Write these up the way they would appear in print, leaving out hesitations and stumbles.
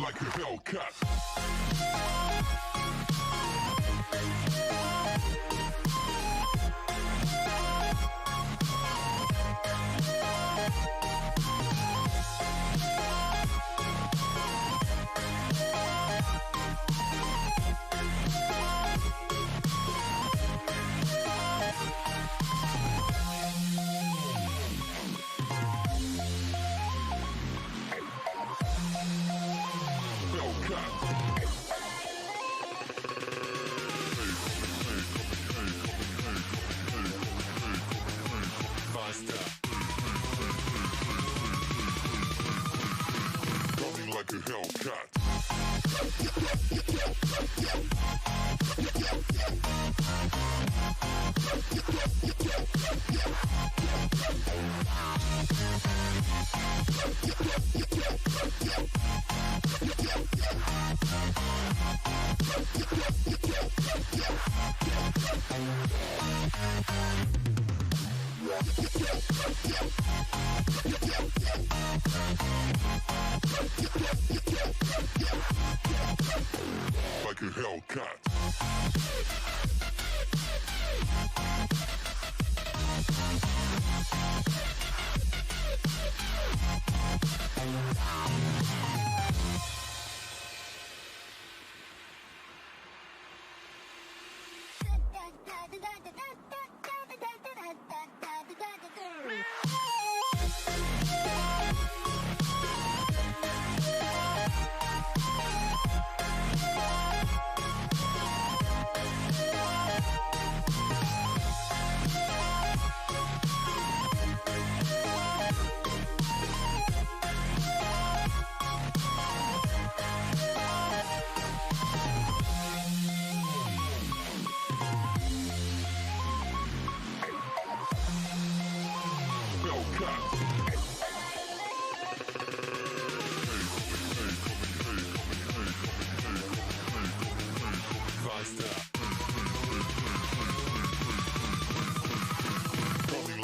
Like a Hellcat. Like a Hellcat. Like a Hellcat.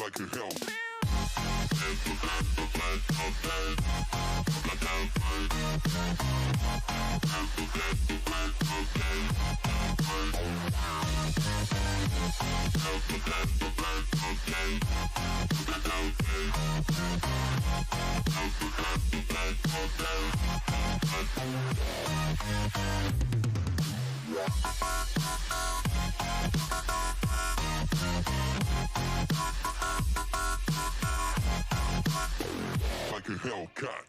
Like a hell. Like a Hellcat.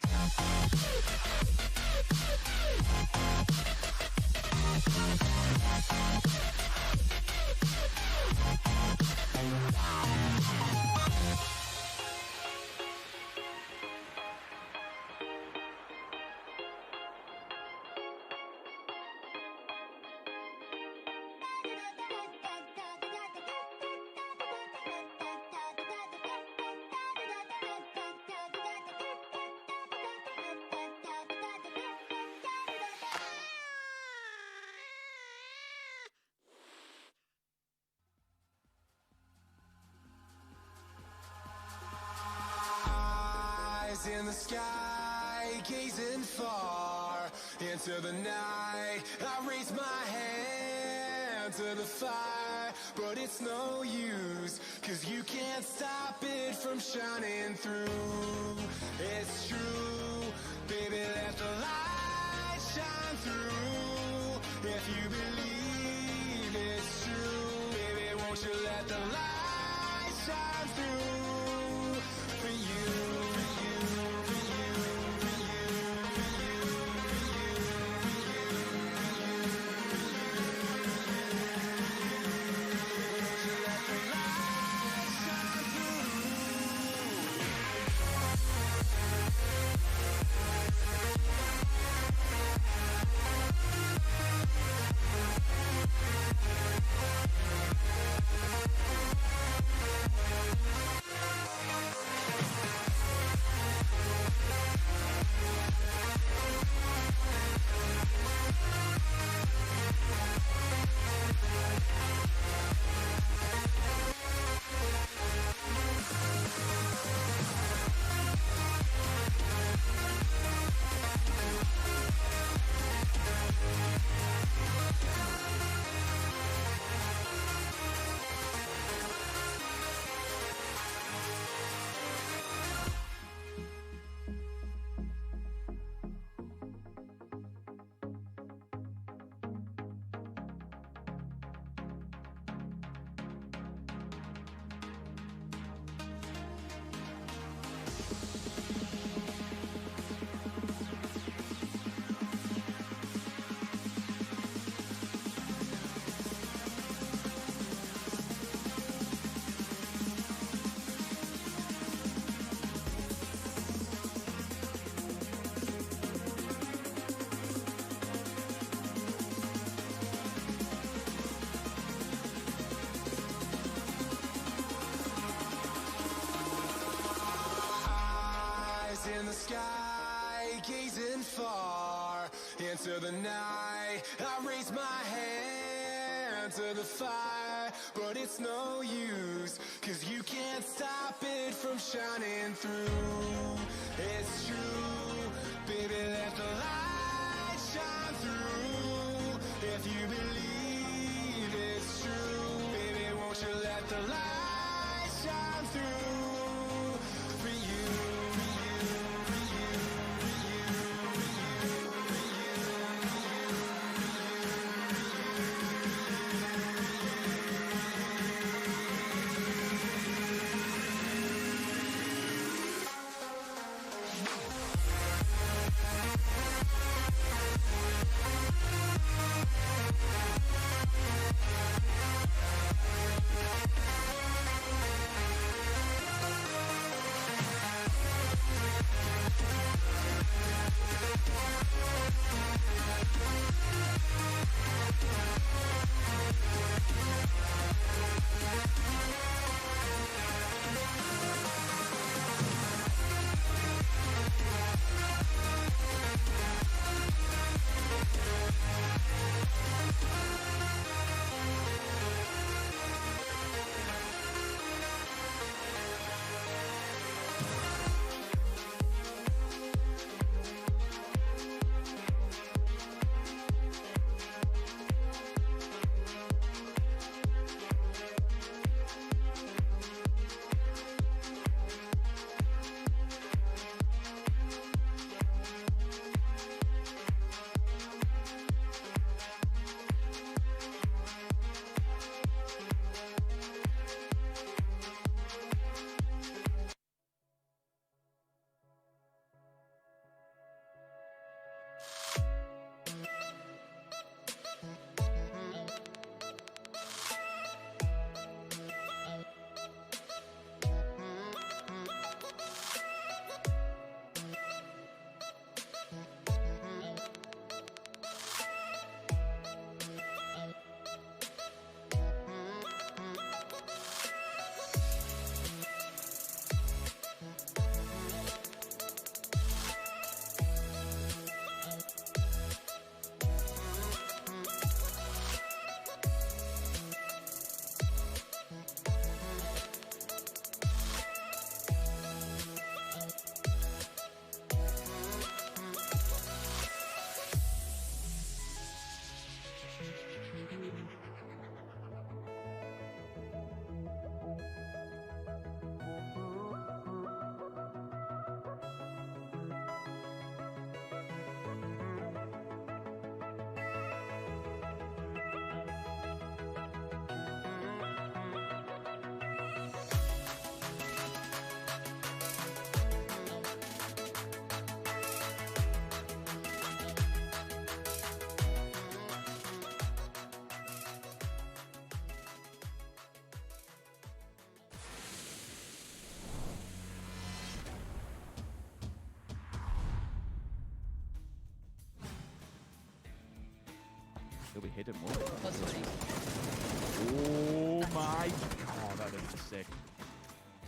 In the sky, gazing far into the night, I raise my hand to the fire, but it's no use, 'cause you can't stop it from shining through. It's true, baby, let the light shine through. If you believe it's true, baby, won't you let the light shine through for you. eyes in the sky, gazing far into the night. I raise my hand to the fire, but it's no use, 'cause you can't stop it from shining through. It's true, baby, let the light shine through. If you believe it's true, baby, won't you let the light shine through for you, for you, for you, for you, for you, for We hit him more. That's what he- Oh my god, that is sick.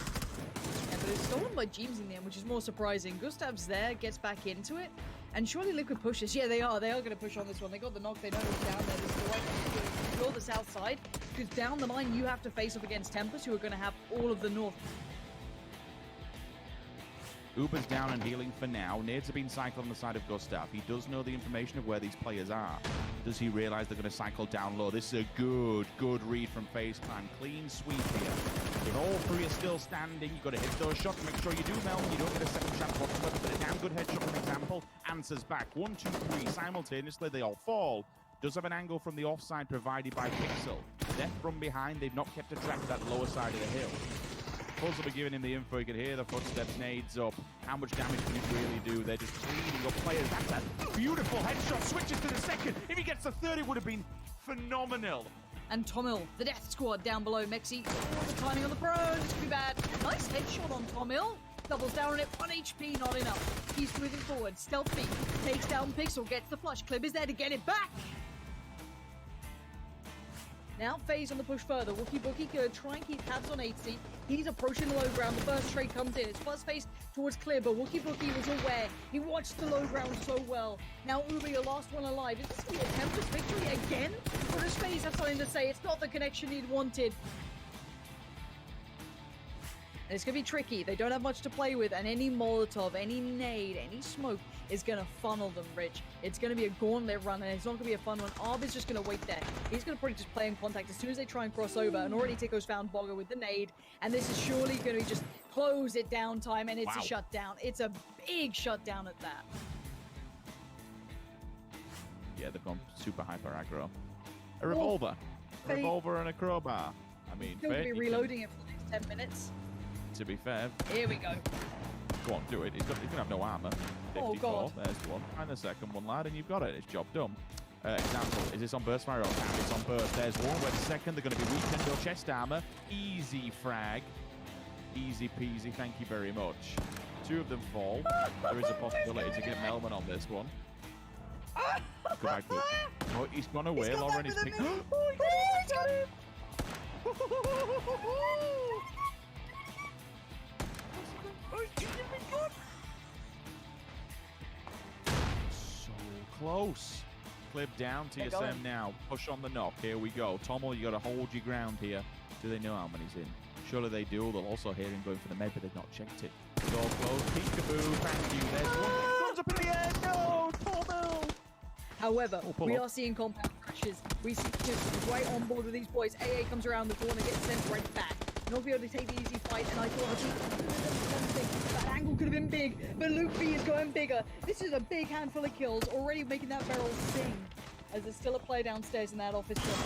Yeah, but it's stolen by James in the end, which is more surprising. Gustav's there, gets back into it, and surely Liquid pushes. Yeah, they are. They are going to push on this one. They got the knock. They know it's down there. This is the right thing to do. Explore the south side, because down the line you have to face off against Tempest, who are going to have all of the north. Uber's down and healing for now. Nades have been cycled on the side of Gustav. He does know the information of where these players are. Does he realize they're going to cycle down low? This is a good read from FaZe Clan. Clean sweep here. If all three are still standing, you've got to hit those shots. Make sure you do, Melvin. You don't get a second chance whatsoever. But a damn good headshot, for example, answers back. 1, 2, 3. Simultaneously, they all fall. Does have an angle from the offside provided by Pixel. Death from behind. They've not kept a track of that lower side of the hill. Fuzz will be giving him the info. You can hear the footsteps. Nades up. How much damage can he really do? They're just cleaning up players. That's a beautiful headshot. Switches to the second. If he gets the third, it would have been phenomenal. And Tomil, the death squad down below. Mexi, oh, the timing on the pros. This could be bad. Nice headshot on Tomil. Doubles down on it. 1 HP, not enough. He's moving forward. Stealthy. Takes down Pixel. Gets the flush. Clip is there to get it back. Now FaZe on the push further. Wookie Bookie gonna try and keep tabs on 8C. He's approaching the low ground. The first trade comes in. It's first face towards Clear, but Wookie Bookie was aware. He watched the low ground so well. Now Uber, your last one alive. Is this gonna be a Tempest victory again? Or does FaZe have something to say? It's not the connection he'd wanted. And it's going to be tricky. They don't have much to play with, and any Molotov, any nade, any smoke is going to funnel them, Rich. It's going to be a gauntlet run, and it's not going to be a fun one. Arb is just going to wait there. He's going to probably just play in contact as soon as they try and cross over, and already Tico's found Bogger with the nade, and this is surely going to be just close it down time, and it's a shutdown. It's a big shutdown at that. Yeah, they've gone super hyper aggro. A revolver. A revolver and a crowbar. I mean, He'll be reloading it for the next 10 minutes. To be fair. Here we go. Go on, do it. He's going to have no armor. 54. Oh, God. There's one. And the second one, lad, and you've got it. It's job done. Example, is this on burst fire or not? It's on burst. There's one. Where the second, they're going to be weakened or chest armor. Easy frag. Easy peasy. Thank you very much. Two of them fall. There is a possibility to get Melman on this one. Go back to it. Oh, he's gone away. Lauren is picking. Oh, he got him! So close. Clip down, TSM now. Push on the knock. Here we go. Tommel, you got to hold your ground here. Do they know how many's in? Surely they do. They'll also hear him going for the med, but they've not checked it. It's all close. Peekaboo. Thank you. There's one. Guns up in the air. No, Tommel. However, we are seeing compound crashes. We see Tips right on board with these boys. AA comes around the corner, gets sent right back. Not be able to take the easy fight, and I thought that angle could have been big, but Luke B is going bigger. This is a big handful of kills, already making that barrel sing, as there's still a play downstairs in that office room.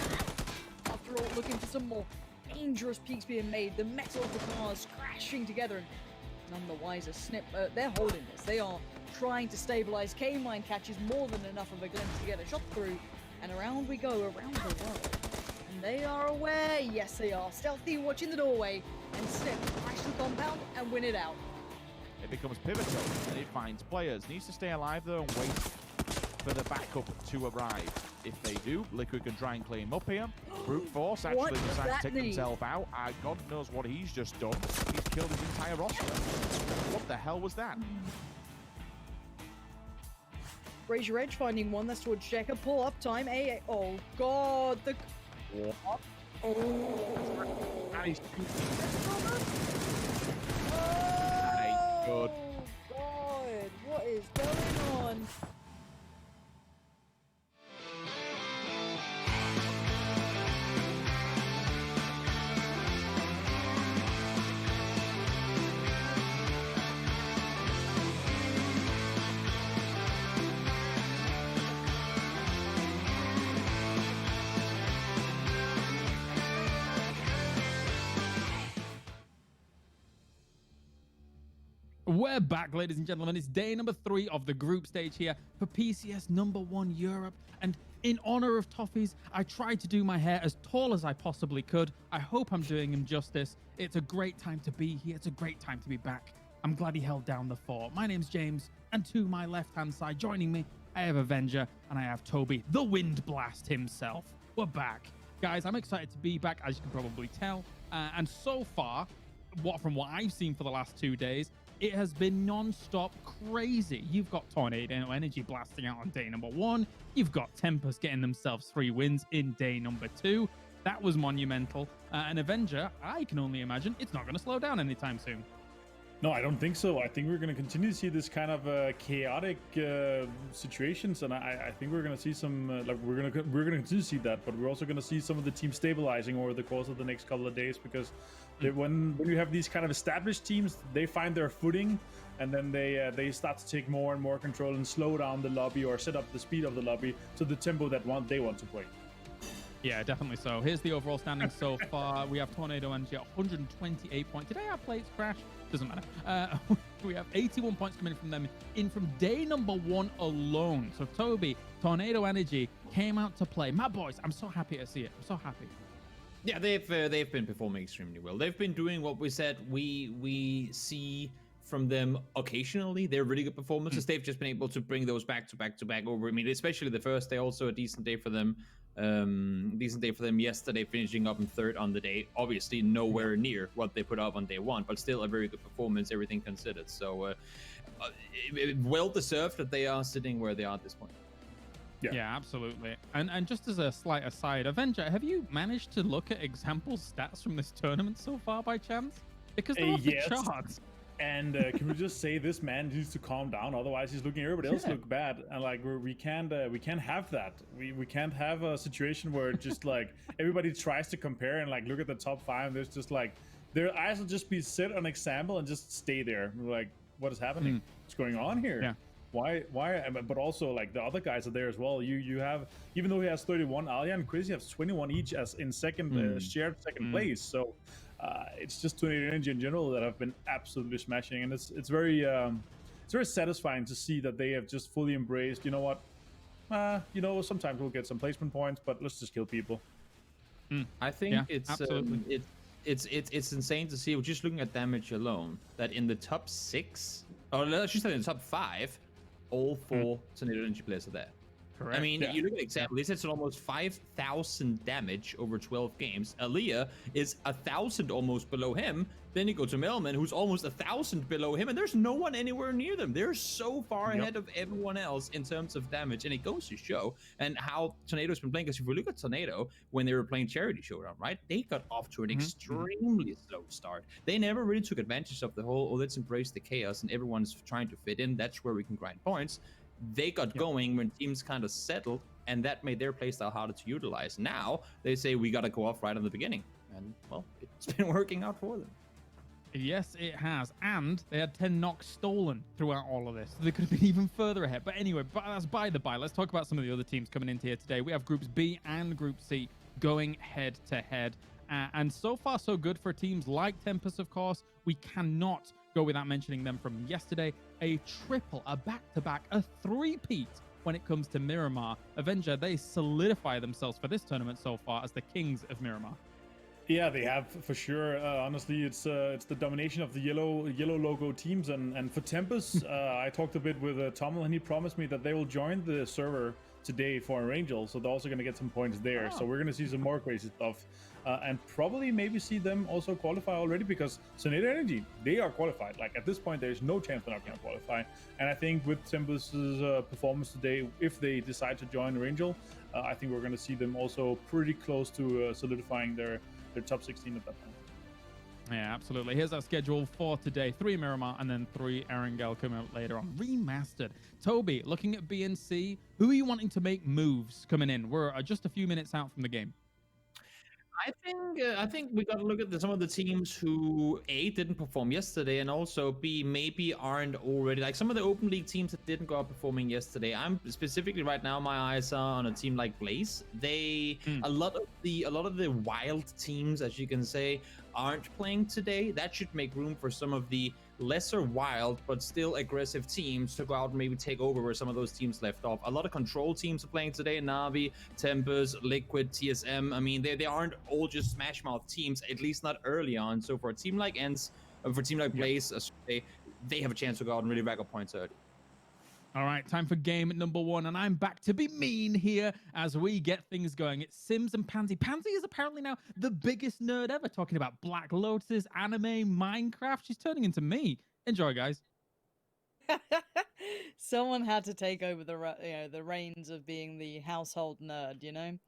After all, looking for some more dangerous peaks being made, the metal of the cars crashing together, and none the wiser. Snip, they're holding this. They are trying to stabilize. K-Mine catches more than enough of a glimpse to get a shot through, and around we go, around the world. And they are aware, yes they are. Stealthy watching the doorway, and Snip crash the compound and win it out. It becomes pivotal, and it finds players. Needs to stay alive though and wait for the backup to arrive. If they do, Liquid can try and clean up here. Brute Force actually decides to take himself out. God knows what he's just done. He's killed his entire roster. What the hell was that? Raise your edge, finding one. That's towards Checker. Pull up time. AA. Oh, God. The... What? Oh. And he's... Oh, good. God. What is going on? We're back, ladies and gentlemen. It's day number 3 of the group stage here for PCS number 1 Europe. And in honor of Toffees, I tried to do my hair as tall as I possibly could. I hope I'm doing him justice. It's a great time to be here. It's a great time to be back. I'm glad he held down the fort. My name's James, and to my left-hand side, joining me, I have Avenger, and I have Toby, the Wind Blast himself. We're back. Guys, I'm excited to be back, as you can probably tell. And so far, from what I've seen for the last 2 days, it has been non-stop crazy. You've got Tornado Energy blasting out on day number 1. You've got Tempest getting themselves 3 wins in day number 2. That was monumental. And Avenger, I can only imagine it's not going to slow down anytime soon. No, I don't think so. I think we're going to continue to see this kind of chaotic situations, and I think we're going to see some we're going to continue to see that, but we're also going to see some of the teams stabilizing over the course of the next couple of days, because when you have these kind of established teams, they find their footing, and then they start to take more and more control and slow down the lobby or set up the speed of the lobby to the tempo that they want to play. Yeah, definitely so. Here's the overall standings so far. We have Tornado Energy at 128 points. Today our plates crash. Doesn't matter. We have 81 points coming from them from day number 1 alone. So Toby, Tornado Energy came out to play. My boys, I'm so happy to see it. I'm so happy. Yeah, they've been performing extremely well. They've been doing what we said we see from them occasionally. They're really good performances. They've just been able to bring those back to back over. I mean, especially the first day, also a decent day for them. Yesterday, finishing up in third on the day. Obviously, nowhere near what they put up on day one, but still a very good performance, everything considered. So, well deserved that they are sitting where they are at this point. Yeah, absolutely. And just as a slight aside, Avenger, have you managed to look at example stats from this tournament so far by chance? Because they're off the charts. And can we just say this man needs to calm down? Otherwise, he's looking everybody else look bad, and like we can't have that. We can't have a situation where just like everybody tries to compare and like look at the top 5. There's just like their eyes will just be set on example and just stay there. We're like, what is happening? What's going on here? Yeah. Why? But also like the other guys are there as well. You have, even though he has 31, Alia and Crazy have 21 each as in second shared second place. So. It's just Tornado Energy in general that have been absolutely smashing, and it's very satisfying to see that they have just fully embraced. You know what? Sometimes we'll get some placement points, but let's just kill people. I think it's insane to see. Just looking at damage alone, that in the top 6, or let's just say in the top 5, all 4 Tornado Energy players are there. Correct. I mean, you look at example. This is almost 5,000 damage over 12 games. Aaliyah is 1,000 almost below him. Then you go to Melman, who's almost 1,000 below him, and there's no one anywhere near them. They're so far ahead of everyone else in terms of damage, and it goes to show and how Tornado's been playing. Because if we look at Tornado when they were playing Charity Showdown, right? They got off to an extremely slow start. They never really took advantage of the whole, let's embrace the chaos and everyone's trying to fit in. That's where we can grind points. They got going when teams kind of settled, and that made their playstyle harder to utilize. Now they say we got to go off right in the beginning, and well, it's been working out for them. Yes, it has, and they had 10 knocks stolen throughout all of this. So they could have been even further ahead. But anyway, that's by the by. Let's talk about some of the other teams coming into here today. We have Groups B and Group C going head to head, and so far so good for teams like Tempest. Of course, we cannot go without mentioning them from yesterday. A triple, a back-to-back, a three-peat when it comes to Miramar. Avenger, they solidify themselves for this tournament so far as the kings of Miramar. Yeah, they have for sure. Honestly, it's the domination of the yellow logo teams, and for Tempest, I talked a bit with Tommel, and he promised me that they will join the server today for an Angel, so they're also going to get some points there. So we're going to see some more crazy stuff, and probably maybe see them also qualify already, because Tornado Energy, they are qualified. Like at this point, there's no chance they're not going to qualify. And I think with Tempest's performance today, if they decide to join the Angel, I think we're going to see them also pretty close to solidifying their top 16 at that point. Yeah, absolutely. Here's our schedule for today. 3 Miramar and then 3 Erangel coming up later on. Remastered. Toby, looking at B and C, who are you wanting to make moves coming in? We're just a few minutes out from the game. I think we got to look at some of the teams who A, didn't perform yesterday, and also B, maybe aren't already, like some of the open league teams that didn't go out performing yesterday. I'm specifically right now, my eyes are on a team like Blaze. They a lot of the wild teams, as you can say, aren't playing today. That should make room for some of the lesser wild but still aggressive teams to go out and maybe take over where some of those teams left off. A lot of control teams are playing today: Navi, Tempest, Liquid, TSM. I mean, they aren't all just smash mouth teams, at least not early on. So for a team like ENCE, for a team like Blaze, they have a chance to go out and really rack up points early. All right, time for game number 1, and I'm back to be mean here as we get things going. It's Sims and Pansy. Pansy is apparently now the biggest nerd ever, talking about Black Lotus, anime, Minecraft. She's turning into me. Enjoy, guys. Someone had to take over the reins of being the household nerd, you know?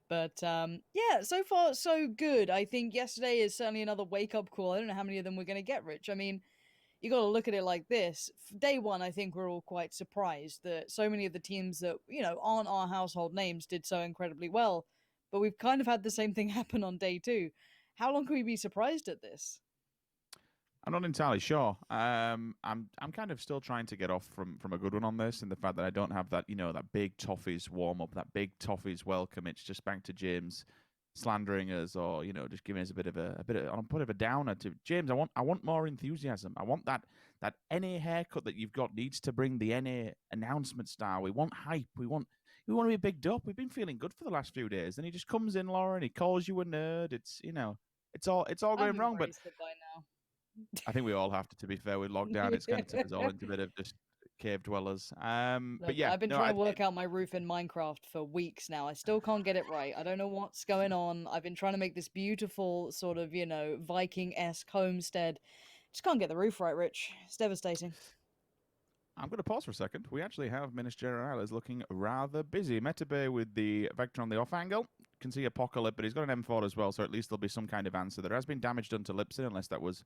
But yeah, so far so good. I think yesterday is certainly another wake-up call. I don't know how many of them we're going to get, Rich. I mean, you got to look at it like this. Day one, I think we're all quite surprised that so many of the teams that, aren't our household names did so incredibly well. But we've kind of had the same thing happen on day 2. How long can we be surprised at this? I'm not entirely sure. I'm kind of still trying to get off from a good one on this, and the fact that I don't have that, that big Toffees warm up, that big Toffees welcome. It's just back to James slandering us, or just giving us a bit of a downer. To James, I want more enthusiasm. I want that NA haircut that you've got needs to bring the NA announcement style. We want hype. We want to be bigged up. We've been feeling good for the last few days, and he just comes in, Laura, and he calls you a nerd. It's it's all going wrong. But By now. I think we all have to be fair, with lockdown. It's kind of turned us all into a bit of just cave dwellers. But Look, yeah, I've been no, trying to work out my roof in Minecraft for weeks now. I still can't get it right. I don't know what's going on. I've been trying to make this beautiful sort of, Viking-esque homestead. Just can't get the roof right, Rich. It's devastating. I'm going to pause for a second. We actually have Intermission Analysis looking rather busy. Metabe with the Vector on the off angle. Can see Apocalypse, but he's got an M4 as well, so at least there'll be some kind of answer. There has been damage done to Lipson, unless that was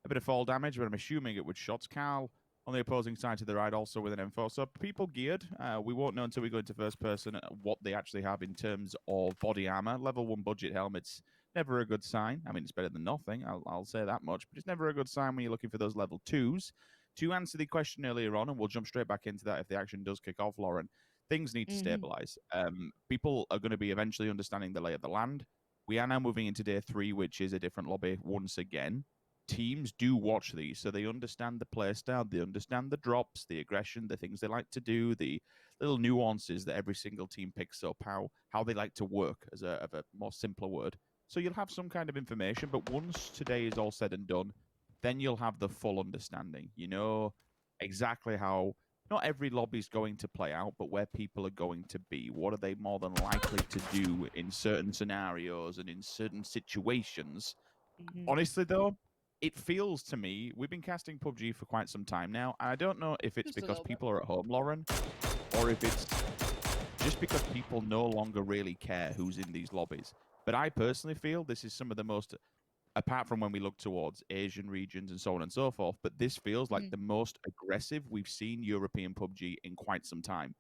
a bit of fall damage, but I'm assuming it was shots. Carl on the opposing side to the right, also with an M4. So people geared. We won't know until we go into first person what they actually have in terms of body armor. Level 1 budget helmets, never a good sign. I mean, it's better than nothing, I'll say that much, but it's never a good sign when you're looking for those level 2s. To answer the question earlier on, and we'll jump straight back into that if the action does kick off, Lauren, things need to stabilize. People are going to be eventually understanding the lay of the land. We are now moving into day 3, which is a different lobby once again. Teams do watch these, so they understand the playstyle, they understand the drops, the aggression, the things they like to do, the little nuances that every single team picks up, how they like to work, as a more simpler word. So you'll have some kind of information, but once today is all said and done, then you'll have the full understanding. You know exactly how not every lobby is going to play out, but where people are going to be. What are they more than likely to do in certain scenarios and in certain situations? Honestly, though, it feels to me, we've been casting PUBG for quite some time now. I don't know if it's Just a because little bit. people are at home, Lauren, or if it's just because people no longer really care who's in these lobbies. But I personally feel this is some of the most, apart from when we look towards Asian regions and so on and so forth, but this feels like the most aggressive we've seen European PUBG in quite some time.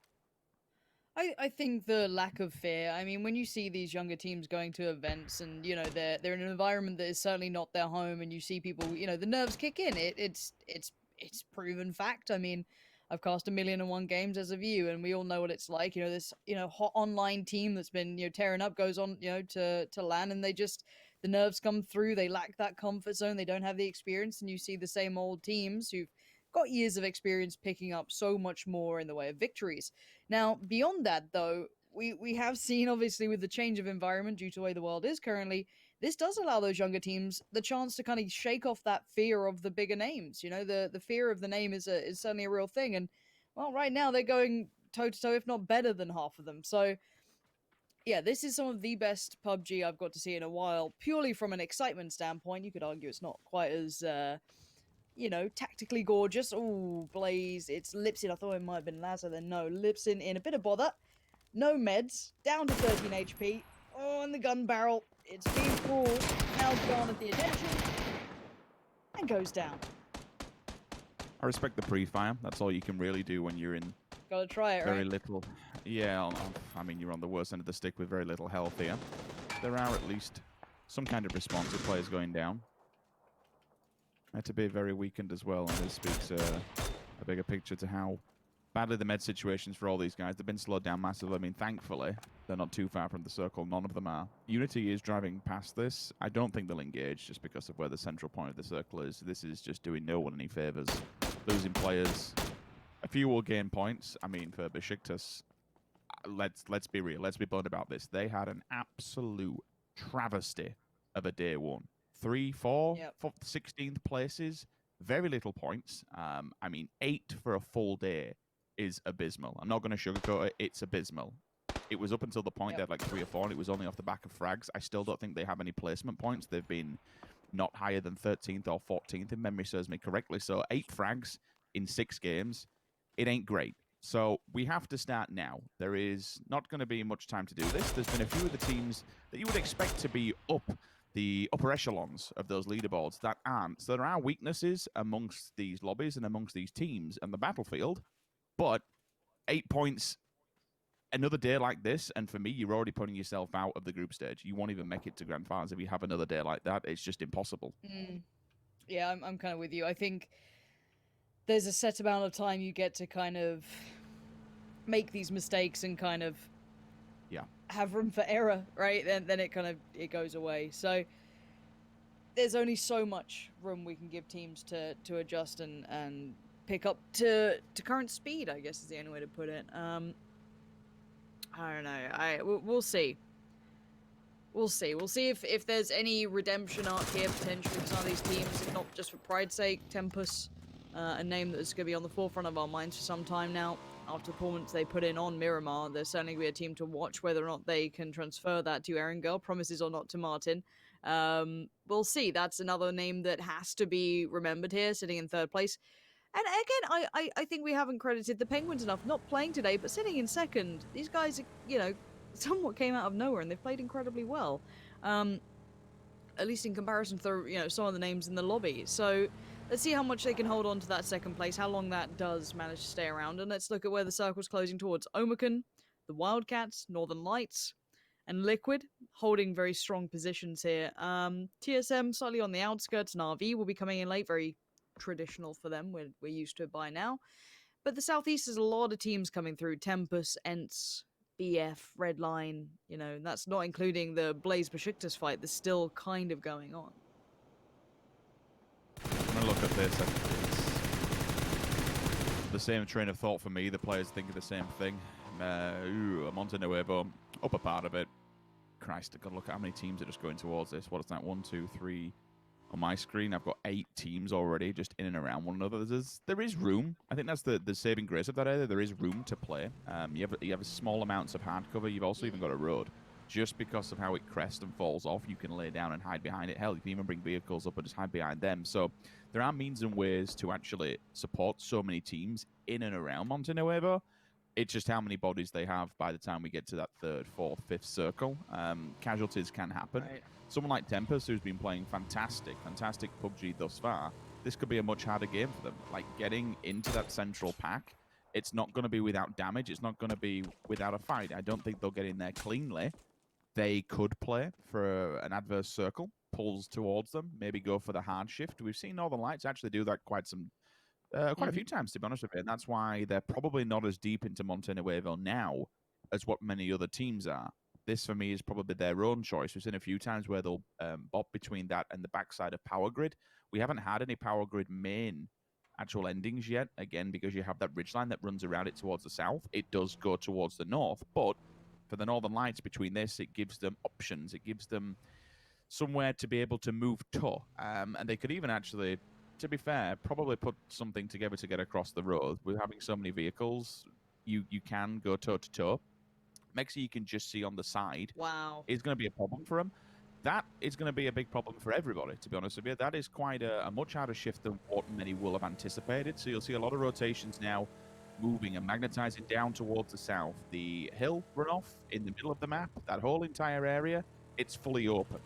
I think the lack of fear. I mean, when you see these younger teams going to events and they're in an environment that is certainly not their home, and you see people, the nerves kick in. It's proven fact. I mean, I've cast 1,000,001 games as of you, and we all know what it's like. This hot online team that's been tearing up goes on to LAN, and the nerves come through. They lack that comfort zone. They don't have the experience, and you see the same old teams who've got years of experience picking up so much more in the way of victories. Now, beyond that, though, we have seen, obviously, with the change of environment due to the way the world is currently, this does allow those younger teams the chance to kind of shake off that fear of the bigger names. The fear of the name is certainly a real thing. And, well, right now they're going toe-to-toe, if not better than half of them. So, yeah, this is some of the best PUBG I've got to see in a while, purely from an excitement standpoint. You could argue it's not quite as... tactically gorgeous. Oh, Blaze, it's Lipsin. I thought it might have been Lazar, then no. Lipsin in a bit of bother. No meds, down to 13 HP. Oh, and the gun barrel. It's being pulled. Now gone at the attention. And goes down. I respect the pre-fire. That's all you can really do when you're in Gotta try it, very right? little. Yeah, I mean, you're on the worst end of the stick with very little health here. There are at least some kind of response to players going down. Had to be very weakened as well, and this speaks a bigger picture to how badly the med situations for all these guys. They've been slowed down massively. I mean, thankfully, they're not too far from the circle. None of them are. Unity is driving past this. I don't think they'll engage just because of where the central point of the circle is. This is just doing no one any favors. Losing players. A few will gain points. I mean, for Besiktas, let's be real. Let's be blunt about this. They had an absolute travesty of a day one. 3, 4, 16th places, very little points. I mean, 8 for a full day is abysmal. I'm not going to sugarcoat it. It's abysmal. It was up until the point they had like 3 or 4, and it was only off the back of frags. I still don't think they have any placement points. They've been not higher than 13th or 14th, if memory serves me correctly. So 8 frags in 6 games, it ain't great. So we have to start now. There is not going to be much time to do this. There's been a few of the teams that you would expect to be up the upper echelons of those leaderboards that aren't. So there are weaknesses amongst these lobbies and amongst these teams and the battlefield, but 8 points another day like this, and for me, you're already putting yourself out of the group stage. You won't even make it to grand finals if you have another day like that. It's just impossible. Yeah, I'm kind of with you. I think there's a set amount of time you get to kind of make these mistakes and kind of have room for error, right? Then it goes away. So there's only so much room we can give teams to adjust and pick up to current speed, I guess is the only way to put it. I don't know. We'll see. We'll see. We'll see if there's any redemption arc here potentially for some of these teams, if not just for pride's sake. Tempus, a name that is going to be on the forefront of our minds for some time now. After the performance they put in on Miramar, there's certainly going to be a team to watch whether or not they can transfer that to Erangel. Promises or not to Martin. We'll see. That's another name that has to be remembered here, sitting in third place. And again, I think we haven't credited the Penguins enough. Not playing today, but sitting in second. These guys, somewhat came out of nowhere, and they've played incredibly well. At least in comparison to some of the names in the lobby. So let's see how much they can hold on to that second place, how long that does manage to stay around, and let's look at where the circle's closing towards. Omicron, the Wildcats, Northern Lights, and Liquid holding very strong positions here. TSM slightly on the outskirts, and RV will be coming in late, very traditional for them. We're used to it by now. But the Southeast has a lot of teams coming through. Tempus, Ents, BF, Redline, that's not including the Blaze Besiktas fight that's still kind of going on. I'm going to look at this. It's the same train of thought for me. The players think of the same thing. Montenuevo, upper part of it. Christ, I've got to look at how many teams are just going towards this. What is that? 1, 2, 3. On my screen, I've got 8 teams already just in and around one another. There is room. I think that's the saving grace of that area. There is room to play. You have small amounts of hard cover. You've also even got a road. Just because of how it crests and falls off, you can lay down and hide behind it. Hell, you can even bring vehicles up and just hide behind them. So there are means and ways to actually support so many teams in and around Montenuevo. It's just how many bodies they have by the time we get to that 3rd, 4th, 5th circle. Casualties can happen. Right. Someone like Tempest, who's been playing fantastic PUBG thus far, this could be a much harder game for them. Like, getting into that central pack, it's not going to be without damage. It's not going to be without a fight. I don't think they'll get in there cleanly. They could play for an adverse circle, pulls towards them, maybe go for the hard shift. We've seen Northern Lights actually do that quite a few times, to be honest with you, and that's why they're probably not as deep into Montenuevo now as what many other teams are. This, for me, is probably their own choice. We've seen a few times where they'll bop between that and the backside of Power Grid. We haven't had any Power Grid main actual endings yet, again, because you have that ridgeline that runs around it towards the south. It does go towards the north, but for the Northern Lights between this, it gives them options. It gives them somewhere to be able to move to, and they could even actually, to be fair, probably put something together to get across the road. With having so many vehicles, you can go toe-to-toe. Mexi, you can just see on the side. Wow. Is going to be a problem for them. That is going to be a big problem for everybody, to be honest with you. That is quite a much harder shift than what many will have anticipated. So you'll see a lot of rotations now moving and magnetizing down towards the south. The hill runoff in the middle of the map, that whole entire area, it's fully open.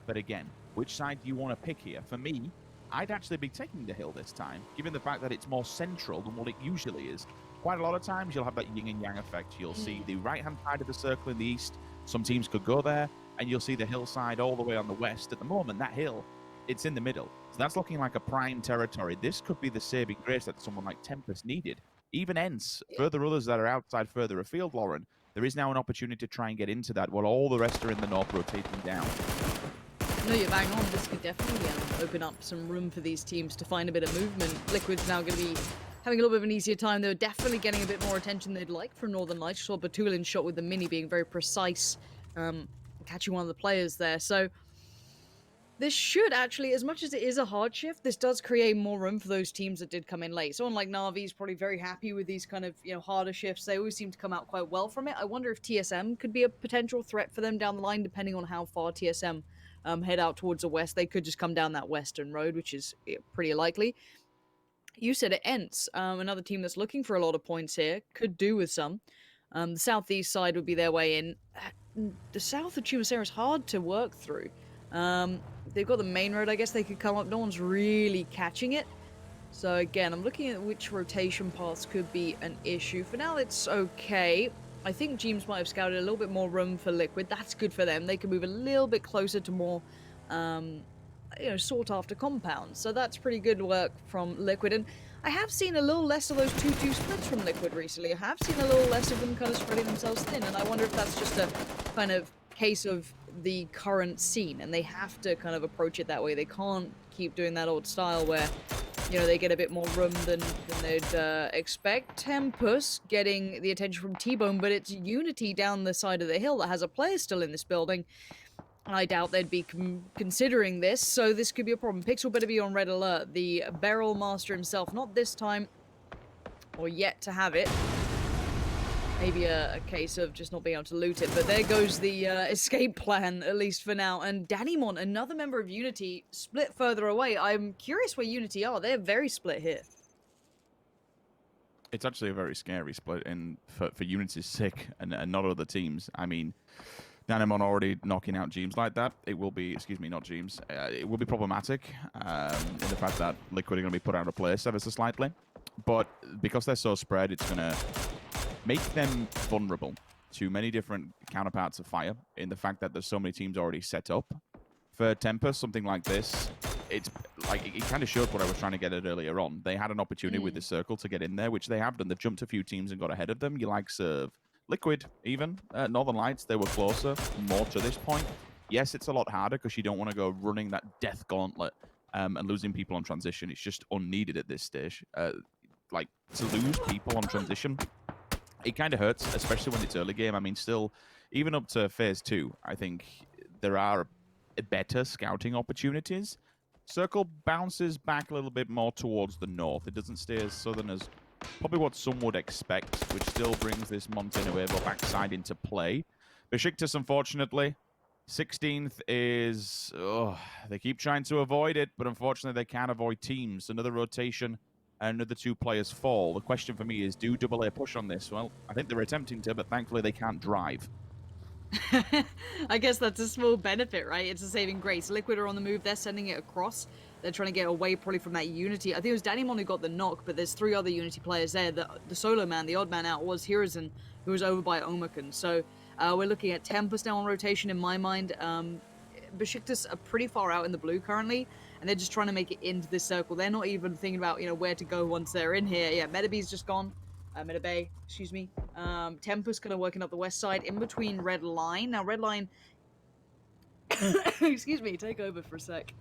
But again, which side do you want to pick here? For me, I'd actually be taking the hill this time, given the fact that it's more central than what it usually is. Quite a lot of times, you'll have that yin and yang effect. You'll see the right-hand side of the circle in the east. Some teams could go there, and you'll see the hillside all the way on the west. At the moment, that hill, it's in the middle. So that's looking like a prime territory. This could be the saving grace that someone like Tempest needed. Even Ents, further others that are outside further afield, Lauren, there is now an opportunity to try and get into that while all the rest are in the north rotating down. No, you're bang on. This could definitely open up some room for these teams to find a bit of movement. Liquid's now going to be having a little bit of an easier time. They're definitely getting a bit more attention than they'd like from Northern Lights. You saw Batulin's shot with the Mini being very precise, catching one of the players there. So this should actually, as much as it is a hard shift, this does create more room for those teams that did come in late. Someone like Na'Vi is probably very happy with these kind of, harder shifts. They always seem to come out quite well from it. I wonder if TSM could be a potential threat for them down the line, depending on how far TSM head out towards the west. They could just come down that western road, which is pretty likely. You said it, Ents, another team that's looking for a lot of points here, could do with some. The southeast side would be their way in. The south of Chumacera is hard to work through. They've got the main road, I guess they could come up. No one's really catching it. So again, I'm looking at which rotation paths could be an issue. For now, it's okay. I think James might have scouted a little bit more room for Liquid. That's good for them. They can move a little bit closer to more, sought after compounds. So that's pretty good work from Liquid. And I have seen a little less of those 2-2 splits from Liquid recently. I have seen a little less of them kind of spreading themselves thin. And I wonder if that's just a kind of case of the current scene. And they have to kind of approach it that way. They can't keep doing that old style where they get a bit more room than they'd expect. Tempus getting the attention from T-Bone, but it's Unity down the side of the hill that has a player still in this building. I doubt they'd be considering this, so this could be a problem. Pixel better be on red alert. The barrel master himself, not this time, or yet to have it. Maybe a case of just not being able to loot it, but there goes the escape plan, at least for now. And Danimon, another member of Unity, split further away. I'm curious where Unity are. They're very split here. It's actually a very scary split for Unity's sake and not other teams. I mean, Danimon already knocking out Jeems like that. It will be, excuse me, not Jeems. It will be problematic in the fact that Liquid are going to be put out of place ever so slightly. But because they're so spread, it's going to make them vulnerable to many different counterparts of fire in the fact that there's so many teams already set up. For Tempest, something like this, it's like it kind of showed what I was trying to get at earlier on. They had an opportunity with the circle to get in there, which they have done. They've jumped a few teams and got ahead of them. You likes of Liquid, even. Northern Lights, they were closer, more to this point. Yes, it's a lot harder because you don't want to go running that death gauntlet and losing people on transition. It's just unneeded at this stage. Like, to lose people on transition, it kind of hurts, especially when it's early game. I mean, still, even up to Phase 2, I think there are better scouting opportunities. Circle bounces back a little bit more towards the north. It doesn't stay as southern as probably what some would expect, which still brings this Montenuevo backside into play. Besiktas, unfortunately, 16th is... Oh, they keep trying to avoid it, but unfortunately they can't avoid teams. Another rotation, and another 2 players fall. The question for me is, do AA push on this? Well, I think they're attempting to, but thankfully they can't drive. I guess that's a small benefit, right? It's a saving grace. Liquid are on the move. They're sending it across. They're trying to get away probably from that Unity. I think it was Danimon who got the knock, but there's 3 other Unity players there. The solo man, the odd man out, was Hiruzen, who was over by Omakun. So we're looking at Tempest now on rotation in my mind. Besiktas are pretty far out in the blue currently, and they're just trying to make it into this circle. They're not even thinking about, where to go once they're in here. Yeah, Metabee's just gone. Metabay, excuse me. Tempest kind of working up the west side in between Red Line. Now, Red Line... excuse me, take over for a sec.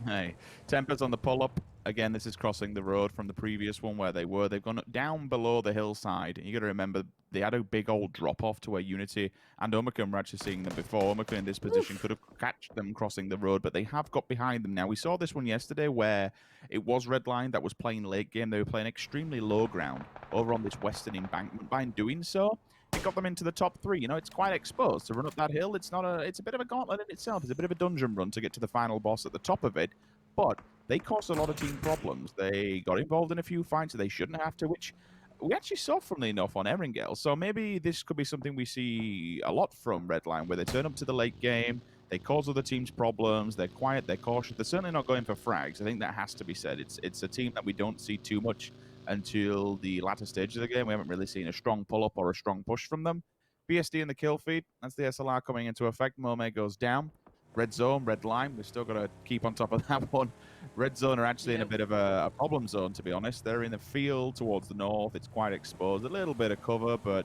Hey, Tempest on the pull-up. Again, this is crossing the road from the previous one where they were. They've gone down below the hillside. You got to remember, they had a big old drop-off to where Unity and Omakun were actually seeing them before. Omakun in this position could have catched them crossing the road, but they have got behind them now. We saw this one yesterday where it was Redline that was playing late game. They were playing extremely low ground over on this western embankment. By doing so, it got them into the top 3. It's quite exposed to run up that hill. It's a bit of a gauntlet in itself. It's a bit of a dungeon run to get to the final boss at the top of it, but they caused a lot of team problems. They got involved in a few fights that they shouldn't have to, which we actually saw, funnily enough, on Erangel. So maybe this could be something we see a lot from Redline, where they turn up to the late game, they cause other teams problems, they're quiet, they're cautious. They're certainly not going for frags. I think that has to be said. It's a team that we don't see too much until the latter stages of the game. We haven't really seen a strong pull-up or a strong push from them. BSD in the kill feed. That's the SLR coming into effect. Mome goes down. Red zone, red line. We've still got to keep on top of that one. Red zone are actually in a bit of a problem zone, to be honest. They're in the field towards the north. It's quite exposed. A little bit of cover, but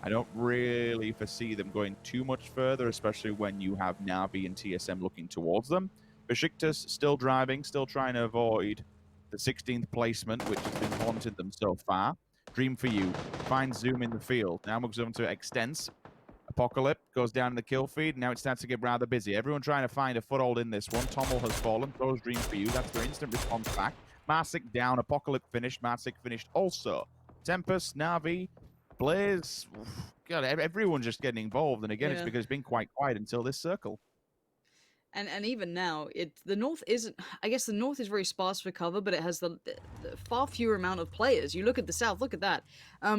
I don't really foresee them going too much further, especially when you have Navi and TSM looking towards them. Besiktas still driving, still trying to avoid the 16th placement, which has been haunting them so far. Dream for you. Find Zoom in the field. Now moves on to Extense. Apocalypse goes down in the kill feed. Now it starts to get rather busy. Everyone trying to find a foothold in this one. Tommel has fallen. Throws Dream for you. That's their instant response back. Marsic down. Apocalypse finished. Marsic finished also. Tempest, Navi, Blaze. God, everyone's just getting involved. And again, it's because it's been quite quiet until this circle. And even now, the north isn't... I guess the north is very sparse for cover, but it has the far fewer amount of players. You look at the south, look at that.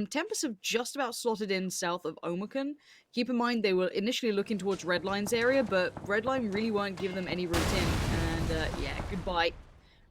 Tempest have just about slotted in south of Omakun. Keep in mind, they were initially looking towards Redline's area, but Redline really weren't giving them any route in. And yeah, goodbye.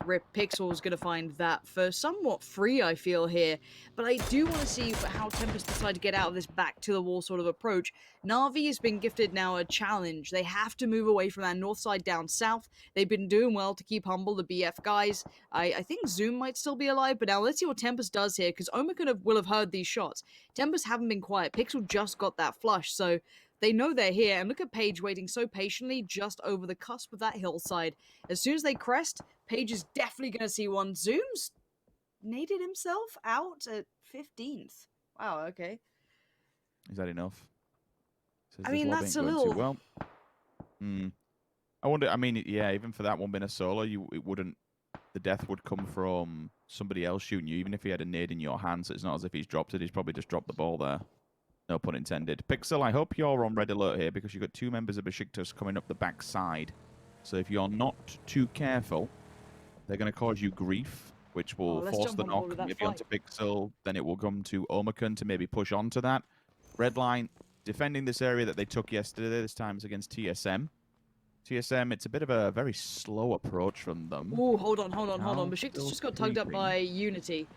Rip Pixel's going to find that for somewhat free, I feel, here. But I do want to see how Tempest decide to get out of this back-to-the-wall sort of approach. Na'Vi has been gifted now a challenge. They have to move away from that north side down south. They've been doing well to keep humble, the BF guys. I think Zoom might still be alive, but now let's see what Tempest does here, because Omakun will have heard these shots. Tempest haven't been quiet. Pixel just got that flush, so... They know they're here, and look at Paige waiting so patiently just over the cusp of that hillside. As soon as they crest, Paige is definitely going to see one. Zoom's naded himself out at 15th. Wow, okay. Is that enough? I mean, that's a little... Well, I wonder. I mean, yeah, even for that one being a solo, it wouldn't. The death would come from somebody else shooting you, even if he had a nade in your hands. So it's not as if he's dropped it. He's probably just dropped the ball there. No pun intended. Pixel, I hope you're on red alert here because you've got 2 members of Besiktas coming up the back side. So if you're not too careful, they're going to cause you grief, which will force the knock maybe onto Pixel. Then it will come to Omicron to maybe push onto that. Redline defending this area that they took yesterday. This time it's against TSM. TSM, it's a bit of a very slow approach from them. Oh, hold on. Besiktas just got tugged up by Unity.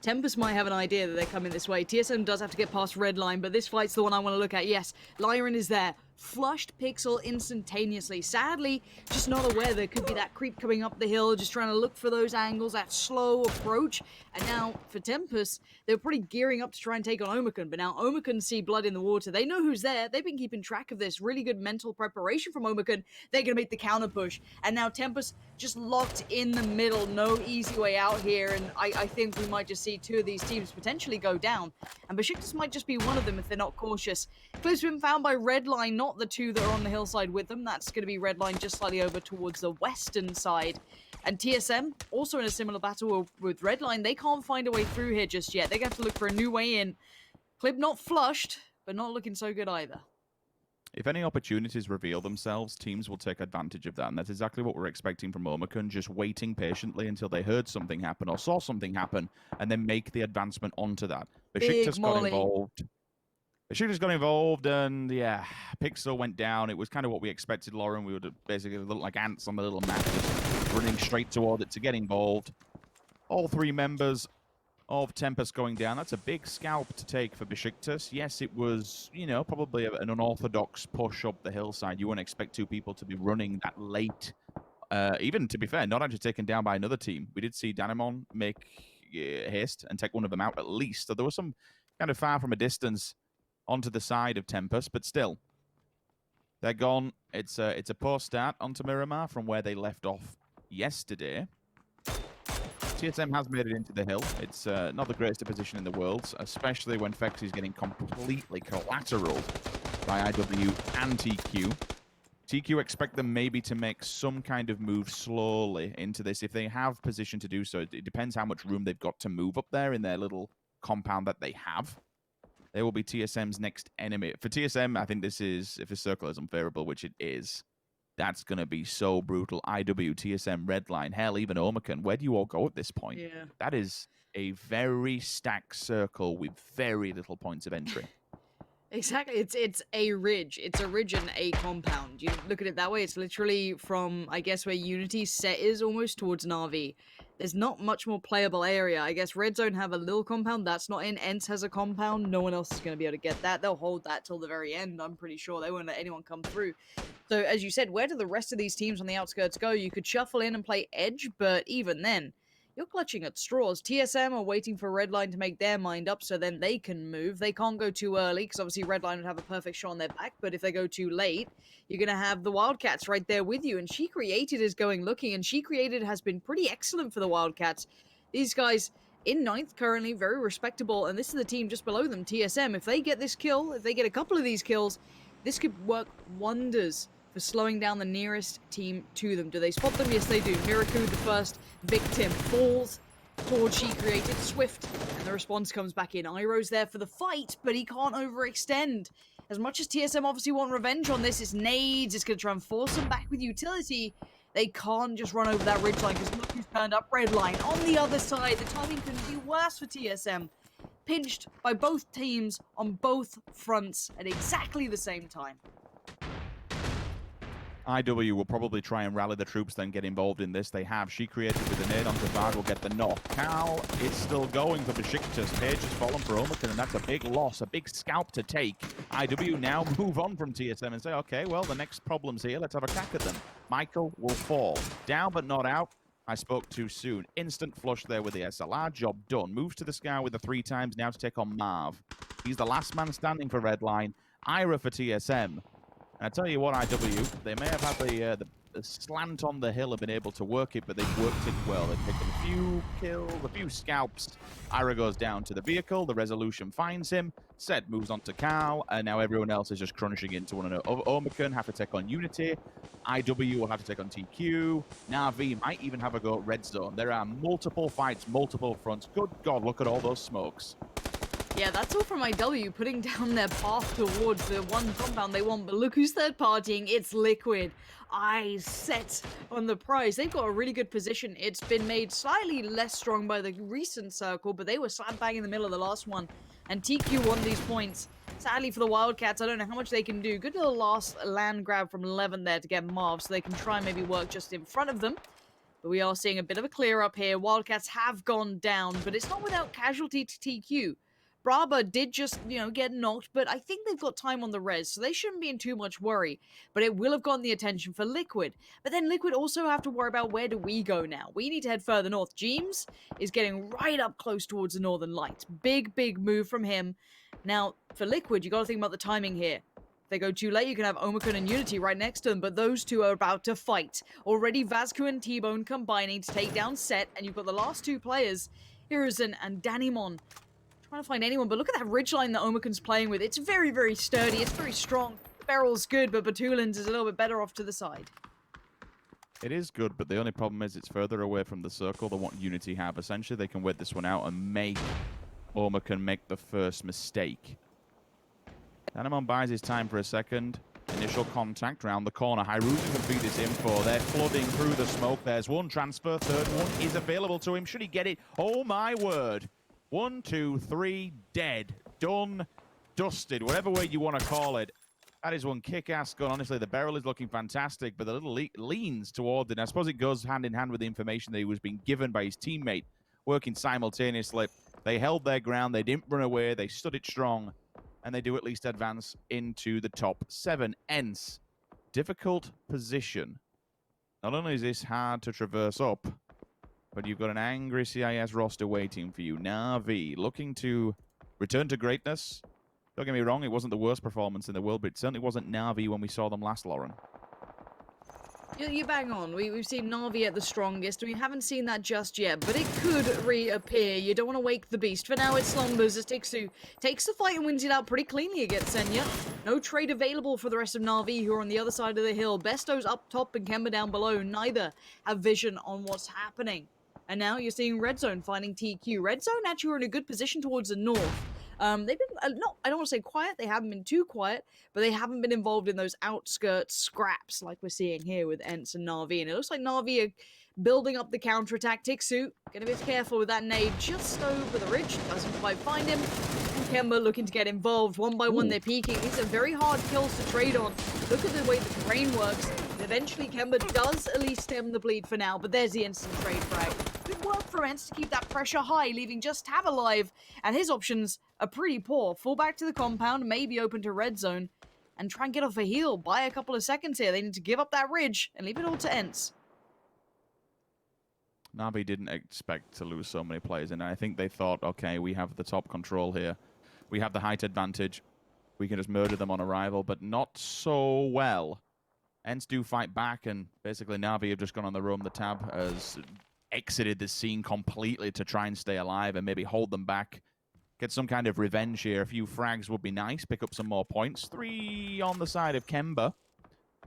Tempest might have an idea that they're coming this way. TSM does have to get past red line, but this fight's the one I want to look at. Yes, Lyran is there. Flushed Pixel instantaneously. Sadly, just not aware there could be that creep coming up the hill, just trying to look for those angles, that slow approach. And now, for Tempest, they're pretty gearing up to try and take on Omicron, but now Omicron see blood in the water. They know who's there. They've been keeping track of this. Really good mental preparation from Omicron. They're going to make the counter push. And now Tempest just locked in the middle. No easy way out here, and I think we might just see 2 of these teams potentially go down. And Besiktas might just be one of them if they're not cautious. Clip's been found by Redline, not the 2 that are on the hillside with them. That's going to be Redline just slightly over towards the western side. And TSM, also in a similar battle with Redline, they can't find a way through here just yet. They're going to have to look for a new way in. Clip not flushed, but not looking so good either. If any opportunities reveal themselves, teams will take advantage of that, and that's exactly what we're expecting from Omicron, just waiting patiently until they heard something happen or saw something happen, and then make the advancement onto that. Besiktas got involved. Besiktas got involved, and yeah, Pixel went down. It was kind of what we expected, Lauren. We would basically look like ants on the little map, just running straight toward it to get involved. All 3 members of Tempest going down. That's a big scalp to take for Besiktas. Yes, it was, you know, probably an unorthodox push up the hillside. You wouldn't expect 2 people to be running that late. Even, to be fair, not actually taken down by another team. We did see Danimon make haste and take one of them out at least. So there was some kind of far from a distance onto the side of Tempest, but still, they're gone. It's a poor start onto Miramar from where they left off yesterday. TSM has made it into the hill. It's not the greatest position in the world, especially when Fex is getting completely collateraled by IW and TQ. TQ expect them maybe to make some kind of move slowly into this. If they have position to do so, it depends how much room they've got to move up there in their little compound that they have. They will be TSM's next enemy. For TSM, I think this is, if the circle is unfavorable, which it is, that's going to be so brutal. IW, TSM, Redline, hell, even Omicron. Where do you all go at this point? Yeah. That is a very stacked circle with very little points of entry. Exactly. It's a ridge. It's a ridge and a compound. You look at it that way. It's literally from, I guess, where Unity set is almost towards Na'Vi. There's not much more playable area. I guess Red Zone have a little compound. That's not in. Ents has a compound. No one else is going to be able to get that. They'll hold that till the very end, I'm pretty sure. They won't let anyone come through. So, as you said, where do the rest of these teams on the outskirts go? You could shuffle in and play Edge, but even then, you're clutching at straws. TSM are waiting for Redline to make their mind up so then they can move. They can't go too early because obviously Redline would have a perfect shot on their back, but if they go too late, you're going to have the Wildcats right there with you. And She Created is going looking, and She Created has been pretty excellent for the Wildcats. These guys in 9th currently, very respectable, and this is the team just below them, TSM. If they get this kill, if they get a couple of these kills, this could work wonders for slowing down the nearest team to them. Do they spot them? Yes, they do. Miraku, the first victim, falls towards She Created. Swift, and the response comes back in. Iroh's there for the fight, but he can't overextend. As much as TSM obviously want revenge on this, it's nades. It's going to try and force them back with utility. They can't just run over that ridgeline because look who's turned up. Redline on the other side. The timing couldn't be worse for TSM. Pinched by both teams on both fronts at exactly the same time. IW will probably try and rally the troops, then get involved in this. They have. She Created with a nade onto Vard will get the knock. Cal is still going for Besiktas. Page has fallen for Omicron, and that's a big loss, a big scalp to take. IW now move on from TSM and say, okay, well, the next problem's here. Let's have a crack at them. Michael will fall. Down but not out. I spoke too soon. Instant flush there with the SLR. Job done. Moves to the sky with the 3 times now to take on Marv. He's the last man standing for Redline. Ira for TSM. And I tell you what, IW, they may have had the slant on the hill have been able to work it, but they've worked it well. They've taken a few kills, a few scalps. Ira goes down to the vehicle. The Resolution finds him. Set moves on to Cow, and now everyone else is just crunching into one another. Omicron have to take on Unity. IW will have to take on TQ. Na'Vi might even have a go at Red Zone. There are multiple fights, multiple fronts. Good God, look at all those smokes. Yeah, that's all from IW, putting down their path towards the one compound they want. But look who's third partying. It's Liquid. Eyes set on the prize. They've got a really good position. It's been made slightly less strong by the recent circle, but they were slap bang in the middle of the last one. And TQ won these points. Sadly for the Wildcats, I don't know how much they can do. Good little last land grab from 11 there to get Marv, so they can try and maybe work just in front of them. But we are seeing a bit of a clear up here. Wildcats have gone down, but it's not without casualty to TQ. Braba did just, get knocked, but I think they've got time on the res, so they shouldn't be in too much worry. But it will have gotten the attention for Liquid. But then Liquid also have to worry about where do we go now. We need to head further north. James is getting right up close towards the Northern Lights. Big, big move from him. Now, for Liquid, you got to think about the timing here. If they go too late, you can have Omicron and Unity right next to them, but those two are about to fight. Already Vasco and T-Bone combining to take down Set, and you've got the last two players, Hiruzen and Danimon. Trying to find anyone, but look at that ridgeline that Omicron's playing with. It's very, very sturdy. It's very strong. The barrel's good, but Batulins is a little bit better off to the side. It is good, but the only problem is it's further away from the circle than what Unity have. Essentially, they can wait this one out and make Omicron make the first mistake. Danimon buys his time for a second. Initial contact round the corner. Hiruzen can feed this info. They're flooding through the smoke. There's one transfer. Third one is available to him. Should he get it? Oh, my word. 1, 2, 3, dead, done, dusted, whatever way you want to call it. That is one kick-ass gun. Honestly, the barrel is looking fantastic, but the little leans toward it. I suppose it goes hand in hand with the information that he was being given by his teammate, working simultaneously. They held their ground. They didn't run away. They stood it strong, and they do at least advance into the top 7. Hence, difficult position. Not only is this hard to traverse up, but you've got an angry CIS roster waiting for you. Na'Vi looking to return to greatness. Don't get me wrong, it wasn't the worst performance in the world, but it certainly wasn't Na'Vi when we saw them last, Lauren. You bang on. We've seen Na'Vi at the strongest. We haven't seen that just yet, but it could reappear. You don't want to wake the beast. For now, it slumbers as Tixu takes the fight and wins it out pretty cleanly against Senya. No trade available for the rest of Na'Vi, who are on the other side of the hill. Besto's up top and Kemba down below. Neither have vision on what's happening. And now you're seeing Red Zone finding TQ. Red Zone actually are in a good position towards the north. They've been, I don't want to say quiet, they haven't been too quiet, but they haven't been involved in those outskirts scraps like we're seeing here with Ents and Na'Vi. And it looks like Na'Vi are building up the counterattack. Tixu, gonna be careful with that nade just over the ridge, doesn't quite find him. And Kemba looking to get involved. One by one, they're peeking. These are very hard kills to trade on. Look at the way the terrain works. And eventually, Kemba does at least stem the bleed for now, but there's the instant trade frag. Good work for Ents to keep that pressure high, leaving just Tab alive, and his options are pretty poor. Fall back to the compound, maybe open to Red Zone, and try and get off a heal. Buy a couple of seconds here. They need to give up that ridge and leave it all to Ents. Na'Vi didn't expect to lose so many players, and I think they thought, okay, we have the top control here. We have the height advantage. We can just murder them on arrival, but not so well. Ents do fight back, and basically Na'Vi have just gone on the roam. The Tab has exited the scene completely to try and stay alive and maybe hold them back. Get some kind of revenge here. A few frags would be nice. Pick up some more points. 3 on the side of Kemba.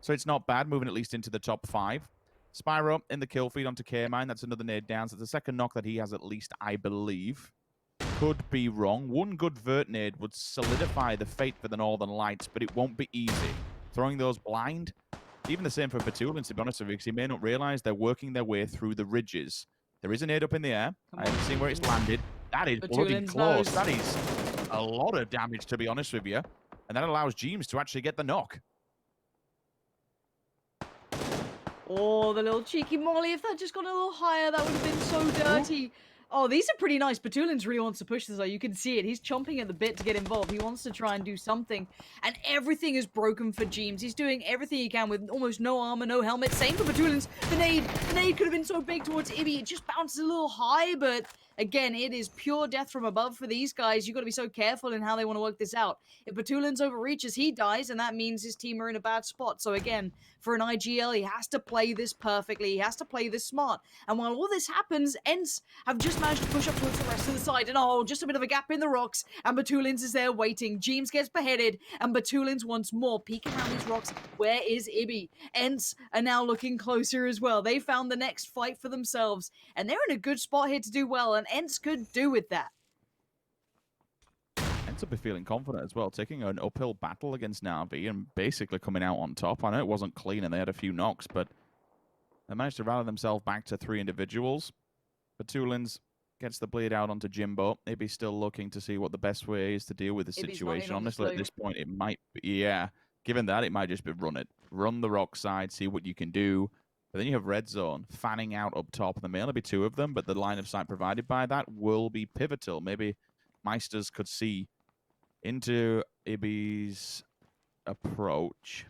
So it's not bad, moving at least into the top 5. Spyro in the kill feed onto K-Mine. That's another nade down. So it's the second knock that he has at least, I believe. Could be wrong. One good vert nade would solidify the fate for the Northern Lights, but it won't be easy. Throwing those blind. Even the same for Batulins, to be honest with you, because you may not realize they're working their way through the ridges. There is a nade up in the air. I haven't seen where it's landed. That is bloody close. That is a lot of damage, to be honest with you. And that allows James to actually get the knock. Oh, the little cheeky molly. If that just got a little higher, that would have been so dirty. Oh, these are pretty nice. Batulins really wants to push this, though. You can see it. He's chomping at the bit to get involved. He wants to try and do something. And everything is broken for James. He's doing everything he can with almost no armor, no helmet. Same for Batulins. The nade could have been so big towards Ibby. It just bounces a little high, but again, it is pure death from above for these guys. You've got to be so careful in how they want to work this out. If Batulins overreaches, he dies, and that means his team are in a bad spot. So again, for an IGL. He has to play this perfectly. He has to play this smart. And while all this happens, Ents have just managed to push up towards the rest of the side. And oh, just a bit of a gap in the rocks. And Batulins is there waiting. Jeems gets beheaded. And Batulins once more peeking around these rocks. Where is Ibby? Ents are now looking closer as well. They found the next fight for themselves. And they're in a good spot here to do well. And Ents could do with that. Ends up be feeling confident as well, taking an uphill battle against Na'Vi and basically coming out on top. I know it wasn't clean and they had a few knocks, but they managed to rally themselves back to 3 individuals. Batulins gets the bleed out onto Jimbo. Maybe still looking to see what the best way is to deal with the situation. Honestly, at this point, it might be, yeah. Given that, it might just be run it. Run the rock side, see what you can do. But then you have Red Zone fanning out up top. There may only be 2 of them, but the line of sight provided by that will be pivotal. Maybe Meisters could see into Ibby's approach.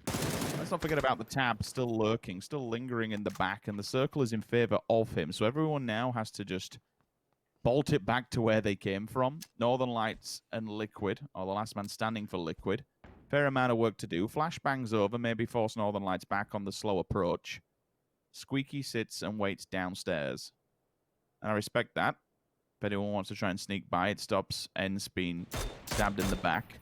Let's not forget about the tab still lurking, still lingering in the back, and the circle is in favor of him. So everyone now has to just bolt it back to where they came from. Northern Lights and Liquid, or the last man standing for Liquid. Fair amount of work to do. Flashbang's over, maybe force Northern Lights back on the slow approach. Squeaky sits and waits downstairs. And I respect that. If anyone wants to try and sneak by, it stops Ends being stabbed in the back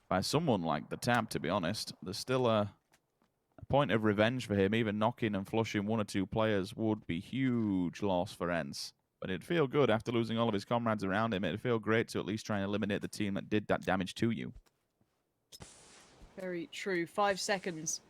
by someone like the Tab, to be honest. There's still a point of revenge for him. Even knocking and flushing 1 or 2 players would be huge loss for Ends. But it'd feel good after losing all of his comrades around him. It'd feel great to at least try and eliminate the team that did that damage to you. Very true. 5 seconds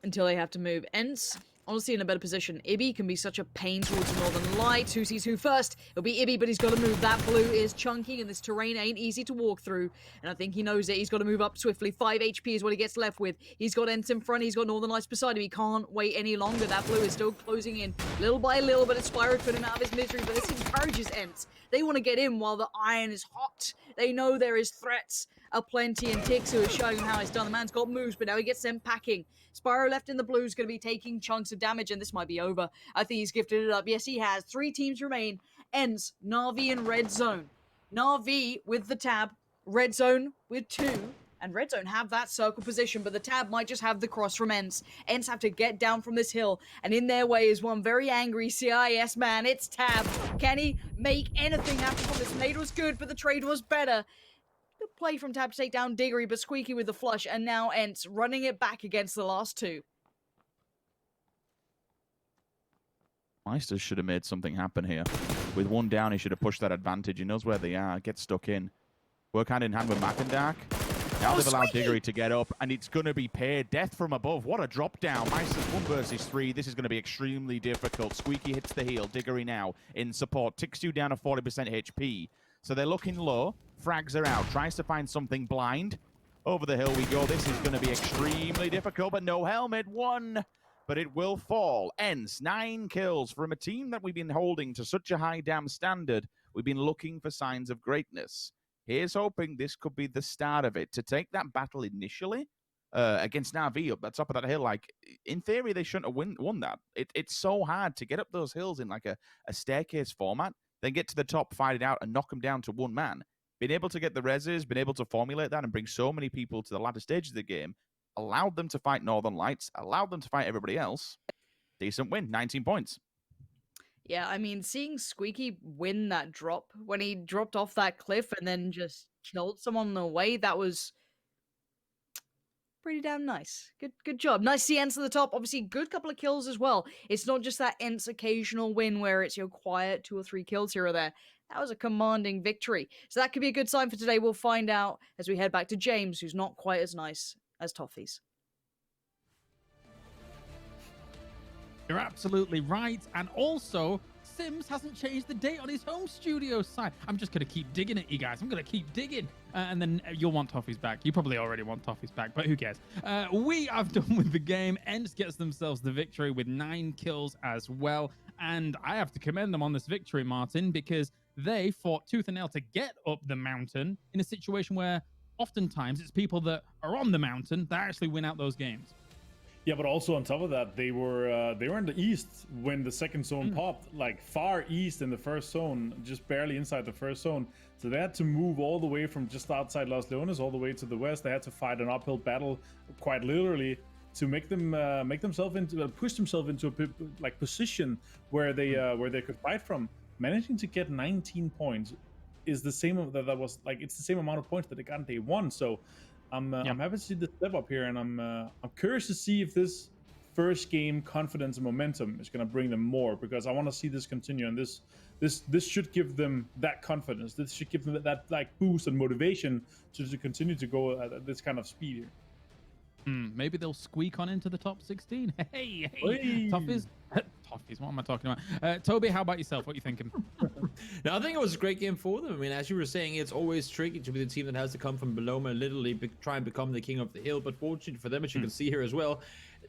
until they have to move. Ents, honestly, in a better position. Ibby can be such a pain towards the Northern Lights. Who sees who first? It'll be Ibby, but he's got to move. That blue is chunky, and this terrain ain't easy to walk through. And I think he knows it. He's got to move up swiftly. 5 HP is what he gets left with. He's got Ents in front. He's got Northern Lights beside him. He can't wait any longer. That blue is still closing in little by little, but it's Spyro put him out of his misery. But this encourages Ents. They want to get in while the iron is hot. They know there is threats aplenty, and Tixu is showing him how it's done. The man's got moves, but now he gets sent packing. Spyro left in the blue is going to be taking chunks of damage, and this might be over. I think he's gifted it up. Yes, he has. 3 teams remain. Ends, Na'Vi, and Red Zone. Na'Vi with the tab, Red Zone with 2, and Red Zone have that circle position, but the tab might just have the cross from Ents. Ents have to get down from this hill, and in their way is one very angry CIS man. It's Tab. Can he make anything happen from this? Nade was good, but the trade was better. Good play from Tab to take down Diggory, but Squeaky with the flush, and now Ents running it back against the last 2. Meisters should have made something happen here. With 1 down, he should have pushed that advantage. He knows where they are. Gets stuck in. Work hand in hand with Macandark. Now they've allowed Diggory to get up, and it's going to be paid. Death from above. What a drop down. Meisters 1 versus 3. This is going to be extremely difficult. Squeaky hits the heel. Diggory now in support. Ticks you down to 40% HP. So they're looking low. Frags are out. Tries to find something blind. Over the hill we go. This is going to be extremely difficult, but no helmet. 1. But it will fall. Ends 9 kills from a team that we've been holding to such a high damn standard. We've been looking for signs of greatness. Here's hoping this could be the start of it. To take that battle initially against Na'Vi up the top of that hill, like, in theory, they shouldn't have won that. It's so hard to get up those hills in like a staircase format, then get to the top, fight it out, and knock them down to 1 man. Being able to get the reses, been able to formulate that and bring so many people to the latter stages of the game, allowed them to fight Northern Lights, allowed them to fight everybody else. Decent win, 19 points. Yeah, I mean, seeing Squeaky win that drop when he dropped off that cliff and then just killed someone on the way, that was pretty damn nice. Good job. Nice to see Ents at the top. Obviously, good couple of kills as well. It's not just that Ents occasional win where it's your quiet 2 or 3 kills here or there. That was a commanding victory. So that could be a good sign for today. We'll find out as we head back to James, who's not quite as nice as Toffees. You're absolutely right. And also, Sims hasn't changed the date on his home studio site. I'm just going to keep digging at you guys. I'm going to keep digging. And then you'll want Toffees back. You probably already want Toffees back, but who cares? We are done with the game. Ents gets themselves the victory with 9 kills as well. And I have to commend them on this victory, Martin, because they fought tooth and nail to get up the mountain in a situation where oftentimes it's people that are on the mountain that actually win out those games. Yeah, but also on top of that, they were in the east when the second zone popped, like far east in the first zone, just barely inside the first zone. So they had to move all the way from just outside Los Leones all the way to the west. They had to fight an uphill battle, quite literally, to make themselves into push themselves into a position where they could fight from. Managing to get 19 points is the same it's the same amount of points that they got on day one. So I'm happy to see the step up here, and I'm curious to see if this first game confidence and momentum is going to bring them more, because I want to see this continue, and this should give them that confidence. This should give them that like boost and motivation to continue to go at this kind of speed here. Maybe they'll squeak on into the top 16. Hey. Toughies. What am I talking about? Toby, how about yourself? What are you thinking? No, I think it was a great game for them. I mean, as you were saying, it's always tricky to be the team that has to come from below and literally try and become the king of the hill. But fortunately for them, as you can see here as well,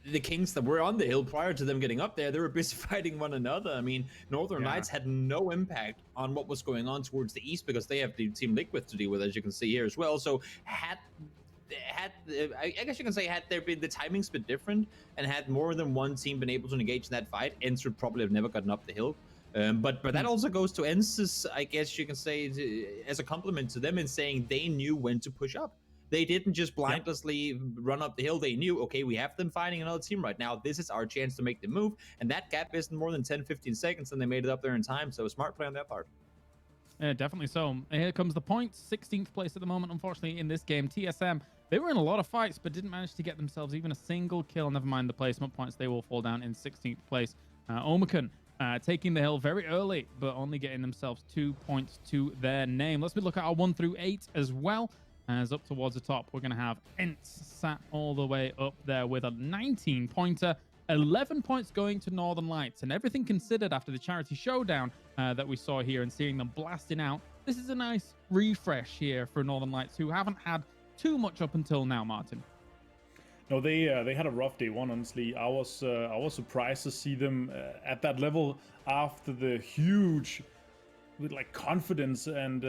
the kings that were on the hill prior to them getting up there, they were busy fighting one another. I mean, Northern Lights had no impact on what was going on towards the east because they have the Team Liquid to deal with, as you can see here as well. So I guess you can say, had there been the timing's been different and had more than one team been able to engage in that fight, ENCE would probably have never gotten up the hill. But that also goes to ENCE's, I guess you can say, as a compliment to them in saying they knew when to push up. They didn't just blindlessly run up the hill. They knew, okay, we have them fighting another team right now. This is our chance to make the move. And that gap isn't more than 10-15 seconds, and they made it up there in time. So a smart play on their part. Yeah, definitely so. Here comes the points. 16th place at the moment, unfortunately, in this game. TSM, they were in a lot of fights, but didn't manage to get themselves even a single kill. Never mind the placement points. They will fall down in 16th place. Omicron taking the hill very early, but only getting themselves 2 points to their name. Let's look at our 1 through 8 as well. As up towards the top, we're going to have ENCE sat all the way up there with a 19-pointer. 11 points going to Northern Lights, and everything considered after the charity showdown that we saw here and seeing them blasting out, this is a nice refresh here for Northern Lights, who haven't had too much up until now, Martin. No, they had a rough day one, honestly. I was surprised to see them at that level after the huge confidence and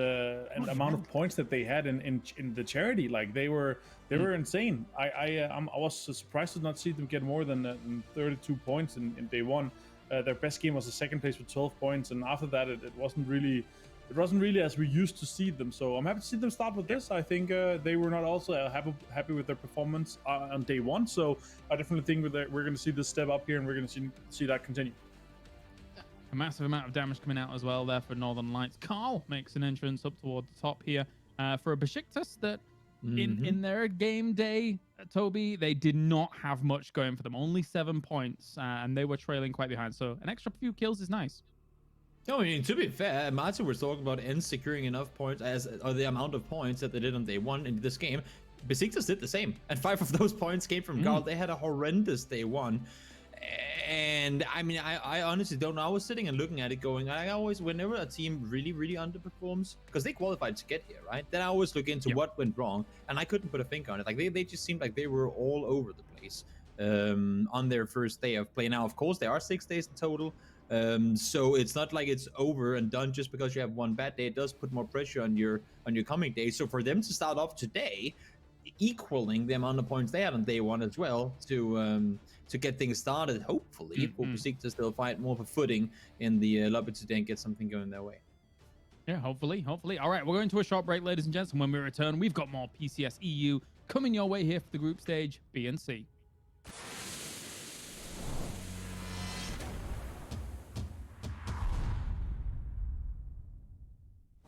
amount of points that they had in the charity. Like they were insane. I was surprised to not see them get more than 32 points in day one. Their best game was the second place with 12 points, and after that it wasn't really as we used to see them. So I'm happy to see them start with this. I think they were not also happy with their performance on day one. So I definitely think we're going to see this step up here, and we're going to see that continue. A massive amount of damage coming out as well there for Northern Lights. Carl makes an entrance up toward the top here for a Besiktas that in their game day, Toby, they did not have much going for them. Only 7 points, and they were trailing quite behind. So an extra few kills is nice. No, I mean, to be fair, Martin was talking about ENCE securing enough points or the amount of points that they did on day one in this game. Besiktas did the same, and 5 of those points came from Carl. They had a horrendous day one. And I mean, I honestly don't know. I was sitting and looking at it going, I always, whenever a team really, really underperforms, because they qualified to get here, right? Then I always look into what went wrong, and I couldn't put a finger on it. Like they just seemed like they were all over the place on their first day of play. Now, of course, there are 6 days in total. So it's not like it's over and done just because you have one bad day. It does put more pressure on your coming day. So for them to start off today, equaling the amount of points they had on day one as well, to get things started, hopefully, for Besiktas they'll find more of a footing in the lobby today and get something going their way. Yeah, hopefully. All right, we're going to a short break, ladies and gents, and when we return, we've got more PCS EU coming your way here for the group stage B and C.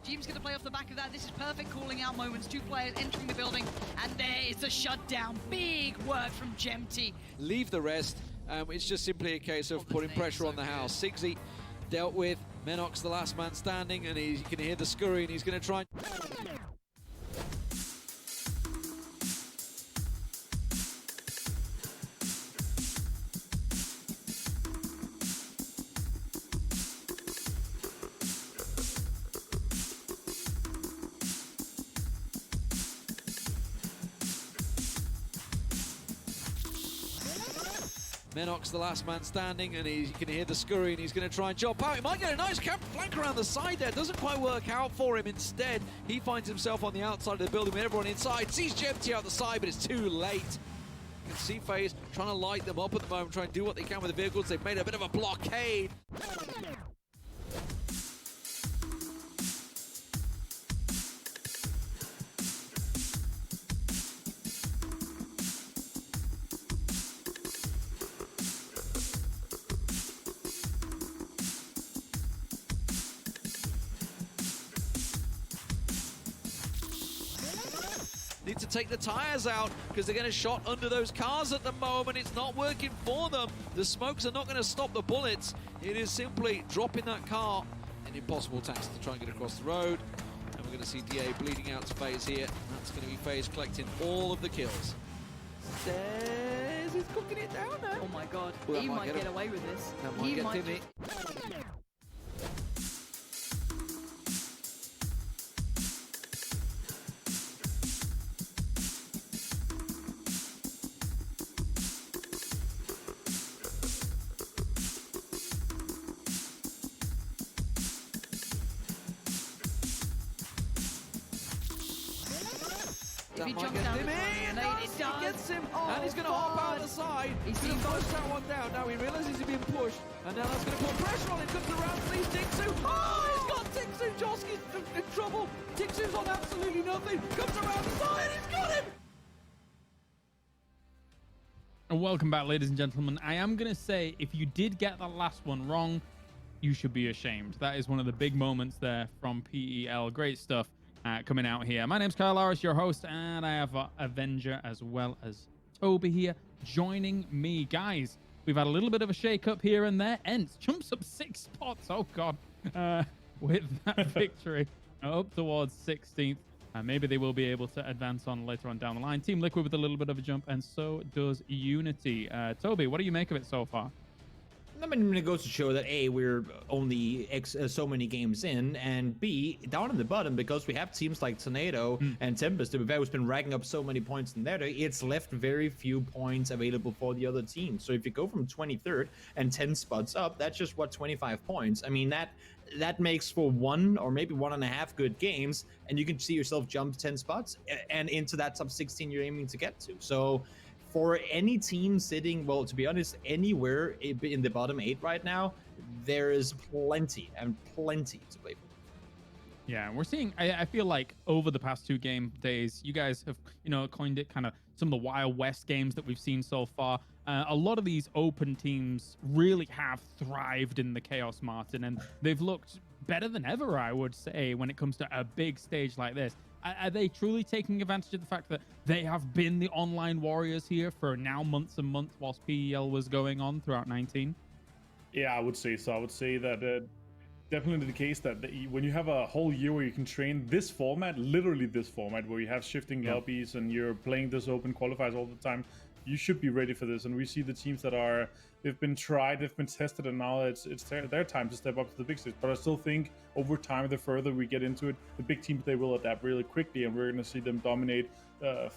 Team's going to play off the back of that. This is perfect calling out moments. 2 players entering the building, and there is a shutdown. Big work from Gemty. Leave the rest. It's just simply a case of putting pressure on the house. Sigsy dealt with. Menox the last man standing, and you can hear the scurry, and he's going to try. Menox the last man standing, and you can hear the scurry, and he's going to try and chop out. He might get a nice camp flank around the side there. Doesn't quite work out for him. Instead, he finds himself on the outside of the building with everyone inside. Sees Gemty out the side, but it's too late. You can see FaZe trying to light them up at the moment, trying to do what they can with the vehicles. They've made a bit of a blockade. Need to take the tires out because they're getting shot under those cars at the moment. It's not working for them. The smokes are not going to stop the bullets. It is simply dropping that car. An impossible task to try and get across the road. And we're going to see DA bleeding out to FaZe here. That's going to be FaZe collecting all of the kills. Says he's cooking it down now. Oh my god, Well, he that might get away with this. That might He get might Timmy. If he That might jumps get down Timmy. the grenade, it He does. gets him, Oh, and he's going to hop out God. the side. He's He's going seen to both. push that one down. Now he realizes he's being pushed, and now that's going to put pressure on him. Comes around, sees Tixu. Oh, he's got Tixu. Joski's in trouble. Tixu's on absolutely nothing. Comes around the side, he's got him. And welcome back, ladies and gentlemen. I am going to say, if you did get that last one wrong, you should be ashamed. That is one of the big moments there from PEL. Great stuff coming out here. My name's Kyle Larris, your host, and I have Avenger as well as Toby here joining me. Guys, we've had a little bit of a shake-up here and there. Ents jumps up 6 spots, oh god, with that victory up towards 16th. Maybe they will be able to advance on later on down the line. Team Liquid with a little bit of a jump, and so does Unity. Toby, what do you make of it so far? I mean, it goes to show that A, we're only so many games in, and B, down in the bottom, because we have teams like Tornado and Tempest, who's been racking up so many points in there, it's left very few points available for the other team. So if you go from 23rd and 10 spots up, that's just, 25 points. I mean, that makes for 1 or maybe 1.5 good games, and you can see yourself jump 10 spots and into that top 16 you're aiming to get to. So for any team sitting, well, to be honest, anywhere in the bottom 8 right now, there is plenty and plenty to play for. Yeah, we're seeing, I feel like over the past 2 game days, you guys have, coined it kind of some of the Wild West games that we've seen so far. A lot of these open teams really have thrived in the Chaos, Martin, and they've looked better than ever, I would say, when it comes to a big stage like this. Are they truly taking advantage of the fact that they have been the online warriors here for now months and months whilst PEL was going on throughout 19? Yeah, I would say so. I would say that definitely the case that when you have a whole year where you can train this format, literally this format, where you have shifting lobbies and you're playing this open qualifiers all the time, you should be ready for this. And we see the teams that they've been tried, they've been tested, and now it's their time to step up to the big stage. But I still think over time, the further we get into it, the big teams, they will adapt really quickly, and we're going to see them dominate. The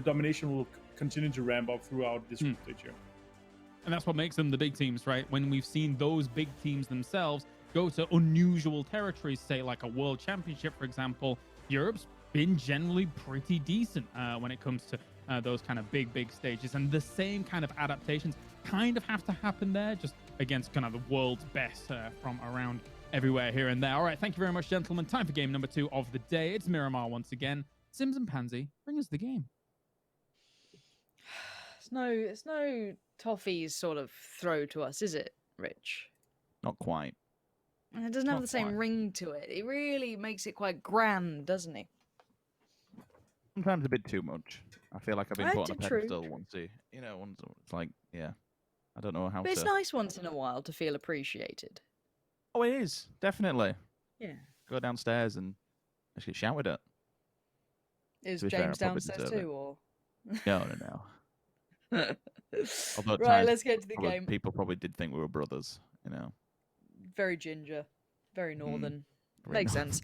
domination will continue to ramp up throughout this group stage here. And that's what makes them the big teams, right? When we've seen those big teams themselves go to unusual territories, say like a world championship, for example, Europe's been generally pretty decent when it comes to those kind of big stages. And the same kind of adaptations kind of have to happen there, just against kind of the world's best from around everywhere here and there. All right, thank you very much, gentlemen. Time for game number 2 of the day. It's Miramar once again. Sims and Pansy, bring us the game. It's no toffees sort of throw to us, is it, Rich? Not quite. And it doesn't have Not the same quite. ring to it. It really makes it quite grand, doesn't it? Sometimes a bit too much. I feel like I've been put on a True. pedestal once. It's like, yeah, I don't know how But to. it's nice once in a while to feel appreciated. Oh, it is definitely. Yeah. Go downstairs and actually shouted at. Is To be fair, James I probably downstairs deserve it. too, or? No. Although at Right, times, let's get to the game. People probably did think we were brothers. Very ginger, very northern. Very Makes sense.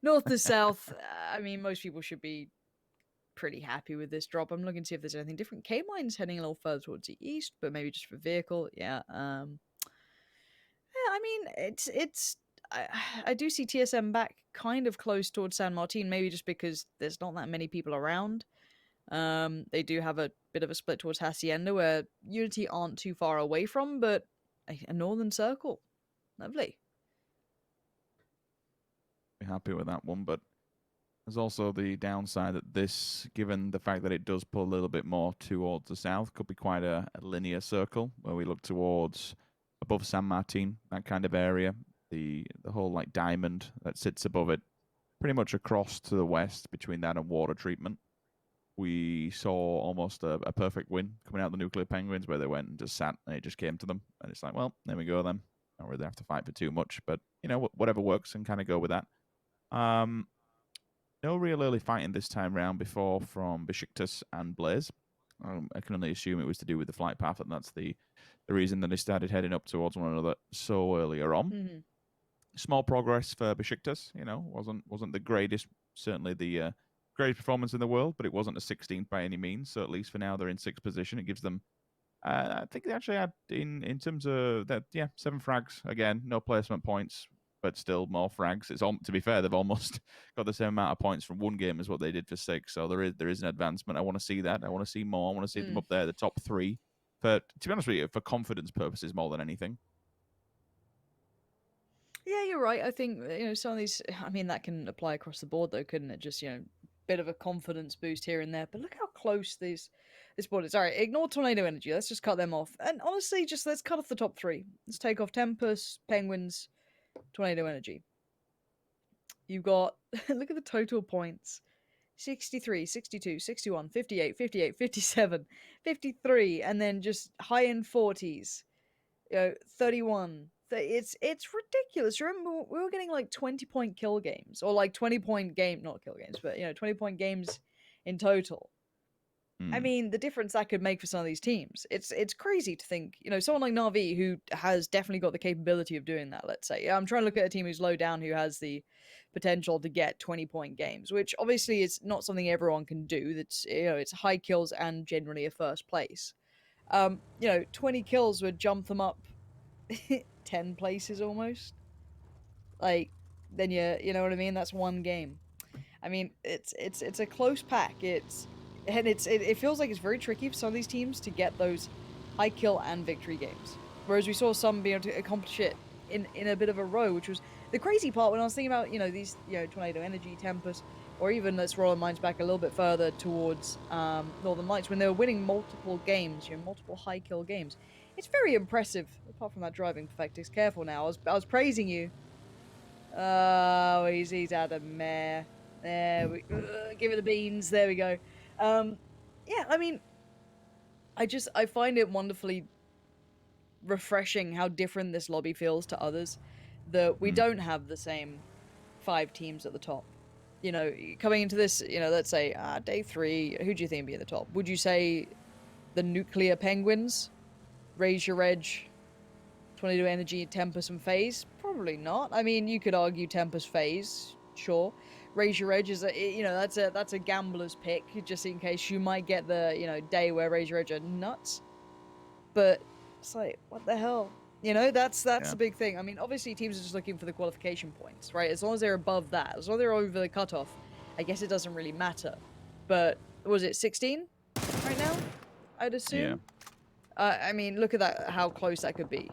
North to south, I mean, most people should be pretty happy with this drop. I'm looking to see if there's anything different. K-Mine's heading a little further towards the east, but maybe just for vehicle. Yeah. I mean, I do see TSM back kind of close towards San Martin, maybe just because there's not that many people around. They do have a bit of a split towards Hacienda, where Unity aren't too far away from, but a northern circle. Lovely. Be happy with that one, but there's also the downside that this, given the fact that it does pull a little bit more towards the south, could be quite a linear circle where we look towards above San Martin, that kind of area, the whole like diamond that sits above it, pretty much across to the west between that and water treatment. We saw almost a perfect win coming out of the Nuclear Penguins, where they went and just sat and it just came to them, and it's like, well, there we go then. Don't really have to fight for too much, but you know, whatever works, and kind of go with that. No real early fighting this time round before from Besiktas and Blaze. I can only assume it was to do with the flight path, and that's the reason that they started heading up towards one another so earlier on. Mm-hmm. Small progress for Besiktas, you know, wasn't the greatest, certainly the greatest performance in the world, but it wasn't a 16th by any means. So at least for now, they're in 6th position. It gives them, I think they actually had in terms of that, 7 frags again, no placement points, but still more frags. It's to be fair, they've almost got the same amount of points from one game as what they did for 6. So there is an advancement. I want to see that. I want to see more. I want to see them up there, the top 3. To be honest with you, for confidence purposes more than anything. Yeah, you're right. I think, you know, some of these, I mean, that can apply across the board though, couldn't it? Just, you know, bit of a confidence boost here and there. But look how close this board is. All right, ignore Tornado Energy. Let's just cut them off. And honestly, just let's cut off the top 3. Let's take off Tempest, Penguins, Tornado Energy. You've got, look at the total points. 63, 62, 61, 58, 58, 57, 53, and then just high-end 40s. You know, 31. It's ridiculous. Remember, we were getting like 20-point kill games, or like 20-point game, not kill games, but, you know, 20-point games in total. I mean, the difference that could make for some of these teams. It's crazy to think, you know, someone like Na'Vi, who has definitely got the capability of doing that, let's say. I'm trying to look at a team who's low down, who has the potential to get 20-point games, which obviously is not something everyone can do. That's, you know, it's high kills and generally a first place. You know, 20 kills would jump them up 10 places almost. Like, then you know what I mean? That's one game. I mean, it's a close pack. It feels like it's very tricky for some of these teams to get those high kill and victory games. Whereas we saw some be able to accomplish it in a bit of a row, which was the crazy part when I was thinking about, you know, these, you know, Tornado Energy, Tempest, or even let's roll our minds back a little bit further towards Northern Lights, when they were winning multiple games, you know, multiple high kill games. It's very impressive, apart from that driving perfectix. Careful now, I was praising you. Oh, he's had a mare. There we give it the beans. There we go. Yeah, I mean, I find it wonderfully refreshing how different this lobby feels to others. That we don't have the same 5 teams at the top. You know, coming into this, you know, let's say day 3, who do you think would be at the top? Would you say the Nuclear Penguins, Raise Your Edge, Tornado Energy, Tempest, and FaZe? Probably not. I mean, you could argue Tempest, FaZe, sure. Raise Your Edge is that's a gambler's pick, just in case you might get the, you know, day where Raise Your Edge are nuts. But it's like, what the hell? You know, that's the big thing. I mean, obviously teams are just looking for the qualification points, right? As long as they're above that, as long as they're over the cutoff, I guess it doesn't really matter. But was it 16 right now? I'd assume. Yeah. I mean, look at that, how close that could be.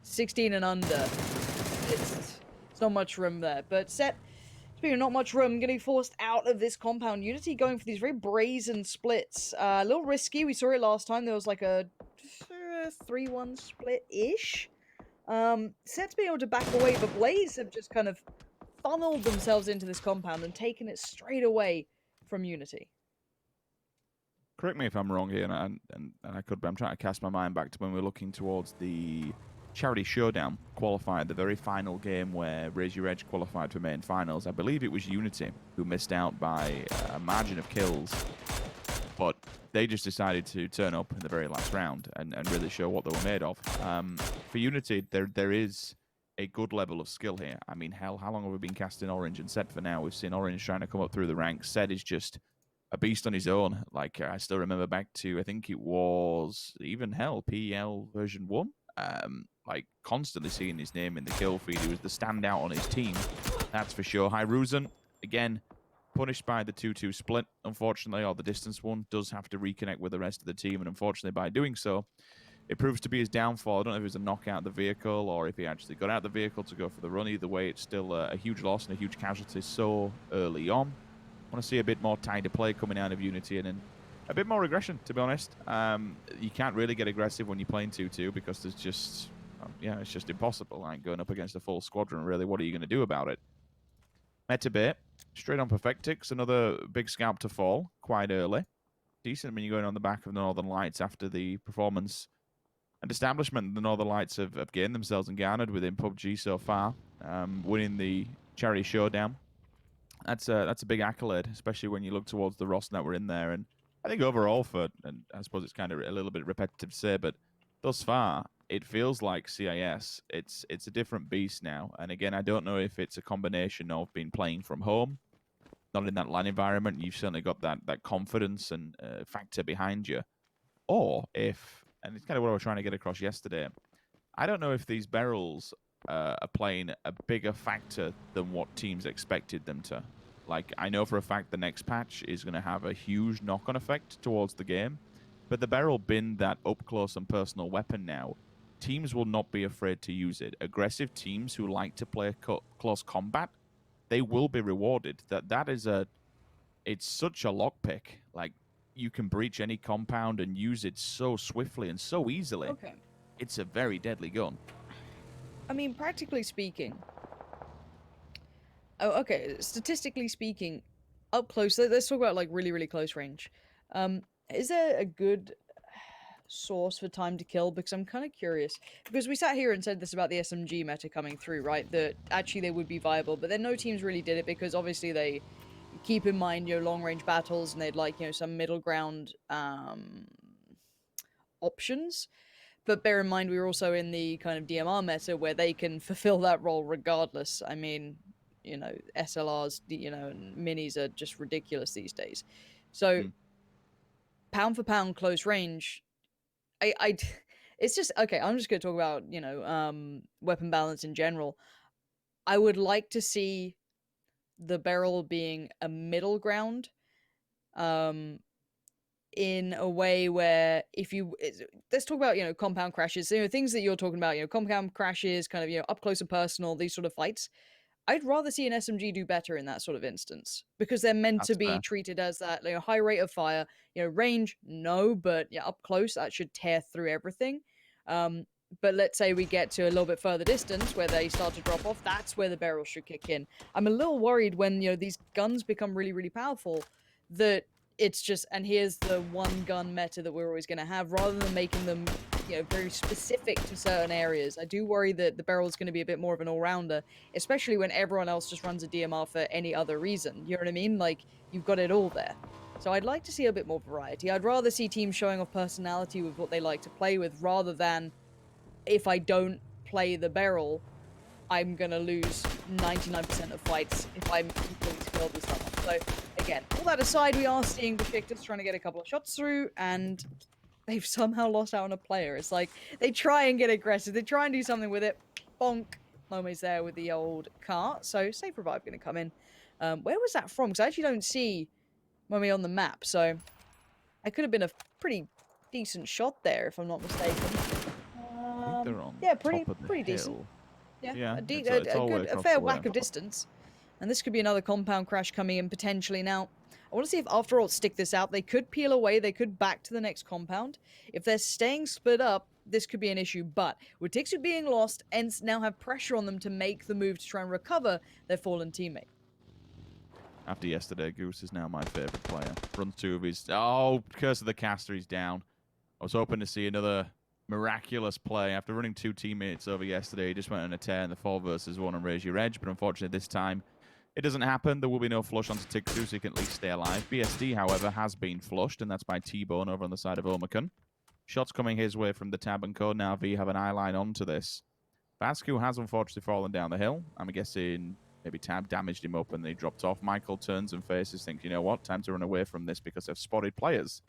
16 and under. It's not much room there. But speaking of not much room, getting forced out of this compound. Unity going for these very brazen splits. A little risky. We saw it last time. There was like a 3-1 split-ish. Set's being able to back away, but Blaze have just kind of funneled themselves into this compound and taken it straight away from Unity. Correct me if I'm wrong here, and I could be. I'm trying to cast my mind back to when we were looking towards the Charity Showdown qualifier, the very final game where Raise Your Edge qualified for main finals. I believe it was Unity who missed out by a margin of kills, but they just decided to turn up in the very last round and really show what they were made of. For Unity, there is a good level of skill here. I mean, hell, how long have we been casting Orange and Set for now? We've seen Orange trying to come up through the ranks. Set is just a beast on his own. Like, I still remember back to, I think it was even hell, PL version 1. Like, constantly seeing his name in the kill feed. He was the standout on his team, that's for sure. Hyruzen, again, punished by the 2-2 split, unfortunately, or the distance one, does have to reconnect with the rest of the team, and unfortunately by doing so, it proves to be his downfall. I don't know if it was a knockout of the vehicle or if he actually got out of the vehicle to go for the run. Either way, it's still a huge loss and a huge casualty so early on. I want to see a bit more tighter play coming out of Unity and then a bit more aggression, to be honest. You can't really get aggressive when you're playing 2-2 because there's just, it's just impossible. Like going up against a full squadron, really, what are you going to do about it? Metabit, straight on Perfectix, another big scalp to fall quite early. Decent when you're going on the back of the Northern Lights after the performance and establishment the Northern Lights have gained themselves and garnered within PUBG so far, winning the Charity Showdown. That's a big accolade, especially when you look towards the roster that were in there. And I think overall and I suppose it's kind of a little bit repetitive to say, but thus far, it feels like CIS. It's a different beast now. And again, I don't know if it's a combination of being playing from home, not in that LAN environment. You've certainly got that confidence and factor behind you. Or if, and it's kind of what I was trying to get across yesterday, I don't know if these barrels are playing a bigger factor than what teams expected them to. Like, I know for a fact the next patch is going to have a huge knock-on effect towards the game, but the barrel being that up-close and personal weapon now, teams will not be afraid to use it. Aggressive teams who like to play close combat, they will be rewarded. It's such a lockpick. Like, you can breach any compound and use it so swiftly and so easily. Okay. It's a very deadly gun. I mean, practically speaking. Oh, okay. Statistically speaking, up close. Let's talk about like really, really close range. Is there a good source for time to kill? Because I'm kind of curious. Because we sat here and said this about the SMG meta coming through, right? That actually they would be viable, but then no teams really did it because obviously they keep in mind long range battles and they'd like some middle ground options. But bear in mind, we were also in the kind of DMR meta where they can fulfill that role regardless. I mean, SLRs, and minis are just ridiculous these days. So, pound for pound, close range, it's just, okay, I'm just going to talk about, weapon balance in general. I would like to see the barrel being a middle ground, in a way where let's talk about compound crashes, things that you're talking about, compound crashes, kind of up close and personal, these sort of fights. I'd rather see an SMG do better in that sort of instance because they're meant to be treated as that high rate of fire. Range, no, but up close that should tear through everything. But let's say we get to a little bit further distance where they start to drop off, that's where the barrel should kick in. I'm a little worried when these guns become really, really powerful that it's just, and here's the one gun meta that we're always going to have, rather than making them, very specific to certain areas. I do worry that the barrel is going to be a bit more of an all-rounder, especially when everyone else just runs a DMR for any other reason. You know what I mean? Like, you've got it all there. So I'd like to see a bit more variety. I'd rather see teams showing off personality with what they like to play with, rather than, if I don't play the barrel, I'm going to lose 99% of fights if I'm completely skilled with someone. So, again, all that aside, we are seeing Besiktas trying to get a couple of shots through, and they've somehow lost out on a player. It's like, they try and get aggressive, they try and do something with it, bonk, Mome's there with the old cart, so safe revive going to come in. Where was that from? Because I actually don't see Mome on the map, so it could have been a pretty decent shot there, if I'm not mistaken. I think they're on pretty decent. hill. Yeah, It's a fair whack of distance. And this could be another compound crash coming in potentially. Now, I want to see if after all stick this out. They could peel away. They could back to the next compound. If they're staying split up, this could be an issue. But with Tixu being lost, Ents now have pressure on them to make the move to try and recover their fallen teammate. After yesterday, Goose is now my favorite player. Runs two of his... Oh, Curse of the Caster, he's down. I was hoping to see another miraculous play. After running two teammates over yesterday, he just went on a tear in the 4 versus 1 and raise your edge. But unfortunately, this time, it doesn't happen. There will be no flush onto Tixu, so he can at least stay alive. BSD, however, has been flushed, and that's by T-Bone over on the side of Omicron. Shots coming his way from the Tab and Co. Now V have an eye line onto this. Vascu has unfortunately fallen down the hill. I'm guessing maybe Tab damaged him up and they dropped off. Michael turns and faces, thinks, you know what, time to run away from this because they've spotted players.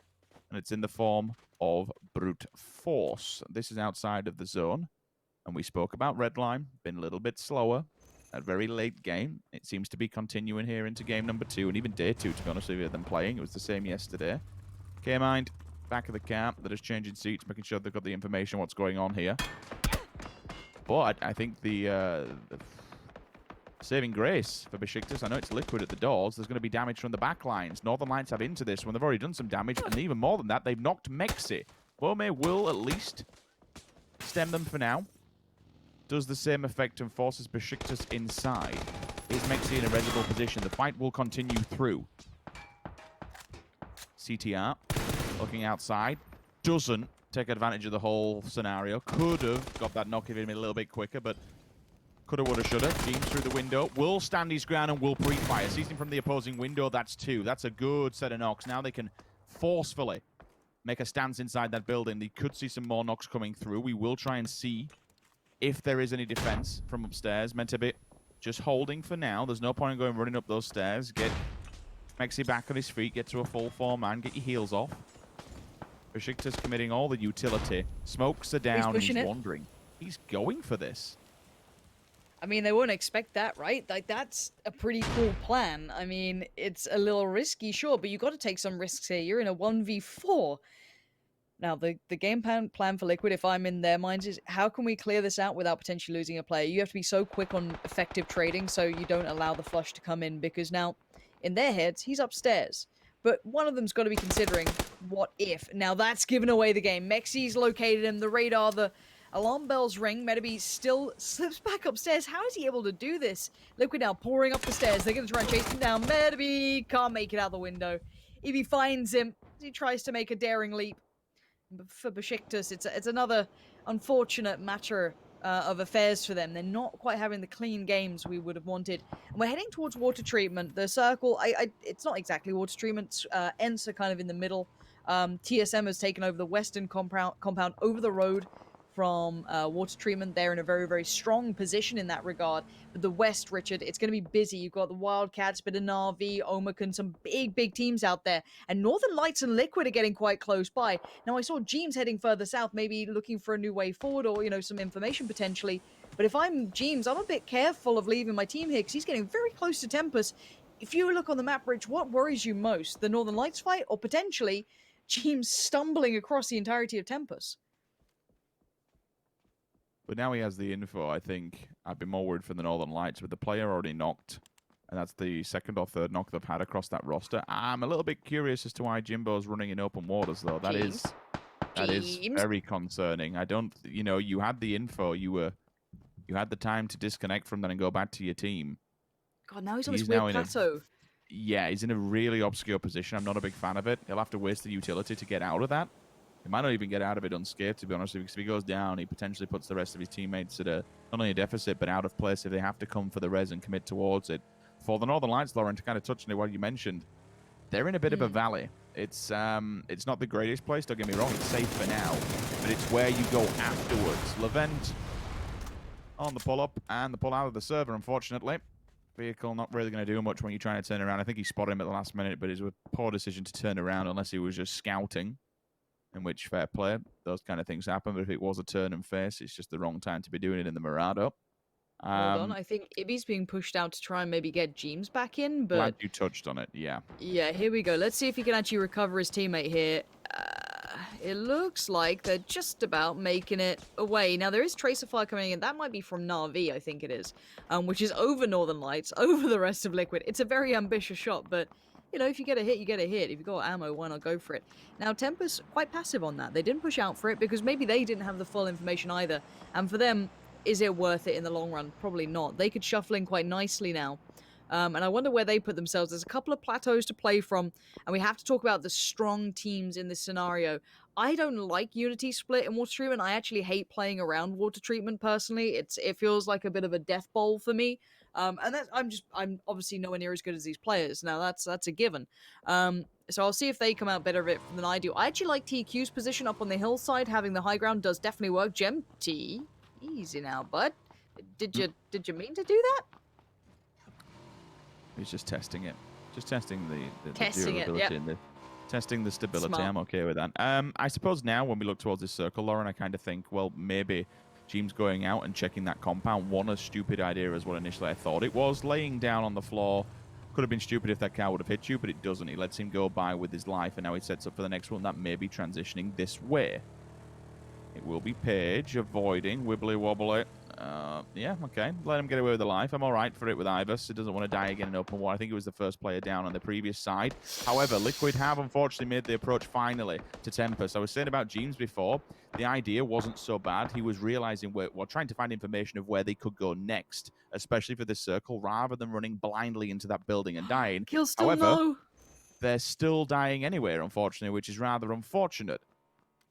And it's in the form of brute force. This is outside of the zone. And we spoke about Redline, been a little bit slower. a very late game. It seems to be continuing here into game number 2, and even day 2, to be honest with you, them playing. It was the same yesterday. K-Mind, back of the camp. They're just changing seats, making sure they've got the information what's going on here. But I think the saving grace for Besiktas, I know it's Liquid at the doors. There's going to be damage from the back lines. Northern Lights have into this when they've already done some damage, and even more than that, they've knocked Mexi. Wome will at least stem them for now. Does the same effect and forces Besiktas inside. Is Mexi in a reasonable position? The fight will continue through. CTR looking outside. Doesn't take advantage of the whole scenario. Could have got that knock if he'd been a little bit quicker, but coulda, woulda, shoulda. James through the window. Will stand his ground and will pre-fire. Sees him from the opposing window. That's 2. That's a good set of knocks. Now they can forcefully make a stance inside that building. They could see some more knocks coming through. We will try and see if there is any defense from upstairs. Meant to be just holding for now. There's no point in going running up those stairs. Get Mexi back on his feet. Get to a full 4-man. Get your heels off. Besiktas committing all the utility. Smokes are down. He's wandering. He's going for this. I mean, they won't expect that, right? Like, that's a pretty cool plan. I mean, it's a little risky, sure, but you got to take some risks here. You're in a 1v4. Now, the game plan for Liquid, if I'm in their minds, is how can we clear this out without potentially losing a player? You have to be so quick on effective trading so you don't allow the flush to come in, because now, in their heads, he's upstairs. But one of them's got to be considering, what if? Now, that's given away the game. Mexi's located him, the radar, the alarm bells ring. Metabe still slips back upstairs. How is he able to do this? Liquid now pouring up the stairs. They're going to try and chase him down. Metabe can't make it out the window. If he finds him, he tries to make a daring leap. For Besiktas, it's another unfortunate matter of affairs for them. They're not quite having the clean games we would have wanted. And we're heading towards water treatment. The circle, it's not exactly water treatment. Ents are kind of in the middle. TSM has taken over the western compound over the road from water treatment. They're in a very, very strong position in that regard. But the west, Richard, it's going to be busy. You've got the Wildcats, bit of Na'Vi, Omicron, some big, big teams out there. And Northern Lights and Liquid are getting quite close by. Now, I saw Jeems heading further south, maybe looking for a new way forward or, you know, some information potentially. But if I'm Jeems, I'm a bit careful of leaving my team here because he's getting very close to Tempest. If you look on the map, Rich, what worries you most? The Northern Lights fight or potentially Jeems stumbling across the entirety of Tempest? But now he has the info. I think I'd be more worried for the Northern Lights with the player already knocked. And that's the second or third knock they've had across that roster. I'm a little bit curious as to why Jimbo's running in open waters, though. That is very concerning. I don't, you know, you had the info. You had the time to disconnect from that and go back to your team. God, now he's on this weird plateau. Yeah, he's in a really obscure position. I'm not a big fan of it. He'll have to waste the utility to get out of that. He might not even get out of it unscathed, to be honest, because if he goes down, he potentially puts the rest of his teammates at not only a deficit, but out of place if they have to come for the res and commit towards it. For the Northern Lights, Lauren, to kind of touch on what you mentioned, they're in a bit of a valley. It's not the greatest place, don't get me wrong, it's safe for now, but it's where you go afterwards. Levent on the pull-up and the pull-out of the server, unfortunately. Vehicle not really going to do much when you're trying to turn around. I think he spotted him at the last minute, but it was a poor decision to turn around unless he was just scouting. In which, fair play, those kind of things happen. But if it was a turn and face, it's just the wrong time to be doing it in the Murado. Hold on, I think Ibby's being pushed out to try and maybe get Jeems back in, but... Glad you touched on it, yeah. Yeah, here we go. Let's see if he can actually recover his teammate here. It looks like they're just about making it away. Now, there is Tracer Fire coming in. That might be from Na'Vi, I think it is, which is over Northern Lights, over the rest of Liquid. It's a very ambitious shot, but... You know, if you get a hit, you get a hit. If you've got ammo, why not go for it? Now, Tempest, quite passive on that. They didn't push out for it because maybe they didn't have the full information either. And for them, is it worth it in the long run? Probably not. They could shuffle in quite nicely now. And I wonder where they put themselves. There's a couple of plateaus to play from, and we have to talk about the strong teams in this scenario. I don't like Unity split in water treatment. I actually hate playing around water treatment personally. It feels like a bit of a death bowl for me. And I'm obviously nowhere near as good as these players. Now that's a given. So I'll see if they come out better of it than I do. I actually like TQ's position up on the hillside. Having the high ground does definitely work. Gem T, easy now, bud. Did you mean to do that? He's just testing it. Just testing the testing durability and testing the stability. Smart. I'm okay with that. I suppose now when we look towards this circle, Lauren, I kind of think, well, maybe James going out and checking that compound. One as stupid idea as what initially I thought it was. Laying down on the floor. Could have been stupid if that car would have hit you, but it doesn't. He lets him go by with his life, and now he sets up for the next one that may be transitioning this way. It will be Page avoiding wibbly wobbly. Yeah, okay. Let him get away with the life. I'm all right for it with Ibis. He doesn't want to die again in open war. I think he was the first player down on the previous side. However, Liquid have unfortunately made the approach finally to Tempest. I was saying about James before, the idea wasn't so bad. He was realizing trying to find information of where they could go next, especially for this circle, rather than running blindly into that building and dying. Kill still However, low. they're still dying anywhere, unfortunately, which is rather unfortunate.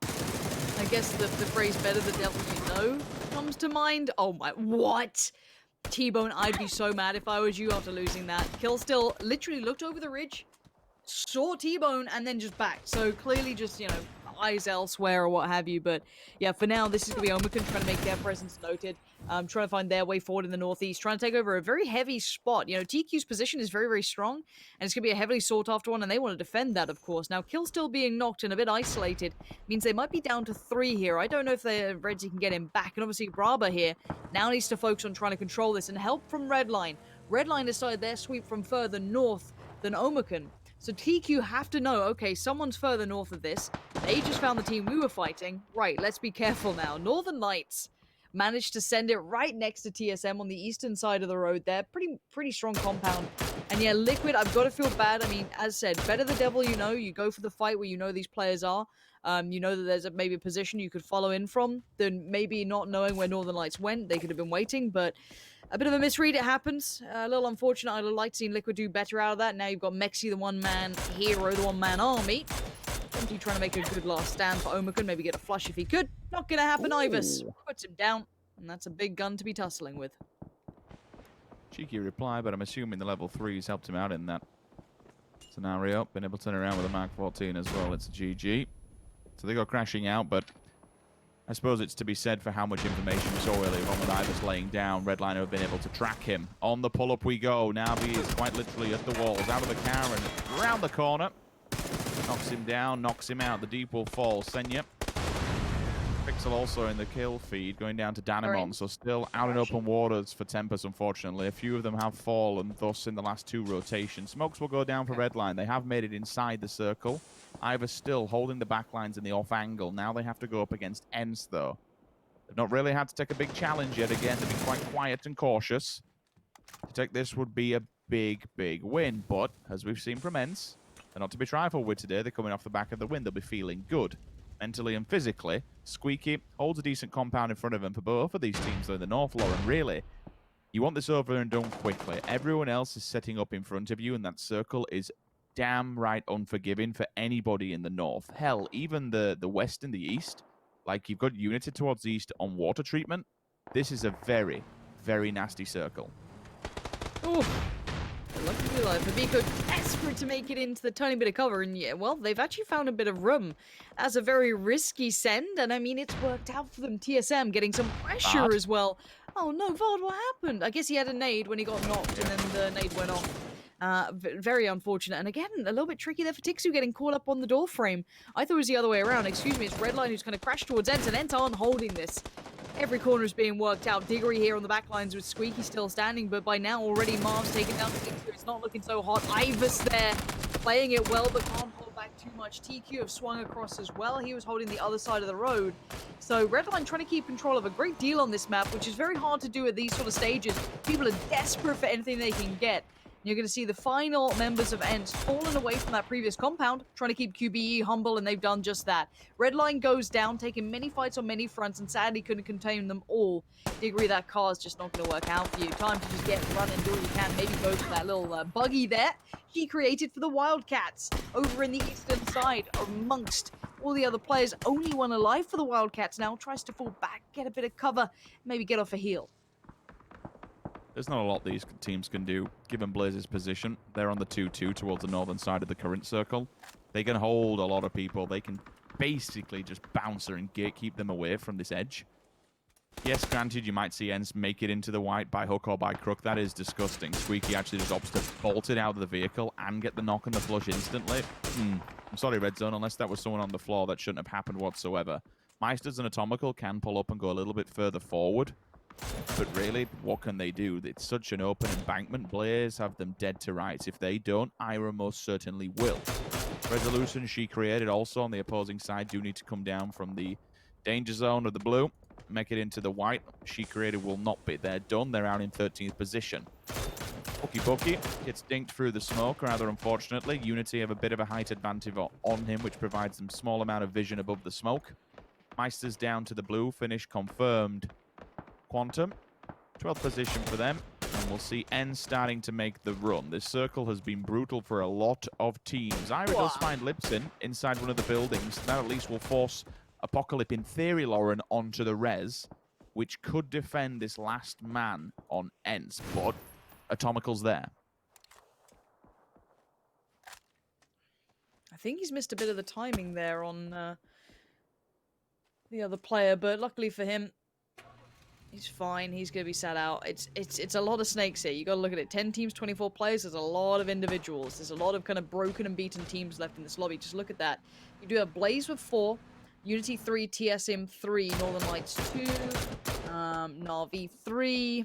I guess the phrase "better the devil you know" comes to mind. Oh my, what? T-Bone, I'd be so mad if I was you after losing that. Kill still literally looked over the ridge, saw T-Bone, and then just backed. So clearly just, you know, eyes elsewhere or what have you. But yeah, for now, this is going to be Omicron trying to make their presence noted. Trying to find their way forward in the northeast, trying to take over a very heavy spot. You know, TQ's position is very, very strong, and it's going to be a heavily sought after one, and they want to defend that, of course. Now, Kill still being knocked and a bit isolated means they might be down to 3 here. I don't know if Redzy can get him back, and obviously Braba here now needs to focus on trying to control this and help from Redline. Redline decided their sweep from further north than Omicron. So TQ have to know, okay, someone's further north of this. They just found the team we were fighting. Right, let's be careful now. Northern Lights managed to send it right next to TSM on the eastern side of the road there. Pretty strong compound. And yeah, Liquid, I've got to feel bad. I mean, as said, better the devil you know. You go for the fight where you know these players are. You know that there's maybe a position you could follow in from. Then maybe not knowing where Northern Lights went. They could have been waiting, but a bit of a misread, it happens. A little unfortunate. I'd like to see Liquid do better out of that. Now you've got Mexi, the one-man hero, the one-man army. Empty trying to make a good last stand for Omicron. Maybe get a flush if he could. Not going to happen. Ibis puts him down. And that's a big gun to be tussling with. Cheeky reply, but I'm assuming the level 3s helped him out in that scenario. Been able to turn around with a Mark 14 as well. It's a GG. So they go crashing out, but I suppose it's to be said for how much information we saw earlier on with Ibis laying down. Redline have been able to track him. On the pull-up we go. Navi is quite literally at the walls, out of the car and around the corner. Knocks him down, knocks him out. The deep will fall. Senya. Pixel also in the kill feed, going down to Danimon. So still out in open waters for Tempest, unfortunately. A few of them have fallen, thus in the last 2 rotations. Smokes will go down for Redline. They have made it inside the circle. Ivor still holding the backlines in the off angle. Now they have to go up against ENCE, though. They've not really had to take a big challenge yet. Again, they've been quite quiet and cautious. To take this would be a big, big win. But, as we've seen from ENCE, they're not to be trifled with today. They're coming off the back of the win. They'll be feeling good, mentally and physically. Squeaky holds a decent compound in front of him for both of these teams, though, in the North, Lauren. Really, you want this over and done quickly. Everyone else is setting up in front of you, and that circle is damn right unforgiving for anybody in the North. Hell, even the West and the East, like you've got United towards the East on water treatment. This is a very, very nasty circle. Oh, lucky to be alive. Fabiko desperate to make it into the tiny bit of cover, and yeah, well, they've actually found a bit of room. That's a very risky send, and I mean, it's worked out for them. TSM getting some pressure as well. Oh no, Vard, what happened? I guess he had a nade when he got knocked, and then the nade went off. Very unfortunate. And again, a little bit tricky there for Tixu getting caught up on the door frame. I thought it was the other way around. Excuse me, it's Redline who's going to crash towards ENCE, and ENCE aren't holding this. Every corner is being worked out. Diggory here on the back lines with Squeaky still standing, but by now already Marv's taken down Tixu. It's not looking so hot. Ibis there, playing it well, but can't hold back too much. TQ have swung across as well. He was holding the other side of the road. So Redline trying to keep control of a great deal on this map, which is very hard to do at these sort of stages. People are desperate for anything they can get. You're going to see the final members of ENCE falling away from that previous compound, trying to keep QBE humble, and they've done just that. Redline goes down, taking many fights on many fronts, and sadly couldn't contain them all. Diggory, that car is just not going to work out for you. Time to just get running, do what you can. Maybe go for that little buggy there he created for the Wildcats over in the eastern side amongst all the other players. Only one alive for the Wildcats now. Tries to fall back, get a bit of cover, maybe get off a heel. There's not a lot these teams can do, given Blaze's position. They're on the 2-2 towards the northern side of the current circle. They can hold a lot of people. They can basically just bounce her and keep them away from this edge. Yes, granted, you might see ENCE make it into the white by hook or by crook. That is disgusting. Squeaky actually just opts to bolt it out of the vehicle and get the knock and the flush instantly. I'm sorry, Red Zone, unless that was someone on the floor, that shouldn't have happened whatsoever. Meisters and Atomical can pull up and go a little bit further forward. But really, what can they do? It's such an open embankment. Blaze have them dead to rights. If they don't, Ira most certainly will. Resolution she created also on the opposing side do need to come down from the danger zone of the blue. Make it into the white. She created will not be. They're done. They're out in 13th position. Pokey gets dinked through the smoke, rather unfortunately. Unity have a bit of a height advantage on him, which provides them small amount of vision above the smoke. Meister's down to the blue. Finish confirmed. Quantum, 12th position for them. And we'll see N starting to make the run. This circle has been brutal for a lot of teams. Ira does find Lipson inside one of the buildings. That at least will force Apocalypse, in theory, Lauren, onto the res, which could defend this last man on Ents. But Atomical's there. I think he's missed a bit of the timing there on the other player, but luckily for him, he's fine. He's going to be sat out. It's a lot of snakes here. You got to look at it. 10 teams, 24 players. There's a lot of individuals. There's a lot of kind of broken and beaten teams left in this lobby. Just look at that. You do have Blaze with 4, Unity 3, TSM 3, Northern Lights 2, Na'Vi 3.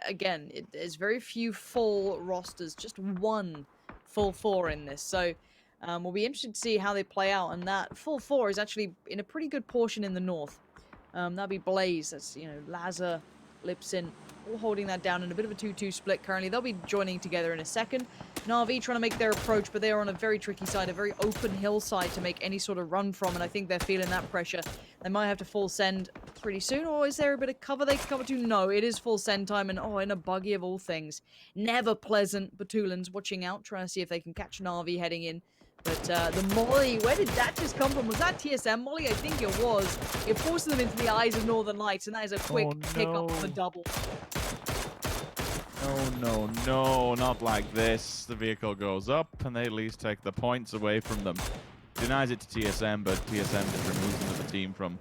Again, there's very few full rosters. Just one full 4 in this. So we'll be interested to see how they play out. And that full 4 is actually in a pretty good portion in the north. That'd be Blaze, that's, you know, Lazar, Lipson, all holding that down in a bit of a 2-2 split currently. They'll be joining together in a second. Na'Vi trying to make their approach, but they are on a very tricky side, a very open hillside to make any sort of run from, and I think they're feeling that pressure. They might have to full send pretty soon, or is there a bit of cover they can cover to? No, it is full send time, and in a buggy of all things. Never pleasant. Batulans watching out, trying to see if they can catch Na'Vi heading in. But the molly, where did that just come from? Was that TSM molly? I think it was. It forces them into the eyes of Northern Lights, and that is a quick pick up on the double. No, not like this. The vehicle goes up, and they at least take the points away from them. Denies it to TSM, but TSM just removes them as a team from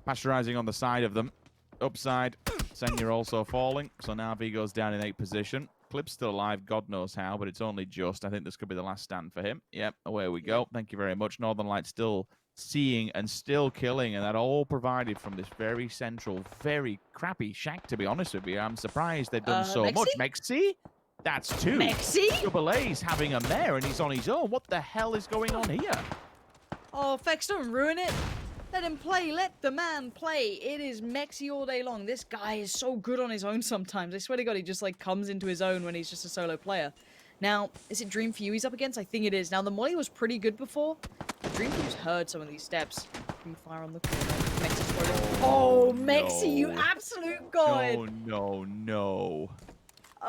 pasteurizing on the side of them. Upside, Senya also falling, so now V goes down in 8th position. Clip's still alive, God knows how, but it's only just. I think this could be the last stand for him. Yep, away we go. Thank you very much. Northern Lights still seeing and still killing, and that all provided from this very central, very crappy shack, to be honest with you. I'm surprised they've done so much. Mexi? That's 2. Mexi? Double A's having him there, and he's on his own. What the hell is going on here? Oh, Fex, don't ruin it. Let him play. Let the man play. It is Mexi all day long. This guy is so good on his own sometimes. I swear to God, he just like comes into his own when he's just a solo player. Now, is it Dream Few he's up against? I think it is. Now, the molly was pretty good before. Dream Few's heard some of these steps. Free fire on the corner. Mexi's oh, Mexi, you absolute god. No.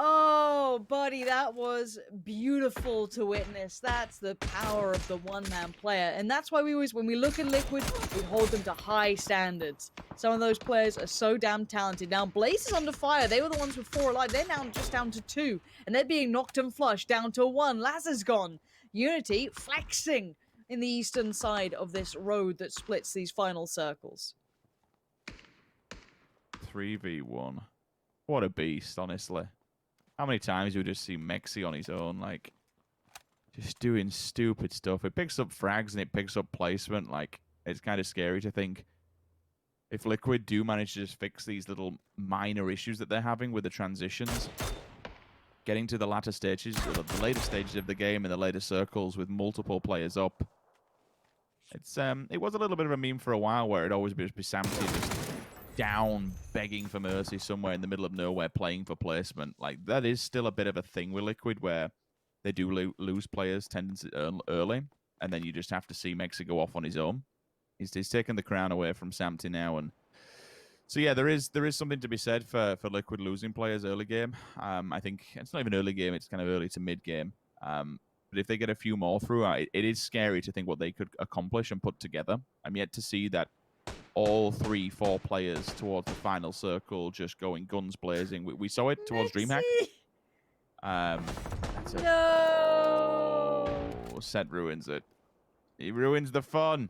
Oh, buddy, that was beautiful to witness. That's the power of the one-man player. And that's why we always, when we look at Liquid, we hold them to high standards. Some of those players are so damn talented. Now, Blaze is under fire. They were the ones with 4 alive. They're now just down to 2. And they're being knocked and flushed down to 1. Lazar's gone. Unity flexing in the eastern side of this road that splits these final circles. 3v1. What a beast, honestly. How many times do we just see Mexi on his own, like, just doing stupid stuff? It picks up frags and it picks up placement. Like, it's kind of scary to think if Liquid do manage to just fix these little minor issues that they're having with the transitions, getting to the latter stages, the later stages of the game and the later circles with multiple players up. It was a little bit of a meme for a while where it'd always be Samty just down, begging for mercy somewhere in the middle of nowhere, playing for placement. Like, that is still a bit of a thing with Liquid, where they do lose players tendency early, and then you just have to see Mexi go off on his own. He's taken the crown away from Samty now, and so yeah, there is something to be said for Liquid losing players early game. I think it's not even early game; it's kind of early to mid game. But if they get a few more through, it is scary to think what they could accomplish and put together. I'm yet to see that all 3-4 players towards the final circle just going guns blazing. We saw it towards DreamHack. No! Set ruins it. He ruins the fun.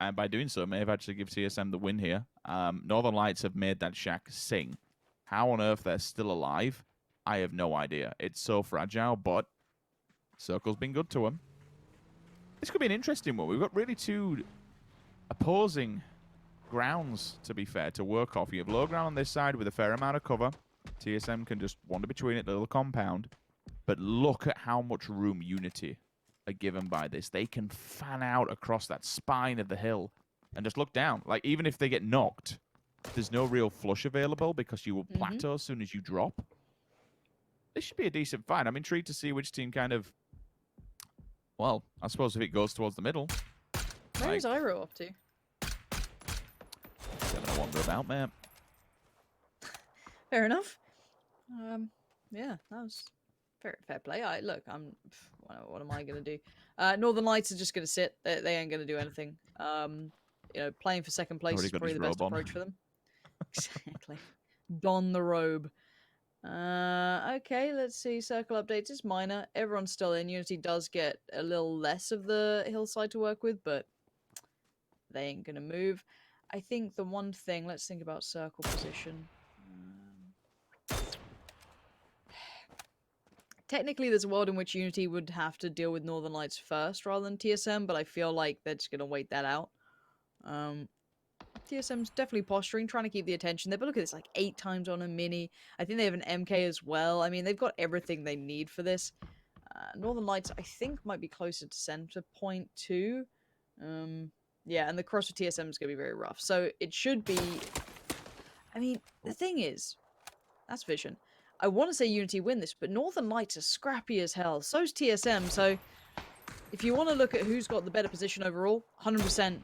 And by doing so, may have actually give TSM the win here. Northern Lights have made that shack sing. How on earth they're still alive, I have no idea. It's so fragile, but Circle's been good to them. This could be an interesting one. We've got really two opposing grounds, to be fair, to work off. You have low ground on this side with a fair amount of cover. TSM can just wander between it, little compound. But look at how much room Unity are given by this. They can fan out across that spine of the hill and just look down. Like, even if they get knocked, there's no real flush available because you will plateau as soon as you drop. This should be a decent fight. I'm intrigued to see which team kind of... Well, I suppose if it goes towards the middle... Where's Iro up to? Having a wander about, man. Fair enough. Yeah, that was fair play. What am I gonna do? Northern Lights are just gonna sit. They ain't gonna do anything. You know, playing for second place is probably the best approach for them. Exactly. Don the robe. Okay, let's see. Circle updates. It's minor. Everyone's still in. Unity does get a little less of the hillside to work with, but they ain't gonna move. I think the one thing, let's think about circle position. Technically, there's a world in which Unity would have to deal with Northern Lights first rather than TSM, but I feel like they're just going to wait that out. TSM's definitely posturing, trying to keep the attention there, but look at this, like 8 times on a mini. I think they have an MK as well. I mean, they've got everything they need for this. Northern Lights, I think, might be closer to center point too. Yeah, and the cross with TSM is going to be very rough. So it should be... I mean, the thing is, that's Vision. I want to say Unity win this, but Northern Lights are scrappy as hell. So's TSM, so if you want to look at who's got the better position overall, 100%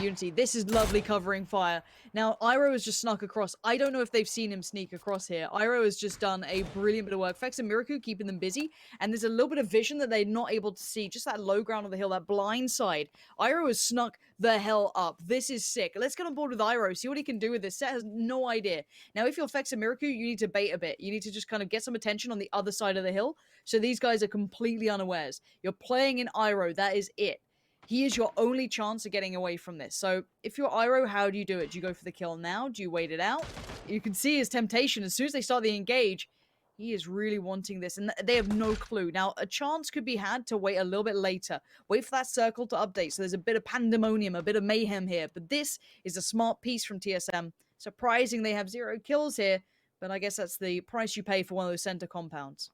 Unity. This is lovely covering fire. Now, Iro has just snuck across. I don't know if they've seen him sneak across here. Iro has just done a brilliant bit of work. Fex and Miraku keeping them busy, and there's a little bit of vision that they're not able to see. Just that low ground on the hill, that blind side. Iro has snuck the hell up. This is sick. Let's get on board with Iro, see what he can do with this. Set has no idea. Now, if you're Fex and Miraku, you need to bait a bit. You need to just kind of get some attention on the other side of the hill, so these guys are completely unawares. You're playing in Iro. That is it. He is your only chance of getting away from this. So if you're Iro, how do you do it? Do you go for the kill now? Do you wait it out? You can see his temptation. As soon as they start the engage, he is really wanting this, and they have no clue. Now, a chance could be had to wait a little bit later. Wait for that circle to update, so there's a bit of pandemonium, a bit of mayhem here. But this is a smart piece from TSM. Surprising they have 0 kills here, but I guess that's the price you pay for one of those center compounds.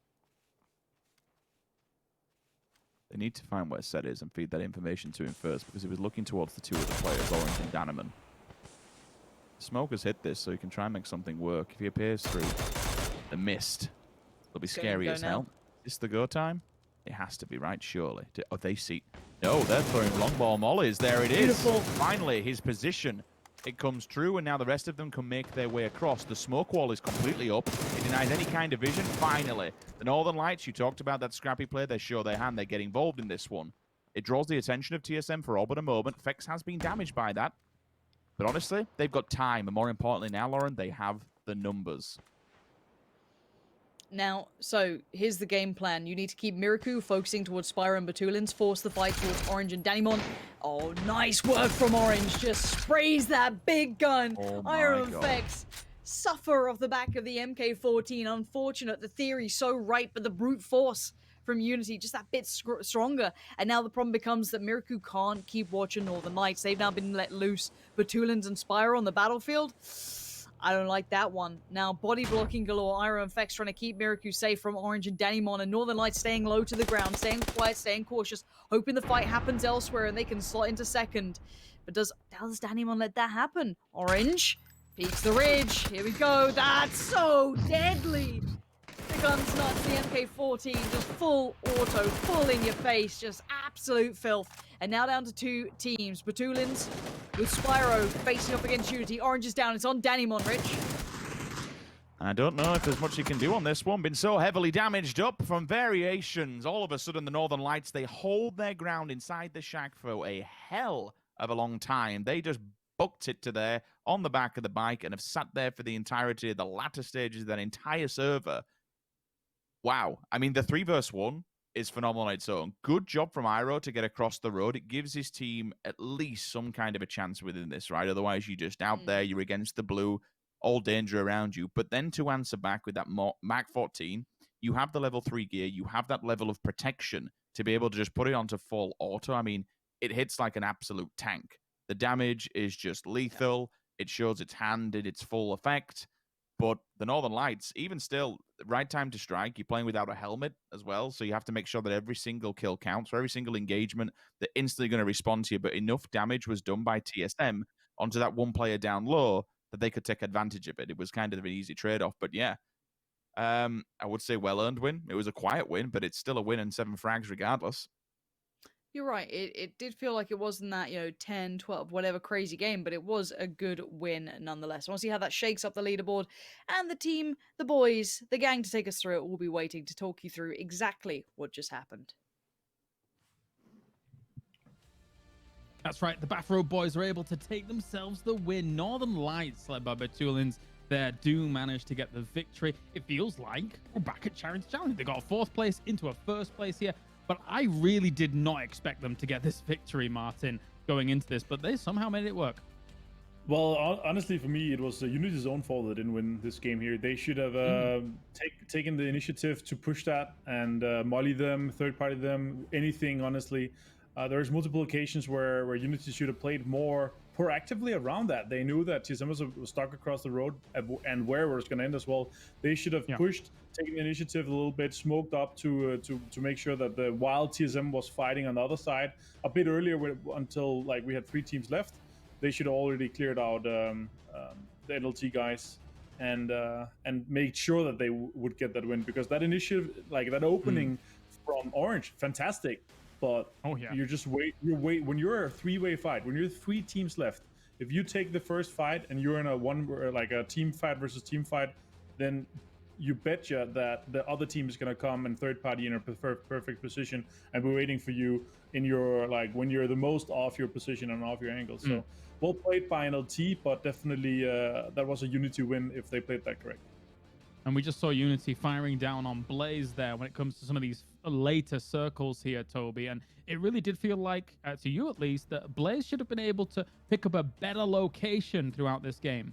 They need to find where Set is and feed that information to him first, because he was looking towards the 2 other players, Orange and Danneman. Smoke has hit this, so he can try and make something work. If he appears through the mist, it'll be scary as hell. Is this the go time? It has to be, right? Surely. Oh, they see. No, they're throwing long ball mollies. There it is. Beautiful. Finally, his position. It comes true, and now the rest of them can make their way across. The smoke wall is completely up. It denies any kind of vision. Finally, the Northern Lights, you talked about that scrappy play. They show their hand. They get involved in this one. It draws the attention of TSM for all but a moment. Fex has been damaged by that. But honestly, they've got time. And more importantly now, Lauren, they have the numbers. Now, so here's the game plan. You need to keep Miraku focusing towards Spyro and Batulins, force the fight towards Orange and Dannymon. Oh, nice work from Orange. Just sprays that big gun. Oh Iron Fex suffer off the back of the MK14. Unfortunate. The theory's so right, but the brute force from Unity just that bit stronger. And now the problem becomes that Miraku can't keep watching Northern Lights. They've now been let loose. Batulins and Spyro on the battlefield. I don't like that one. Now, body blocking galore. Iron Fex trying to keep Miraku safe from Orange and Dannymon, and Northern Lights staying low to the ground, staying quiet, staying cautious, hoping the fight happens elsewhere and they can slot into second. But does Dannymon let that happen? Orange peeks the ridge. Here we go. That's so deadly. The gun's nuts. The MK14 just full auto, full in your face, just absolute filth. And now down to 2 teams. Batulins with Spyro facing up against Unity. Orange is down. It's on Dannymon, Rich. I don't know if there's much he can do on this one. Been so heavily damaged up from variations. All of a sudden, the Northern Lights, they hold their ground inside the shack for a hell of a long time. They just booked it to there on the back of the bike and have sat there for the entirety of the latter stages of that entire server. Wow. I mean, the 3 versus 1 is phenomenal on its own. Good job from Iro to get across the road. It gives his team at least some kind of a chance within this, right? Otherwise, you're just out there, you're against the blue, all danger around you. But then to answer back with that Mac 14, you have the level 3 gear, you have that level of protection to be able to just put it onto full auto. I mean, it hits like an absolute tank. The damage is just lethal. It shows its hand in its full effect. But the Northern Lights, even still, right time to strike, you're playing without a helmet as well, so you have to make sure that every single kill counts. For every single engagement, they're instantly going to respond to you, but enough damage was done by TSM onto that one player down low that they could take advantage of it. It was kind of an easy trade-off, but yeah. I would say well-earned win. It was a quiet win, but it's still a win and 7 frags regardless. You're right. It did feel like it wasn't that, 10, 12, whatever crazy game, but it was a good win nonetheless. I want to see how that shakes up the leaderboard. And the team, the boys, the gang to take us through it will be waiting to talk you through exactly what just happened. That's right. The Bathrobe boys are able to take themselves the win. Northern Lights, led by Betulins, there do manage to get the victory. It feels like we're back at Charity Challenge. They got a 4th place into a 1st place here. But I really did not expect them to get this victory, Martin, going into this. But they somehow made it work. Well, honestly, for me, it was Unity's own fault they didn't win this game here. They should have taken the initiative to push that and molly them, third-party them, anything, honestly. There's multiple occasions where Unity should have played more proactively around that. They knew that TSM was stuck across the road and where it was going to end as well. They should have pushed, taken the initiative a little bit, smoked up to make sure that while TSM was fighting on the other side a bit earlier until like we had 3 teams left, they should have already cleared out the NLT guys and made sure that they would get that win, because that initiative, like that opening from Orange, fantastic. But you're just when you're a 3-way fight, when you're 3 teams left, if you take the first fight and you're in a team fight versus team fight, then you betcha that the other team is going to come and third party in a perfect position and be waiting for you in your when you're the most off your position and off your angle. So well played by NLT, but definitely that was a Unity win if they played that correct. And we just saw Unity firing down on Blaze there when it comes to some of these later circles here, Toby. And it really did feel like, to you at least, that Blaze should have been able to pick up a better location throughout this game.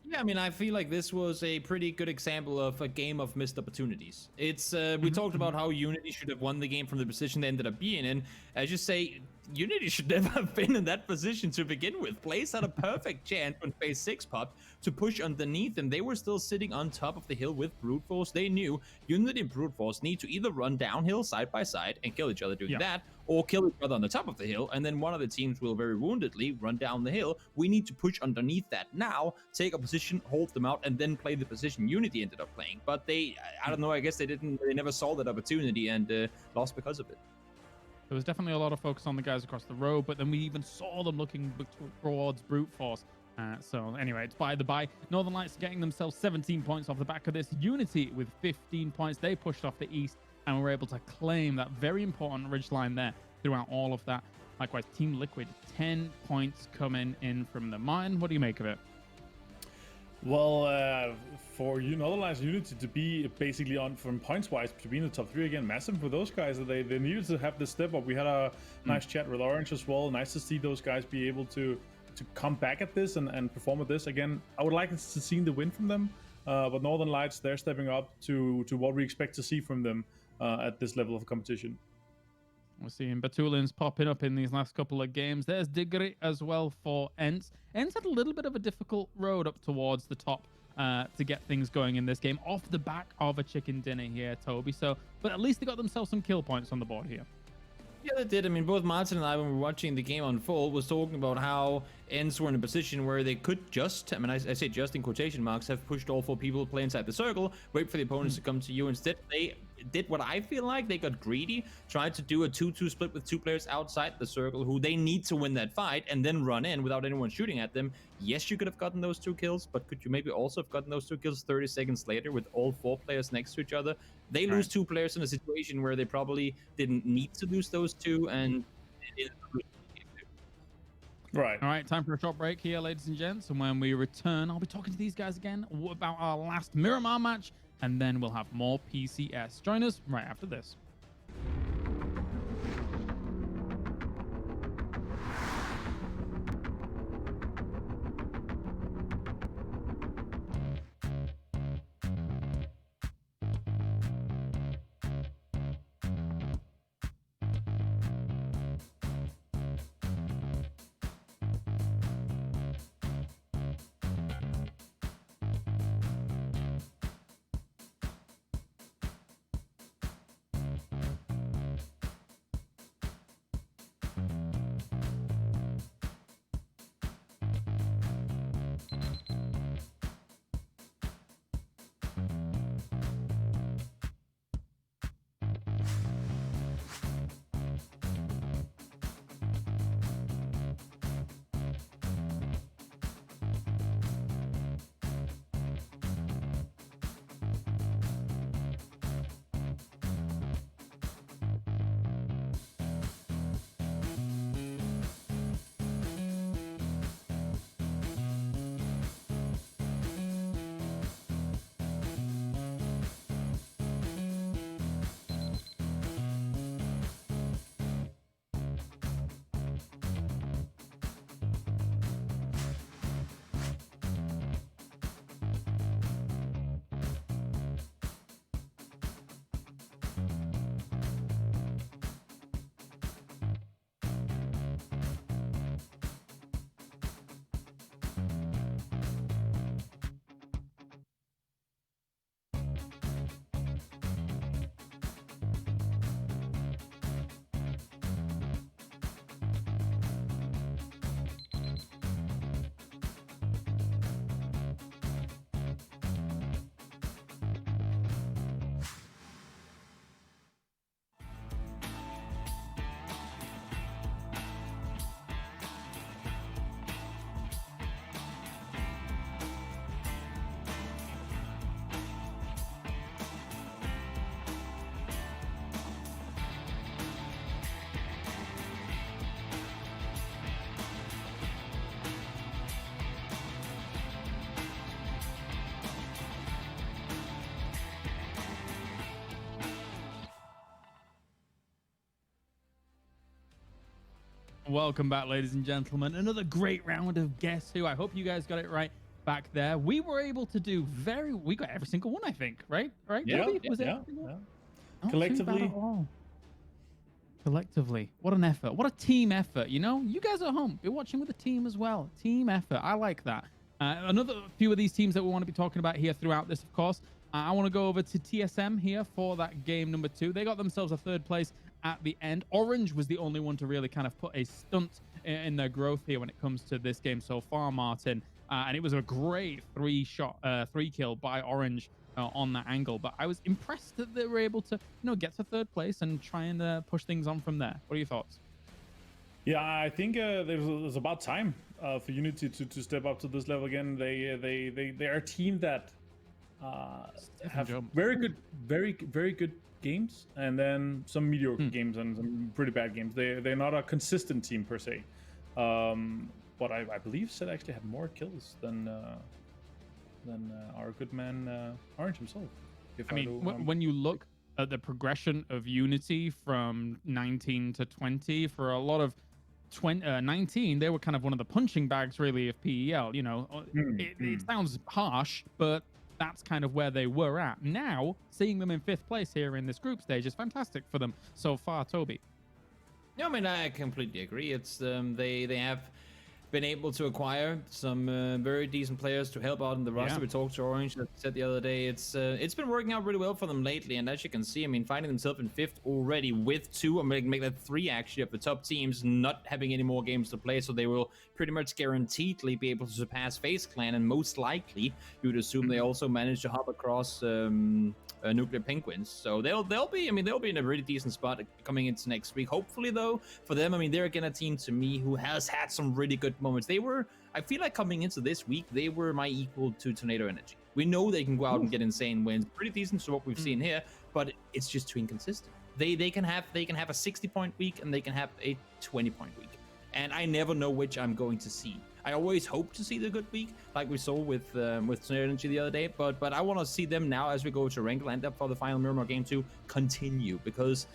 Yeah, I mean, I feel like this was a pretty good example of a game of missed opportunities. It's we talked about how Unity should have won the game from the position they ended up being in. I just say Unity should never have been in that position to begin with. Blaze had a perfect chance when phase 6 popped to push underneath them. They were still sitting on top of the hill with Brute Force. They knew Unity and Brute Force need to either run downhill side by side and kill each other doing that, or kill each other on the top of the hill, and then one of the teams will very woundedly run down the hill. We need to push underneath that now, take a position, hold them out, and then play the position Unity ended up playing. But I don't know, I guess they never saw that opportunity and lost because of it. There was definitely a lot of focus on the guys across the road, but then we even saw them looking towards Brute Force. So anyway, it's by the by. Northern Lights getting themselves 17 points off the back of this. Unity with 15 points. They pushed off the East and were able to claim that very important ridgeline there throughout all of that. Likewise, Team Liquid, 10 points coming in from the mine. What do you make of it? Well, for Northern Lights Unity to be basically on from points-wise to be in the top 3 again, massive for those guys. That they needed to have this step up. We had a nice chat with Orange as well. Nice to see those guys be able to come back at this and perform at this again. I would like to see the win from them, but Northern Lights, they're stepping up to what we expect to see from them at this level of competition. We're seeing Betulins popping up in these last couple of games. There's Diggory as well for Ents. Ents had a little bit of a difficult road up towards the top to get things going in this game, off the back of a chicken dinner here, Toby. But at least they got themselves some kill points on the board here. Yeah, they did. I mean, both Martin and I, when we were watching the game unfold, was talking about how Ents were in a position where they could just, I say just in quotation marks, have pushed all 4 people to play inside the circle, wait for the opponents to come to you. Instead, they did what I feel like they got greedy, tried to do a 2-2 split with 2 players outside the circle who they need to win that fight, and then run in without anyone shooting at them. Yes, you could have gotten those 2 kills, but could you maybe also have gotten those 2 kills 30 seconds later with all 4 players next to each other? They lose 2 players in a situation where they probably didn't need to lose those 2, and Right. All right, time for a short break here, ladies and gents. And when we return, I'll be talking to these guys again about our last Miramar match, and then we'll have more PCS. Join us right after this. Welcome back, ladies and gentlemen. Another great round of Guess Who. I hope you guys got it right back there. We were able to do we got every single one, I think, right? Yeah, Toby? Was it yeah. every single one? Yeah. Collectively. Collectively. What an effort. What a team effort, you know? You guys at home, you're watching with a team as well. Team effort. I like that. Another few of these teams that we want to be talking about here throughout this, of course. I want to go over to TSM here for that game number 2. They got themselves a 3rd place at the end. Orange was the only one to really kind of put a stunt in their growth here when it comes to this game so far, Martin. And it was a great 3 kill by Orange on that angle. But I was impressed that they were able to, get to 3rd place and try and push things on from there. What are your thoughts? Yeah, I think there's about time for Unity to step up to this level again. They are a team that have very good games, and then some mediocre games and some pretty bad games. They're not a consistent team per se. But I believe Sid actually had more kills than our good man Orange himself. When you look at the progression of Unity from 19 to 20, for a lot of 19, they were kind of one of the punching bags really of PEL. It sounds harsh, but that's kind of where they were at. Now, seeing them in 5th place here in this group stage is fantastic for them so far, Toby. No, I completely agree. It's they have been able to acquire some very decent players to help out in the roster. We talked to Orange, that said the other day. It's been working out really well for them lately, and as you can see, finding themselves in 5th already with 2, or make that 3 actually of the top teams, not having any more games to play, so they will pretty much guaranteedly be able to surpass FaZe Clan, and most likely you would assume they also manage to hop across Nuclear Penguins. So they'll be in a really decent spot coming into next week. Hopefully, though, for them, they're again a team to me who has had some really good moments. I feel like coming into this week, they were my equal to Tornado Energy. We know they can go out and get insane wins, pretty decent to what we've seen here, but it's just too inconsistent. They can have a 60-point week, and they can have a 20-point week, and I never know which I'm going to see. I always hope to see the good week, like we saw with Tornado Energy the other day, but I want to see them now as we go to Wrangle and up for the final Miramar game to continue, because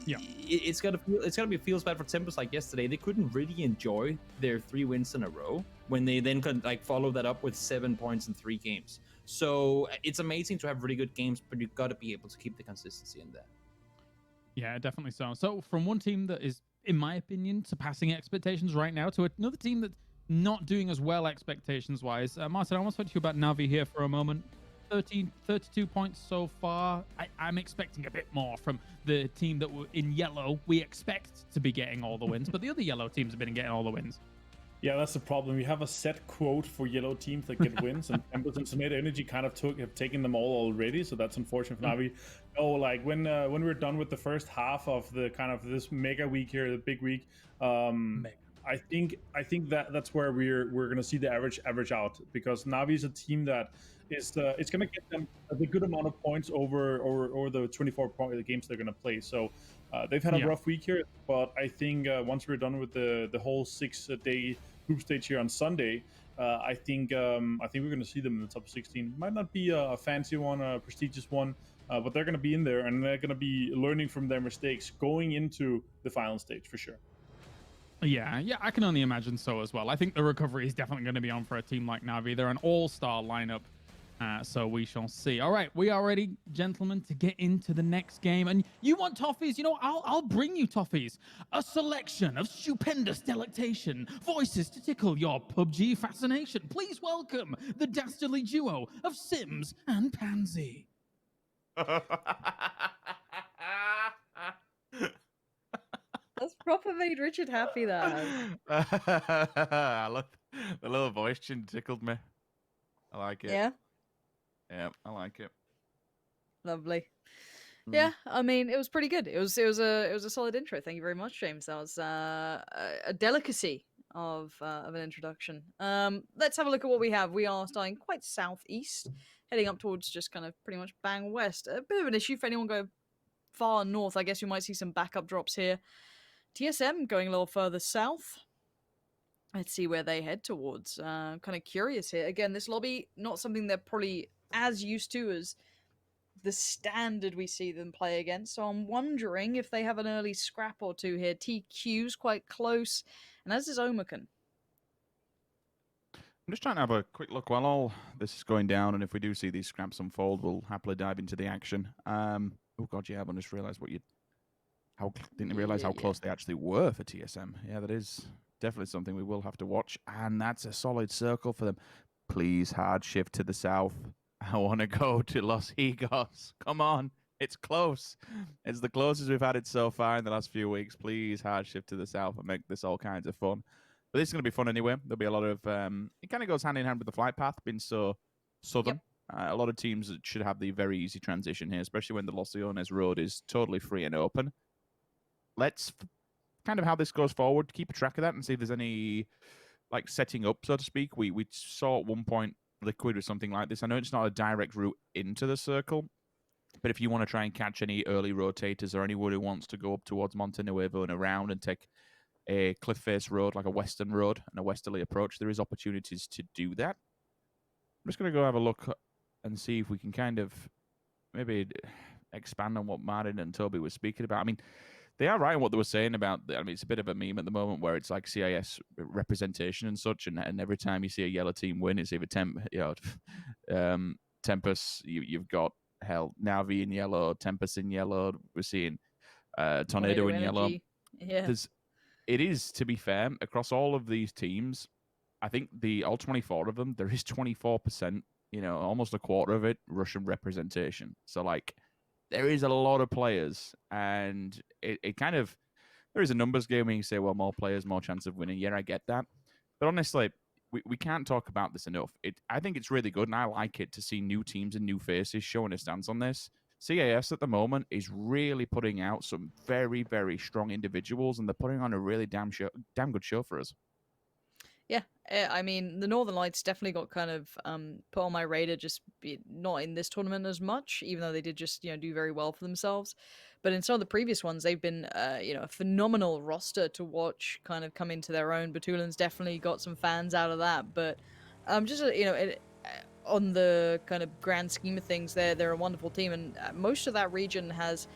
it's gotta be feels bad for Tempest like yesterday. They couldn't really enjoy their 3 wins in a row when they then could follow that up with 7 points in 3 games. So it's amazing to have really good games, but you've got to be able to keep the consistency in there. Yeah, definitely so. So from one team that is, in my opinion, surpassing expectations right now to another team that's not doing as well expectations-wise. Martin, I want to talk to you about Navi here for a moment. 32 points so far. I'm expecting a bit more from the team that were in yellow. We expect to be getting all the wins, but the other yellow teams have been getting all the wins. Yeah, that's the problem. You have a set quote for yellow teams that get wins, and Tempest and Tornado Energy kind of have taken them all already. So that's unfortunate for Navi. Oh, like when we're done with the first half of the kind of this mega week here, the big week, I think that's where we're gonna see the average out, because Navi is a team that is it's gonna get them a good amount of points over the 24 games they're gonna play. So they've had a rough week here, but I think once we're done with the whole 6-day group stage here on Sunday, I think we're going to see them in the top 16. Might not be a fancy one, a prestigious one, but they're going to be in there, and they're going to be learning from their mistakes going into the final stage for sure. Yeah, I can only imagine so as well. I think the recovery is definitely going to be on for a team like Navi. They're an all-star lineup, so we shall see. All right, we are ready, gentlemen, to get into the next game. And you want toffees? You know, I'll bring you toffees. A selection of stupendous delectation, voices to tickle your PUBG fascination. Please welcome the dastardly duo of Sims and Pansy. That's proper made Richard happy, that. I love the little voice chin tickled me. I like it. Yeah. Yeah, I like it. Lovely. Yeah, I mean, it was pretty good. It was a solid intro. Thank you very much, James. That was a delicacy of an introduction. Let's have a look at what we have. We are starting quite southeast, heading up towards just kind of pretty much bang west. A bit of an issue for anyone going far north. I guess we might see some backup drops here. TSM going a little further south. Let's see where they head towards. I'm kind of curious here. Again, this lobby, not something they're probably as used to as the standard we see them play against. So I'm wondering if they have an early scrap or two here. TQ's quite close, and as is Omakan. I'm just trying to have a quick look while all this is going down, and if we do see these scraps unfold, we'll happily dive into the action. Oh god, yeah, I just realised didn't realise how close they actually were for TSM. Yeah, that is definitely something we will have to watch, and that's a solid circle for them. Please, hard shift to the south. I want to go to Los Higos. Come on. It's close. It's the closest we've had it so far in the last few weeks. Please, hard shift to the south and make this all kinds of fun. But this is going to be fun anyway. There'll be a lot of... it kind of goes hand in hand with the flight path being so southern. Yep. A lot of teams should have the very easy transition here, especially when the Los Leones road is totally free and open. Let's kind of how this goes forward, keep a track of that and see if there's any like setting up, so to speak. We saw at one point Liquid or something like this. I know it's not a direct route into the circle, but if you want to try and catch any early rotators or anyone who wants to go up towards Monte Nuevo and around and take a cliff face road, like a western road and a westerly approach, there is opportunities to do that. I'm just going to go have a look and see if we can kind of maybe expand on what Martin and Toby were speaking about. I mean, they are right in what they were saying about, I mean, it's a bit of a meme at the moment where it's like CIS representation and such, and every time you see a yellow team win, it's either Tempest, you've got, hell, Navi in yellow, Tempest in yellow, we're seeing Tornado in yellow. Yeah. It is, to be fair, across all of these teams, I think all 24 of them, there is 24%, almost a quarter of it, Russian representation. So, like, there is a lot of players, and it kind of, there is a numbers game where you say, well, more players, more chance of winning. Yeah, I get that. But honestly, we can't talk about this enough. I think it's really good, and I like it to see new teams and new faces showing a stance on this. CAS at the moment is really putting out some very, very strong individuals, and they're putting on a really damn good show for us. Yeah, I mean, the Northern Lights definitely got kind of put on my radar, just not in this tournament as much, even though they did just, do very well for themselves. But in some of the previous ones, they've been, a phenomenal roster to watch kind of come into their own. Batulin's definitely got some fans out of that. But just, on the kind of grand scheme of things, they're a wonderful team. And most of that region has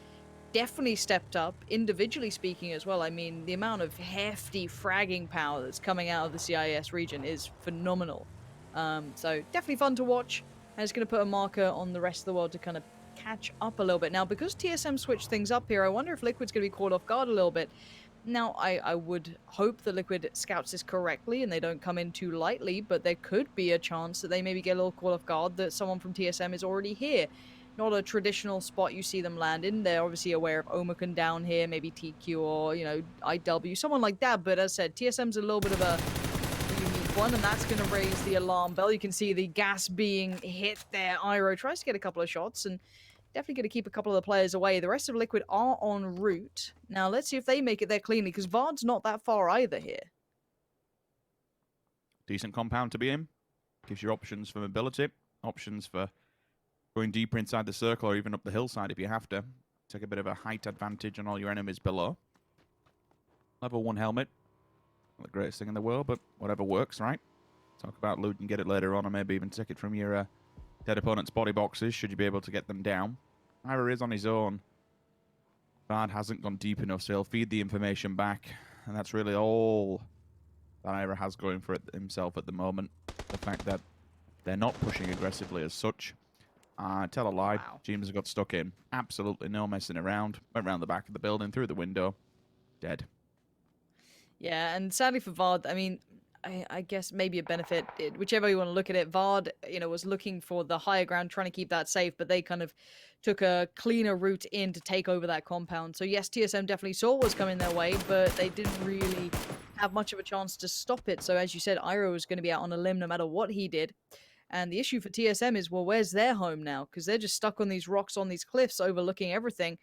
definitely stepped up, individually speaking as well. I mean, the amount of hefty fragging power that's coming out of the CIS region is phenomenal. So definitely fun to watch. I'm just going to put a marker on the rest of the world to kind of catch up a little bit. Now, because TSM switched things up here, I wonder if Liquid's going to be caught off guard a little bit. Now, I would hope that Liquid scouts this correctly and they don't come in too lightly, but there could be a chance that they maybe get a little caught off guard that someone from TSM is already here. Not a traditional spot you see them land in. They're obviously aware of Omakan down here, maybe TQ or, IW, someone like that. But as I said, TSM's a little bit of a one, and that's going to raise the alarm bell. You can see the gas being hit there. Iroh tries to get a couple of shots, and definitely going to keep a couple of the players away. The rest of Liquid are en route. Now, let's see if they make it there cleanly, because Vard's not that far either here. Decent compound to be in. Gives you options for mobility, options for going deeper inside the circle or even up the hillside if you have to. Take a bit of a height advantage on all your enemies below. Level 1 helmet. Not the greatest thing in the world, but whatever works, right? Talk about loot and get it later on, or maybe even take it from your dead opponent's body boxes, should you be able to get them down. Ira is on his own. Vard hasn't gone deep enough, so he'll feed the information back. And that's really all that Ira has going for it himself at the moment. The fact that they're not pushing aggressively as such. Tell a lie. Wow. James got stuck in. Absolutely no messing around. Went around the back of the building, through the window. Dead. Yeah, and sadly for Vard, I mean, I guess maybe a benefit, whichever you want to look at it. Vard, was looking for the higher ground, trying to keep that safe, but they kind of took a cleaner route in to take over that compound. So yes, TSM definitely saw what was coming their way, but they didn't really have much of a chance to stop it. So as you said, Iroh was going to be out on a limb no matter what he did. And the issue for TSM is, well, where's their home now? Because they're just stuck on these rocks, on these cliffs, overlooking everything.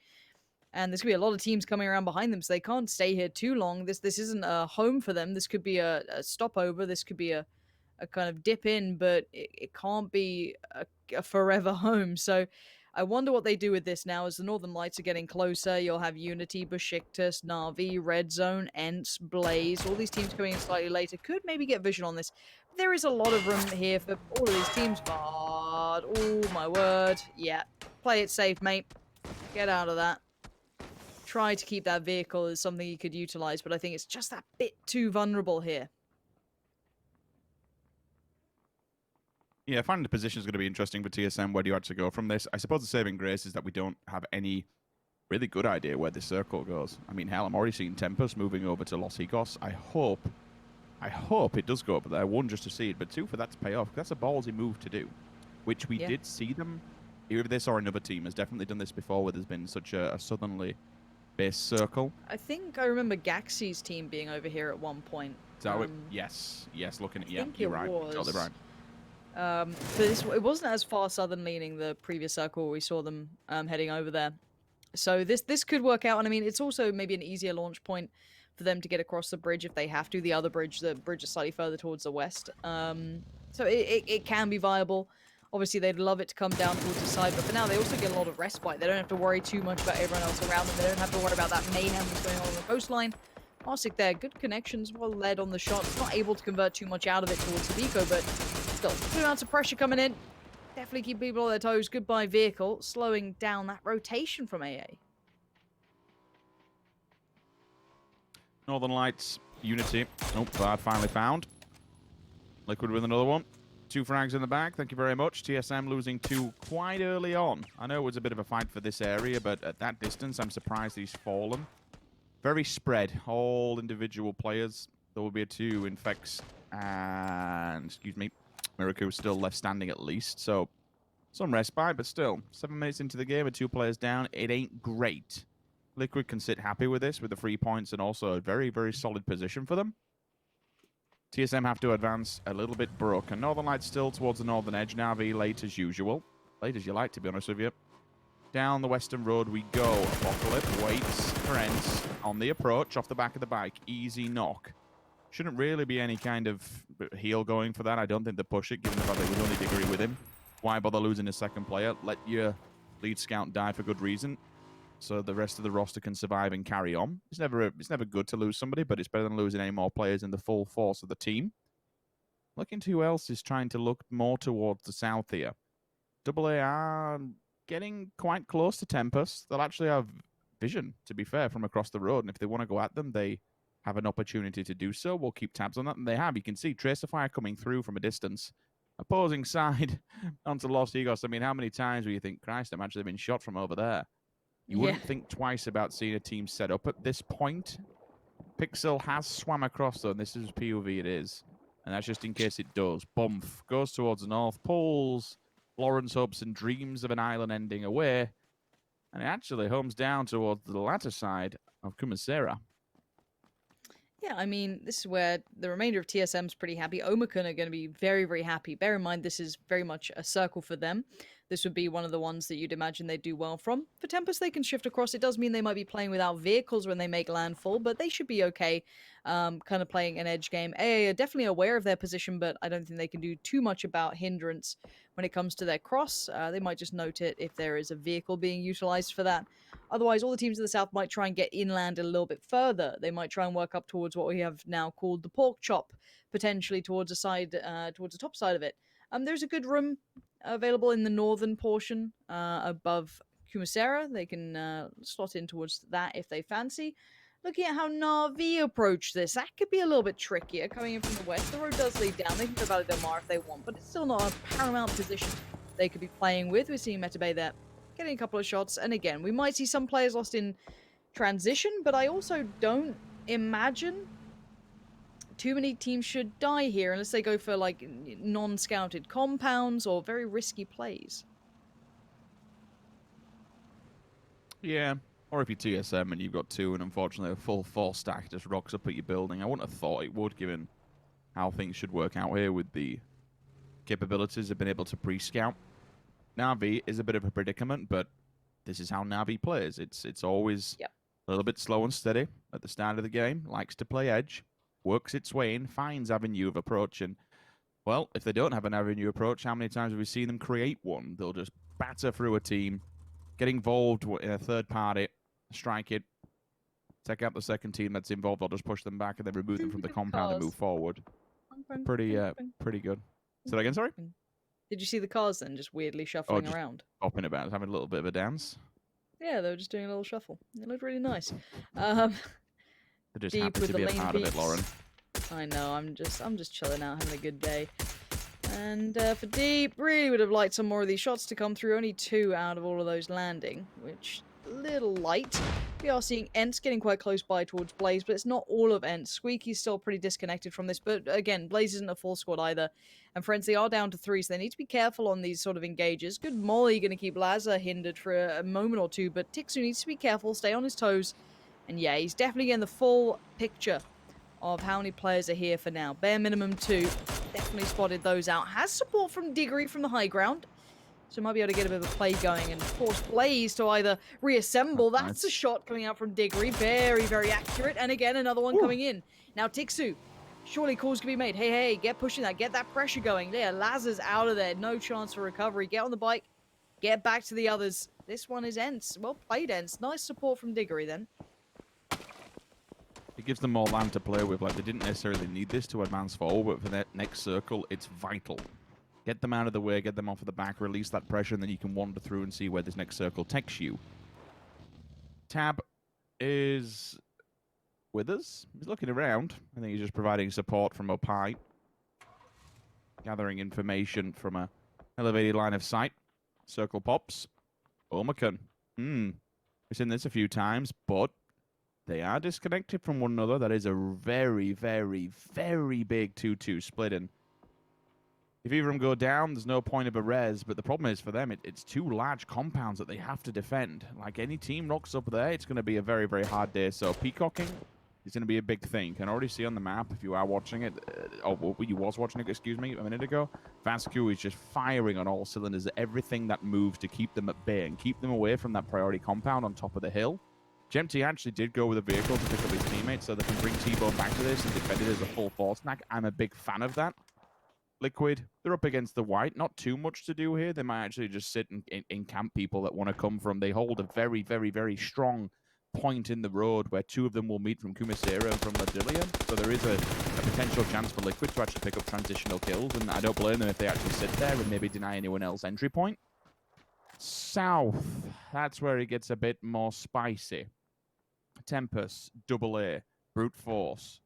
And there's going to be a lot of teams coming around behind them, so they can't stay here too long. This isn't a home for them. This could be a stopover. This could be a kind of dip in, but it can't be a forever home. So I wonder what they do with this now as the Northern Lights are getting closer. You'll have Unity, Besiktas, Na'Vi, Red Zone, Ents, Blaze. All these teams coming in slightly later. Could maybe get vision on this. There is a lot of room here for all of these teams. But, oh my word. Yeah, play it safe, mate. Get out of that. Try to keep that vehicle as something you could utilize, but I think it's just that bit too vulnerable here. Yeah, finding the position is going to be interesting for TSM. Where do you actually go from this? I suppose the saving grace is that we don't have any really good idea where this circle goes. I mean, hell, I'm already seeing Tempest moving over to Los Higos. I hope it does go over there. One, just to see it, but two, for that to pay off. That's a ballsy move to do, which we did see them. Either this or another team has definitely done this before, where there's been such a southernly based circle. I think I remember Gaxi's team being over here at one point. So yes, looking at you're right, totally right. But it wasn't as far southern leaning the previous circle where we saw them heading over there. So this could work out, and I mean it's also maybe an easier launch point for them to get across the bridge if they have to. The bridge is slightly further towards the west. So it can be viable. Obviously, they'd love it to come down towards the side, but for now, they also get a lot of respite. They don't have to worry too much about everyone else around them. They don't have to worry about that mayhem that's going on the coastline. Arsik there, good connections, well led on the shot. Not able to convert too much out of it towards the Vico, but still, good amounts of pressure coming in. Definitely keep people on their toes. Goodbye, vehicle. Slowing down that rotation from AA. Northern Lights, Unity. Oh, Vard finally found. Liquid with another one. 2 frags in the back, thank you very much. TSM losing 2 quite early on. I know it was a bit of a fight for this area, but at that distance, I'm surprised he's fallen. Very spread, all individual players. There will be a 2 Infects and, excuse me, Miraku still left standing at least. So, some respite, but still, 7 minutes into the game with 2 players down, it ain't great. Liquid can sit happy with this, with the 3 points and also a very, very solid position for them. TSM have to advance a little bit broken. Northern Lights still towards the northern edge. Na'Vi late as usual. Late as you like, to be honest with you. Down the western road we go. Apocalypse waits for Ents on the approach off the back of the bike. Easy knock. Shouldn't really be any kind of heal going for that. I don't think they push it, given the fact that there was only Diggory with him. Why bother losing a second player? Let your lead scout die for good reason, so the rest of the roster can survive and carry on. It's never good to lose somebody, but it's better than losing any more players in the full force of the team. Looking to who else is trying to look more towards the south here. AA are getting quite close to Tempest. They'll actually have vision, to be fair, from across the road, and if they want to go at them, they have an opportunity to do so. We'll keep tabs on that, and they have. You can see Tracer Fire coming through from a distance. Opposing side onto Los Higos. I mean, how many times will you think, Christ, I'm actually been shot from over there? You wouldn't think twice about seeing a team set up at this point. Pixel has swam across, though, and this is POV it is. And that's just in case it does. Bump goes towards the north, pulls Lawrence hopes and dreams of an island ending away. And it actually homes down towards the latter side of Kumasera. Yeah, I mean, this is where the remainder of TSM's pretty happy. Omicron are going to be very, very happy. Bear in mind, this is very much a circle for them. This would be one of the ones that you'd imagine they'd do well from. For Tempest, they can shift across. It does mean they might be playing without vehicles when they make landfall, but they should be okay, kind of playing an edge game. AA are definitely aware of their position, but I don't think they can do too much about hindrance when it comes to their cross. They might just note it if there is a vehicle being utilized for that. Otherwise, all the teams in the south might try and get inland a little bit further. They might try and work up towards what we have now called the pork chop, potentially towards the side, towards the top side of it. There's a good room available in the northern portion above Kumasera. They can slot in towards that if they fancy. Looking at how Na'Vi approach this, that could be a little bit trickier coming in from the west. The road does lead down. They can go Valley Del Mar if they want, but it's still not a paramount position they could be playing with. We're seeing Metabay there getting a couple of shots, and again, we might see some players lost in transition, but I also don't imagine too many teams should die here unless they go for like non-scouted compounds or very risky plays. Yeah, or if you're TSM and you've got two and unfortunately a full 4 stack just rocks up at your building. I wouldn't have thought it would, given how things should work out here with the capabilities of being able to pre-scout. Na'Vi is a bit of a predicament, but this is how Na'Vi plays. It's always a little bit slow and steady at the start of the game, likes to play edge, works its way in, finds avenue of approach, and, well, if they don't have an avenue approach, how many times have we seen them create one? They'll just batter through a team, get involved in a third party, strike it, take out the second team that's involved, or just push them back and then remove them from the compound and move forward. Pretty good. Say that again, sorry? Did you see the cars then just weirdly shuffling around? Hopping about, having a little bit of a dance. Yeah, they were just doing a little shuffle. It looked really nice. They're just happy to be a part of it, Lauren. I know, I'm just chilling out, having a good day. And for Deep, really would have liked some more of these shots to come through. Only 2 out of all of those landing, which a little light. We are seeing Ents getting quite close by towards Blaze, but it's not all of Ents. Squeaky's still pretty disconnected from this, but again, Blaze isn't a full squad either. And friends, they are down to 3, so they need to be careful on these sort of engages. Good Molly going to keep Lazar hindered for a moment or two, but Tixu needs to be careful, stay on his toes. And yeah, he's definitely getting the full picture of how many players are here for now. Bare minimum 2. Definitely spotted those out. Has support from Diggory from the high ground. So might be able to get a bit of a play going and force Blaze to either reassemble. That's a shot coming out from Diggory. Very, very accurate. And again, another one coming in. Now Tixu. Surely calls can be made. Hey, get pushing that. Get that pressure going. Yeah, Lazar's out of there. No chance for recovery. Get on the bike. Get back to the others. This one is Ents. Well played, Ents. Nice support from Diggory then. It gives them more land to play with. Like, they didn't necessarily need this to advance forward, but for that next circle, it's vital. Get them out of the way, get them off of the back, release that pressure, and then you can wander through and see where this next circle takes you. Tab is with us. He's looking around. I think he's just providing support from up high. Gathering information from a elevated line of sight. Circle pops. Omicron. We've seen this a few times, but they are disconnected from one another. That is a very, very, very big 2-2 split. And if either of them go down, there's no point of a res. But the problem is for them, it's 2 large compounds that they have to defend. Like any team rocks up there, it's going to be a very, very hard day. So peacocking is going to be a big thing. You can already see on the map, if you are watching it, you was watching it, excuse me, a minute ago, Vascu is just firing on all cylinders, everything that moves to keep them at bay and keep them away from that priority compound on top of the hill. GMT actually did go with a vehicle to pick up his teammates so they can bring T-Bone back to this and defend it as a full force snack. I'm a big fan of that. Liquid, they're up against the white. Not too much to do here. They might actually just sit and camp people that want to come from. They hold a very, very, very strong point in the road where 2 of them will meet from Kumasera and from Ladilia. So there is a potential chance for Liquid to actually pick up transitional kills, and I don't blame them if they actually sit there and maybe deny anyone else entry point. South, that's where it gets a bit more spicy. Tempest, AA, Brute Force.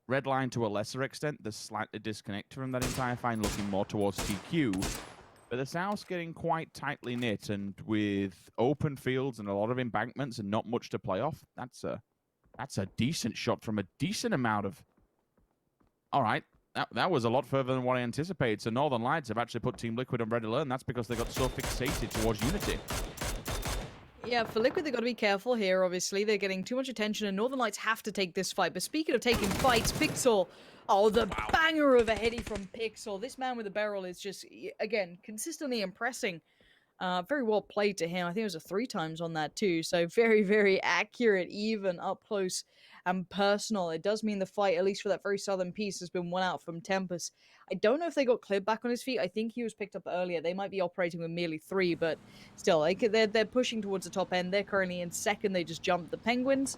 Redline to a lesser extent, they're slightly disconnected from that entire fight, looking more towards TQ. But the South's getting quite tightly knit, and with open fields and a lot of embankments and not much to play off, that's a decent shot from a decent amount of... All right, that was a lot further than what I anticipated. So Northern Lights have actually put Team Liquid on red alert, and that's because they got so fixated towards Unity. Yeah, for Liquid, they've got to be careful here, obviously. They're getting too much attention, and Northern Lights have to take this fight. But speaking of taking fights, Pixel. Oh, the banger of a heady from Pixel. This man with a barrel is just, again, consistently impressing. Very well played to him. I think it was a 3 times on that too. So very, very accurate, even up close and personal. It does mean the fight, at least for that very southern piece, has been won out from Tempest. I don't know if they got Clib back on his feet. I think he was picked up earlier. They might be operating with merely 3, but still, like, they're pushing towards the top end. They're currently in second. They just jumped the Penguins.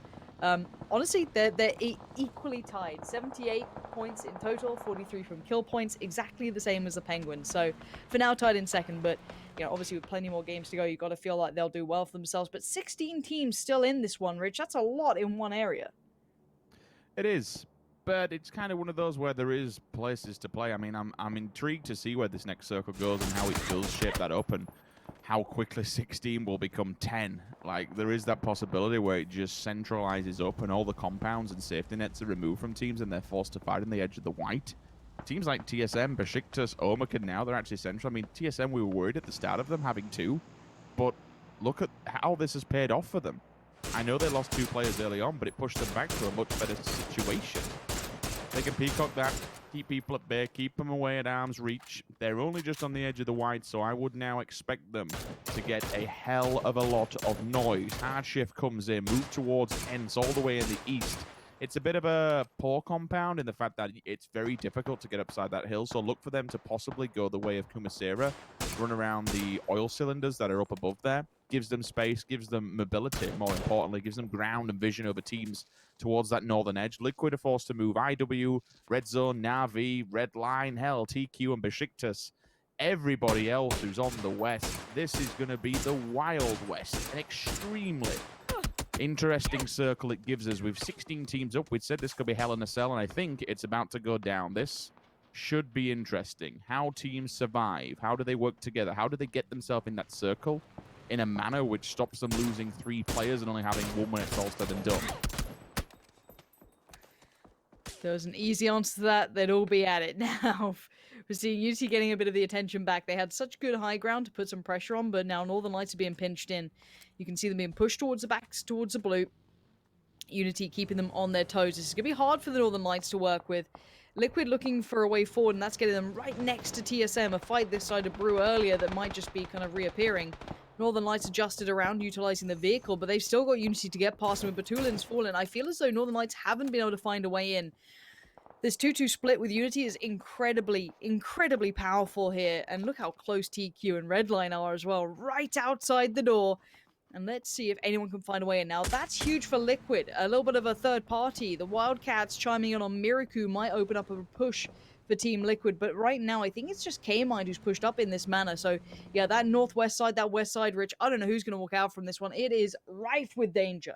Honestly, they're equally tied. 78 points in total, 43 from kill points, exactly the same as the Penguins. So for now, tied in second, but you know, obviously with plenty more games to go, you've got to feel like they'll do well for themselves. But 16 teams still in this one, Rich. That's a lot in one area. It is, but it's kind of one of those where there is places to play. I mean, I'm intrigued to see where this next circle goes and how it does shape that up and how quickly 16 will become 10. Like, there is that possibility where it just centralizes up and all the compounds and safety nets are removed from teams and they're forced to fight on the edge of the white. Teams like TSM, Besiktas, Omaka now, they're actually central. I mean, TSM, we were worried at the start of them having 2, but look at how this has paid off for them. I know they lost 2 players early on, but it pushed them back to a much better situation. They can peacock that, keep people at bay, keep them away at arm's reach. They're only just on the edge of the white, so I would now expect them to get a hell of a lot of noise. Hardshift comes in, move towards Ents all the way in the east. It's a bit of a poor compound in the fact that it's very difficult to get upside that hill, so look for them to possibly go the way of Kumasera, run around the oil cylinders that are up above there. Gives them space, gives them mobility, more importantly, gives them ground and vision over teams towards that northern edge. Liquid are forced to move IW, Red Zone, Na'Vi, Red Line, hell, TQ and Besiktas. Everybody else who's on the west, this is going to be the Wild West, an extremely interesting circle it gives us. With 16 teams up, we'd said this could be Hell in a Cell, and I think it's about to go down. This should be interesting. How teams survive, how do they work together, how do they get themselves in that circle in a manner which stops them losing 3 players and only having 1 when it's all said and done. If there was an easy answer to that, they'd all be at it now. We're seeing Unity getting a bit of the attention back. They had such good high ground to put some pressure on, but now Northern Lights are being pinched in. You can see them being pushed towards the backs, towards the blue. Unity keeping them on their toes. This is going to be hard for the Northern Lights to work with. Liquid looking for a way forward, and that's getting them right next to TSM. A fight this side of Brew earlier that might just be kind of reappearing. Northern Lights adjusted around, utilizing the vehicle, but they've still got Unity to get past them with Batulin's fallen. I feel as though Northern Lights haven't been able to find a way in. This 2-2 split with Unity is incredibly, incredibly powerful here. And look how close TQ and Redline are as well, right outside the door. And let's see if anyone can find a way in. Now, that's huge for Liquid. A little bit of a third party. The Wildcats chiming in on Miraku might open up a push for Team Liquid. But right now, I think it's just K-Mind who's pushed up in this manner. So, yeah, that northwest side, that west side, Rich, I don't know who's going to walk out from this one. It is rife with danger.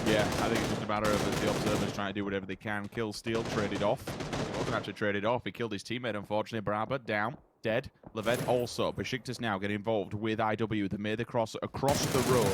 Yeah, I think it's just a matter of the observers trying to do whatever they can. Kill Steel, traded off. He wasn't actually traded off. He killed his teammate, unfortunately. Braba, down. Dead. Levette also. Besiktas now get involved with IW. They made the cross across the road.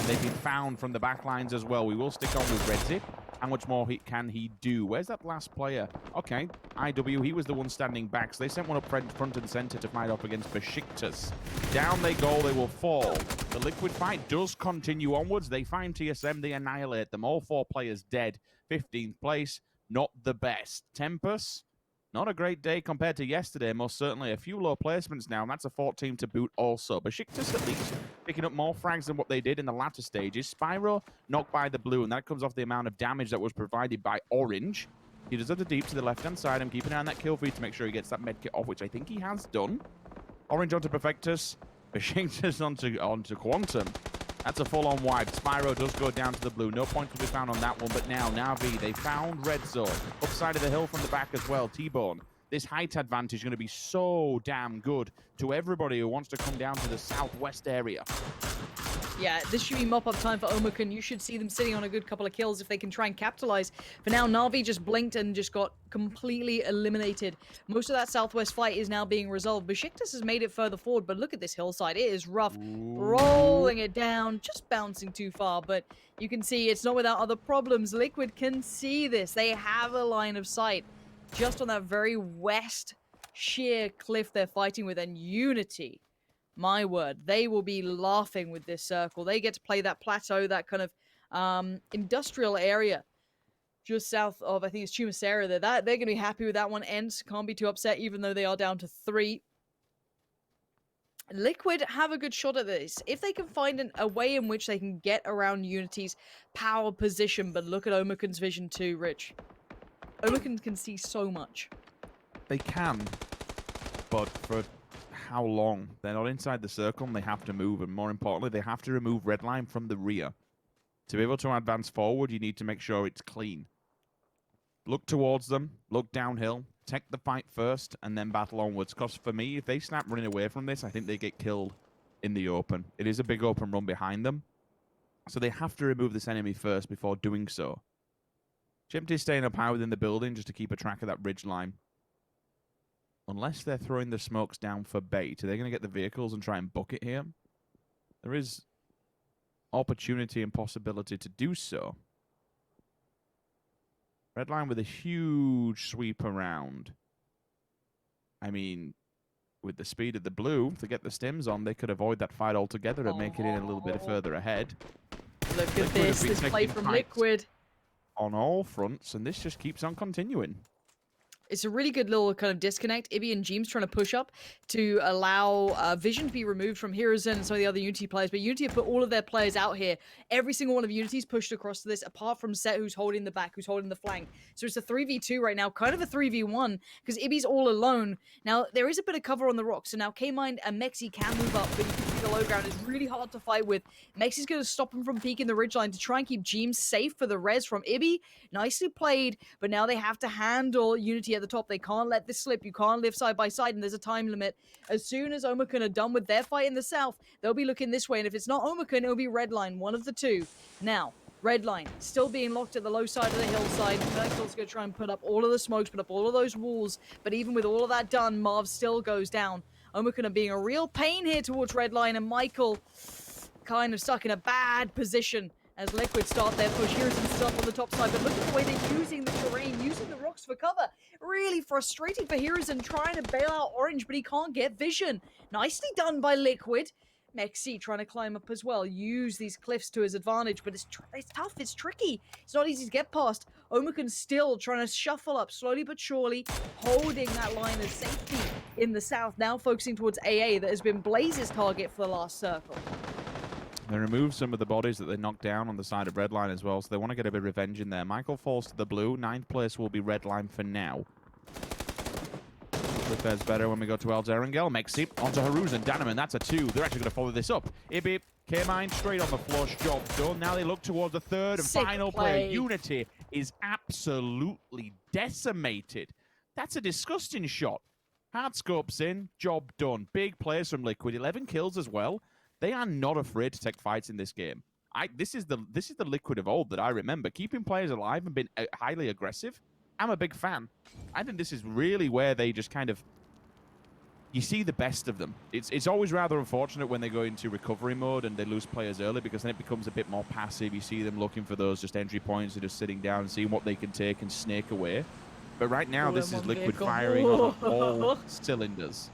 They've been found from the back lines as well. We will stick on with Redzi. How much more can he do? Where's that last player? Okay, IW, he was the one standing back, so they sent one up front and center to fight off against Besiktas. Down they go, they will fall. The Liquid fight does continue onwards. They find TSM, they annihilate them. All 4 players dead. 15th place, not the best. Tempest, not a great day compared to yesterday, most certainly. A few low placements now, and that's a 14 to boot also. Besiktas at least picking up more frags than what they did in the latter stages. Spyro knocked by the blue, and that comes off the amount of damage that was provided by Orange. He does have the deep to the left-hand side. I'm keeping an eye on that kill feed to make sure he gets that medkit off, which I think he has done. Orange onto Perfectus. Besiktas onto Quantum. That's a full-on wipe. Spyro does go down to the blue. No point will be found on that one, but now Na'Vi, they found Red Zone. Upside of the hill from the back as well. T-Bone. This height advantage is going to be so damn good to everybody who wants to come down to the southwest area. Yeah, this should be mop-up time for Omaka. You should see them sitting on a good couple of kills if they can try and capitalize. For now, Na'Vi just blinked and just got completely eliminated. Most of that southwest fight is now being resolved. Besiktas has made it further forward, but look at this hillside. It is rough. Ooh. Rolling it down, just bouncing too far. But you can see it's not without other problems. Liquid can see this. They have a line of sight just on that very west sheer cliff they're fighting with, and Unity. My word, they will be laughing with this circle. They get to play that plateau, that kind of industrial area just south of, I think it's Chumacera there. They're going to be happy with that one. Ents can't be too upset, even though they are down to 3. Liquid have a good shot at this. If they can find a way in which they can get around Unity's power position, but look at Omakun's vision too, Rich. Omakun can see so much. They can, but for how long? They're not inside the circle and they have to move, and more importantly, they have to remove Redline from the rear. To be able to advance forward, you need to make sure it's clean. Look towards them, look downhill, take the fight first, and then battle onwards. Because for me, if they snap running away from this, I think they get killed in the open. It is a big open run behind them. So they have to remove this enemy first before doing so. Chimpty's staying up high within the building just to keep a track of that ridge line. Unless they're throwing the smokes down for bait, are they going to get the vehicles and try and book it here? There is opportunity and possibility to do so. Redline with a huge sweep around. I mean, with the speed of the blue, if they get the stims on, they could avoid that fight altogether and make it in a little bit further ahead. Look at this play from Liquid. On all fronts, and this just keeps on continuing. It's a really good little kind of disconnect. Ibby and Jeems trying to push up to allow Vision to be removed from Hiruzen and some of the other Unity players. But Unity have put all of their players out here. Every single one of Unity's pushed across to this, apart from Set, who's holding the back, who's holding the flank. So it's a 3v2 right now, kind of a 3v1, because Ibby's all alone. Now, there is a bit of cover on the rocks, so now K-Mind and Mexi can move up, but you can see the low ground is really hard to fight with. Mexi's going to stop him from peeking the ridgeline to try and keep Jeems safe for the res from Ibby. Nicely played, but now they have to handle Unity at the top. They can't let this slip. You can't live side by side, and there's a time limit. As soon as Omakun are done with their fight in the south, they'll be looking this way, and if it's not Omakun, it'll be Redline, one of the two. Now, Redline still being locked at the low side of the hillside. Merkel's going to try and put up all of the smokes, put up all of those walls, but even with all of that done, Marv still goes down. Omakun are being a real pain here towards Redline, and Michael kind of stuck in a bad position as Liquid start their push. Here's some stuff on the top side, but look at the way they're using the terrain, using the rocks for cover. Really frustrating for Hiruzen trying to bail out Orange, but he can't get vision. Nicely done by Liquid. Mexi trying to climb up as well. Use these cliffs to his advantage, but it's tough, it's tricky. It's not easy to get past. Omakun still trying to shuffle up slowly but surely, holding that line of safety in the south, now focusing towards AA that has been Blaze's target for the last circle. They remove some of the bodies that they knocked down on the side of Redline as well, so they want to get a bit of revenge in there. Michael falls to the blue. 9th place will be Redline for now. Fares better when we go to El Derengel. Mexi onto Hiruzen. Danaman, that's a 2. They're actually going to follow this up. Ibby, K-Mine straight on the flush. Job done. Now they look towards the third and final player. Unity is absolutely decimated. That's a disgusting shot. Hard scopes in. Job done. Big plays from Liquid. 11 kills as well. They are not afraid to take fights in this game. This is the Liquid of old that I remember. Keeping players alive and being highly aggressive. I'm a big fan. I think this is really where they just kind of... You see the best of them. It's always rather unfortunate when they go into recovery mode and they lose players early, because then it becomes a bit more passive. You see them looking for those just entry points and just sitting down and seeing what they can take and snake away. But right now, this is Liquid firing on all cylinders.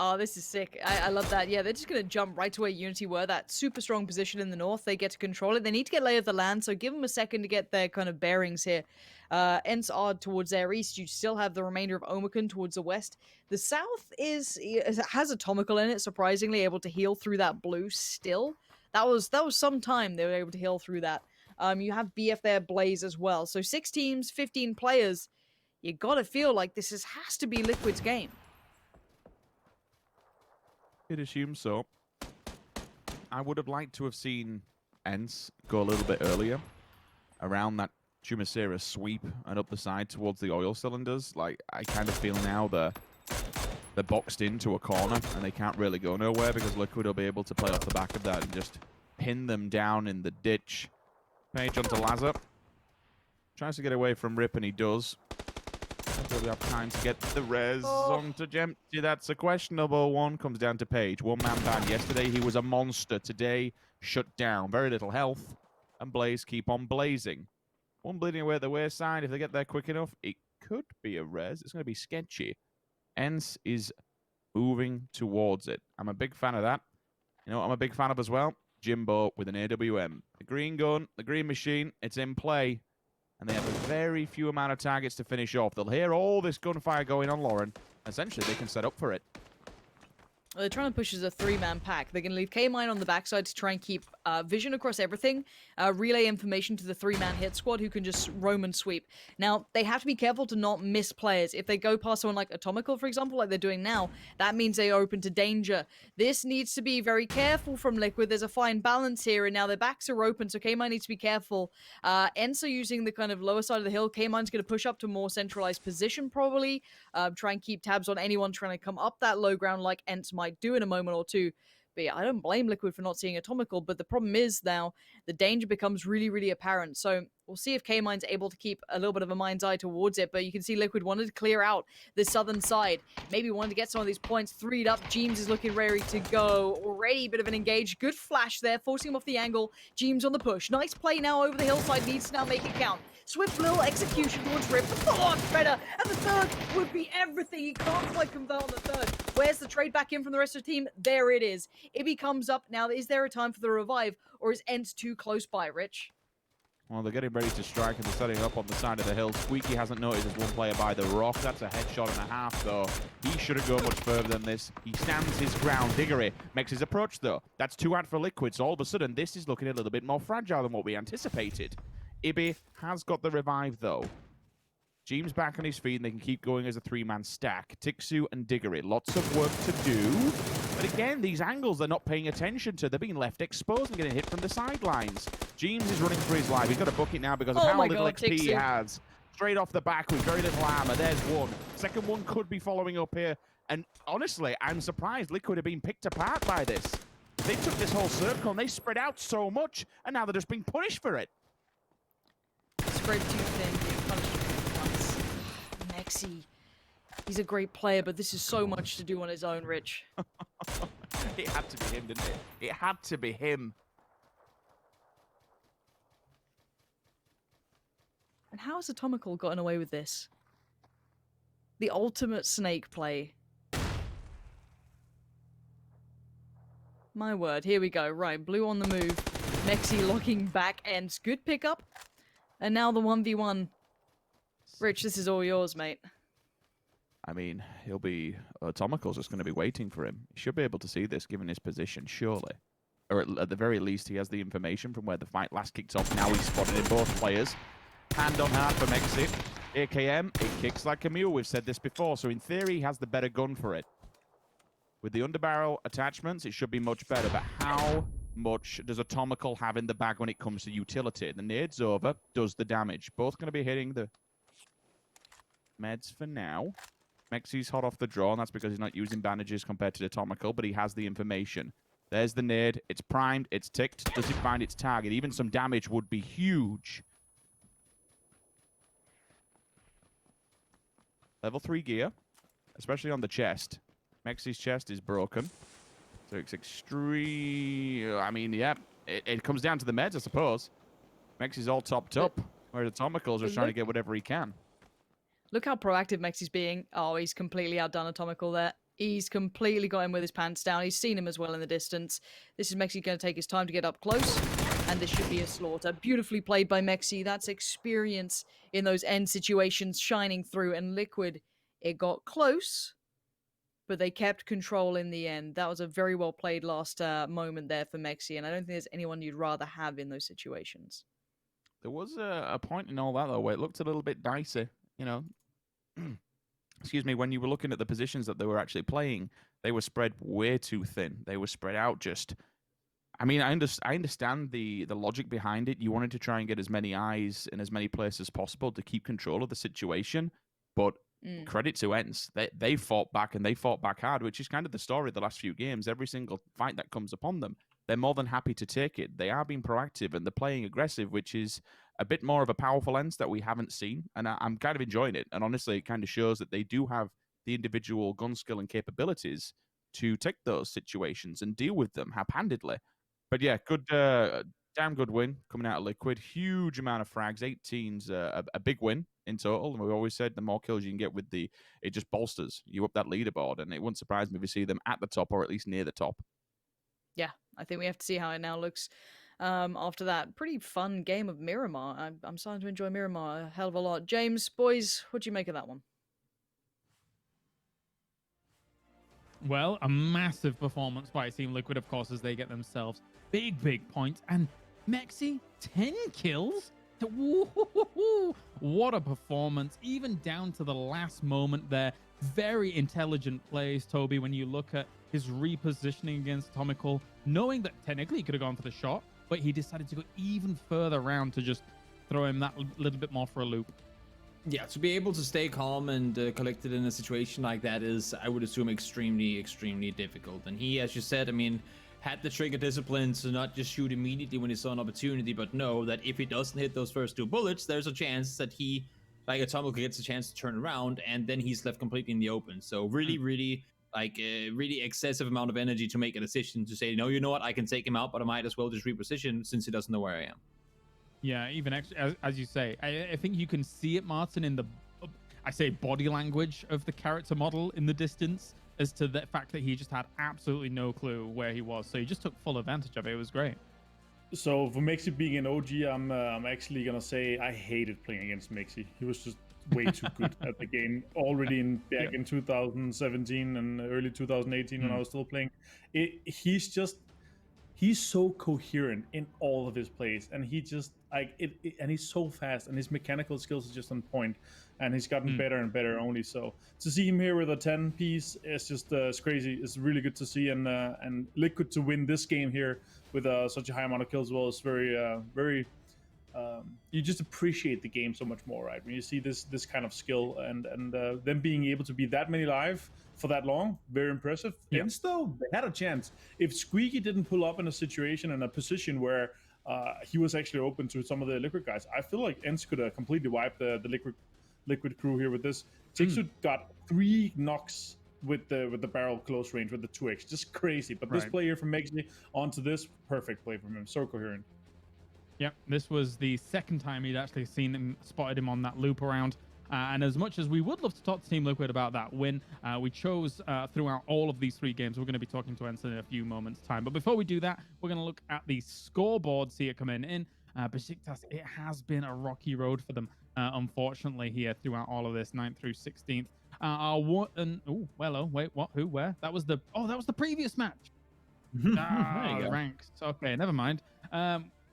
Oh, this is sick. I love that. Yeah, they're just going to jump right to where Unity were. That super strong position in the north. They get to control it. They need to get lay of the land, so give them a second to get their kind of bearings here. Ents are towards their east. You still have the remainder of Omakun towards the west. The south has Atomical in it, surprisingly, able to heal through that blue still. That was some time they were able to heal through that. You have BF there, Blaze as well. So 6 teams, 15 players. You got to feel like this has to be Liquid's game. I'd assume so. I would have liked to have seen Ents go a little bit earlier around that Chumacera sweep and up the side towards the oil cylinders. Like, I kind of feel now they're boxed into a corner and they can't really go nowhere, because Liquid will be able to play off the back of that and just pin them down in the ditch. Page onto Lazar. Tries to get away from Rip, and he does. Until we have time to get the res onto Jempty. That's a questionable one. Comes down to Page. One-man band. Yesterday, he was a monster. Today, shut down. Very little health. And Blaze keep on blazing. One bleeding away at the wayside. If they get there quick enough, it could be a res. It's going to be sketchy. Ents is moving towards it. I'm a big fan of that. You know what I'm a big fan of as well? Jimbo with an AWM. The green gun, the green machine, it's in play. And they have a very few amount of targets to finish off. They'll hear all this gunfire going on, Lauren. Essentially, they can set up for it. Well, they're trying to push as a 3-man pack. They're going to leave K-Mine on the backside to try and keep vision across everything, relay information to the 3-man hit squad who can just roam and sweep. Now, they have to be careful to not miss players. If they go past someone like Atomical, for example, like they're doing now, that means they are open to danger. This needs to be very careful from Liquid. There's a fine balance here, and now their backs are open, so K-Mine needs to be careful. Enso using the kind of lower side of the hill. K-Mine's going to push up to more centralized position, probably. Try and keep tabs on anyone trying to come up that low ground like Ents might do in a moment or two. But yeah, I don't blame Liquid for not seeing Atomical, but the problem is now the danger becomes really, really apparent. So we'll see if K-Mine's able to keep a little bit of a mind's eye towards it, but you can see Liquid wanted to clear out the southern side. Maybe wanted to get some of these points threed up. Jeems is looking ready to go. Already a bit of an engage. Good flash there, forcing him off the angle. Jeems on the push. Nice play now over the hillside. Needs to now make it count. Swift little execution towards Rip. The full-on spreader. And the third would be everything. He can't quite convert on the third. Where's the trade back in from the rest of the team? There it is. Ibby comes up now. Is there a time for the revive, or is Ents too close by, Rich? Well, they're getting ready to strike, and they're setting up on the side of the hill. Squeaky hasn't noticed there's one player by the rock. That's a headshot and a half, though. He shouldn't go much further than this. He stands his ground. Diggory makes his approach, though. That's 2 out for Liquid, so all of a sudden, this is looking a little bit more fragile than what we anticipated. Ibby has got the revive, though. Jeems back on his feet, and they can keep going as a 3-man stack. Tixu and Diggory, lots of work to do. But again, these angles they're not paying attention to. They're being left exposed and getting hit from the sidelines. Jeems is running for his life. He's got a bucket now because of how little XP he has. Straight off the back with very little armor. There's one. Second one could be following up here. And honestly, I'm surprised Liquid have been picked apart by this. They took this whole circle and they spread out so much, and now they're just being punished for it. Spread too thin, being punished once. Mexi. He's a great player, but this is so much to do on his own, Rich. It had to be him, didn't it? It had to be him. And how has Atomical gotten away with this? The ultimate snake play. My word, here we go. Right, blue on the move. Mexi locking back ends. Good pickup. And now the 1v1. Rich, this is all yours, mate. I mean, he'll be... Atomical's just going to be waiting for him. He should be able to see this, given his position, surely. Or at the very least, he has the information from where the fight last kicked off. Now he's spotted in both players. Hand on heart for Mexi. AKM, it kicks like a mule. We've said this before, so in theory, he has the better gun for it. With the underbarrel attachments, it should be much better, but how much does Atomical have in the bag when it comes to utility? The nade's over, does the damage. Both going to be hitting the meds for now. Mexi's hot off the draw, and that's because he's not using bandages compared to Atomical, but he has the information. There's the nade. It's primed. It's ticked. Does it find its target? Even some damage would be huge. Level 3 gear, especially on the chest. Mexi's chest is broken. So it's extreme... I mean, yeah, it comes down to the meds, I suppose. Mexi's all topped up, whereas Atomical's just trying to get whatever he can. Look how proactive Mexi's being. Oh, he's completely outdone Atomical there. He's completely got him with his pants down. He's seen him as well in the distance. This is Mexi going to take his time to get up close. And this should be a slaughter. Beautifully played by Mexi. That's experience in those end situations shining through. And Liquid, it got close, but they kept control in the end. That was a very well played last moment there for Mexi. And I don't think there's anyone you'd rather have in those situations. There was a point in all that, though, where it looked a little bit dicey. You know, excuse me, when you were looking at the positions that they were actually playing, they were spread way too thin. They were spread out just... I mean, I understand the logic behind it. You wanted to try and get as many eyes in as many places as possible to keep control of the situation, but credit to Ents. They fought back, and they fought back hard, which is kind of the story of the last few games. Every single fight that comes upon them, they're more than happy to take it. They are being proactive, and they're playing aggressive, which is a bit more of a powerful Ents that we haven't seen, and I'm kind of enjoying it. And honestly, it kind of shows that they do have the individual gun skill and capabilities to take those situations and deal with them haphazardly. But yeah, good, damn good win coming out of Liquid. Huge amount of frags. 18's a big win in total. And we always said the more kills you can get with it just bolsters you up that leaderboard. And it wouldn't surprise me if we see them at the top or at least near the top. Yeah, I think we have to see how it now looks after that pretty fun game of Miramar. I'm starting to enjoy Miramar a hell of a lot. James, boys, what do you make of that one? Well, a massive performance by Team Liquid, of course, as they get themselves big points. And Mexi, 10 kills? Woo-hoo-hoo-hoo. What a performance, even down to the last moment there. Very intelligent plays, Toby, when you look at his repositioning against Atomical, knowing that technically he could have gone for the shot, but he decided to go even further around to just throw him that little bit more for a loop. Yeah, to be able to stay calm and collected in a situation like that is, I would assume, extremely difficult. And he, as you said, I mean, had the trigger discipline to not just shoot immediately when he saw an opportunity, but know that if he doesn't hit those first 2 bullets, there's a chance that he, like Atomical, gets a chance to turn around, and then he's left completely in the open. So really excessive amount of energy to make a decision to say, no, you know what, I can take him out, but I might as well just reposition since he doesn't know where I am. Yeah, even as you say, I think you can see it, Martin, in the, I say, body language of the character model in the distance, as to the fact that he just had absolutely no clue where he was. So he just took full advantage of it. It was great. So for Mexi being an OG, I'm actually gonna say I hated playing against Mexi. He was just way too good at the game already back in 2017 and early 2018 when I was still playing. He's so coherent in all of his plays, and he just and he's so fast, and his mechanical skills are just on point, and he's gotten better and better only. So to see him here with a 10 piece is just it's crazy. It's really good to see, and Liquid to win this game here with such a high amount of kills as well is very you just appreciate the game so much more, right? When you see this kind of skill and them being able to be that many live for that long, very impressive. Yeah. Ents, though, they had a chance. If Squeaky didn't pull up in a situation, in a position where he was actually open to some of the Liquid guys, I feel like Ents could have completely wiped the Liquid crew here with this. Tixu got 3 knocks with the barrel close range with the 2x, just crazy. But this play here from Mexi onto this, perfect play from him, so coherent. Yep, this was the second time he'd actually spotted him on that loop around. And as much as we would love to talk to Team Liquid about that win, we chose throughout all of these 3 games, we're going to be talking to Ensign in a few moments' time. But before we do that, we're going to look at the scoreboards here coming in. Besiktas, it has been a rocky road for them, unfortunately, here throughout all of this, 9th through 16th. Wait, what? Who? Where? That was the previous match. Ranks. Okay, never mind.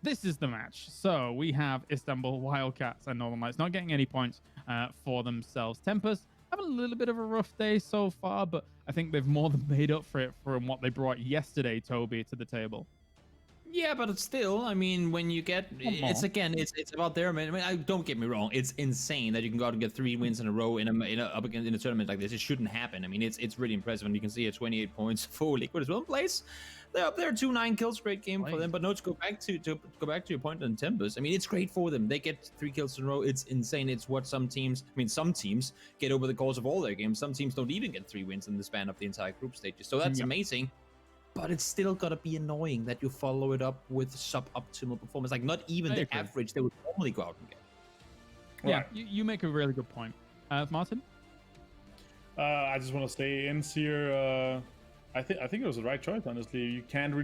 This is the match. So we have Istanbul Wildcats and Northern Lights not getting any points for themselves. Tempest having a little bit of a rough day so far, but I think they've more than made up for it from what they brought yesterday, Toby, to the table. Yeah, but it's still, I mean, when you get, it's about their, I mean, don't get me wrong, it's insane that you can go out and get 3 wins in a row in a tournament like this. It shouldn't happen. I mean, it's really impressive, and you can see 28 points for Liquid as well in place. They're up there, 2-9 kills, great game for them. But no, to go back to your point on Tempest, I mean, it's great for them. They get 3 kills in a row. It's insane. It's what some teams get over the course of all their games. Some teams don't even get 3 wins in the span of the entire group stages. So that's amazing. But it's still gotta be annoying that you follow it up with suboptimal performance, like not even the average they would normally go out and get. Yeah, you make a really good point. Martin? I just want to say Ents here. I think it was the right choice, honestly. You can't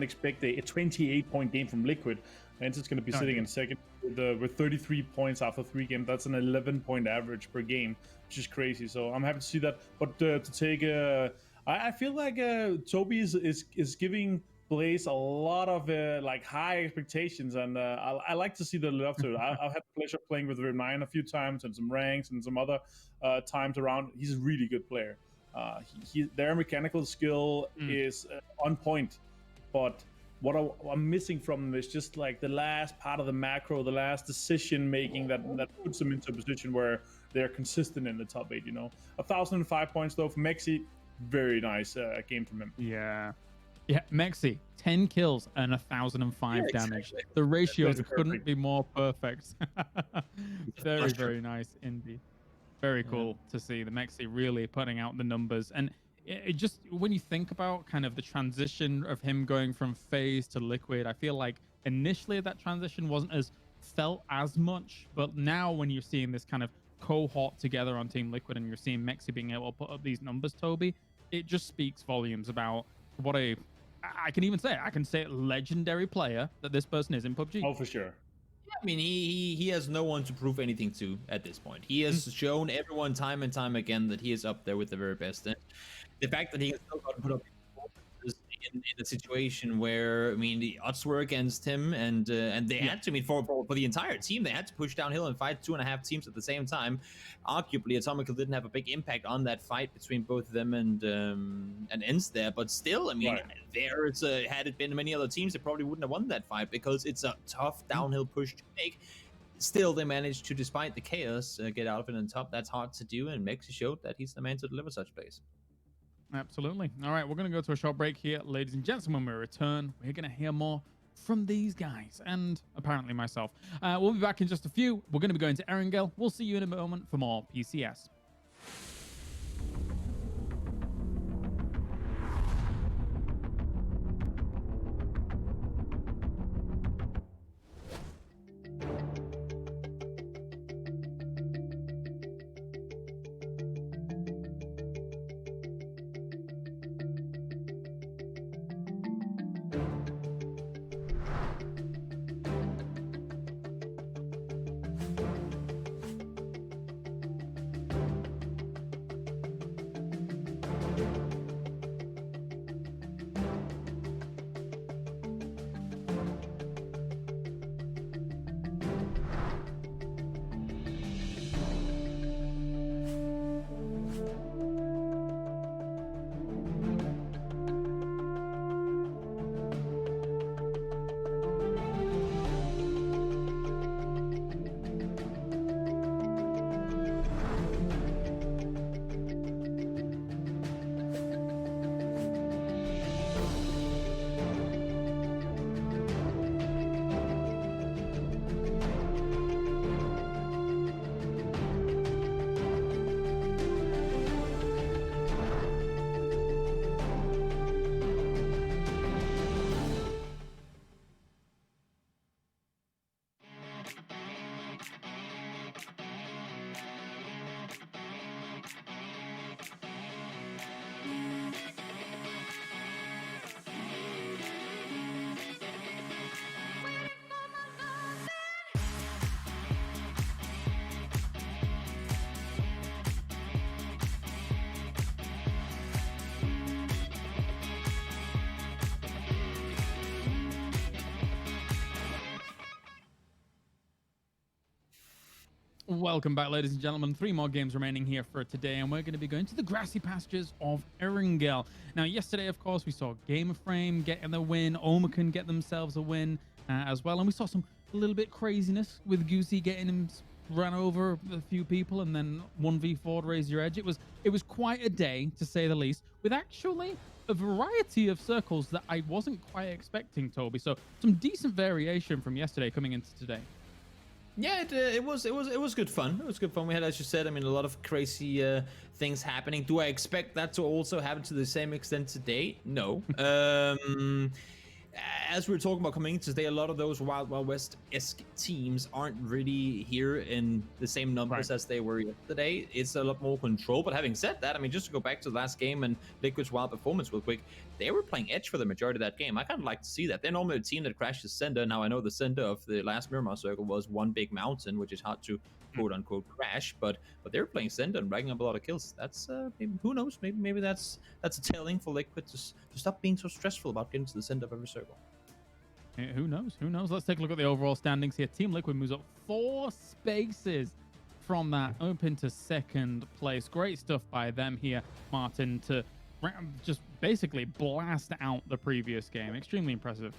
expect a 28-point game from Liquid. Ents is going to be sitting in second with 33 points after 3 games. That's an 11-point average per game, which is crazy. So I'm happy to see that. But to take I feel like Toby is giving Blaze a lot of like high expectations, and I like to see the live up to it. I've had the pleasure of playing with Rem9 a few times and some ranks and some other times around. He's a really good player. Their mechanical skill is on point, but what I'm missing from them is just like the last part of the macro, the last decision making that puts them into a position where they're consistent in the top 8. 1,005 points though for Mexi. Very nice game from him. Yeah, Mexi, 10 kills and 1,005 damage. The ratios couldn't be more perfect. Very nice indeed. Very cool to see the Mexi really putting out the numbers. And it just, when you think about kind of the transition of him going from FaZe to Liquid, I feel like initially that transition wasn't as felt as much, but now when you're seeing this kind of cohort together on Team Liquid and you're seeing Mexi being able to put up these numbers, Toby, it just speaks volumes about what I can even say it. I can say it, legendary player that this person is in PUBG. Oh, for sure. I mean, he has no one to prove anything to at this point. He has shown everyone time and time again that he is up there with the very best. And the fact that he has still got to put up performances in a situation where, I mean, the odds were against him, and they had to, I mean, for the entire team, they had to push downhill and fight 2.5 teams at the same time. Arguably, Atomical didn't have a big impact on that fight between both of them and ends there, but still, I mean, had it been many other teams, they probably wouldn't have won that fight because it's a tough downhill push to make. Still, they managed to, despite the chaos, get out of it on top. That's hard to do, and Mexi showed that he's the man to deliver such plays. Absolutely. All right, we're going to go to a short break here, ladies and gents. When we return, we're going to hear more from these guys and apparently myself. We'll be back in just a few. We're going to be going to Erangel. We'll see you in a moment for more PCS. Welcome back, ladies and gentlemen. 3 more games remaining here for today, and we're going to be going to the grassy pastures of Erangel. Now, yesterday, of course, we saw Game of Frame getting the win, Omakan get themselves a win as well, and we saw some a little bit craziness with Goosey getting him ran over a few people and then 1v4 to raise your edge. It was quite a day, to say the least, with actually a variety of circles that I wasn't quite expecting, Toby. So some decent variation from yesterday coming into today. Yeah, it was good fun. It was good fun. We had, as you said, I mean, a lot of crazy things happening. Do I expect that to also happen to the same extent today? No. As we were talking about coming into today, a lot of those Wild Wild West-esque teams aren't really here in the same numbers as they were yesterday. It's a lot more control. But having said that, I mean, just to go back to the last game and Liquid's wild performance real quick, they were playing edge for the majority of that game. I kind of like to see that. They're normally a team that crashes center. Now, I know the center of the last Miramar Circle was one big mountain, which is hard to quote-unquote crash, but they're playing center and racking up a lot of kills. That's maybe, who knows? Maybe that's a telling for Liquid to stop being so stressful about getting to the center of every circle. Yeah, who knows? Who knows? Let's take a look at the overall standings here. Team Liquid moves up 4 spaces from that, open to second place. Great stuff by them here, Martin, to just basically blast out the previous game. Extremely impressive.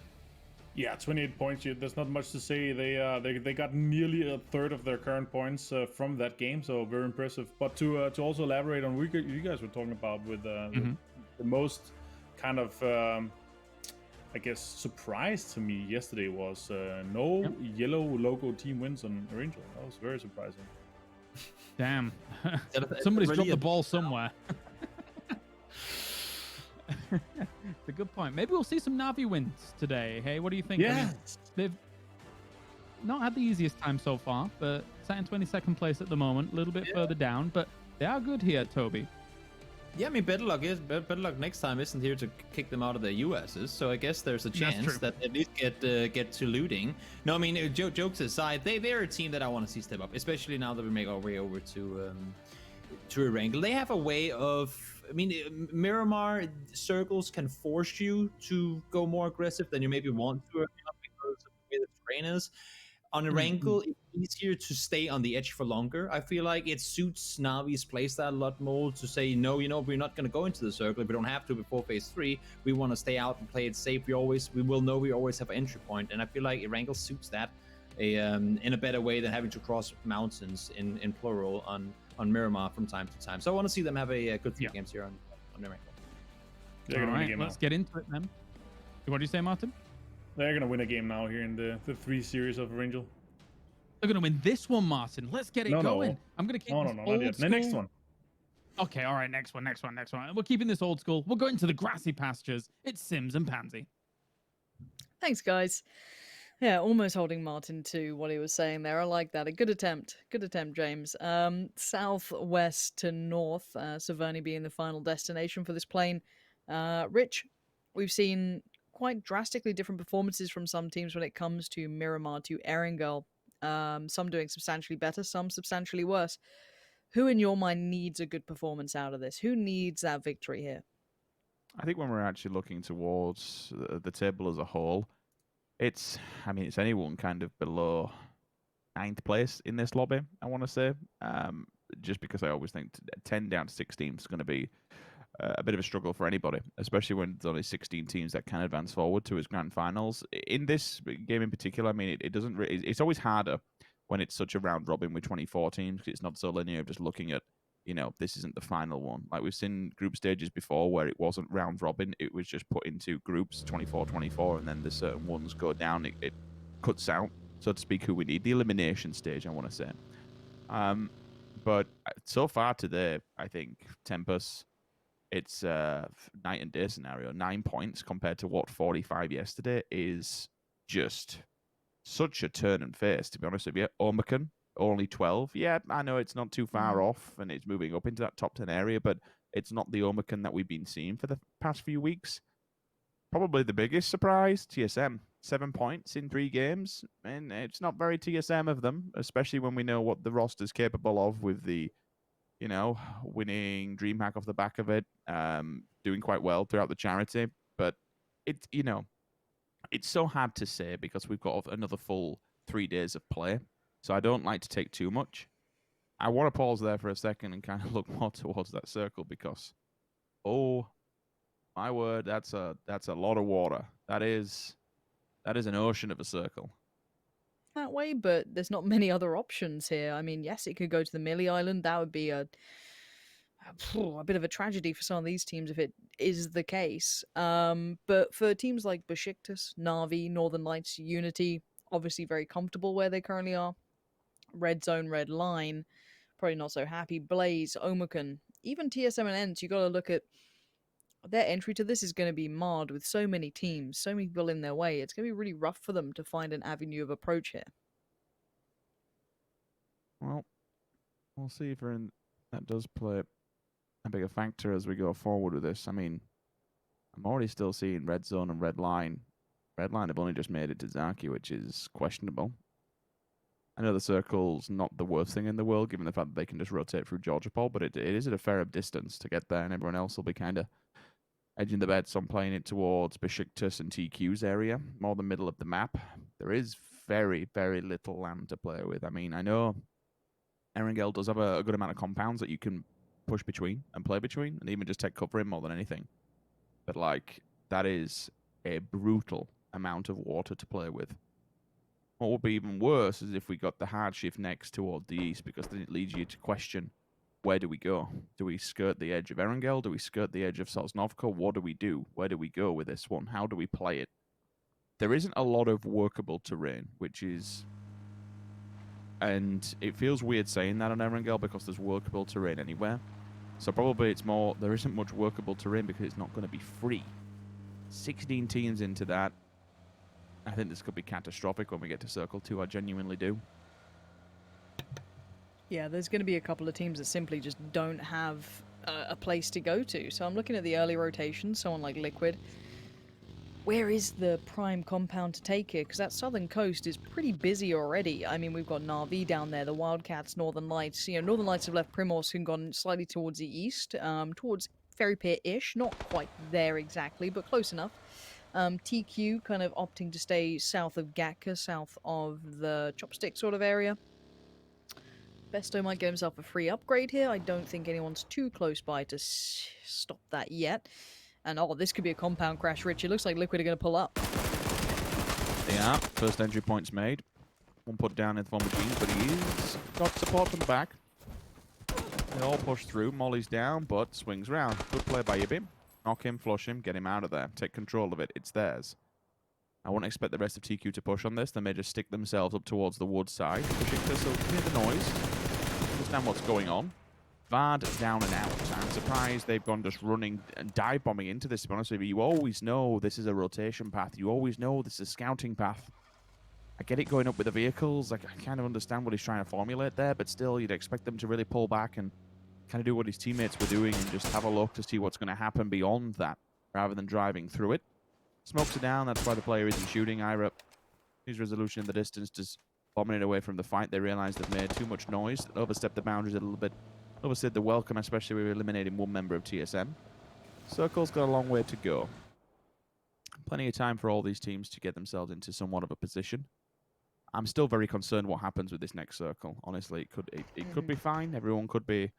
Yeah, 28 points. There's not much to say. They got nearly a third of their current points from that game, so very impressive. But to also elaborate on what you guys were talking about with the most kind of I guess surprise to me yesterday was no yellow logo team wins on Erangel. That was very surprising. Damn, somebody's dropped the ball somewhere. It's a good point. Maybe we'll see some Navi wins today. Hey, what do you think? I mean, Yes. they've not had the easiest time so far, but sat in 22nd place at the moment, a little bit further down, but they are good here, Toby. Yeah, I mean, better luck next time isn't here to kick them out of their USs, so I guess there's a chance that at least get to looting. No, I mean, jokes aside, they're a team that I want to see step up, especially now that we make our way over to Erangel. They have a way of, I mean, Miramar circles can force you to go more aggressive than you maybe want to because of the way the terrain is. On Erangel, it's easier to stay on the edge for longer. I feel like it suits Navi's playstyle a lot more to say, no, you know, we're not going to go into the circle if we don't have to before phase 3. We want to stay out and play it safe. We will know we always have an entry point, and I feel like Erangel suits that in a better way than having to cross mountains in plural on Miramar from time to time. So I want to see them have a good few games here on Erangel. All right, let's get into it then. What do you say, Martin? They're going to win a game now here in the 3 series of Erangel. They're going to win this one, Martin. Let's get it going. No. I'm going to keep No, this not old yet. school. The next one. Okay, all right, next one. We're keeping this old school. We're going to the grassy pastures. It's Sims and Pansy. Thanks, guys. Yeah, almost holding Martin to what he was saying there. I like that. A good attempt. Good attempt, James. Southwest to north, Savernhi being the final destination for this plane. Rich, we've seen quite drastically different performances from some teams when it comes to Miramar to Erangel. Some doing substantially better, some substantially worse. Who in your mind needs a good performance out of this? Who needs that victory here? I think when we're actually looking towards the table as a whole, it's anyone kind of below 9th place in this lobby, I want to say. Just because I always think 10 down to 16 is going to be a bit of a struggle for anybody, especially when there's only 16 teams that can advance forward to its grand finals. In this game in particular, I mean, it doesn't. It's always harder when it's such a round robin with 24 teams. It's not so linear. Just looking at, you know, this isn't the final one. Like we've seen group stages before where it wasn't round robin. It was just put into groups 24-24, and then the certain ones go down. It cuts out, so to speak, who we need. The elimination stage, I want to say. But so far today, I think Tempest. It's night and day scenario. 9 points compared to what 45 yesterday is just such a turn and face, to be honest with you. Omicron, only 12. Yeah, I know it's not too far off and it's moving up into that top 10 area, but it's not the Omicron that we've been seeing for the past few weeks. Probably the biggest surprise, TSM. 7 points in 3 games, and it's not very TSM of them, especially when we know what the roster's capable of with the, you know, winning DreamHack off the back of it, doing quite well throughout the charity. But it's, you know, it's so hard to say because we've got another full 3 days of play. So I don't like to take too much. I want to pause there for a second and kind of look more towards that circle because, oh my word, that's a lot of water. That is an ocean of a circle. That way, but there's not many other options here. I mean, yes, it could go to the Millie Island. That would be a bit of a tragedy for some of these teams if it is the case. But for teams like Besiktas, Na'Vi, Northern Lights, Unity, obviously very comfortable where they currently are. Red Zone, Red Line, probably not so happy. Blaze, Omicron, even TSM and Ents, you got to look at their entry to this is going to be marred with so many teams, so many people in their way. It's going to be really rough for them to find an avenue of approach here. Well, we'll see if that does play a bigger factor as we go forward with this. I mean, I'm already still seeing Red Zone and Red Line. Red Line have only just made it to Zaki, which is questionable. I know the circle's not the worst thing in the world, given the fact that they can just rotate through Georgia Pole, but it is at a fair distance to get there, and everyone else will be kind of edging the bets on playing it towards Besiktas and TQ's area, more the middle of the map. There is very, very little land to play with. I mean, I know Erangel does have a good amount of compounds that you can push between and play between, and even just take cover in more than anything. But, like, that is a brutal amount of water to play with. What would be even worse is if we got the hard shift next toward the east, because then it leads you to question, where do we go? Do we skirt the edge of Erangel? Do we skirt the edge of Sosnovka? What do we do? Where do we go with this one? How do we play it? There isn't a lot of workable terrain, which is... And it feels weird saying that on Erangel because there's workable terrain anywhere. So probably it's more, there isn't much workable terrain because it's not going to be free. 16 teams into that. I think this could be catastrophic when we get to Circle 2. I genuinely do. Yeah, there's going to be a couple of teams that simply just don't have a place to go to. So I'm looking at the early rotation, someone like Liquid. Where is the prime compound to take here? Because that southern coast is pretty busy already. I mean, we've got Na'Vi down there, the Wildcats, Northern Lights. You know, Northern Lights have left Primorsk and gone slightly towards the east, towards Ferry Pier-ish. Not quite there exactly, but close enough. TQ kind of opting to stay south of Gatka, south of the Chopstick sort of area. Besto might get himself a free upgrade here. I don't think anyone's too close by to stop that yet. And oh, this could be a compound crash, Rich. It looks like Liquid are going to pull up. Yeah, first entry point's made. One put down in the form of Jeans, but he is got support from the back. They all push through. Molly's down, but swings round. Good play by Ibim. Knock him, flush him, get him out of there. Take control of it. It's theirs. I wouldn't expect the rest of TQ to push on this. They may just stick themselves up towards the wood side. Pushing this, so hear the noise. Understand what's going on. Vard down and out. I'm surprised they've gone just running and dive bombing into this, to be honest with you. You always know this is a rotation path. You always know this is a scouting path. I get it going up with the vehicles. Like, I kind of understand what he's trying to formulate there, but still, you'd expect them to really pull back and kind of do what his teammates were doing and just have a look to see what's going to happen beyond that, rather than driving through it. Smokes are down. That's why the player isn't shooting. Ira, his resolution in the distance, just bombing it away from the fight. They realize they've made too much noise, overstepped the boundaries a little bit. Overstayed the welcome, especially with eliminating one member of TSM. Circle's got a long way to go. Plenty of time for all these teams to get themselves into somewhat of a position. I'm still very concerned what happens with this next circle. Honestly, it could be fine. Everyone could be,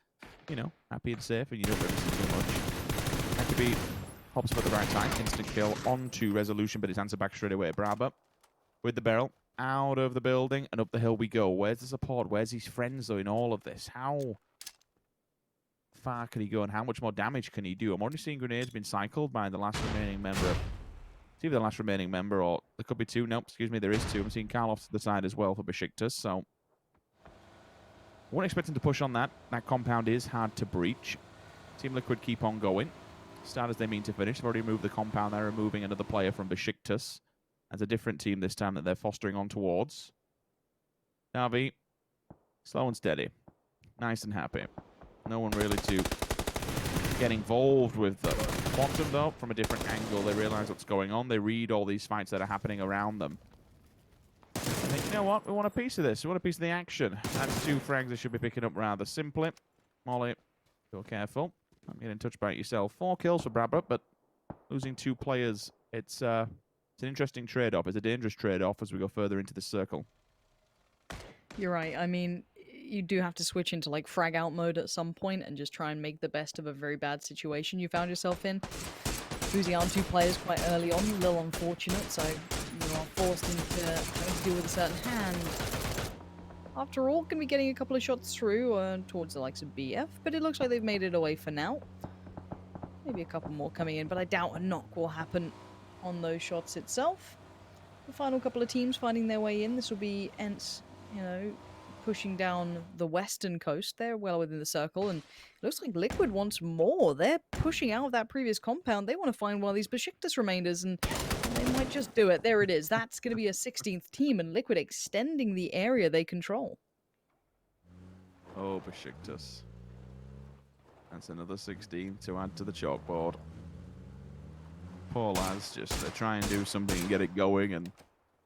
you know, happy and safe, and you don't really see too much. That could be hops for the right time. Instant kill onto Resolution, but it's answered back straight away. Braba with the barrel. Out of the building and up the hill we go. Where's the support? Where's his friends, though, in all of this? How far can he go and how much more damage can he do? I'm already seeing grenades being cycled by the last remaining member. It's either the last remaining member or there could be two. Nope, excuse me, there is two. I'm seeing Karl off to the side as well for Besiktas, so I won't expect him to push on that. That compound is hard to breach. Team Liquid keep on going. Start as they mean to finish. They've already removed the compound. They're removing another player from Besiktas. As a different team this time that they're fostering on towards. Navi, slow and steady. Nice and happy. No one really to get involved with them. Quantum, though, from a different angle. They realize what's going on. They read all these fights that are happening around them. And think, you know what? We want a piece of this. We want a piece of the action. That's two frags they should be picking up rather simply. Molly, feel careful. Not getting touched by it yourself. 4 kills for Brabra, but losing 2 players, it's an interesting trade-off. It's a dangerous trade-off as we go further into the circle. You're right. I mean, you do have to switch into like frag out mode at some point and just try and make the best of a very bad situation you found yourself in. Losing on 2 players quite early on, a little unfortunate, so you are forced into having to deal with a certain hand. After all, going to be getting a couple of shots through towards the likes of BF, but it looks like they've made it away for now. Maybe a couple more coming in, but I doubt a knock will happen on those shots itself. The final couple of teams finding their way in. This will be Ents, you know, pushing down the western coast. They're well within the circle, and it looks like Liquid wants more. They're pushing out of that previous compound. They want to find one of these Besiktas remainders, and they might just do it. There it is. That's going to be a 16th team, and Liquid extending the area they control. Oh, Besiktas. That's another 16 to add to the chalkboard. Poor lads, just try and do something and get it going, and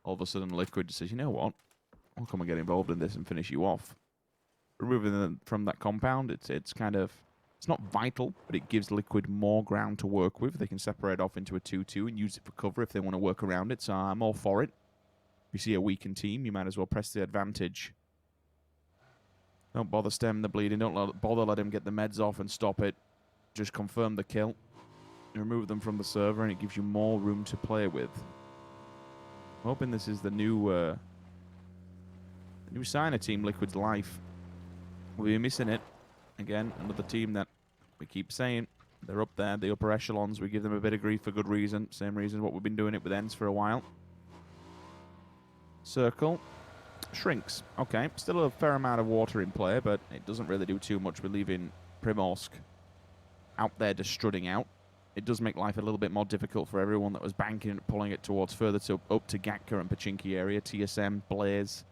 all of a sudden Liquid says, you know what? I'll come and get involved in this and finish you off. Removing them from that compound, it's kind of, it's not vital, but it gives Liquid more ground to work with. They can separate off into a 2-2 and use it for cover if they want to work around it, so I'm all for it. If you see a weakened team, you might as well press the advantage. Don't bother stem the bleeding, don't bother let him get the meds off and stop it. Just confirm the kill. Remove them from the server and it gives you more room to play with. I'm hoping this is the new sign of Team Liquid's life. We'll be missing it. Again, another team that we keep saying, they're up there, the upper echelons. We give them a bit of grief for good reason. Same reason what we've been doing it with Ents for a while. Circle. Shrinks. Okay, still a fair amount of water in play, but it doesn't really do too much. We're leaving Primorsk out there just strutting out. It does make life a little bit more difficult for everyone that was banking and pulling it towards further to up to Gatka and Pachinki area. TSM, Blaze,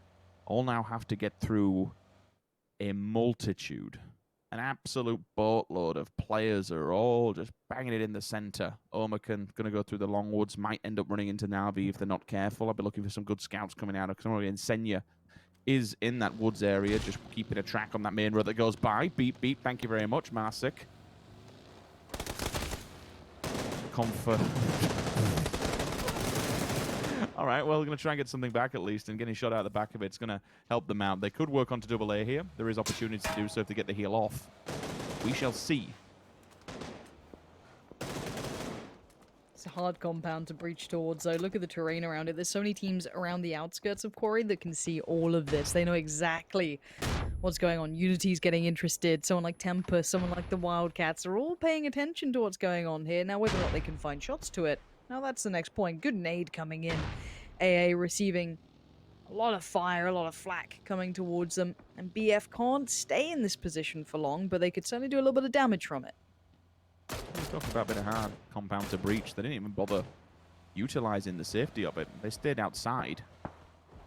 all now have to get through a multitude, an absolute boatload of players are all just banging it in the center. Omakan going to go through the long woods, might end up running into Navi if they're not careful. I'll be looking for some good scouts coming out. Because Senya is in that woods area, just keeping a track on that main road that goes by. Beat, thank you very much, Marsik. Comfort. All right, well, we're going to try and get something back at least, and getting shot out the back of it's going to help them out. They could work onto double A here. There is opportunity to do so if they get the heal off. We shall see. It's a hard compound to breach towards, though. Look at the terrain around it. There's so many teams around the outskirts of Quarry that can see all of this. They know exactly what's going on. Unity's getting interested. Someone like Tempest, someone like the Wildcats are all paying attention to what's going on here. Now, whether or not they can find shots to it, now that's the next point. Good nade coming in. AA receiving a lot of fire, a lot of flak coming towards them. And BF can't stay in this position for long, but they could certainly do a little bit of damage from it. Talking about a bit of hard compound to breach. They didn't even bother utilizing the safety of it. They stayed outside.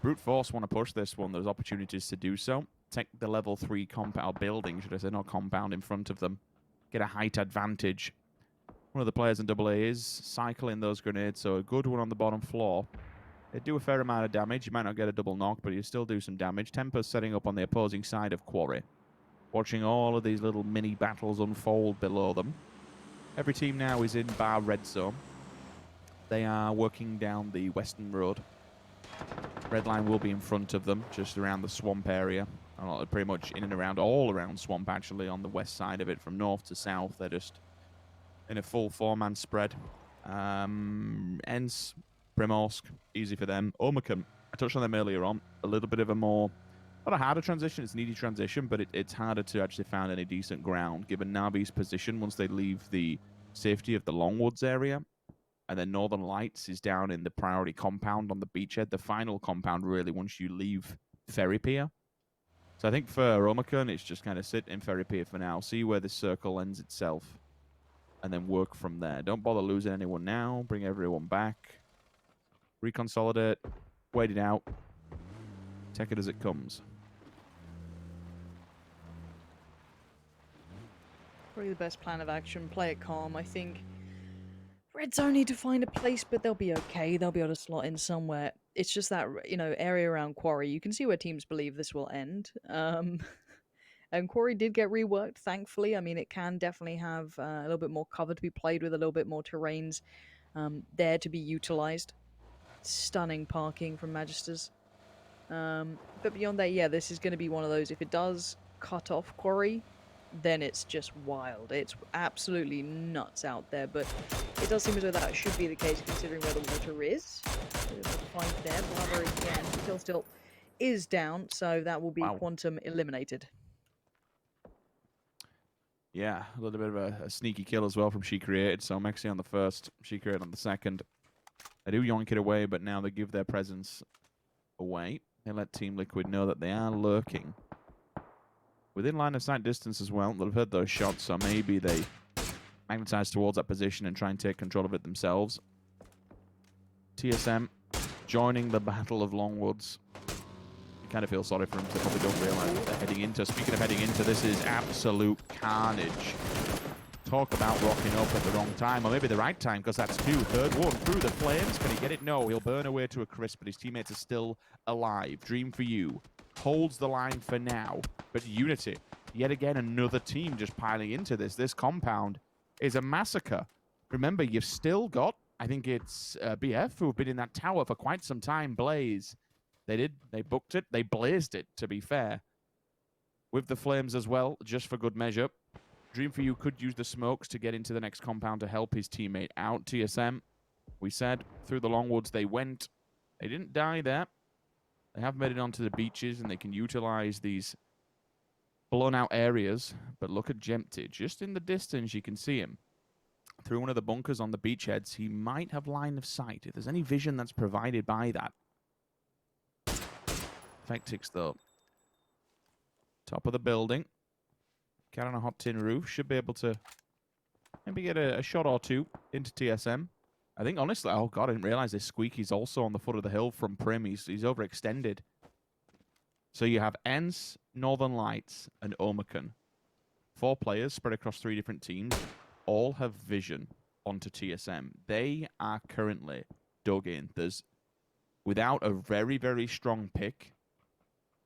Brute Force want to push this one. There's opportunities to do so. Take the level 3 compound building, should I say, not compound, in front of them. Get a height advantage. One of the players in AA is cycling those grenades, so a good one on the bottom floor. They do a fair amount of damage. You might not get a double knock, but you still do some damage. Tempest setting up on the opposing side of Quarry. Watching all of these little mini battles unfold below them. Every team now is in bar red zone. They are working down the western road. Red line will be in front of them, just around the swamp area. Pretty much in and around, all around swamp, actually, on the west side of it, from north to south. They're just in a full 4-man spread. Ents, Primorsk, easy for them. Omakan, I touched on them earlier on. A little bit of a more, not a harder transition, it's an easy transition, but it's harder to actually find any decent ground, given Navi's position once they leave the safety of the Longwoods area. And then Northern Lights is down in the priority compound on the beachhead, the final compound, really, once you leave Ferry Pier. So I think for Omakan, it's just kind of sit in Ferry Pier for now, see where this circle ends itself, and then work from there. Don't bother losing anyone now. Bring everyone back. Reconsolidate. Wait it out. Take it as it comes. Probably the best plan of action. Play it calm. I think Reds only need to find a place, but they'll be okay. They'll be able to slot in somewhere. It's just that, you know, area around Quarry. You can see where teams believe this will end. And Quarry did get reworked, thankfully. I mean, it can definitely have a little bit more cover to be played with, a little bit more terrains there to be utilized. Stunning parking from Magisters. But beyond that, yeah, this is going to be one of those. If it does cut off Quarry, then it's just wild. It's absolutely nuts out there. But it does seem as though that should be the case, considering where the water is. There's a fight there. Bravo again. Still is down, so that will be Quantum eliminated. Yeah, a little bit of a sneaky kill as well from She Created. So Mexi on the first, She Created on the second. They do yoink it away, but now they give their presence away. They let Team Liquid know that they are lurking within line of sight distance as well. They'll have heard those shots, so maybe they magnetize towards that position and try and take control of it themselves. TSM joining the Battle of Longwoods. You kind of feel sorry for them, they probably don't realize what they're heading into. Speaking of heading into, this is absolute carnage. Talk about rocking up at the wrong time, or maybe the right time, because that's two. Third one through the flames. Can he get it? No, he'll burn away to a crisp, but his teammates are still alive. Dream for you. Holds the line for now. But Unity, yet again, another team just piling into this. This compound is a massacre. Remember, you've still got, I think it's BF, who have been in that tower for quite some time. Blaze. They booked it. They blazed it, to be fair. With the flames as well, just for good measure. Dream for you could use the smokes to get into the next compound to help his teammate out. TSM, we said, through the Longwoods they went. They didn't die there. They have made it onto the beaches, and they can utilize these blown out areas. But look at Jempty. Just in the distance, you can see him. Through one of the bunkers on the beachheads, he might have line of sight. If there's any vision that's provided by that. Fectix, though. Top of the building. Cat on a hot tin roof. Should be able to Maybe get a shot or two into TSM. I think, honestly, oh god, I didn't realize this Squeaky's also on the foot of the hill from Prim. He's overextended. So you have ENCE, Northern Lights, and Omicron. 4 players spread across 3 different teams. All have vision onto TSM. They are currently dug in. Without a very, very strong pick,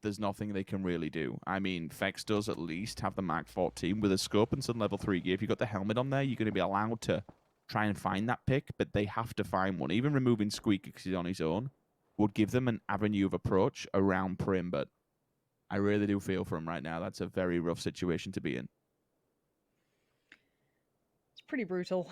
there's nothing they can really do. I mean, Fex does at least have the Mark 14 with a scope and some level 3 gear. If you've got the helmet on there, you're going to be allowed to try and find that pick, but they have to find one. Even removing Squeaky because he's on his own would give them an avenue of approach around Prim, but I really do feel for him right now. That's a very rough situation to be in. It's pretty brutal.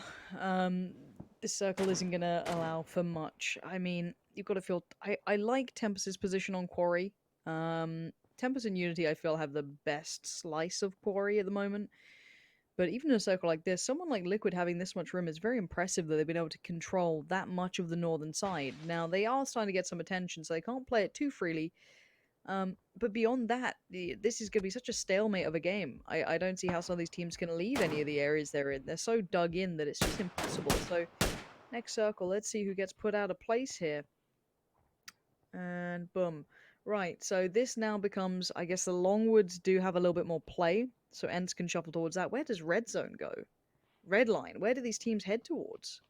This circle isn't going to allow for much. I mean, you've got to feel... I like Tempest's position on Quarry. Tempest and Unity, I feel, have the best slice of Quarry at the moment. But even in a circle like this, someone like Liquid having this much room is very impressive that they've been able to control that much of the northern side. Now, they are starting to get some attention, so they can't play it too freely. But beyond that, this is going to be such a stalemate of a game. I don't see how some of these teams can leave any of the areas they're in. They're so dug in that it's just impossible. So, next circle, let's see who gets put out of place here. And boom. Right, so this now becomes, I guess the Longwoods do have a little bit more play, so ENCE can shuffle towards that. Where does Red Zone go? Red Line, where do these teams head towards?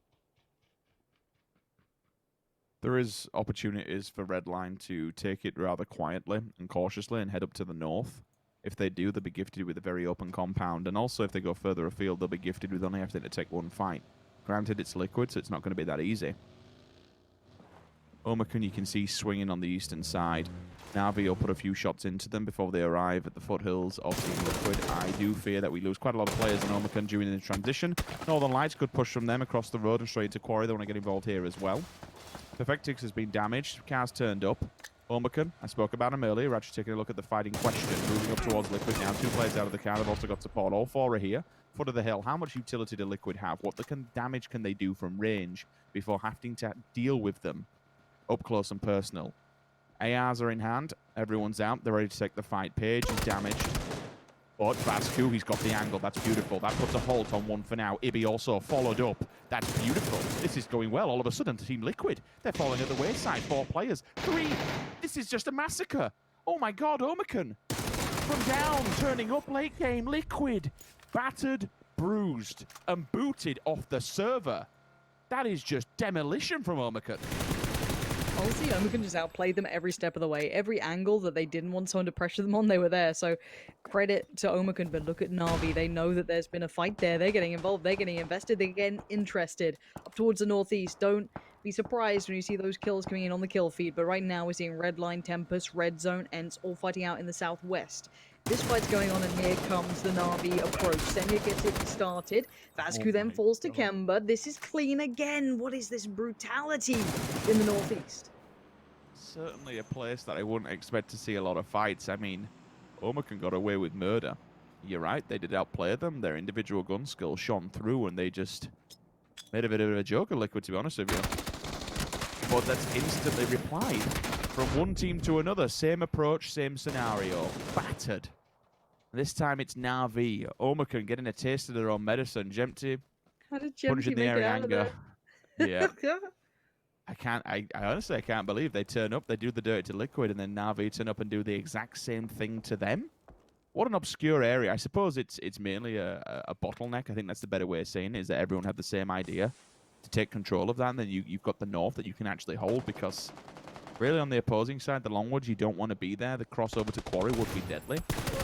There is opportunities for Redline to take it rather quietly and cautiously and head up to the north. If they do, they'll be gifted with a very open compound, and also if they go further afield, they'll be gifted with only having to take 1 fight. Granted, it's Liquid, so it's not going to be that easy. Omicron you can see swinging on the eastern side. Na'Vi will put a few shots into them before they arrive at the foothills of Team Liquid. I do fear that we lose quite a lot of players in Omicron during the transition. Northern Lights could push from them across the road and straight into Quarry. They want to get involved here as well. Perfectix has been damaged. Cars turned up. Omicron, I spoke about him earlier. We're actually taking a look at the fighting question. Moving up towards Liquid now. 2 players out of the car. They've also got support. All 4 are here. Foot of the hill. How much utility do Liquid have? What damage can they do from range before having to deal with them up close and personal? ARs are in hand. Everyone's out. They're ready to take the fight. Page is damaged. But Vascu, he's got the angle. That's beautiful. That puts a halt on 1 for now. Ibi also followed up. That's beautiful. This is going well. All of a sudden, Team Liquid, they're falling at the wayside. 4 players. 3. This is just a massacre. Oh my god, Omicron. From down, turning up late game. Liquid. Battered, bruised, and booted off the server. That is just demolition from Omicron. Honestly, Omicron just outplayed them every step of the way. Every angle that they didn't want someone to pressure them on, they were there. So credit to Omicron, but look at Na'Vi. They know that there's been a fight there. They're getting involved. They're getting invested. They're getting interested. Up towards the northeast. Don't be surprised when you see those kills coming in on the kill feed. But right now we're seeing Redline, Tempest, Red Zone, ENCE all fighting out in the southwest. This fight's going on, and here comes the Na'Vi approach. Semya gets it started. Vascu then falls to Kemba. This is clean again. What is this brutality in the northeast? Certainly a place that I wouldn't expect to see a lot of fights. I mean, Omicron got away with murder. You're right, they did outplay them. Their individual gun skills shone through, and they just made a bit of a joke of Liquid, to be honest with you. But that's instantly replied from one team to another. Same approach, same scenario. Battered. This time it's Na'Vi. Omicron getting a taste of their own medicine. Jempty punching the air in anger. Yeah. I honestly can't believe they turn up, they do the dirty to Liquid, and then Na'Vi turn up and do the exact same thing to them. What an obscure area. I suppose it's mainly a bottleneck. I think that's the better way of saying it, is that everyone had the same idea to take control of that, and then you've got the north that you can actually hold, because really on the opposing side, the Longwoods, you don't want to be there. The crossover to Quarry would be deadly.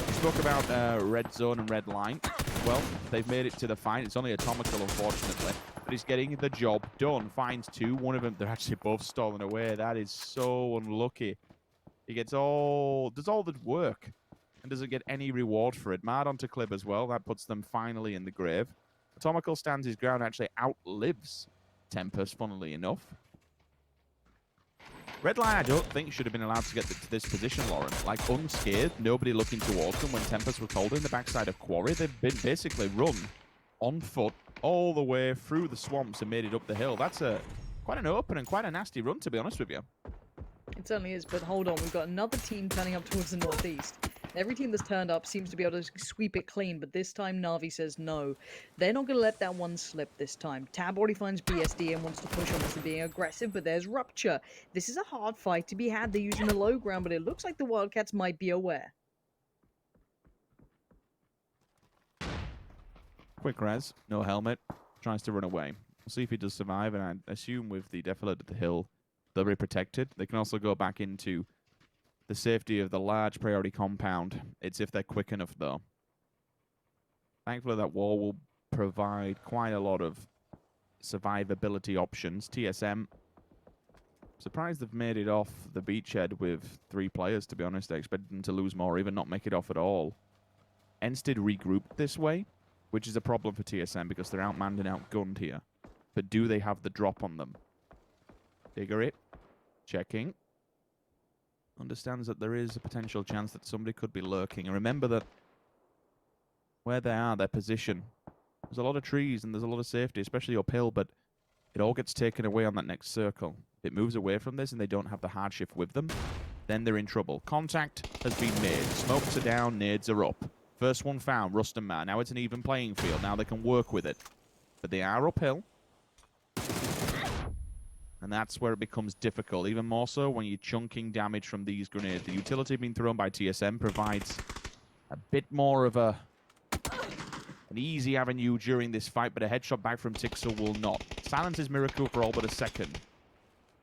We spoke about Red Zone and Red Line. Well, they've made it to the fight. It's only Atomical, unfortunately. But he's getting the job done. Finds 2. One of them, they're actually both stolen away. That is so unlucky. He does all the work and doesn't get any reward for it. Mad onto Clib as well. That puts them finally in the grave. Atomical stands his ground, actually outlives Tempest, funnily enough. Redline, I don't think, should have been allowed to get to this position, Lauren. Like, unscared, nobody looking towards them when Tempest was holding the backside of Quarry. They've been basically run on foot all the way through the swamps and made it up the hill. That's quite an open and quite a nasty run, to be honest with you. It certainly is, but hold on. We've got another team turning up towards the northeast. Every team that's turned up seems to be able to sweep it clean, but this time Na'Vi says no. They're not going to let that one slip this time. Tab already finds BSD and wants to push on this and being aggressive, but there's Rupture. This is a hard fight to be had. They're using the low ground, but it looks like the Wildcats might be aware. Quick res, no helmet, tries to run away. We'll see if he does survive, and I assume with the defilade at the hill, they'll be protected. They can also go back into the safety of the large priority compound. It's if they're quick enough, though. Thankfully, that wall will provide quite a lot of survivability options. TSM, surprised they've made it off the beachhead with 3 players, to be honest. I expected them to lose more, or even not make it off at all. Ensted regrouped this way, which is a problem for TSM because they're outmanned and outgunned here. But do they have the drop on them? Figure it. Checking. Understands that there is a potential chance that somebody could be lurking. And remember that where they are, their position, there's a lot of trees and there's a lot of safety, especially uphill, but it all gets taken away on that next circle. If it moves away from this and they don't have the hardship with them, then they're in trouble. Contact has been made. Smokes are down, nades are up. First one found, Rustamar. Now it's an even playing field. Now they can work with it. But they are uphill. And that's where it becomes difficult, even more so when you're chunking damage from these grenades. The utility being thrown by TSM provides a bit more of an easy avenue during this fight, but a headshot back from Tixel will not. Silences Miracle for all but a second.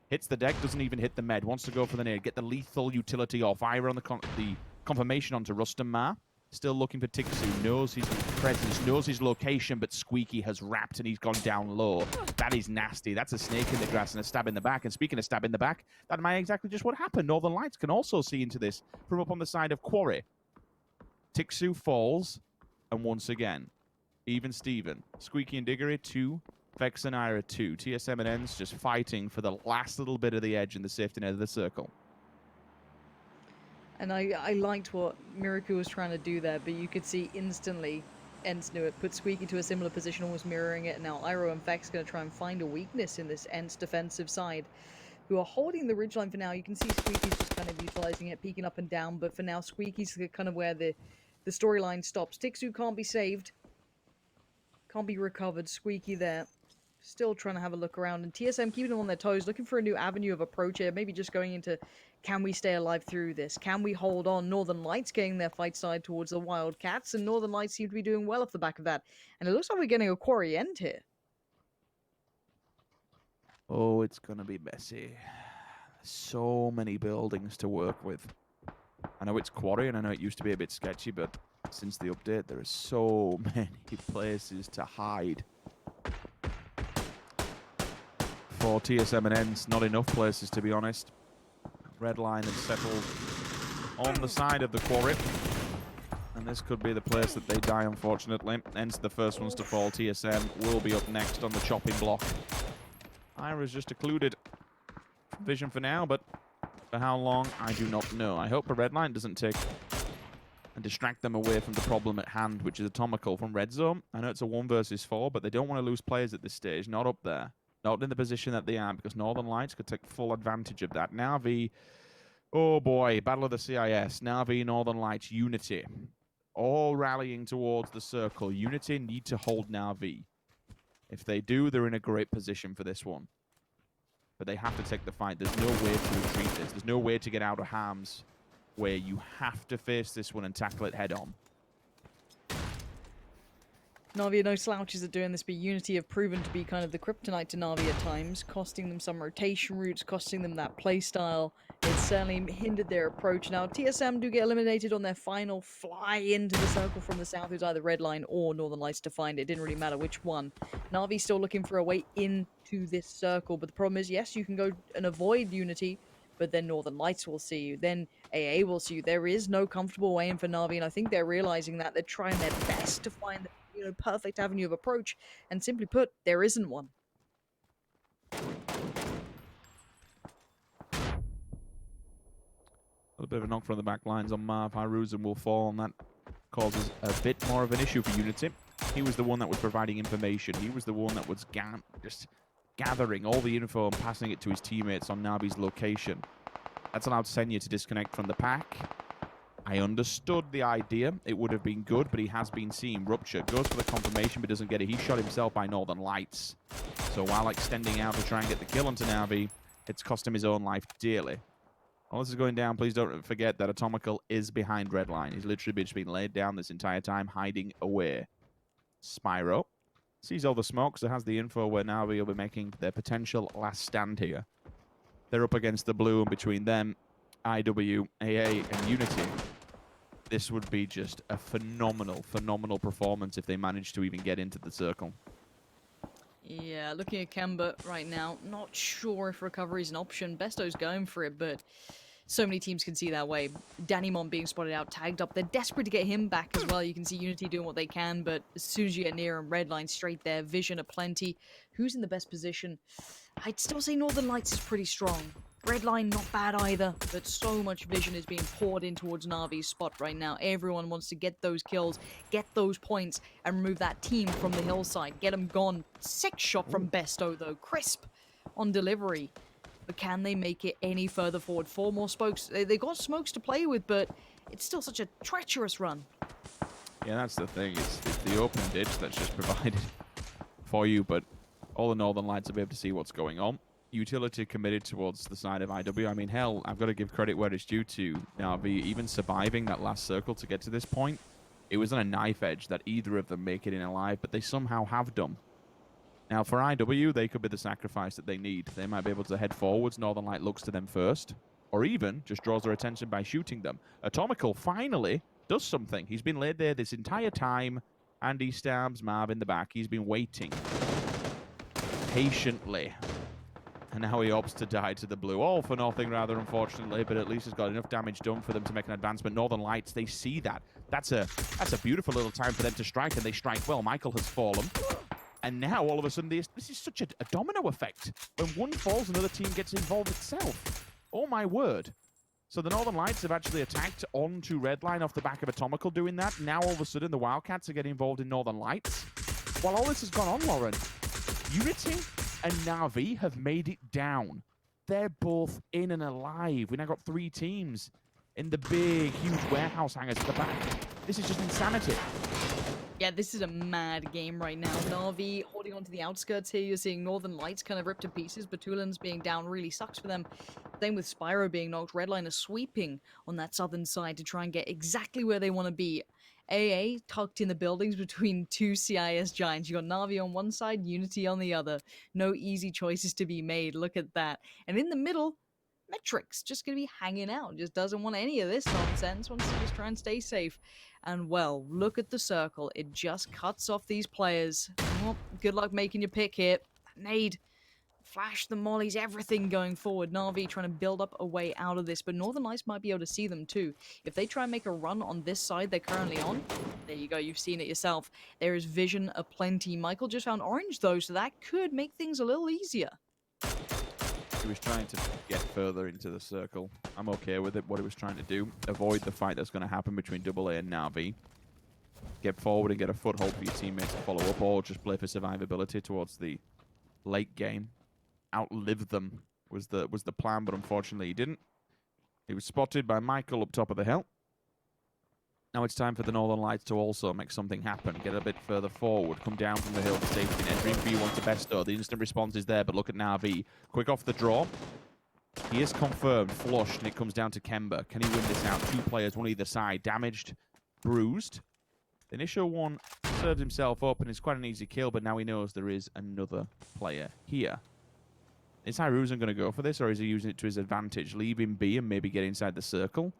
Hits the deck, doesn't even hit the med. Wants to go for the nade, get the lethal utility off. Ira on the confirmation onto Rustamar. Still looking for Tixu, knows his presence, knows his location, but Squeaky has wrapped and he's gone down low. That is nasty. That's a snake in the grass and a stab in the back. And speaking of stab in the back, that might exactly just what happened. Northern Lights can also see into this from up on the side of Quarry. Tixu falls, and once again, even Steven. Squeaky and Diggory 2, Vex and Ira 2. TSM and Ends just fighting for the last little bit of the edge in the safety net of the circle. And I liked what Miracle was trying to do there, but you could see instantly Ents knew it, put Squeaky to a similar position, almost mirroring it. Now Iro and Vex going to try and find a weakness in this Ents defensive side, who are holding the ridgeline for now. You can see Squeaky's just kind of utilizing it, peeking up and down, but for now Squeaky's kind of where the storyline stops. Tixu can't be saved, can't be recovered. Squeaky there, still trying to have a look around, and TSM keeping them on their toes, looking for a new avenue of approach here, maybe just going into, can we stay alive through this? Can we hold on? Northern Lights getting their fight side towards the Wildcats, and Northern Lights seem to be doing well off the back of that. And it looks like we're getting a Quarry end here. Oh, it's going to be messy. So many buildings to work with. I know it's Quarry, and I know it used to be a bit sketchy, but since the update, there are so many places to hide. For TSM and Ends, not enough places, to be honest. Red line has settled on the side of the Quarry. And this could be the place that they die, unfortunately. Ends the first ones to fall. TSM will be up next on the chopping block. Ira's just occluded from vision for now, but for how long, I do not know. I hope a red line doesn't take and distract them away from the problem at hand, which is Atomical from red zone. I know it's a 1 versus 4, but they don't want to lose players at this stage. Not up there. Not in the position that they are, because Northern Lights could take full advantage of that. Na'Vi, oh boy, Battle of the CIS. Na'Vi, Northern Lights, Unity. All rallying towards the circle. Unity need to hold Na'Vi. If they do, they're in a great position for this one. But they have to take the fight. There's no way to retreat this. There's no way to get out of harm's way. You have to face this one and tackle it head on. Na'Vi are no slouches at doing this, but Unity have proven to be kind of the kryptonite to Na'Vi at times, costing them some rotation routes, costing them that playstyle. It's certainly hindered their approach. Now, TSM do get eliminated on their final fly into the circle from the south, who's either Red Line or Northern Lights to find it. Didn't really matter which one. Na'Vi still looking for a way into this circle, but the problem is, yes, you can go and avoid Unity, but then Northern Lights will see you. Then AA will see you. There is no comfortable way in for Na'Vi, and I think they're realizing that. They're trying their best to find the perfect avenue of approach, and simply put, there isn't one. A little bit of a knock from the back lines on Marv. Hiruzen will fall, and that causes a bit more of an issue for Unity. He was the one that was providing information. He was the one that was just gathering all the info and passing it to his teammates on Na'Vi's location. That's allowed Senya to disconnect from the pack. I understood the idea. It would have been good, but he has been seen. Rupture goes for the confirmation, but doesn't get it. He shot himself by Northern Lights. So while extending out to try and get the kill onto Na'Vi, it's cost him his own life dearly. While this is going down, please don't forget that Atomical is behind Redline. He's literally just been laid down this entire time, hiding away. Spyro sees all the smoke, so has the info where Na'Vi will be making their potential last stand here. They're up against the blue, and between them, IW, AA, and Unity. This would be just a phenomenal, phenomenal performance if they manage to even get into the circle. Yeah, looking at Kemba right now, not sure if recovery is an option. Besto's going for it, but so many teams can see that way. Danny Mon being spotted out, tagged up. They're desperate to get him back as well. You can see Unity doing what they can, but as soon as you get near him, Redline straight there. Vision aplenty. Who's in the best position? I'd still say Northern Lights is pretty strong. Redline not bad either, but so much vision is being poured in towards Na'Vi's spot right now. Everyone wants to get those kills, get those points, and remove that team from the hillside. Get them gone. Sick shot from Besto though, crisp on delivery. But can they make it any further forward? 4 more smokes. They got smokes to play with, but it's still such a treacherous run. Yeah, that's the thing. It's the open ditch that's just provided for you, but all the Northern Lights will be able to see what's going on. Utility committed towards the side of IW. I mean, hell, I've got to give credit where it's due to Na'Vi even surviving that last circle to get to this point. It was on a knife edge that either of them make it in alive, but they somehow have done. Now, for IW, they could be the sacrifice that they need. They might be able to head forwards. Northern Light looks to them first, or even just draws their attention by shooting them. Atomical finally does something. He's been laid there this entire time, and he stabs Marv in the back. He's been waiting patiently. And now he opts to die to the blue. All for nothing, rather, unfortunately, but at least he's got enough damage done for them to make an advancement. Northern Lights, they see that. That's a beautiful little time for them to strike, and they strike well. Michael has fallen. And now, all of a sudden, this is such a domino effect. When one falls, another team gets involved itself. Oh, my word. So the Northern Lights have actually attacked onto Redline off the back of Atomical doing that. Now, all of a sudden, the Wildcats are getting involved in Northern Lights. While all this has gone on, Lauren, Unity and Na'Vi have made it down. They're both in and alive. We now got 3 teams in the big, huge warehouse hangars at the back. This is just insanity. Yeah, this is a mad game right now. Na'Vi holding on to the outskirts here. You're seeing Northern Lights kind of ripped to pieces. Batulin's being down really sucks for them. Same with Spyro being knocked. Redline is sweeping on that southern side to try and get exactly where they want to be. AA tucked in the buildings between 2 CIS giants. You got Na'Vi on one side, Unity on the other. No easy choices to be made. Look at that. And in the middle, Metrics just going to be hanging out. Just doesn't want any of this nonsense. Wants to just try and stay safe. And well, look at the circle. It just cuts off these players. Well, good luck making your pick here. Nade. Flash, the mollies, everything going forward. Na'Vi trying to build up a way out of this, but Northern Lights might be able to see them too. If they try and make a run on this side they're currently on, there you go, you've seen it yourself. There is vision aplenty. Michael just found orange though, so that could make things a little easier. He was trying to get further into the circle. I'm okay with it, what he was trying to do. Avoid the fight that's going to happen between AA and Na'Vi. Get forward and get a foothold for your teammates to follow up, or just play for survivability towards the late game. Outlive them was the plan, but unfortunately he didn't. He was spotted by Michael up top of the hill. Now it's time for the Northern Lights to also make something happen. Get a bit further forward. Come down from the hill to safety net. Dream for you onto Besto. The instant response is there, but look at Na'Vi. Quick off the draw. He is confirmed, flushed, and it comes down to Kemba. Can he win this out? 2 players, one either side. Damaged, bruised. The initial one served himself up, and it's quite an easy kill, but now he knows there is another player here. Is Hiruzen going to go for this, or is he using it to his advantage? Leave him be and maybe get inside the circle?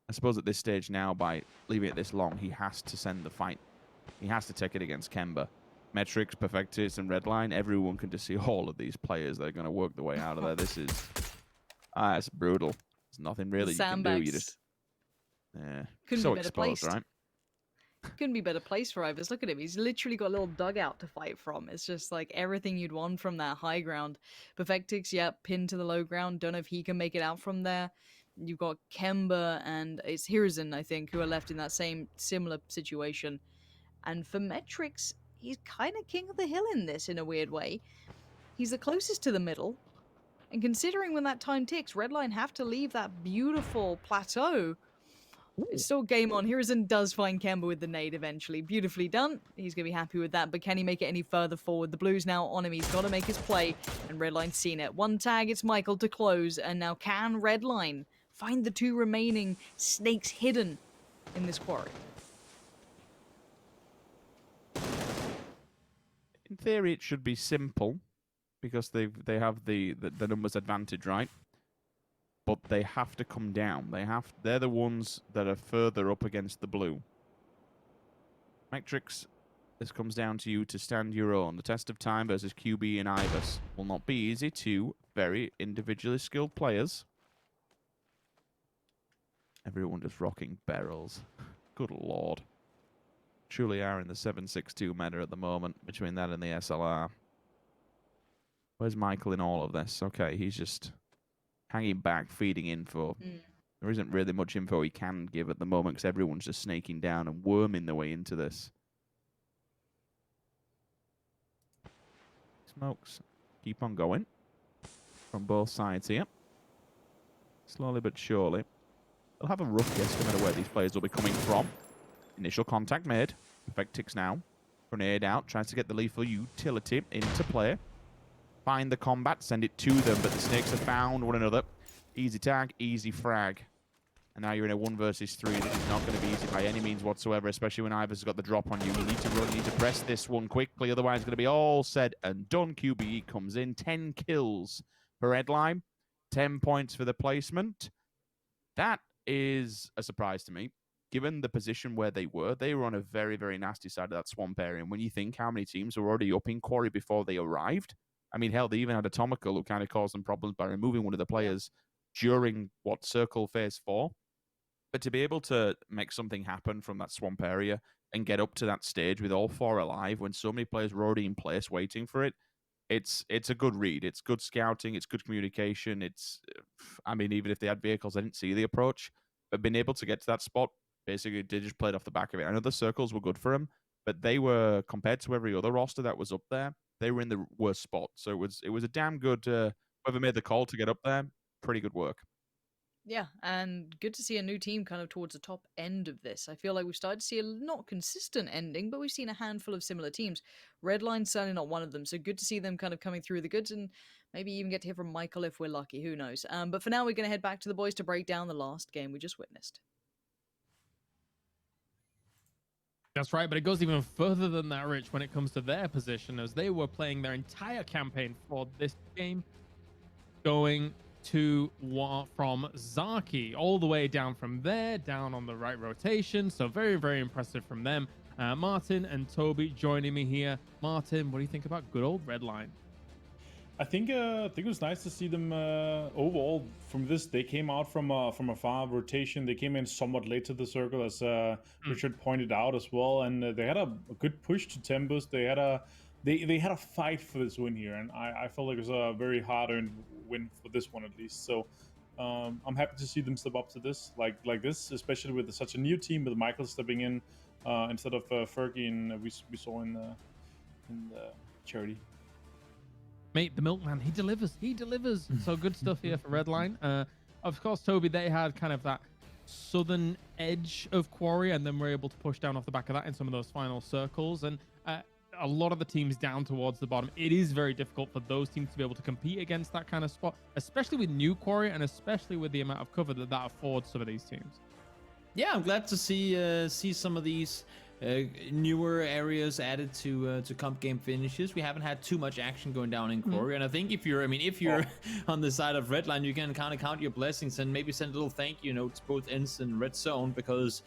I suppose at this stage now, by leaving it this long, he has to send the fight. He has to take it against Kemba. Metrics, Perfectus, and Redline, everyone can just see all of these players that are going to work their way out of there. This is... it's brutal. There's nothing really you can do. You just... Yeah. Couldn't so be better exposed, placed. right? Couldn't be better placed for Ivers. Look at him. He's literally got a little dugout to fight from. It's just like everything you'd want from that high ground. Perfectix, yeah, pinned to the low ground. Don't know if he can make it out from there. You've got Kemba and it's Hiruzen, I think, who are left in that same similar situation. And for Metrics, he's kind of king of the hill in this in a weird way. He's the closest to the middle. And considering when that time ticks, Redline have to leave that beautiful plateau. It's still game on. Hiruzen does find Kemba with the nade eventually. Beautifully done. He's going to be happy with that, but can he make it any further forward? The Blues now on him. He's got to make his play, and Redline's seen it. One tag, it's Michael to close, and now can Redline find the 2 remaining snakes hidden in this quarry? In theory, it should be simple because they have the numbers advantage, right? But they have to come down. They're the ones that are further up against the blue. Metrics, this comes down to you to stand your own. The test of time versus QB and Ibis will not be easy. 2 very individually skilled players. Everyone just rocking barrels. Good lord. Truly are in the 7.62 meta at the moment between that and the SLR. Where's Michael in all of this? Okay, he's just hanging back, feeding info. There isn't really much info he can give at the moment because everyone's just snaking down and worming their way into this. Smokes keep on going from both sides here. Slowly but surely. They'll have a rough guesstimate of where these players will be coming from. Initial contact made. Effect ticks now. Grenade out. Tries to get the lethal utility into play. Find the combat, send it to them, but the snakes have found one another. Easy tag, easy frag. And now you're in a 1 versus 3. This is not going to be easy by any means whatsoever, especially when Ivers has got the drop on you. You need to run, you need to press this one quickly, otherwise it's going to be all said and done. QBE comes in, 10 kills for Redline, 10 points for the placement. That is a surprise to me. Given the position where they were on a very, very nasty side of that swamp area. And when you think how many teams were already up in Quarry before they arrived, I mean, hell, they even had Atomical who kind of caused them problems by removing one of the players during circle phase 4. But to be able to make something happen from that swamp area and get up to that stage with all 4 alive when so many players were already in place waiting for it, it's a good read. It's good scouting. It's good communication. I mean, even if they had vehicles, I didn't see the approach. But being able to get to that spot, basically, they just played off the back of it. I know the circles were good for them, but they were, compared to every other roster that was up there, they were in the worst spot. So it was a damn good, whoever made the call to get up there, pretty good work. Yeah, and good to see a new team kind of towards the top end of this. I feel like we've started to see a not consistent ending, but we've seen a handful of similar teams. Redline's certainly not one of them, so good to see them kind of coming through the goods and maybe even get to hear from Michael if we're lucky, who knows. But for now, we're going to head back to the boys to break down the last game we just witnessed. That's right, but it goes even further than that, Rich, when it comes to their position, as they were playing their entire campaign for this game, going to from Zaki, all the way down from there, down on the right rotation. So very, very impressive from them. Martin and Toby joining me here. Martin, what do you think about good old Redline? I think it was nice to see them overall from this. They came out from a far rotation. They came in somewhat late to the circle, as Richard pointed out as well, and they had a good push to Tempus. They had a fight for this win here, and I felt like it was a very hard-earned win for this one at least. So I'm happy to see them step up to this like this, especially with such a new team with Michael stepping in instead of Fergie and we saw in the charity. Mate, the milkman, he delivers. So good stuff here for Redline. Of course, Toby, they had kind of that southern edge of Quarry, and then were able to push down off the back of that in some of those final circles. And a lot of the teams down towards the bottom, it is very difficult for those teams to be able to compete against that kind of spot, especially with new Quarry and especially with the amount of cover that affords some of these teams. Yeah, I'm glad to see some of these newer areas added to comp game finishes. We haven't had too much action going down in Quarry, and I think if you're on the side of Redline, you can kind of count your blessings and maybe send a little thank you note to both Ents and Red Zone, because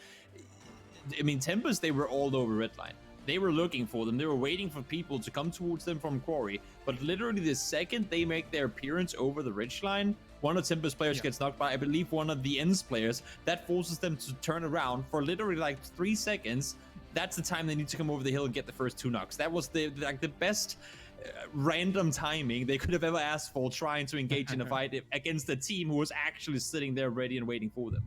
I mean, Tempest, they were all over Redline. They were looking for them. They were waiting for people to come towards them from Quarry. But literally the second they make their appearance over the ridgeline, one of Tempest players gets knocked by, I believe, one of the Ends players. That forces them to turn around for literally like 3 seconds. That's the time they need to come over the hill and get the first 2 knocks. That was the best random timing they could have ever asked for, trying to engage in a fight against a team who was actually sitting there ready and waiting for them.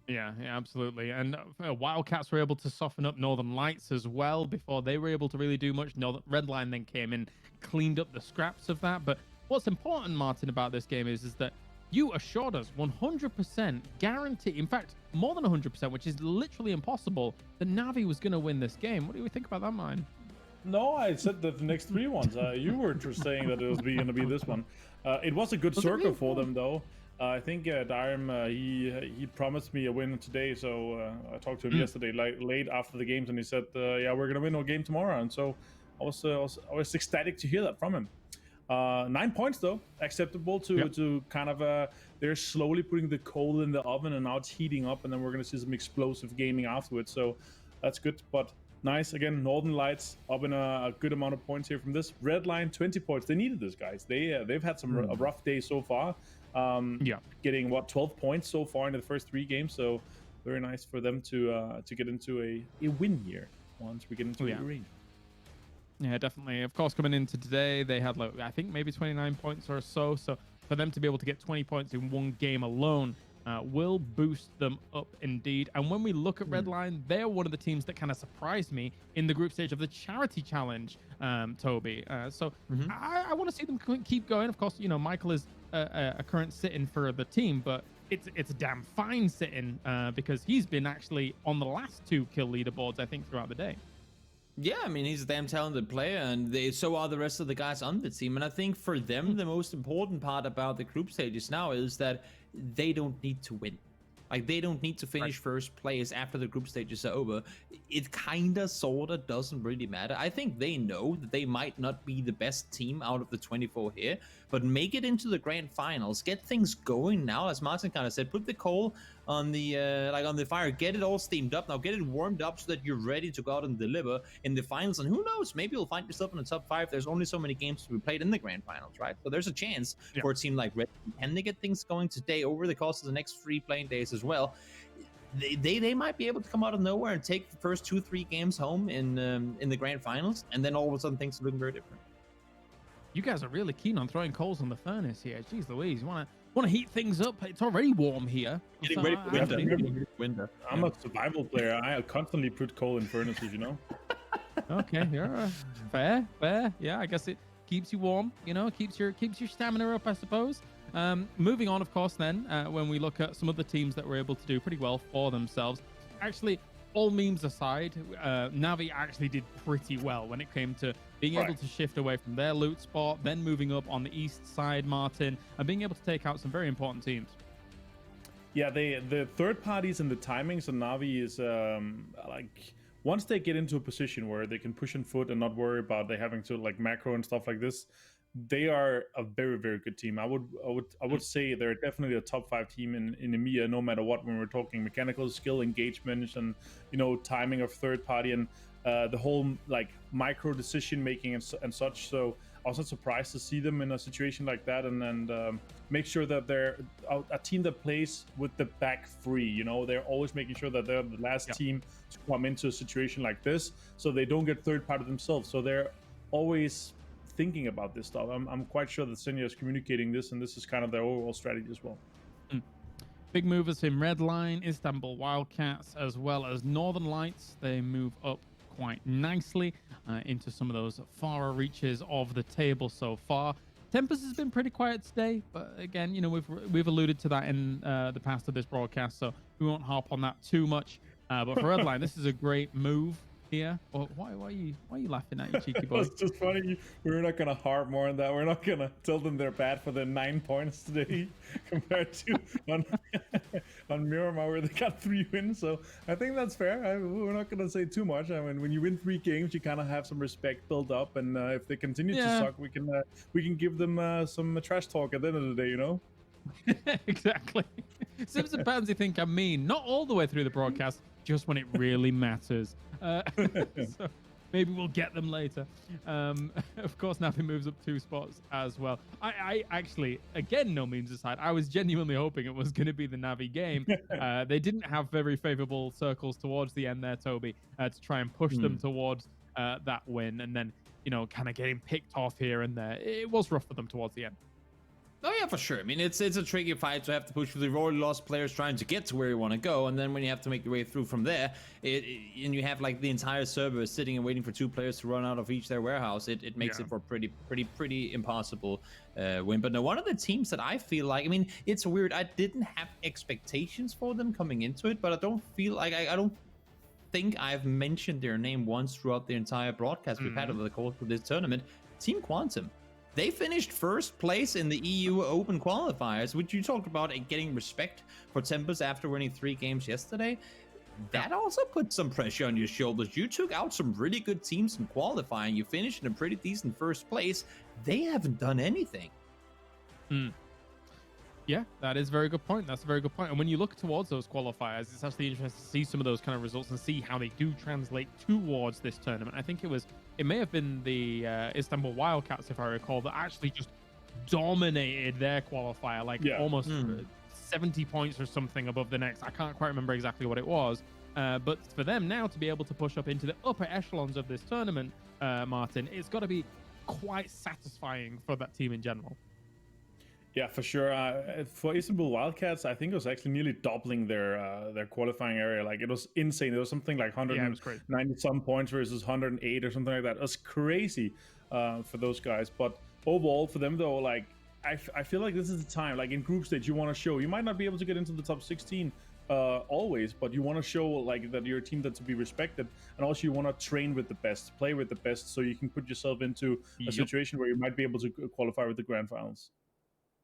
Yeah, absolutely. And Wildcats were able to soften up Northern Lights as well before they were able to really do much. Redline then came in, cleaned up the scraps of that. But what's important, Martin, about this game is that you assured us 100% guarantee, in fact, more than 100%, which is literally impossible, that Navi was going to win this game. What do you think about that, Mine? No, I said that the next 3 ones. You were just saying that it was going to be this one. It was a good circle for them, though. I think Dyrem, he promised me a win today, so I talked to him yesterday, late after the games, and he said, "Yeah, we're gonna win our game tomorrow." And so I was ecstatic to hear that from him. 9 points though, acceptable to kind of they're slowly putting the coal in the oven, and now it's heating up, and then we're gonna see some explosive gaming afterwards. So that's good, but. Nice. Again, Northern Lights up in a good amount of points here from this. Red Line, 20 points. They needed this, guys. They've had some a rough day so far. Getting 12 points so far in the first 3 games. So very nice for them to get into a win here once we get into the arena. Yeah, definitely. Of course, coming into today, they had I think maybe 29 points or so. So for them to be able to get 20 points in one game alone. Will boost them up indeed. And when we look at Redline, they're one of the teams that kind of surprised me in the group stage of the Charity Challenge, Toby. I want to see them keep going. Of course, Michael is a current sit-in for the team, but it's a damn fine sit-in because he's been actually on the last 2 kill leaderboards, I think, throughout the day. Yeah, I mean, he's a damn talented player, and so are the rest of the guys on the team. And I think for them, the most important part about the group stages now is that they don't need to win. Like, they don't need to finish first place after the group stages are over. It kinda, sorta doesn't really matter. I think they know that they might not be the best team out of the 24 here, but make it into the grand finals, get things going now, as Martin kind of said, put the coal on the on the fire, get it all steamed up now, get it warmed up so that you're ready to go out and deliver in the finals. And who knows, maybe you'll find yourself in the top 5. There's only so many games to be played in the grand finals, right? So there's a chance for a team like Red. Can they get things going today over the course of the next 3 playing days as well? They might be able to come out of nowhere and take the first 2-3 games home in the grand finals, and then all of a sudden things are looking very different. You guys are really keen on throwing coals on the furnace here. Jeez Louise, you want to heat things up? It's already warm here. Getting ready for winter. I'm a survival player. I constantly put coal in furnaces, Okay, yeah, fair. Yeah, I guess it keeps you warm. Keeps your stamina up, I suppose. Moving on, of course, then, when we look at some of the teams that were able to do pretty well for themselves. Actually, all memes aside, Navi actually did pretty well when it came to being able to shift away from their loot spot, then moving up on the east side, Martin, and being able to take out some very important teams. Yeah, the third parties and the timings on Navi is once they get into a position where they can push on foot and not worry about they having to macro and stuff like this, they are a very, very good team. I would say they're definitely a top 5 team in EMEA, no matter what, when we're talking mechanical skill, engagement, and timing of third party and the whole micro decision making and such. So I was not surprised to see them in a situation like that, and make sure that they're a team that plays with the back free. They're always making sure that they're the last team to come into a situation like this, so they don't get third party themselves. So they're always thinking about this stuff. I'm quite sure that Senya is communicating this, and this is kind of their overall strategy as well. Big movers in Redline, Istanbul Wildcats, as well as Northern Lights. They move up quite nicely into some of those far reaches of the table so far. Tempest has been pretty quiet today, but again, we've alluded to that in the past of this broadcast, so we won't harp on that too much. But for Redline, this is a great move here. Well, why are you laughing at, you cheeky boy? It's just funny. We're not gonna harp more on that. We're not gonna tell them they're bad for their 9 points today compared to on Miramar where they got 3 wins. So I think that's fair. We're not gonna say too much. I mean, when you win 3 games, you kind of have some respect built up, and if they continue to suck, we can give them some trash talk at the end of the day. Exactly. Sims and Pansy think I'm mean, not all the way through the broadcast, just when it really matters. So maybe we'll get them later. Of course, Navi moves up 2 spots as well. I actually, again, no memes aside, I was genuinely hoping it was going to be the Navi game. They didn't have very favorable circles towards the end there, Toby, to try and push them towards that win. And then, kind of getting picked off here and there. It was rough for them towards the end. Oh yeah, for sure. I mean, it's a tricky fight to have to push through. You've already lost players trying to get to where you want to go, and then when you have to make your way through from there, and you have like the entire server sitting and waiting for 2 players to run out of each their warehouse, it makes it for pretty impossible win. But no, one of the teams that I feel like, I mean, it's weird. I didn't have expectations for them coming into it, but I don't feel like I don't think I've mentioned their name once throughout the entire broadcast we've had over the course of this tournament. Team Quantum. They finished first place in the EU Open qualifiers, which you talked about getting respect for Tempest after winning 3 games yesterday. That also put some pressure on your shoulders. You took out some really good teams in qualifying. You finished in a pretty decent first place. They haven't done anything. Yeah, that is a very good point. That's a very good point. And when you look towards those qualifiers, it's actually interesting to see some of those kind of results and see how they do translate towards this tournament. I think it may have been the Istanbul Wildcats, if I recall, that actually just dominated their qualifier, like almost 70 points or something above the next. I can't quite remember exactly what it was. But for them now to be able to push up into the upper echelons of this tournament, Martin, it's got to be quite satisfying for that team in general. Yeah, for sure. For Istanbul Wildcats, I think it was actually nearly doubling their qualifying area. Like, it was insane. It was something like 190 some points versus 108 or something like that. It was crazy for those guys. But overall, for them though, like I feel like this is the time. Like in group stage, you want to show. You might not be able to get into the top 16 always, but you want to show like that you're a team that's to be respected, and also you want to train with the best, play with the best, so you can put yourself into a situation where you might be able to qualify with the grand finals.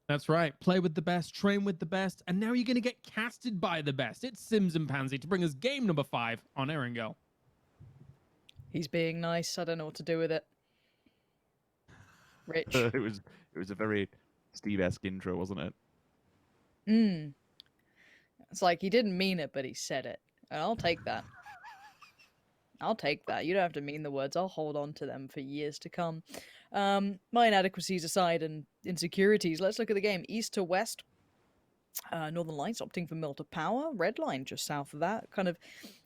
That's right. Play with the best, train with the best, and now you're going to get casted by the best. It's Sims and Pansy to bring us game number 5 on Erangel. He's being nice. I don't know what to do with it. Rich. It was a very Steve-esque intro, wasn't it? It's like he didn't mean it, but he said it. And I'll take that. I'll take that. You don't have to mean the words. I'll hold on to them for years to come. My inadequacies aside and insecurities, let's look at the game. East to west. Northern Lights opting for Milter Power. Red Line just south of that. Kind of,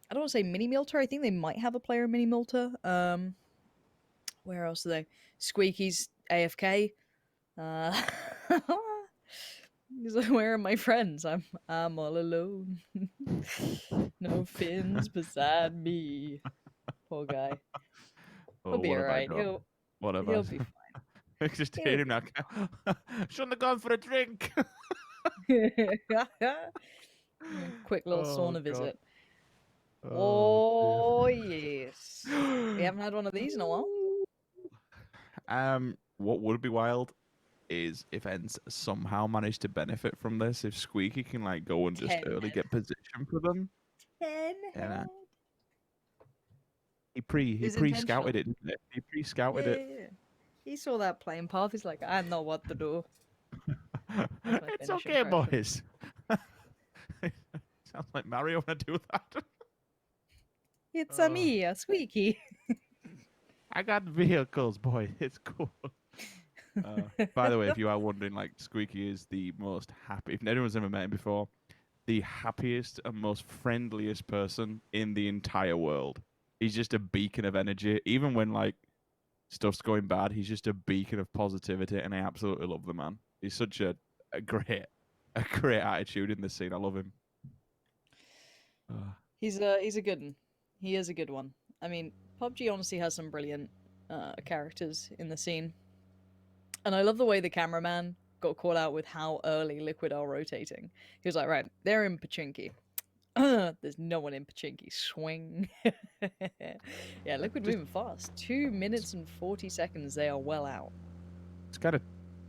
I don't want to say mini Milter. I think they might have a player in mini Milter. Where else are they? Squeaky's AFK. He's like, where are my friends? I'm all alone. No fins beside me. Poor guy. He'll be alright. He'll be fine. I just hate him now. Shouldn't have gone for a drink. Quick little sauna visit. Oh yes. We haven't had one of these in a while. What would be wild is if Ents somehow managed to benefit from this. If Squeaky can like go and just early get position for them. Yeah. He pre-scouted it, didn't he? He pre-scouted it. Yeah. He saw that playing path. He's like, I know what to do. It's okay, boys. Sounds like Mario when I do that. It's a me, a Squeaky. I got vehicles, boy. It's cool. By the way, if you are wondering, like, Squeaky is the most happy. If anyone's ever met him before, the happiest and most friendliest person in the entire world. He's just a beacon of energy. Even when, like, stuff's going bad, he's just a beacon of positivity, and I absolutely love the man. He's such a great attitude in this scene. I love him. He's a good one. He is a good one. I mean, PUBG honestly has some brilliant characters in the scene. And I love the way the cameraman got caught out with how early Liquid are rotating. He was like, right, they're in Pachinki. There's no one in Pachinki. Swing. Yeah, Liquid moving fast. 2 minutes and 40 seconds. They are well out. Let's got to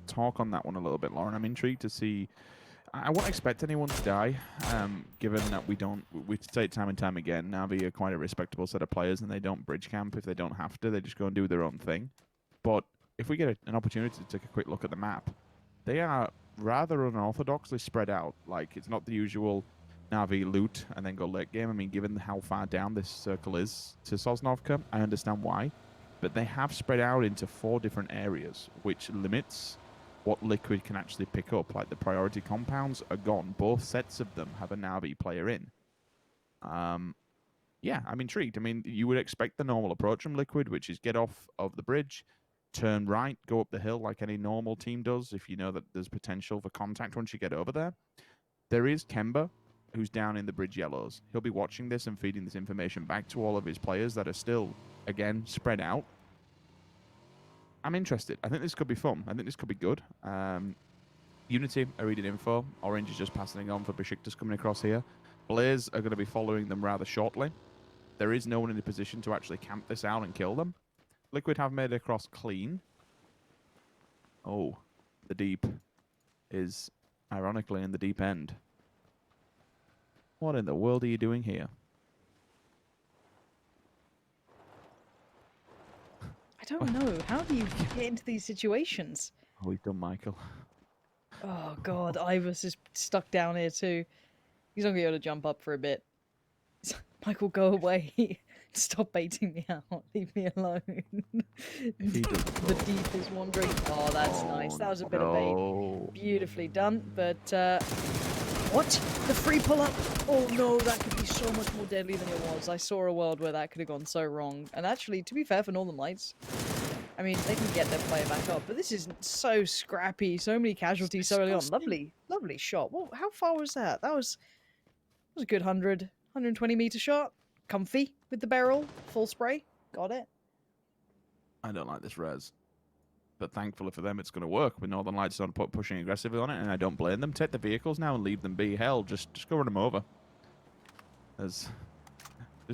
talk on that one a little bit, Lauren. I'm intrigued to see. I won't expect anyone to die, given that we say it time and time again. Na'Vi are quite a respectable set of players, and they don't bridge camp if they don't have to. They just go and do their own thing. But if we get an opportunity to take a quick look at the map, they are rather unorthodoxly spread out. Like, it's not the usual Na'Vi loot and then go late game. I mean, given how far down this circle is to Sosnovka, I understand why. But they have spread out into 4 different areas, which limits what Liquid can actually pick up. Like, the priority compounds are gone. Both sets of them have a Na'Vi player in. Yeah, I'm intrigued. I mean, you would expect the normal approach from Liquid, which is get off of the bridge, turn right, go up the hill like any normal team does if you know that there's potential for contact once you get over there. There is Kemba, who's down in the bridge yellows. He'll be watching this and feeding this information back to all of his players that are still, again, spread out. I'm interested. I think this could be fun. I think this could be good. Unity are reading info. Orange is just passing on for Besiktas coming across here. Blaze are going to be following them rather shortly. There is no one in a position to actually camp this out and kill them. Liquid have made it across clean. Oh, the deep is ironically in the deep end. What in the world are you doing here? I don't know. How do you get into these situations? Oh, he's done, Michael. Oh god, Ivers is stuck down here too. He's not gonna be able to jump up for a bit. Michael, go away. Stop baiting me out. Leave me alone. The deep is wandering. Oh, that's nice. That was a bit of bait. Beautifully done. But what? The free pull up? Oh no, that could be so much more deadly than it was. I saw a world where that could have gone so wrong. And actually, to be fair for Northern Lights, I mean, they can get their player back up, but this is so scrappy. So many casualties so early on. Lovely, lovely shot. Well, how far was that? That was a good 120 meter shot. Comfy with the barrel. Full spray. Got it. I don't like this res. But thankfully for them, it's going to work with Northern Lights on pushing aggressively on it, and I don't blame them. Take the vehicles now and leave them be. Hell, just go run them over. Just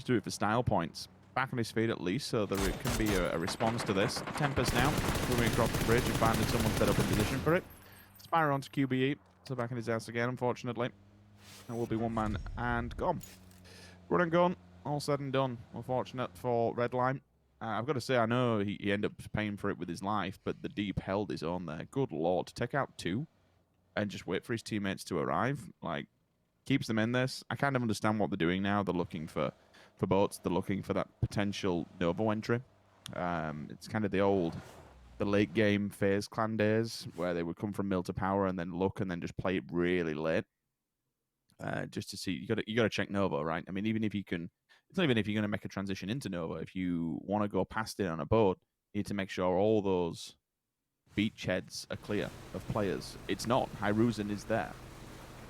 do it for style points. Back on his feet at least, so there can be a response to this. Tempest now, moving across the bridge and finding someone set up in position for it. Spyro onto QBE, so back in his ass again, unfortunately. There will be one man and gone. Run and gun, all said and done. Unfortunate for Redline. I've got to say, I know he ended up paying for it with his life, but the deep held his own there. Good lord, to take out two and just wait for his teammates to arrive, like, keeps them in this. I kind of understand what they're doing now. They're looking for boats. They're looking for that potential Nova entry. It's kind of the late game FaZe Clan days where they would come from mill to power and then look and then just play it really late. Just to see, you got to check Nova, right? I mean, even if you can, it's not even if you're going to make a transition into Nova. If you want to go past it on a boat, you need to make sure all those beachheads are clear of players. It's not. Hyruzen is there.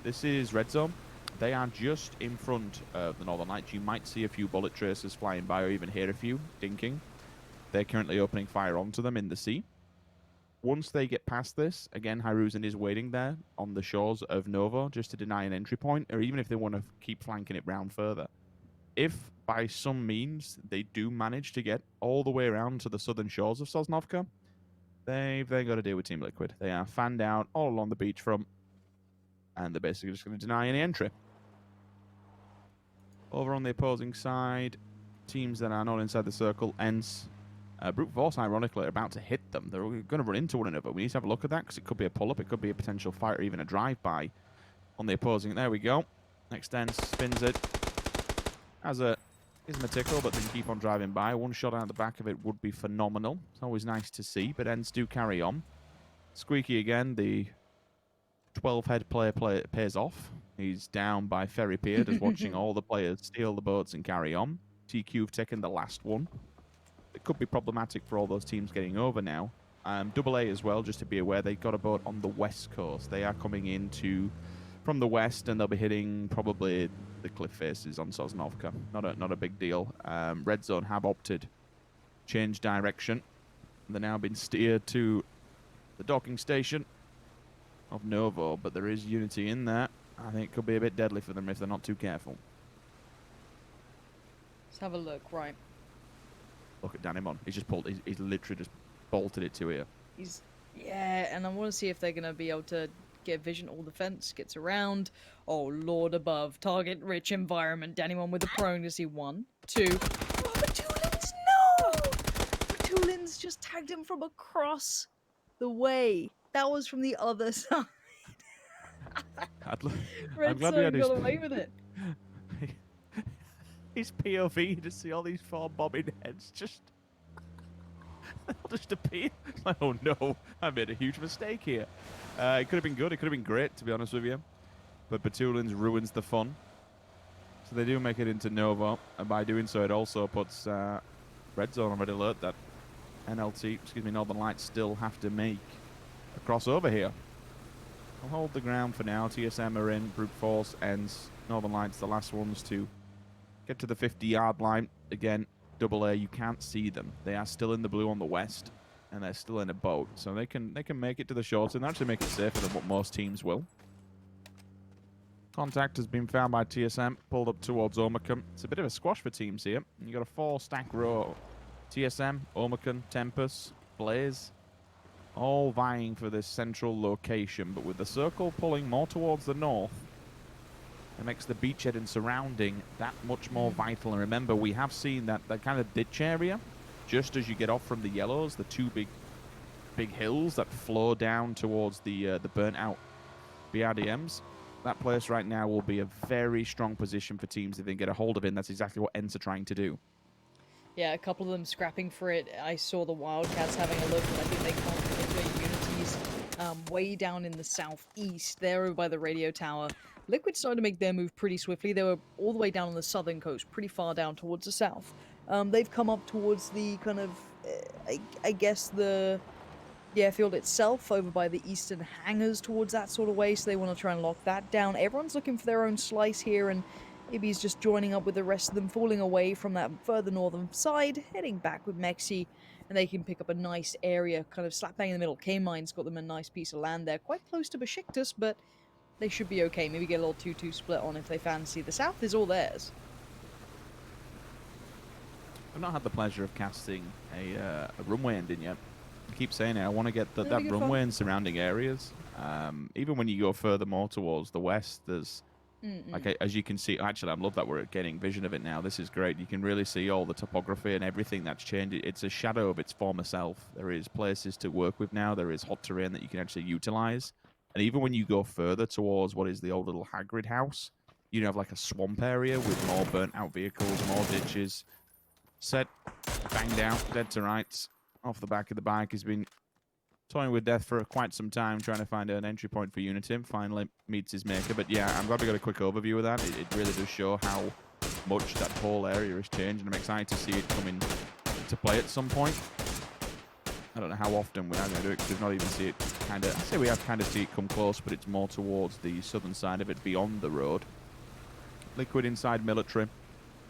This is Red Zone. They are just in front of the Northern Lights. You might see a few bullet tracers flying by or even hear a few dinking. They're currently opening fire onto them in the sea. Once they get past this, again, Hyruzen is waiting there on the shores of Nova just to deny an entry point, or even if they want to keep flanking it round further. If, by some means, they do manage to get all the way around to the southern shores of Sosnovka, they've then got to deal with Team Liquid. They are fanned out all along the beachfront, and they're basically just going to deny any entry. Over on the opposing side, teams that are not inside the circle, ENCE, Brute Force, ironically, are about to hit them. They're going to run into one another. We need to have a look at that because it could be a pull-up, it could be a potential fight, or even a drive-by on the opposing. There we go. Next ENCE spins it. Gives him a tickle, but then keep on driving by. One shot out the back of it would be phenomenal. It's always nice to see, but ENCE do carry on. Squeaky again, the 12-head player pays off. He's down by Ferry Pier, just watching all the players steal the boats and carry on. TQ have taken the last one. It could be problematic for all those teams getting over now. AA as well, just to be aware, they've got a boat on the west coast. They are coming in from the west, and they'll be hitting probably the cliff faces on Sosnovka. Not a big deal. Red Zone have opted change direction. They're now been steered to the docking station of Novo, but there is Unity in there. I think it could be a bit deadly for them if they're not too careful. Let's have a look. Right. Look at Danimon. He's literally just bolted it to here. Yeah, and I want to see if they're going to be able to get vision. All the fence gets around. Oh, Lord above. Target-rich environment. Danimon with the prone to see 1, 2. Oh, Batulins, no! Batulins just tagged him from across the way. That was from the other side. Red Zone got away with it. His POV to see all these 4 bobbing heads just appear. It's like, oh no, I made a huge mistake here. It could have been good. It could have been great, to be honest with you. But Batulins ruins the fun. So they do make it into Nova, and by doing so, it also puts Red Zone on red alert that Northern Lights still have to make a crossover here. I'll hold the ground for now. TSM are in. Brute Force ends. Northern Lights, the last ones to get to the 50-yard line. Again, AA, you can't see them. They are still in the blue on the west, and they're still in a boat. So they can make it to the short and actually make it safer than what most teams will. Contact has been found by TSM, pulled up towards Omicum. It's a bit of a squash for teams here. You got a 4-stack row. TSM, Omicum, Tempest, Blaze, all vying for this central location, but with the circle pulling more towards the north, it makes the beachhead and surrounding that much more vital. And remember, we have seen that kind of ditch area, just as you get off from the yellows, the two big hills that flow down towards the burnt out BRDMs. That place right now will be a very strong position for teams if they can get a hold of it, and that's exactly what Ents are trying to do. Yeah, a couple of them scrapping for it. I saw the Wildcats having a look, and I think they can't get into Unities way down in the southeast, there over by the radio tower. Liquid started to make their move pretty swiftly. They were all the way down on the southern coast, pretty far down towards the south. They've come up towards the kind of, I guess, the airfield itself, over by the eastern hangars towards that sort of way, so they want to try and lock that down. Everyone's looking for their own slice here, and maybe he's just joining up with the rest of them, falling away from that further northern side, heading back with Mexi, and they can pick up a nice area, kind of slap bang in the middle. K-Mine's got them a nice piece of land there, quite close to Besiktas, but they should be okay. Maybe get a little 2-2 split on if they fancy. The south is all theirs. I've not had the pleasure of casting a runway ending yet. I keep saying it. I want to get that Really good runway fun. in surrounding areas. Even when you go further more towards the west, there's like, as you can see, actually, I love that we're getting vision of it now. This is great. You can really see all the topography and everything that's changed. It's a shadow of its former self. There is places to work with now. There is hot terrain that you can actually utilize. And even when you go further towards what is the old little Hagrid house, you have like a swamp area with more burnt out vehicles, more ditches. Set, banged out, dead to rights. Off the back of the bike, has been toying with death for quite some time, trying to find an entry point for Unitim. Finally meets his maker. But yeah, I'm glad we got a quick overview of that. It really does show how much that whole area has changed, and I'm excited to see it come into play at some point. I don't know how often we are going to do it, because we've not even seen it kind of... I say we have kind of seen it come close, but it's more towards the southern side of it, beyond the road. Liquid inside military.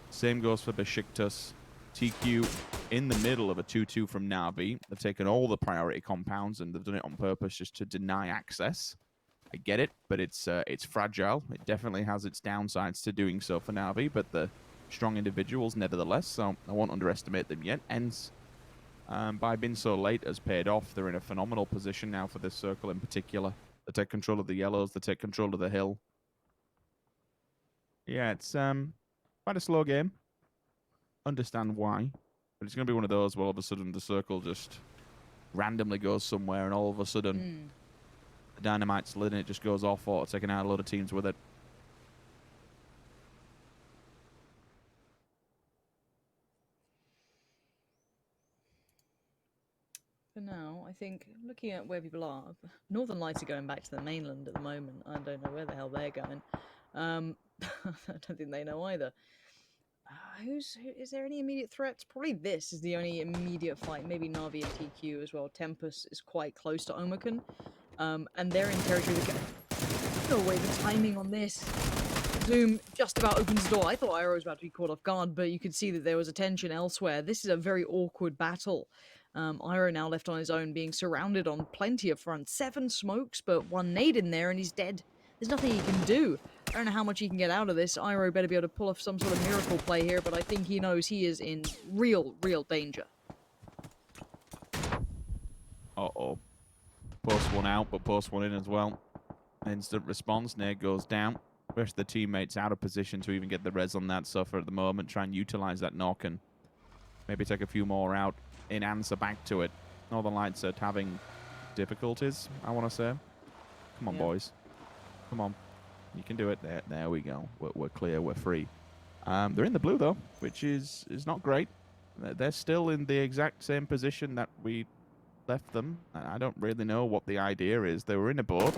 Same goes for Besiktas. TQ in the middle of a 2-2 from Navi. They've taken all the priority compounds, and they've done it on purpose just to deny access. I get it, but it's fragile. It definitely has its downsides to doing so for Navi, but the strong individuals nevertheless, so I won't underestimate them yet. Ends, by being so late, has paid off. They're in a phenomenal position now for this circle in particular. They take control of the yellows, they take control of the hill. Yeah, it's quite a slow game. Understand why, but it's going to be one of those where all of a sudden the circle just randomly goes somewhere, and all of a sudden the dynamite's lit and it just goes off, or taking out a load of teams with it. For now, I think, looking at where people are, Northern Lights are going back to the mainland at the moment. I don't know where the hell they're going. I don't think they know either. Is there any immediate threats? Probably this is the only immediate fight. Maybe Navi and TQ as well. Tempest is quite close to Omicron. And they're in territory that no way, the timing on this. Zoom just about opens the door. I thought Iroh was about to be caught off guard, but you could see that there was attention elsewhere. This is a very awkward battle. Iroh now left on his own, being surrounded on plenty of fronts. 7 smokes, but 1 nade in there, and he's dead. There's nothing he can do. I don't know how much he can get out of this. Iroh better be able to pull off some sort of miracle play here, but I think he knows he is in real danger. Uh-oh. Post one out, but post one in as well. Instant response. Nade goes down. The rest of the teammates out of position to even get the res on that suffer at the moment. Try and utilize that knock and maybe take a few more out in answer back to it. Northern Lights are having difficulties, I want to say. Come on, boys. Come on. You can do it. There we go. We're clear. We're free. They're in the blue, though, which is not great. They're still in the exact same position that we left them. I don't really know what the idea is. They were in a boat,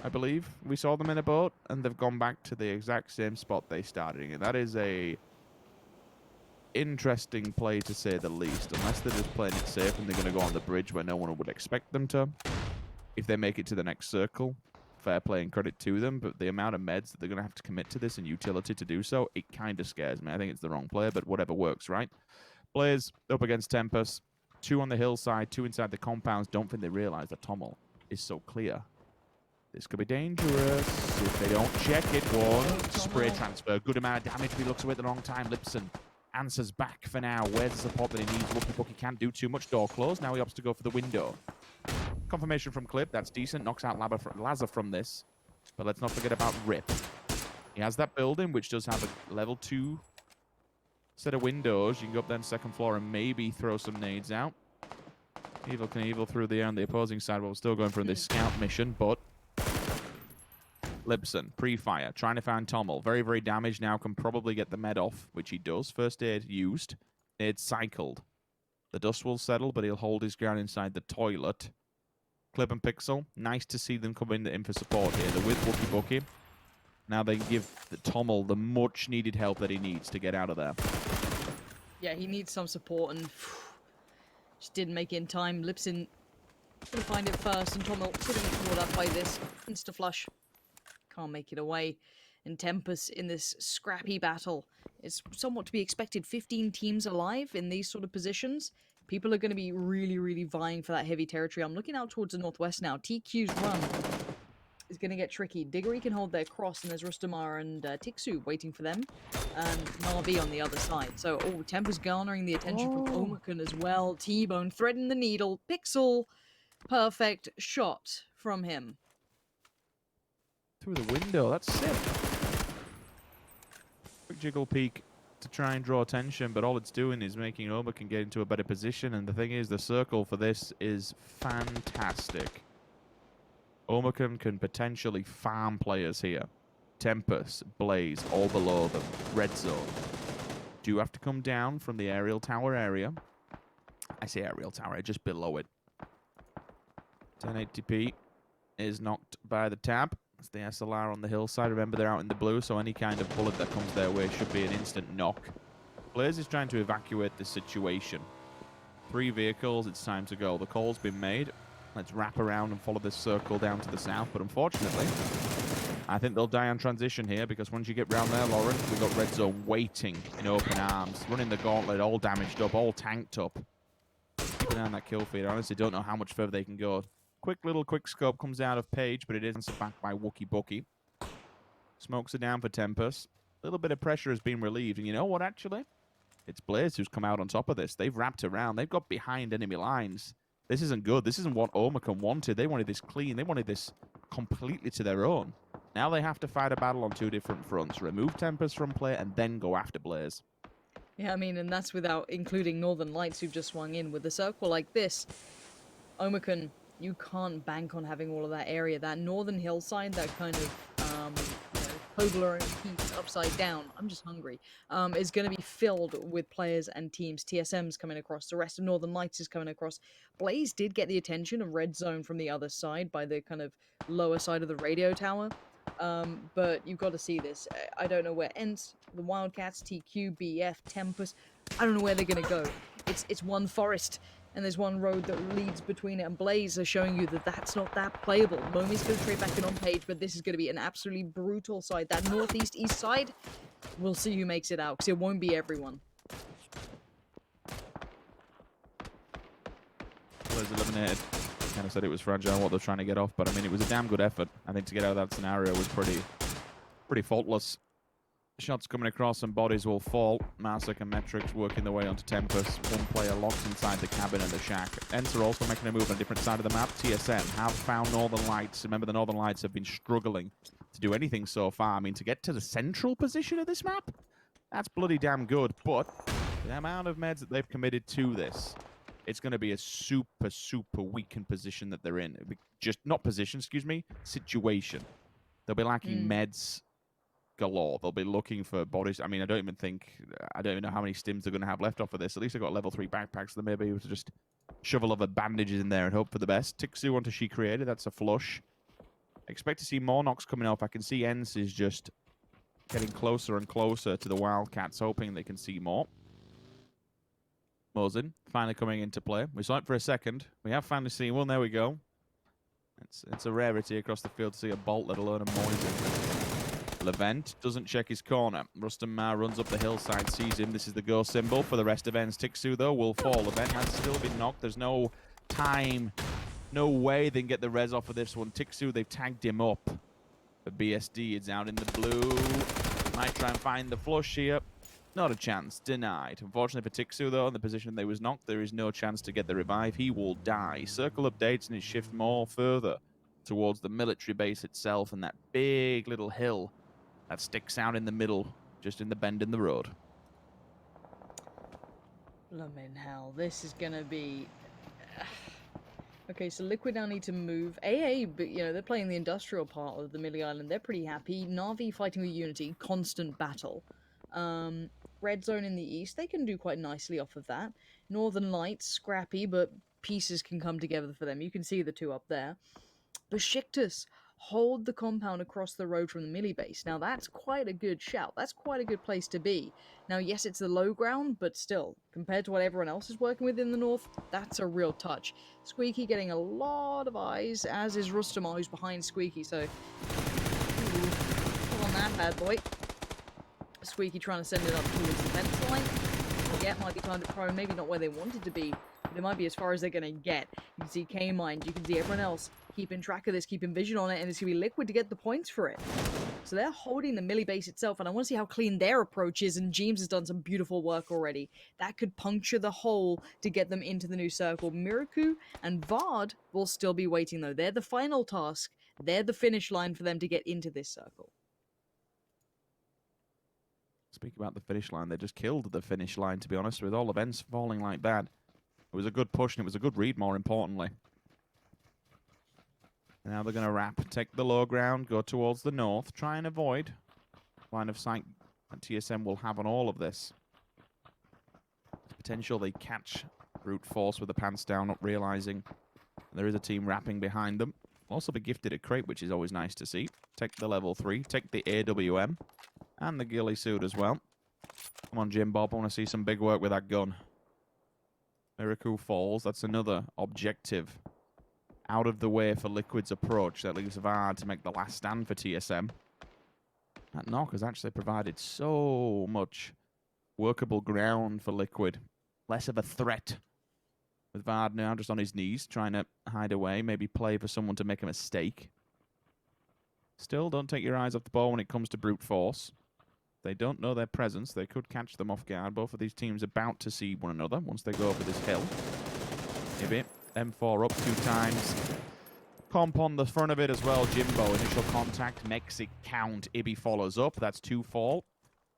I believe. We saw them in a boat, and they've gone back to the exact same spot they started in. That is a interesting play to say the least, unless they're just playing it safe and they're going to go on the bridge where no one would expect them to. If they make it to the next circle, fair play and credit to them, but the amount of meds that they're going to have to commit to this and utility to do so, it kind of scares me. I think it's the wrong player, but whatever works, right? Players up against Tempest, 2 on the hillside, 2 inside the compounds. Don't think they realize that Tommel is so clear. This could be dangerous if they don't check it. One spray transfer, good amount of damage, but he looks away at the wrong time. Lipson answers back for now. Where's the support that he needs? Wookie can't do too much. Door closed. Now he opts to go for the window. Confirmation from Clip. That's decent. Knocks out Lazar from this. But let's not forget about Rip. He has that building, which does have a level 2 set of windows. You can go up there on the second floor and maybe throw some nades out. Evil can evil through the air on the opposing side, but we're still going for this scout mission, but Libson, pre-fire, trying to find Tommel. Very, very damaged now, can probably get the med off, which he does. First aid used. Aid cycled. The dust will settle, but he'll hold his ground inside the toilet. Clip and Pixel, nice to see them come in for support here. They're with Wookie. Now they give the Tommel the much-needed help that he needs to get out of there. Yeah, he needs some support, and just didn't make it in time. Lipson gonna find it first, and Tommel couldn't get caught up by this. Insta-flush. Can't make it away. And Tempest in this scrappy battle is somewhat to be expected. 15 teams alive in these sort of positions. People are going to be really, really vying for that heavy territory. I'm looking out towards the northwest now. TQ's run is going to get tricky. Diggory can hold their cross, and there's Rustamar and Tixu waiting for them. And Navi on the other side. So, Tempest garnering the attention from Omakan as well. T-Bone threading the needle. Pixel, perfect shot from him. Through the window, that's sick. Quick jiggle peek to try and draw attention, but all it's doing is making Omakan get into a better position, and the thing is, the circle for this is fantastic. Omakan can potentially farm players here. Tempest, Blaze, all below them. Red zone. Do have to come down from the aerial tower area. I say aerial tower, just below it. 1080p is knocked by the tab. It's the SLR on the hillside. Remember, they're out in the blue, so any kind of bullet that comes their way should be an instant knock. Blaze is trying to evacuate the situation. 3 vehicles, it's time to go. The call's been made. Let's wrap around and follow this circle down to the south, but unfortunately, I think they'll die on transition here, because once you get round there, Lauren, we've got Red Zone waiting in open arms, running the gauntlet, all damaged up, all tanked up. Keeping down that kill feed. I honestly don't know how much further they can go. Quick scope comes out of Page, but it is answered back by Wookie. Smokes are down for Tempest. A little bit of pressure has been relieved, and you know what, actually? It's Blaze who's come out on top of this. They've wrapped around. They've got behind enemy lines. This isn't good. This isn't what Omakan wanted. They wanted this clean. They wanted this completely to their own. Now they have to fight a battle on 2 different fronts. Remove Tempest from play and then go after Blaze. Yeah, I mean, and that's without including Northern Lights, who've just swung in. With a circle like this, Omakan, you can't bank on having all of that area. That northern hillside, that kind of Toblerone piece upside down, I'm just hungry, is going to be filled with players and teams. TSM's coming across. The rest of Northern Lights is coming across. Blaze did get the attention of Red Zone from the other side by the kind of lower side of the radio tower. But you've got to see this. I don't know where ends. The Wildcats, TQ, BF, Tempest. I don't know where they're going to go. It's one forest. And there's one road that leads between it, and Blaze are showing you that that's not that playable. Momi's going to trade back in on Page, but this is going to be an absolutely brutal side. That northeast-east side, we'll see who makes it out, because it won't be everyone. Blaze eliminated. Kind of said it was fragile what they're trying to get off, but I mean, it was a damn good effort. I think to get out of that scenario was pretty faultless. Shots coming across and bodies will fall. Marsik and Metrics working their way onto Tempest. One player locked inside the cabin and the shack. Enter also making a move on a different side of the map. TSM have found Northern Lights. Remember, the Northern Lights have been struggling to do anything so far. I mean, to get to the central position of this map, that's bloody damn good. But the amount of meds that they've committed to this, it's going to be a super, super weakened position that they're in. Just, not position, excuse me, situation. They'll be lacking meds galore. They'll be looking for bodies. I mean, I don't even know how many stims they're going to have left off of this. At least they've got level 3 backpacks. So they may be able to just shovel other bandages in there and hope for the best. Tixu onto She Created. That's a flush. I expect to see more knocks coming off. I can see Ence is just getting closer and closer to the Wildcats, hoping they can see more. Mosin finally coming into play. We saw it for a second. We have finally seen one. There we go. It's a rarity across the field to see a Bolt, let alone a Mosin. Levent doesn't check his corner. Rustamar runs up the hillside, sees him. This is the go symbol for the rest of Ens. Tixu, though, will fall. Levent has still been knocked. There's no time, no way they can get the res off of this one. Tixu, they've tagged him up. But BSD is out in the blue. Might try and find the flush here. Not a chance. Denied. Unfortunately for Tixu, though, in the position they was knocked, there is no chance to get the revive. He will die. Circle updates and it shift more further towards the military base itself and that big little hill that sticks out in the middle, just in the bend in the road. Bloomin' hell. This is going to be... Okay, so Liquid now need to move. AA, but you know, they're playing the industrial part of the Millie Island. They're pretty happy. Na'Vi fighting with Unity. Constant battle. Red Zone in the east, they can do quite nicely off of that. Northern Lights, scrappy, but pieces can come together for them. You can see the two up there. Besiktas hold the compound across the road from the Millie base. Now that's quite a good shout. That's quite a good place to be. Now yes, it's the low ground, but still, compared to what everyone else is working with in the north, that's a real touch. Squeaky getting a lot of eyes, as is Rustamar, who's behind Squeaky, so... Pull on that bad boy. Squeaky trying to send it up towards the fence line. Yeah, might be time to prone, maybe not where they wanted to be, but it might be as far as they're going to get. You can see K-Mind, you can see everyone else keeping track of this, keeping vision on it, and it's going to be Liquid to get the points for it. So they're holding the Millie base itself, and I want to see how clean their approach is, and James has done some beautiful work already. That could puncture the hole to get them into the new circle. Miraku and Vard will still be waiting, though. They're the final task. They're the finish line for them to get into this circle. Speak about the finish line, they just killed the finish line, to be honest, with all events falling like that. It was a good push, and it was a good read, more importantly. Now they're going to wrap, take the low ground, go towards the north, try and avoid line of sight that TSM will have on all of this. Potential they catch brute force with the pants down, not realizing there is a team wrapping behind them. Also be gifted a crate, which is always nice to see. Take the level 3, take the AWM. And the ghillie suit as well. Come on, Jim Bob. I want to see some big work with that gun. Miracle falls. That's another objective out of the way for Liquid's approach. That leaves Vard to make the last stand for TSM. That knock has actually provided so much workable ground for Liquid. Less of a threat. With Vard now just on his knees, trying to hide away. Maybe play for someone to make a mistake. Still, don't take your eyes off the ball when it comes to brute force. They don't know their presence. They could catch them off guard. Both of these teams about to see one another once they go over this hill. Ibby, M4 up 2 times. Comp on the front of it as well. Jimbo, initial contact, makes it count. Ibby follows up. That's 2 fall.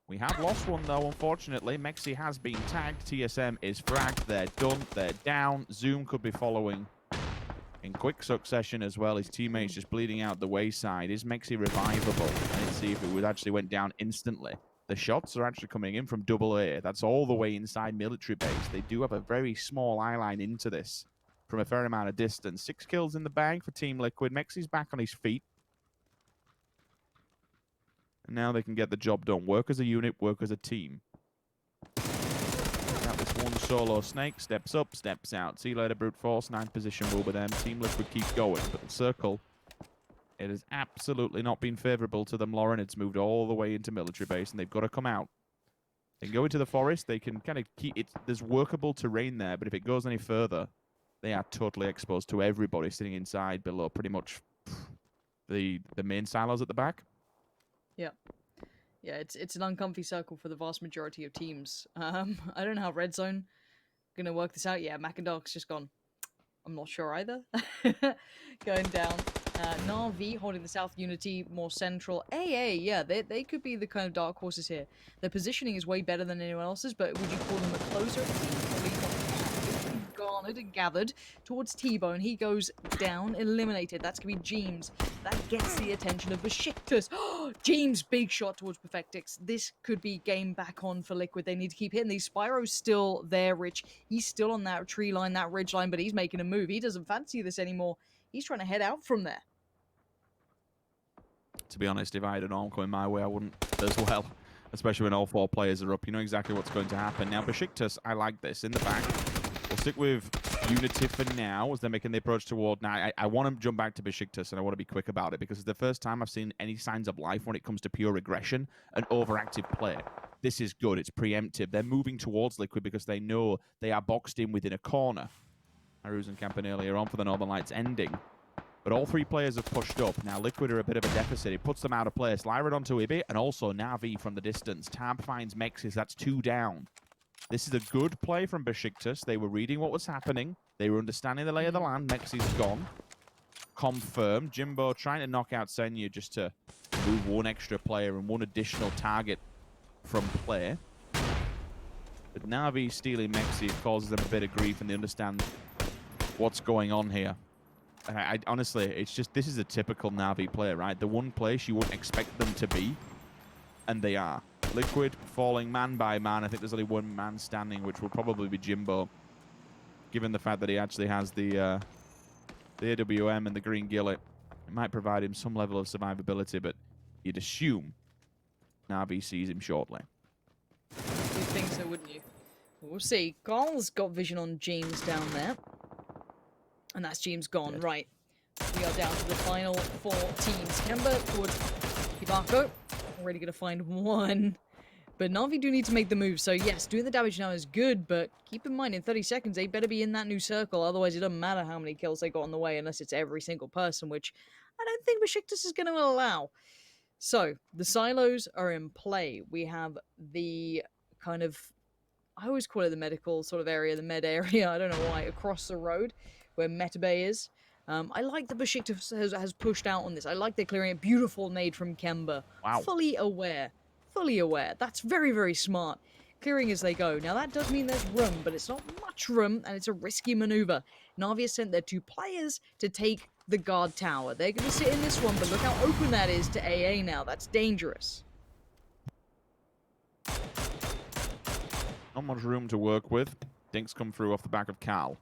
We have lost one, though, unfortunately. Mexi has been tagged. TSM is fragged. They're done. They're down. Zoom could be following in quick succession as well. His teammates just bleeding out the wayside. Is Mexi revivable? I didn't see if it would actually went down instantly. The shots are actually coming in from AA. That's all the way inside military base. They do have a very small eye line into this from a fair amount of distance. 6 kills in the bag for Team Liquid. Mexi's back on his feet. And now they can get the job done. Work as a unit, work as a team. Now this one solo snake steps up, steps out. See you later, brute force. 9th position will be them. Team Liquid keep going, but the circle, it has absolutely not been favorable to them, Lauren. It's moved all the way into military base, and they've got to come out. They can go into the forest. They can kind of keep it. There's workable terrain there, but if it goes any further, they are totally exposed to everybody sitting inside below pretty much the main silos at the back. Yeah. Yeah, it's an uncomfy circle for the vast majority of teams. I don't know how Red Zone gonna work this out. Yeah, Macadark's just gone. I'm not sure either. Going down. Na'Vi holding the South Unity more central. AA, yeah, they could be the kind of dark horses here. Their positioning is way better than anyone else's, but would you call them a closer team? Garnered and gathered towards T-Bone. He goes down, eliminated. That's going to be James. That gets the attention of Besiktas. James, big shot towards Perfectix. This could be game back on for Liquid. They need to keep hitting these. Spyro's still there, Rich. He's still on that tree line, that ridge line, but he's making a move. He doesn't fancy this anymore. He's trying to head out from there. To be honest, if I had an arm coming my way, I wouldn't as well. especially when all 4 players are up. You know exactly what's going to happen. Now, Besiktas, I like this. In the back, we'll stick with Unity for now as they're making the approach toward... Now, I want to jump back to Besiktas, and I want to be quick about it, because it's the first time I've seen any signs of life when it comes to pure aggression and overactive play. This is good. It's preemptive. They're moving towards Liquid because they know they are boxed in within a corner. Haruzen camping earlier on for the Northern Lights ending. But all 3 players have pushed up. Now, Liquid are a bit of a deficit. It puts them out of place. Lyra onto Ibi, and also Na'Vi from the distance. Tab finds Mexis. That's 2 down. This is a good play from Besiktas. They were reading what was happening. They were understanding the lay of the land. Mexis gone. Confirmed. Jimbo trying to knock out Senya just to move 1 extra player and 1 additional target from play. But Na'Vi stealing Mexi causes them a bit of grief, and they understand what's going on here. I honestly, it's just, this is a typical Na'Vi player, right? The one place you wouldn't expect them to be, and they are. Liquid falling man by man. I think there's only 1 man standing, which will probably be Jimbo, given the fact that he actually has the AWM and the green gillet. It might provide him some level of survivability, but you'd assume Na'Vi sees him shortly. You'd think so, wouldn't you? We'll see. Carl's got vision on James down there. And that's James gone. Right. We are down to the final 4 teams. Kemba towards Hibako. Already going to find 1. But Na'Vi do need to make the move. So, yes, doing the damage now is good. But keep in mind, in 30 seconds, they better be in that new circle. Otherwise, it doesn't matter how many kills they got on the way, unless it's every single person, which I don't think Besiktas is going to allow. So, the silos are in play. We have the kind of... I always call it the medical sort of area, the med area. I don't know why. Across the road, where Metabay is. I like that Besiktas has pushed out on this. I like they're clearing it. Beautiful nade from Kemba. Wow. Fully aware. Fully aware. That's very, very smart. Clearing as they go. Now, that does mean there's room, but it's not much room, and it's a risky maneuver. Na'Vi has sent their 2 players to take the guard tower. They're going to sit in this one, but look how open that is to AA now. That's dangerous. Not much room to work with. Dinks come through off the back of Cal.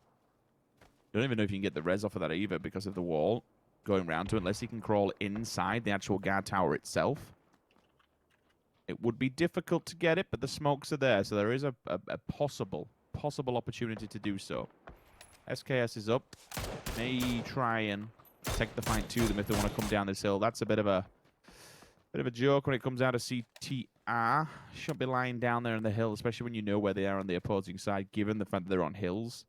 You don't even know if you can get the res off of that either because of the wall going round to it, unless he can crawl inside the actual guard tower itself. It would be difficult to get it, but the smokes are there, so there is a possible opportunity to do so. SKS is up. May try and take the fight to them if they want to come down this hill. That's a bit of a joke when it comes out of CTR. Shouldn't be lying down there in the hill, especially when you know where they are on the opposing side, given the fact that they're on hills.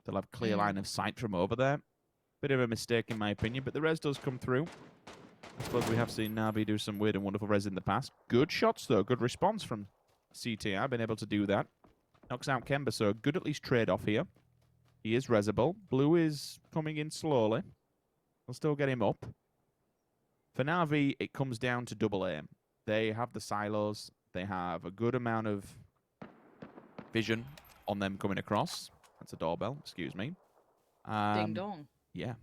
They'll have clear line of sight from over there. Bit of a mistake in my opinion, but the res does come through. I suppose we have seen Na'Vi do some weird and wonderful res in the past. Good shots though, good response from CTR, been able to do that. Knocks out Kemba, so good at least trade-off here. He is resable. Blue is coming in slowly. They'll still get him up. For Na'Vi, it comes down to double aim. They have the silos. They have a good amount of vision on them coming across. That's a doorbell, excuse me. Ding dong. Yeah.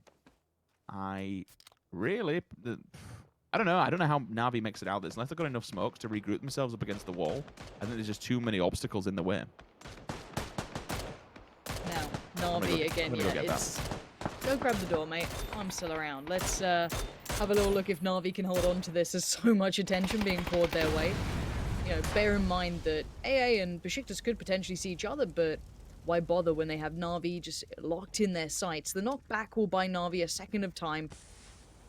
I don't know. I don't know how Na'Vi makes it out of this. Unless they've got enough smokes to regroup themselves up against the wall. I think there's just too many obstacles in the way. Now, Na'Vi again, yeah, go grab the door, mate. I'm still around. Let's have a little look if Na'Vi can hold on to this. There's so much attention being poured their way. You know, bear in mind that AA and Besiktas could potentially see each other, but why bother when they have Na'Vi just locked in their sights? The knockback will buy Na'Vi a second of time,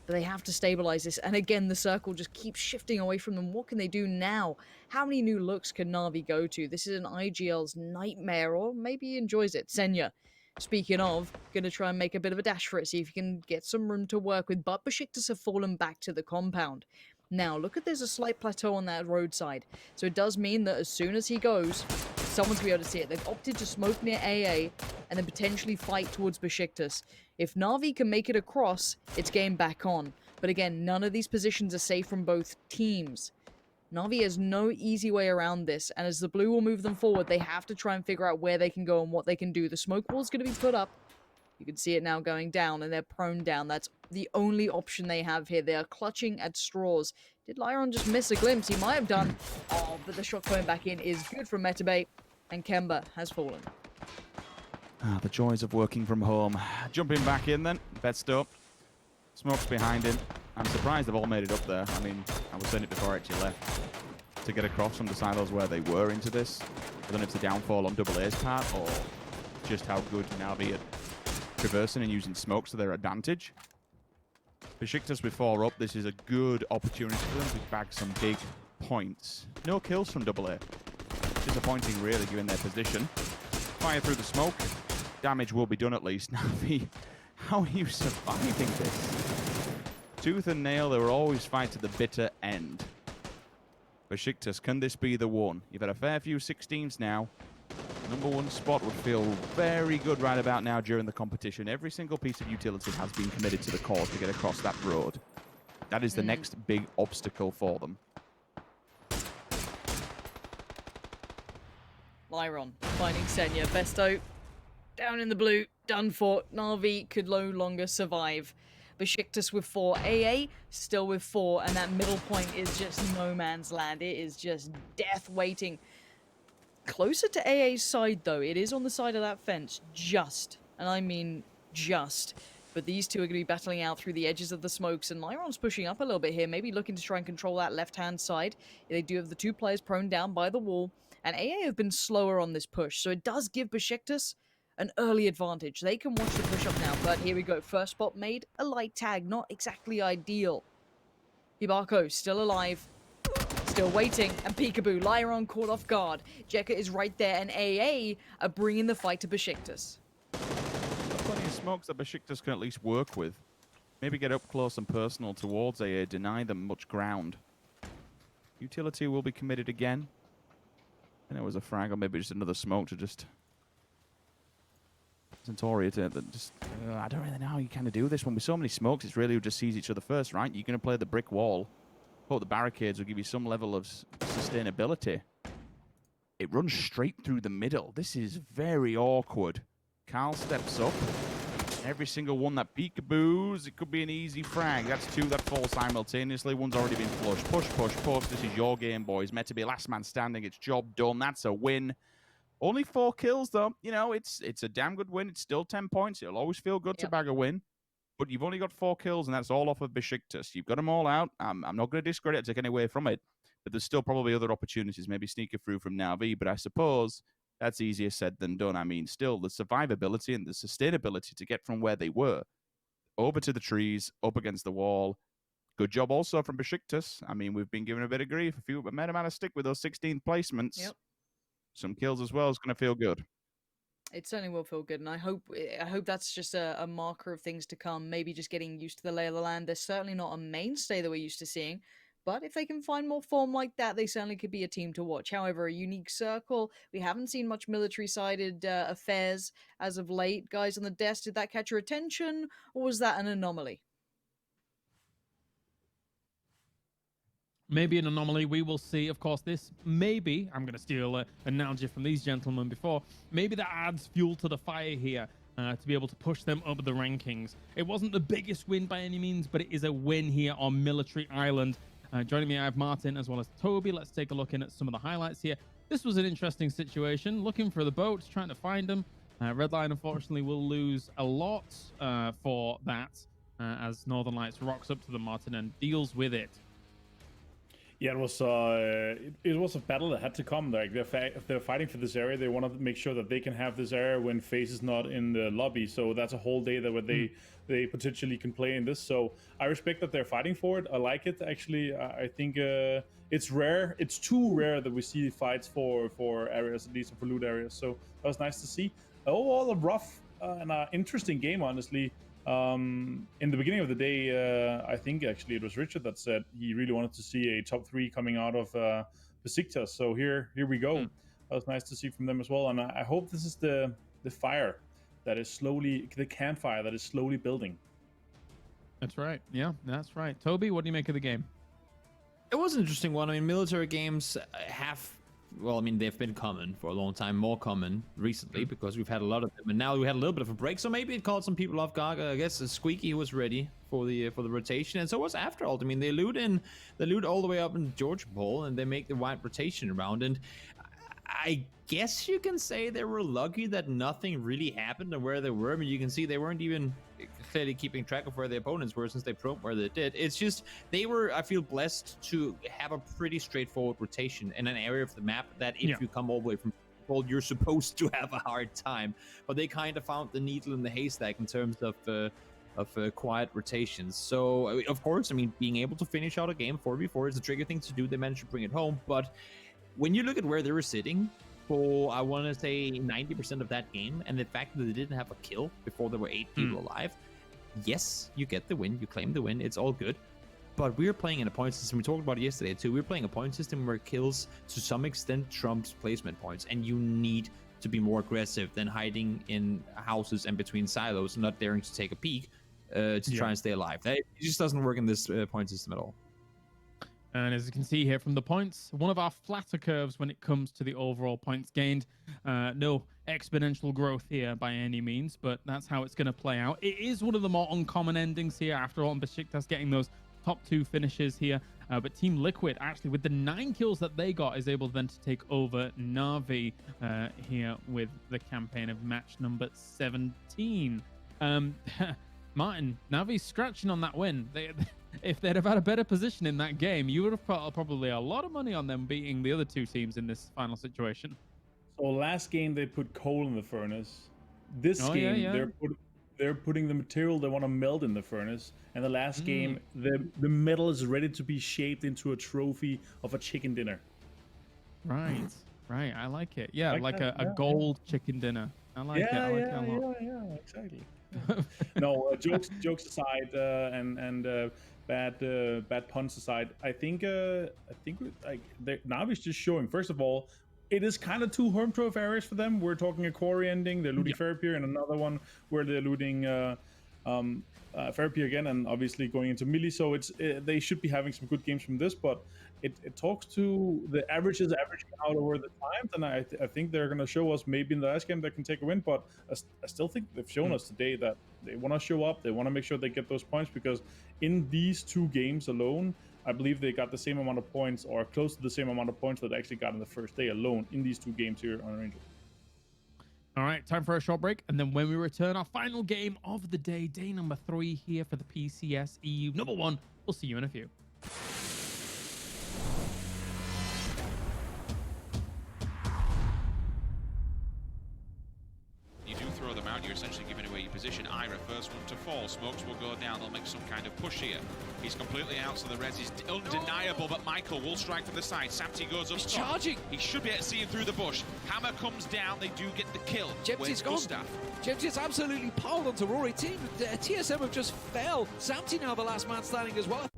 but they have to stabilize this. And again, the circle just keeps shifting away from them. What can they do now? How many new looks can Na'Vi go to? This is an IGL's nightmare, or maybe he enjoys it. Senya, speaking of, going to try and make a bit of a dash for it, see if he can get some room to work with. But Besiktas have fallen back to the compound. Now, look at there's a slight plateau on that roadside. So it does mean that as soon as he goes, someone's going to be able to see it. They've opted to smoke near AA and then potentially fight towards Besiktas. If Na'Vi can make it across, it's game back on. But again, none of these positions are safe from both teams. Na'Vi has no easy way around this, and as the blue will move them forward, they have to try and figure out where they can go and what they can do. The smoke wall's going to be put up. You can see it now going down, and they're prone down. That's the only option they have here. They are clutching at straws. Did Lyron just miss a glimpse? He might have done. Oh, but the shot coming back in is good from Metabay, and Kemba has fallen. The joys of working from home. Jumping back in then. Best up. Smoke's behind him. I'm surprised they've all made it up there. I mean, I was saying it before I actually left. to get across from the silos where they were into this. I don't know if it's the downfall on Double A's part or just how good Navi at traversing and using smokes to their advantage. Besiktas with 4 up, this is a good opportunity for them to bag some big points. No kills from Double A. Disappointing, really, given their position. Fire through the smoke. Damage will be done at least. Navi, how are you surviving this? Tooth and nail, they will always fight to the bitter end. Besiktas, can this be the one? You've had a fair few 16s now. Number 1 spot would feel very good right about now during the competition. Every single piece of utility has been committed to the cause to get across that road. That is the next big obstacle for them. Lyron finding Senya. Besto down in the blue, done for. Na'Vi could no longer survive. Besiktas with 4, AA still with 4, and that middle point is just no man's land. It is just death waiting. Closer to AA's side, though. It is on the side of that fence, just. And I mean just. But these two are going to be battling out through the edges of the smokes, and Lyron's pushing up a little bit here, maybe looking to try and control that left-hand side. They do have the 2 players prone down by the wall, and AA have been slower on this push, so it does give Besiktas an early advantage. They can watch the push up now, but here we go. First spot made, a light tag, not exactly ideal. Hibako still alive, still waiting, and peekaboo, Lyron caught off guard. Jekka is right there, and AA are bringing the fight to Besiktas. Plenty of smokes that Besiktas can at least work with. Maybe get up close and personal towards AA, deny them much ground. Utility will be committed again. And it was a frag or maybe just another smoke to just... Centauri, I don't really know how you kind of do this one. With so many smokes, it's really who just sees each other first, right? You're going to play the brick wall. Hope the barricades will give you some level of sustainability. It runs straight through the middle. This is very awkward. Carl steps up. Every single one that peekaboos, it could be an easy frag. That's 2 that fall simultaneously. One's already been flushed. Push, push, push. This is your game, boys. Meant to be last man standing. It's job done. That's a win. Only 4 kills, though. You know, it's a damn good win. It's still 10 points. It'll always feel good to bag a win. But you've only got 4 kills, and that's all off of Besiktas. You've got them all out. I'm not going to discredit it, take any away from it. But there's still probably other opportunities. Maybe sneak it through from Na'Vi. But I suppose that's easier said than done. I mean, still, the survivability and the sustainability to get from where they were over to the trees, up against the wall. Good job also from Besiktas. I mean, we've been given a bit of grief. But made a man of stick with those 16th placements. Yep. Some kills as well is going to feel good. It certainly will feel good, and I hope that's just a marker of things to come. Maybe just getting used to the lay of the land. They're certainly not a mainstay that we're used to seeing, but if they can find more form like that, they certainly could be a team to watch. However, a unique circle. We haven't seen much military-sided affairs as of late. Guys on the desk, did that catch your attention, or was that an anomaly? Maybe an anomaly. We will see. Of course, this maybe, I'm going to steal an analogy from these gentlemen before, maybe that adds fuel to the fire here to be able to push them up the rankings. It wasn't the biggest win by any means, but it is a win here on Military Island. Joining me, I have Martin as well as Toby. Let's take a look in at some of the highlights here. This was an interesting situation. Looking for the boats, trying to find them. Redline, unfortunately, will lose a lot for that as Northern Lights rocks up to the Martin and deals with it. Yeah, it was a battle that had to come. Like they're fighting for this area. They want to make sure that they can have this area when FaZe is not in the lobby. So that's a whole day that they potentially can play in this. So I respect that they're fighting for it. I like it actually. I think it's rare. It's too rare that we see fights for areas, at least for loot areas. So that was nice to see. Overall, a rough and interesting game, honestly. In the beginning of the day, I think actually it was Richard that said he really wanted to see a top 3 coming out of Besiktas. So here we go. That was nice to see from them as well. And I hope this is the fire that is slowly, the campfire that is slowly building. That's right. Yeah, that's right. Toby, what do you make of the game? It was an interesting one. I mean, military games they've been common for a long time, more common recently because we've had a lot of them, and now we had a little bit of a break, so maybe it caught some people off guard. I guess Squeaky was ready for the rotation, and so was Afteralt. I mean, they loot all the way up in George Ball, and they make the wide rotation around, and I guess you can say they were lucky that nothing really happened and where they were. I mean, you can see they weren't even clearly keeping track of where the opponents were since they probed where they did. It's just they were, I feel, blessed to have a pretty straightforward rotation in an area of the map that if you come all the way from well, you're supposed to have a hard time. But they kind of found the needle in the haystack in terms of quiet rotations. So, of course, I mean, being able to finish out a game 4v4 is a trigger thing to do. They managed to bring it home. But when you look at where they were sitting for, I want to say 90% of that game, and the fact that they didn't have a kill before there were 8 people alive, yes, you get the win, you claim the win, it's all good. But we're playing in a point system, we talked about it yesterday too, we're playing a point system where kills to some extent trumps placement points, and you need to be more aggressive than hiding in houses and between silos, not daring to take a peek to try and stay alive. It just doesn't work in this point system at all. And as you can see here from the points, one of our flatter curves when it comes to the overall points gained. No exponential growth here by any means, but that's how it's going to play out. It is one of the more uncommon endings here, after all, and Besiktas getting those top 2 finishes here. But Team Liquid, actually, with the 9 kills that they got, is able then to take over Na'Vi here with the campaign of match number 17. Martin, Na'Vi's scratching on that win. If they'd have had a better position in that game, you would have put probably a lot of money on them beating the other 2 teams in this final situation. So last game they put coal in the furnace. This game they're putting the material they want to melt in the furnace. And the last game, the metal is ready to be shaped into a trophy of a chicken dinner. Right. I like it. Yeah, like a gold chicken dinner. I like it. I like it a lot. Yeah, exactly. No, jokes aside, and bad puns aside, I think Navi's just showing. First of all, it is kind of 2 home turf areas for them. We're talking a quarry ending. They're looting Fairpier, and another one where they're looting Fairpier again, and obviously going into Millie. So they should be having some good games from this, but it talks to the averages averaging out over the times, and I think they're going to show us maybe in the last game they can take a win, but I still think they've shown us today that they want to show up, they want to make sure they get those points, because in these 2 games alone, I believe they got the same amount of points, or close to the same amount of points that they actually got in the first day alone in these 2 games here on Ranger. All right, time for a short break, and then when we return, our final game of the day, day number 3 here for the PCS EU number 1. We'll see you in a few. You're essentially giving away your position. Ira, first one to fall. Smokes will go down. They'll make some kind of push here. He's completely out, so the res is undeniable, but Michael will strike from the side. Samty goes up. He's charging. He should be able to see him through the bush. Hammer comes down. They do get the kill. Jemty's gone. Jemty's absolutely piled onto Rory. TSM have just fell. Samty now the last man standing as well.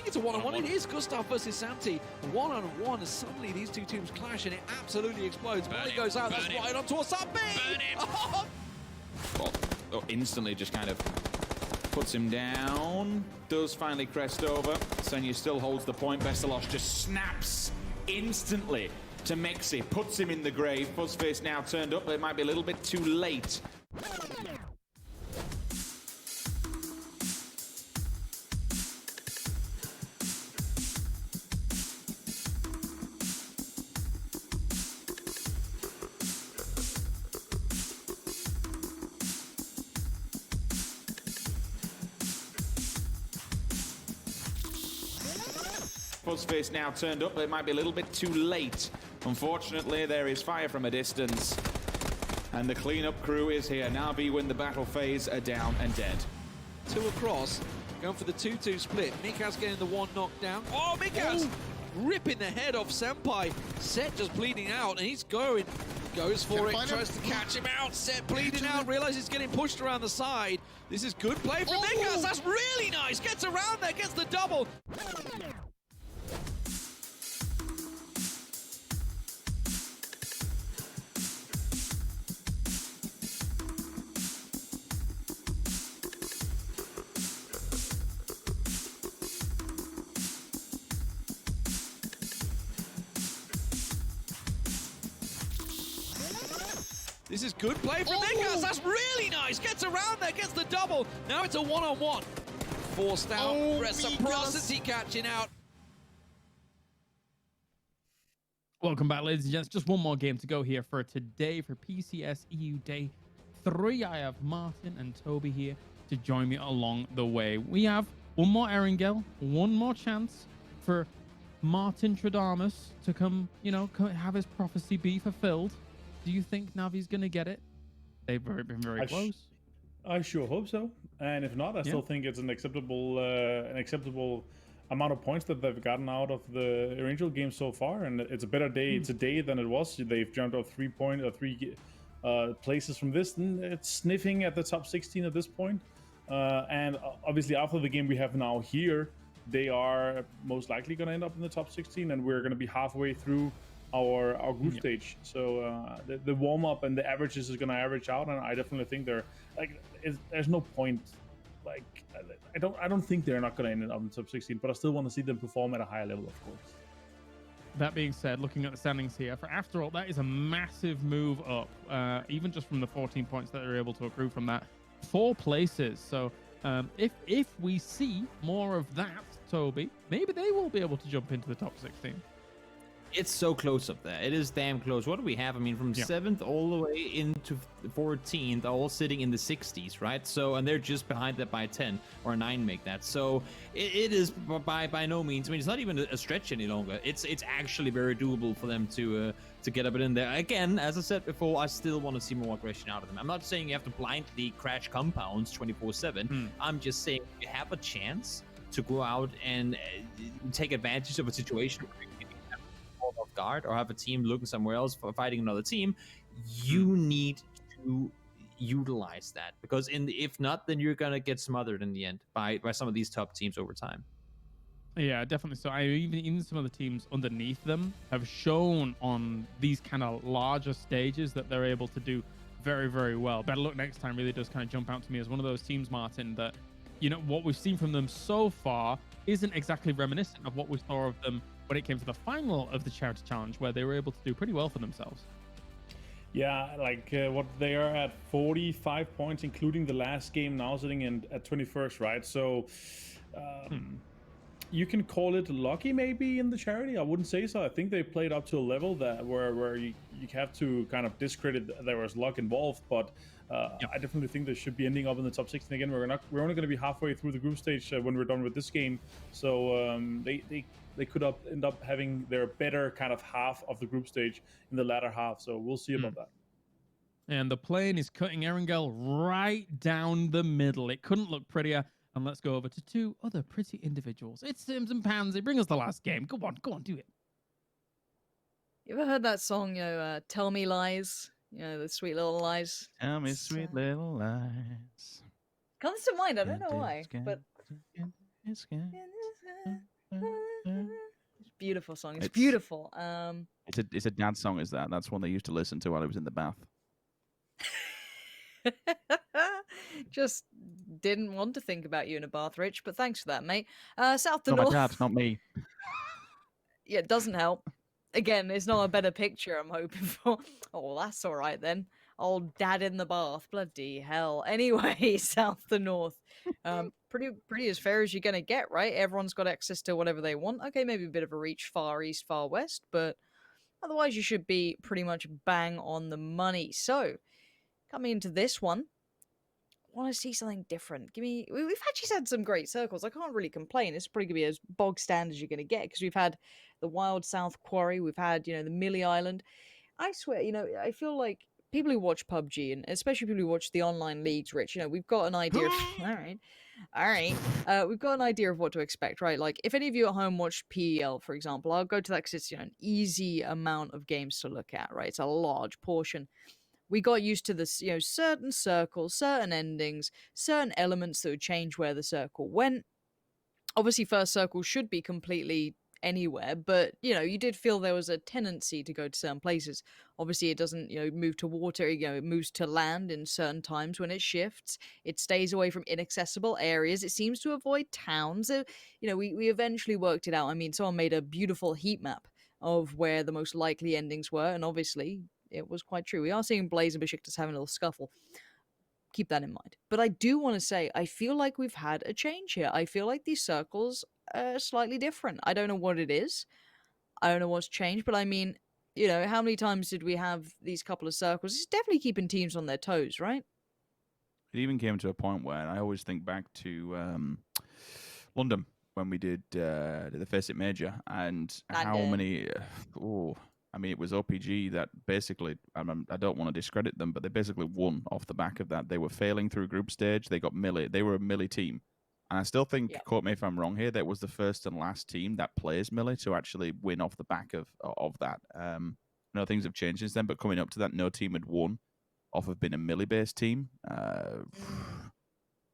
It's a one-on-one. It is Gustav versus Samty. One-on-one, as suddenly these 2 teams clash and it absolutely explodes. Molly goes out, that's right onto Wasabi! Instantly just kind of puts him down. Does finally crest over. Senya still holds the point. Veselos just snaps instantly to Mexi. Puts him in the grave. Fuzzface now turned up, but it might be a little bit too late. Fuzzface now turned up, but it might be a little bit too late. Unfortunately, there is fire from a distance. And the cleanup crew is here. Na'Vi win the battle phase, are down and dead. 2 across, going for the 2-2 split. Mikaz getting the 1 knockdown. Oh, Mikaz ripping the head off Senpai. Set just bleeding out, and he's going. Goes for it, tries to catch him out. Set bleeding out, realizes he's getting pushed around the side. This is good play from Mikaz. That's really nice. Gets around there, gets the double. This is good play from Nikas. That's really nice. Gets around there, gets the double. Now it's a one-on-one. Forced out. Reciprocity catching out. Welcome back, ladies and gents. Just one more game to go here for today for PCS EU Day 3. I have Martin and Toby here to join me along the way. We have one more Erangel, one more chance for Martin Tradamus to come, have his prophecy be fulfilled. Do you think Navi's going to get it? They've been very close. I sure hope so. And if not, I still think it's an acceptable amount of points that they've gotten out of the Erangel game so far. And it's a better day today than it was. They've jumped up 3 places from this. And it's sniffing at the top 16 at this point. And obviously after the game we have now here, they are most likely going to end up in the top 16, and we're going to be halfway through our group stage. So the warm up and the averages is going to average out, and I definitely think they're there's no point. I don't think they're not going to end up in the top 16, but I still want to see them perform at a higher level, of course. That being said, looking at the standings here, for After All, that is a massive move up, even just from the 14 points that they're able to accrue from that. 4 places. So if we see more of that, Toby, maybe they will be able to jump into the top 16. It's so close up there. It is damn close. What do we have? I mean, from 7th all the way into 14th, all sitting in the 60s, right? So, and they're just behind that by 10 or 9 make that. So it is by no means. I mean, it's not even a stretch any longer. It's actually very doable for them to get up in there. Again, as I said before, I still want to see more aggression out of them. I'm not saying you have to blindly crash compounds 24/7. I'm just saying you have a chance to go out and take advantage of a situation where you can have off guard or have a team looking somewhere else for fighting another team. You need to utilize that, because if not, then you're gonna get smothered in the end by some of these top teams over time. Yeah, definitely. So even some of the teams underneath them have shown on these kind of larger stages that they're able to do very, very well. Better Luck Next Time really does kind of jump out to me as one of those teams, Martin, that what we've seen from them so far isn't exactly reminiscent of what we saw of them when it came to the final of the Charity Challenge, where they were able to do pretty well for themselves. Yeah, what they are at 45 points, including the last game now, sitting in at 21st, right? So you can call it lucky maybe in the Charity. I wouldn't say so. I think they played up to a level that where you have to kind of discredit that there was luck involved, but I definitely think they should be ending up in the top 16 again. We're only going to be halfway through the group stage when we're done with this game, so they could end up having their better kind of half of the group stage in the latter half. So we'll see about that. And the plane is cutting Erangel right down the middle. It couldn't look prettier. And let's go over to 2 other pretty individuals. It's Sims and Pansy. Bring us the last game. Go on, do it. You ever heard that song, Tell Me Lies? The sweet little lies. Tell me sweet little lies. Comes to mind, I don't know why, but it's a beautiful song. It's beautiful. It's a dad song, is that? That's one they used to listen to while I was in the bath. Just didn't want to think about you in a bath, Rich, but thanks for that, mate. South to Not north. my dad, not me. Yeah, it doesn't help. Again, it's not a better picture I'm hoping for. Oh, that's all right then. Old dad in the bath. Bloody hell. Anyway, south to north. Pretty as fair as you're going to get, right? Everyone's got access to whatever they want. Okay, maybe a bit of a reach far east, far west, but otherwise you should be pretty much bang on the money. So, coming into this one, I want to see something different. We've actually had some great circles. I can't really complain. It's probably going to be as bog standard as you're going to get, because we've had the Wild South Quarry, we've had, the Millie Island. I swear, I feel like people who watch PUBG, and especially people who watch the online leagues, Rich, we've got an idea of, all right. We've got an idea of what to expect, right? Like, if any of you at home watch PEL, for example, I'll go to that because it's, an easy amount of games to look at, right? It's a large portion. We got used to this, certain circles, certain endings, certain elements that would change where the circle went. Obviously, first circle should be completely anywhere, but, you did feel there was a tendency to go to certain places. Obviously, it doesn't, move to water, it moves to land in certain times when it shifts. It stays away from inaccessible areas. It seems to avoid towns. We eventually worked it out. I mean, someone made a beautiful heat map of where the most likely endings were, and obviously it was quite true. We are seeing Blaze and Besiktas having a little scuffle. Keep that in mind. But I do want to say, I feel like we've had a change here. I feel like these circles are slightly different. I don't know what it is. I don't know what's changed, but I mean, you know, how many times did we have these couple of circles? It's definitely keeping teams on their toes, right? It even came to a point where I always think back to London when we did the Face It Major and how many. I mean, it was OPG that basically, I don't want to discredit them, but they basically won off the back of that. They were failing through group stage. They got Millie. They were a Millie team. And I still think, quote me if I'm wrong here, that was the first and last team that plays Millie to actually win off the back of that. Things have changed since then, but coming up to that, no team had won off of being a Millie-based team.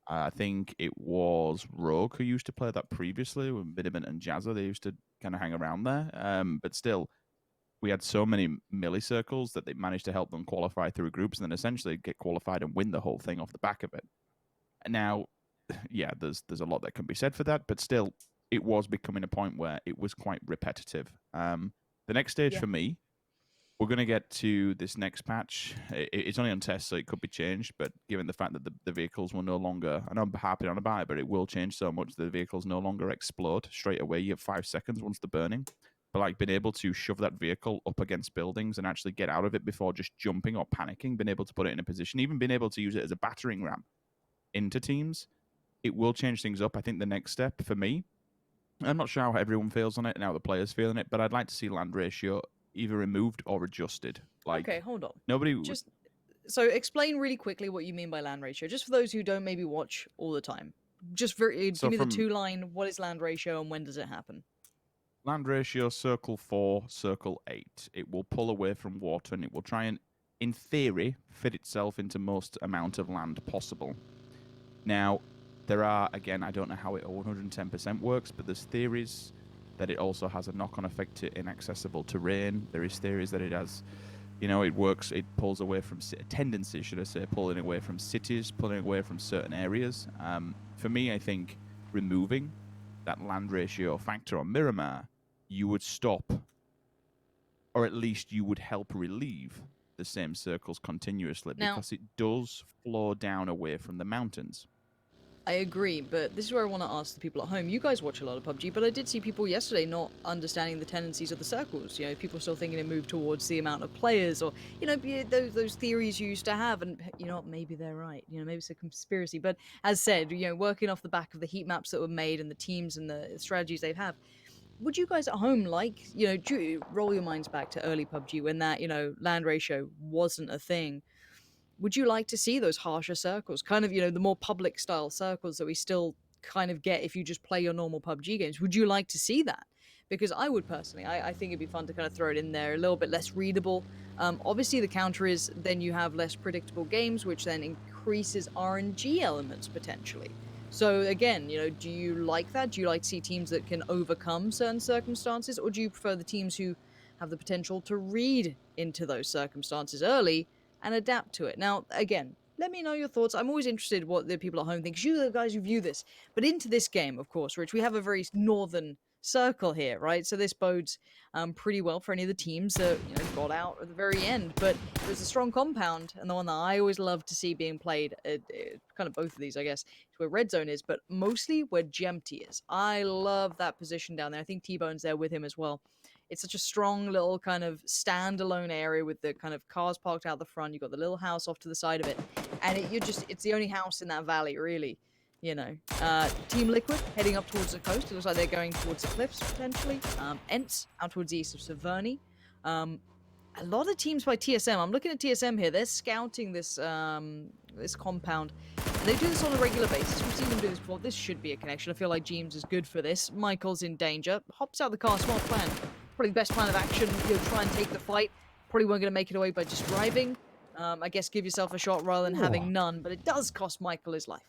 I think it was Rogue who used to play that previously with Midiment and Jazza. They used to kind of hang around there. But still, we had so many Millie circles that they managed to help them qualify through groups and then essentially get qualified and win the whole thing off the back of it. And now, yeah, there's a lot that can be said for that, but still, it was becoming a point where it was quite repetitive. The next stage for me, we're going to get to this next patch. It's only on test, so it could be changed, but given the fact that the vehicles will no longer, and I'm happy on about it, but it will change so much that the vehicles no longer explode straight away. You have 5 seconds once they're burning. But like being able to shove that vehicle up against buildings and actually get out of it before just jumping or panicking, being able to put it in a position, even being able to use it as a battering ram into teams, it will change things up. I think the next step for me, I'm not sure how everyone feels on it and how the players feel on it, but I'd like to see land ratio either removed or adjusted. Like, okay, hold on. So explain really quickly what you mean by land ratio, just for those who don't maybe watch all the time. Just give me the 2-line, what is land ratio and when does it happen? Land ratio, circle 4, circle 8. It will pull away from water and it will try and, in theory, fit itself into most amount of land possible. Now, there are, again, I don't know how it 110% works, but there's theories that it also has a knock-on effect to inaccessible terrain. There is theories that it has, it works, it pulls away from, tendency, should I say, pulling away from cities, pulling away from certain areas. For me, I think removing that land ratio factor on Miramar, you would stop, or at least you would help relieve the same circles continuously because it does flow down away from the mountains. I agree, but this is where I want to ask the people at home. You guys watch a lot of PUBG, but I did see people yesterday not understanding the tendencies of the circles. People still thinking it moved towards the amount of players, or those theories you used to have, and maybe they're right. Maybe it's a conspiracy. But as said, working off the back of the heat maps that were made and the teams and the strategies they have, would you guys at home roll your minds back to early PUBG when that land ratio wasn't a thing? Would you like to see those harsher circles, kind of, the more public style circles that we still kind of get if you just play your normal PUBG games? Would you like to see that? Because I would personally. I think it'd be fun to kind of throw it in there, a little bit less readable. Obviously, the counter is then you have less predictable games, which then increases RNG elements potentially. So again, do you like that? Do you like to see teams that can overcome certain circumstances, or do you prefer the teams who have the potential to read into those circumstances early and adapt to it? Now, again, let me know your thoughts. I'm always interested what the people at home think, because you're the guys who view this. But into this game, of course, Rich, we have a very northern circle here, right? So this bodes pretty well for any of the teams that got out at the very end. But there's a strong compound, and the one that I always love to see being played, kind of both of these, I guess, is where Red Zone is, but mostly where Gemty is. I love that position down there. I think T-Bone's there with him as well. It's such a strong little kind of standalone area with the kind of cars parked out the front. You've got the little house off to the side of it. And it's the only house in that valley, really. Team Liquid heading up towards the coast. It looks like they're going towards the cliffs, potentially. Ents out towards the east of Severny. A lot of teams by TSM. I'm looking at TSM here. They're scouting this this compound. And they do this on a regular basis. We've seen them do this before. This should be a connection. I feel like James is good for this. Michael's in danger. Hops out the car. Smart plan. Probably the best plan of action. Try and take the fight. Probably weren't going to make it away by just driving. I guess give yourself a shot rather than having none. But it does cost Michael his life.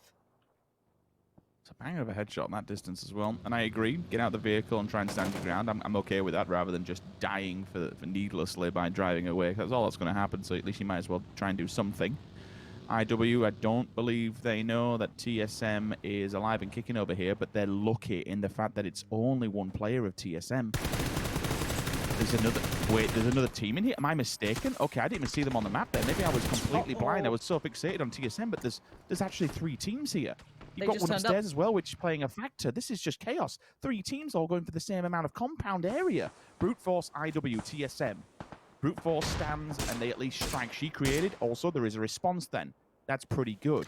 It's a bang of a headshot in that distance as well. And I agree. Get out of the vehicle and try and stand your ground. I'm okay with that rather than just dying for needlessly by driving away. That's all that's going to happen. So at least you might as well try and do something. IW, I don't believe they know that TSM is alive and kicking over here, but they're lucky in the fact that it's only one player of TSM. There's another team in here. Am I mistaken? Okay, I didn't even see them on the map there. Maybe I was completely blind. I was so fixated on TSM, but there's actually 3 teams here. You've got one upstairs as well, which is playing a factor. This is just chaos. 3 teams all going for the same amount of compound area. Brute Force, IW, TSM. Brute Force stands, and they at least strike she created. Also, there is a response then. That's pretty good.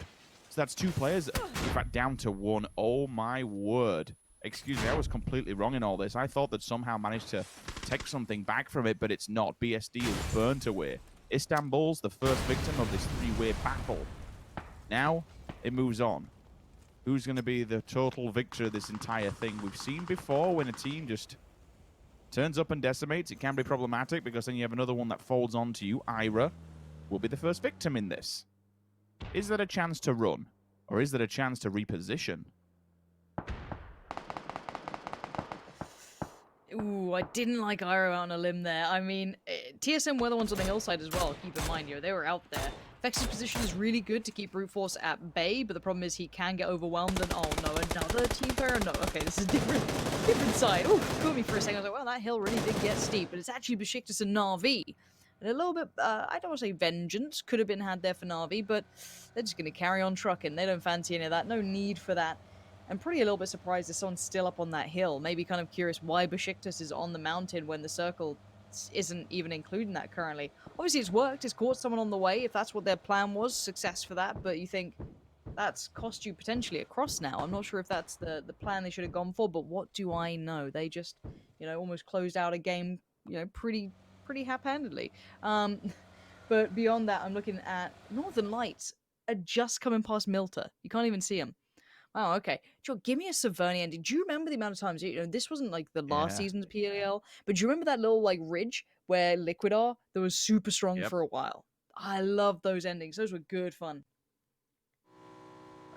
So that's 2 players, in fact, down to 1. Oh, my word. Excuse me, I was completely wrong in all this. I thought that somehow managed to take something back from it, but it's not. BSD is burnt away. Istanbul's the first victim of this 3-way battle. Now, it moves on. Who's going to be the total victor of this entire thing? We've seen before when a team just turns up and decimates. It can be problematic because then you have another one that folds onto you. Ira will be the first victim in this. Is there a chance to run? Or is there a chance to reposition? Ooh, I didn't like Iro out on a limb there. I mean, TSM were the ones on the hillside as well, keep in mind here. They were out there. Vex's position is really good to keep Brute Force at bay, but the problem is he can get overwhelmed and, oh no, another team player? No, okay, this is different side. Oh, caught me for a second. I was like, well, that hill really did get steep, but it's actually Besiktas and Na'Vi. And a little bit, I don't want to say vengeance, could have been had there for Na'Vi, but they're just going to carry on trucking. They don't fancy any of that. No need for that. I'm pretty a little bit surprised that someone's still up on that hill. Maybe kind of curious why Besiktas is on the mountain when the circle isn't even including that currently. Obviously, it's worked. It's caught someone on the way. If that's what their plan was, success for that. But you think that's cost you potentially a cross now. I'm not sure if that's the plan they should have gone for, but what do I know? They just, you know, almost closed out a game, you know, pretty haphazardly. But beyond that, I'm looking at Northern Lights are just coming past Milta. You can't even see them. Oh, okay. Joe, give me a Savernian ending. Do you remember the amount of times, you know, this wasn't like the last season's PLL, but do you remember that little like ridge where Liquid are that was super strong for a while? I love those endings. Those were good fun.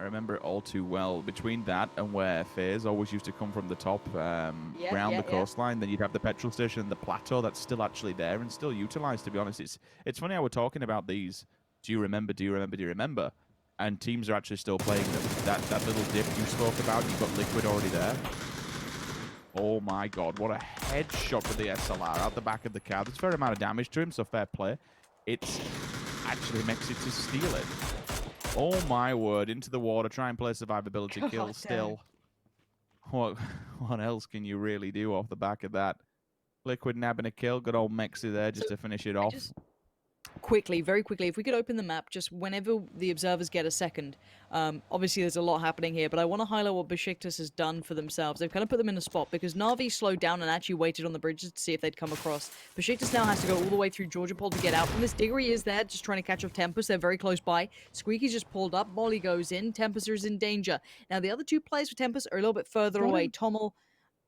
I remember it all too well. Between that and where FaZe always used to come from the top round the coastline, then you'd have the petrol station and the plateau that's still actually there and still utilized, to be honest. It's funny how we're talking about these. Do you remember? Do you remember? Do you remember? And teams are actually still playing that little dip you spoke about. You've got Liquid already there. Oh my god, what a headshot with the SLR out the back of the car. There's a fair amount of damage to him, so fair play. It's actually makes it to steal it. Oh my word, into the water, try and play survivability kill still. What else can you really do off the back of that? Liquid nabbing a kill, good old Mexi there just to finish it off. Quickly, very quickly, if we could open the map just whenever the observers get a second. Obviously, there's a lot happening here, but I want to highlight what Besiktas has done for themselves. They've kind of put them in a spot because Na'Vi slowed down and actually waited on the bridges to see if they'd come across. Besiktas now has to go all the way through Georgia Pole to get out from this. Diggory is there, just trying to catch off Tempest. They're very close by. Squeaky's just pulled up. Molly goes in. Tempest is in danger. Now, the other 2 players for Tempest are a little bit further away. Tommel...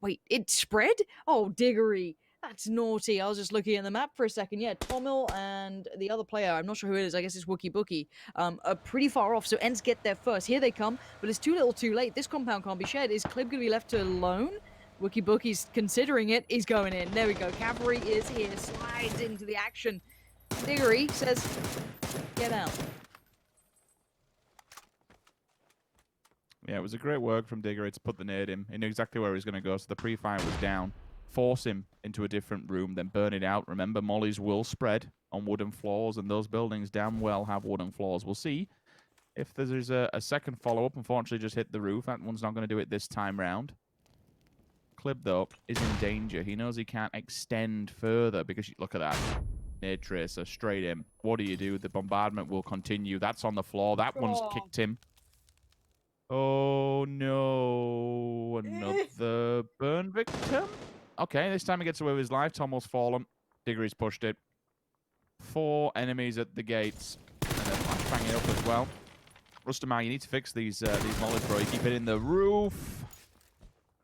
Wait, it spread? Oh, Diggory. That's naughty. I was just looking at the map for a second. Yeah, Tommel and the other player, I'm not sure who it is, I guess it's Wookie Bookie, are pretty far off, so Ents get there first. Here they come, but it's too little too late. This compound can't be shared. Is Clib going to be left alone? Wookie Bookie's considering it. He's going in. There we go. Cavalry is here. Slides into the action. Diggory says, get out. Yeah, it was a great work from Diggory to put the nade in. He knew exactly where he was going to go, so the pre-fire was down. Force him into a different room, then burn it out. Remember, mollies will spread on wooden floors, and those buildings damn well have wooden floors. We'll see if there's a second follow-up. Unfortunately, just hit the roof. That one's not going to do it this time round. Clib, though, is in danger. He knows he can't extend further because, look at that. Nade tracer, straight in. What do you do? The bombardment will continue. That's on the floor. That one's kicked him. Oh, no. Another burn victim? Okay, this time he gets away with his life. Tommel's fallen. Diggory's pushed it. 4 enemies at the gates. And then flashbang it up as well. Rustamar, you need to fix these mollies, bro. You keep it in the roof.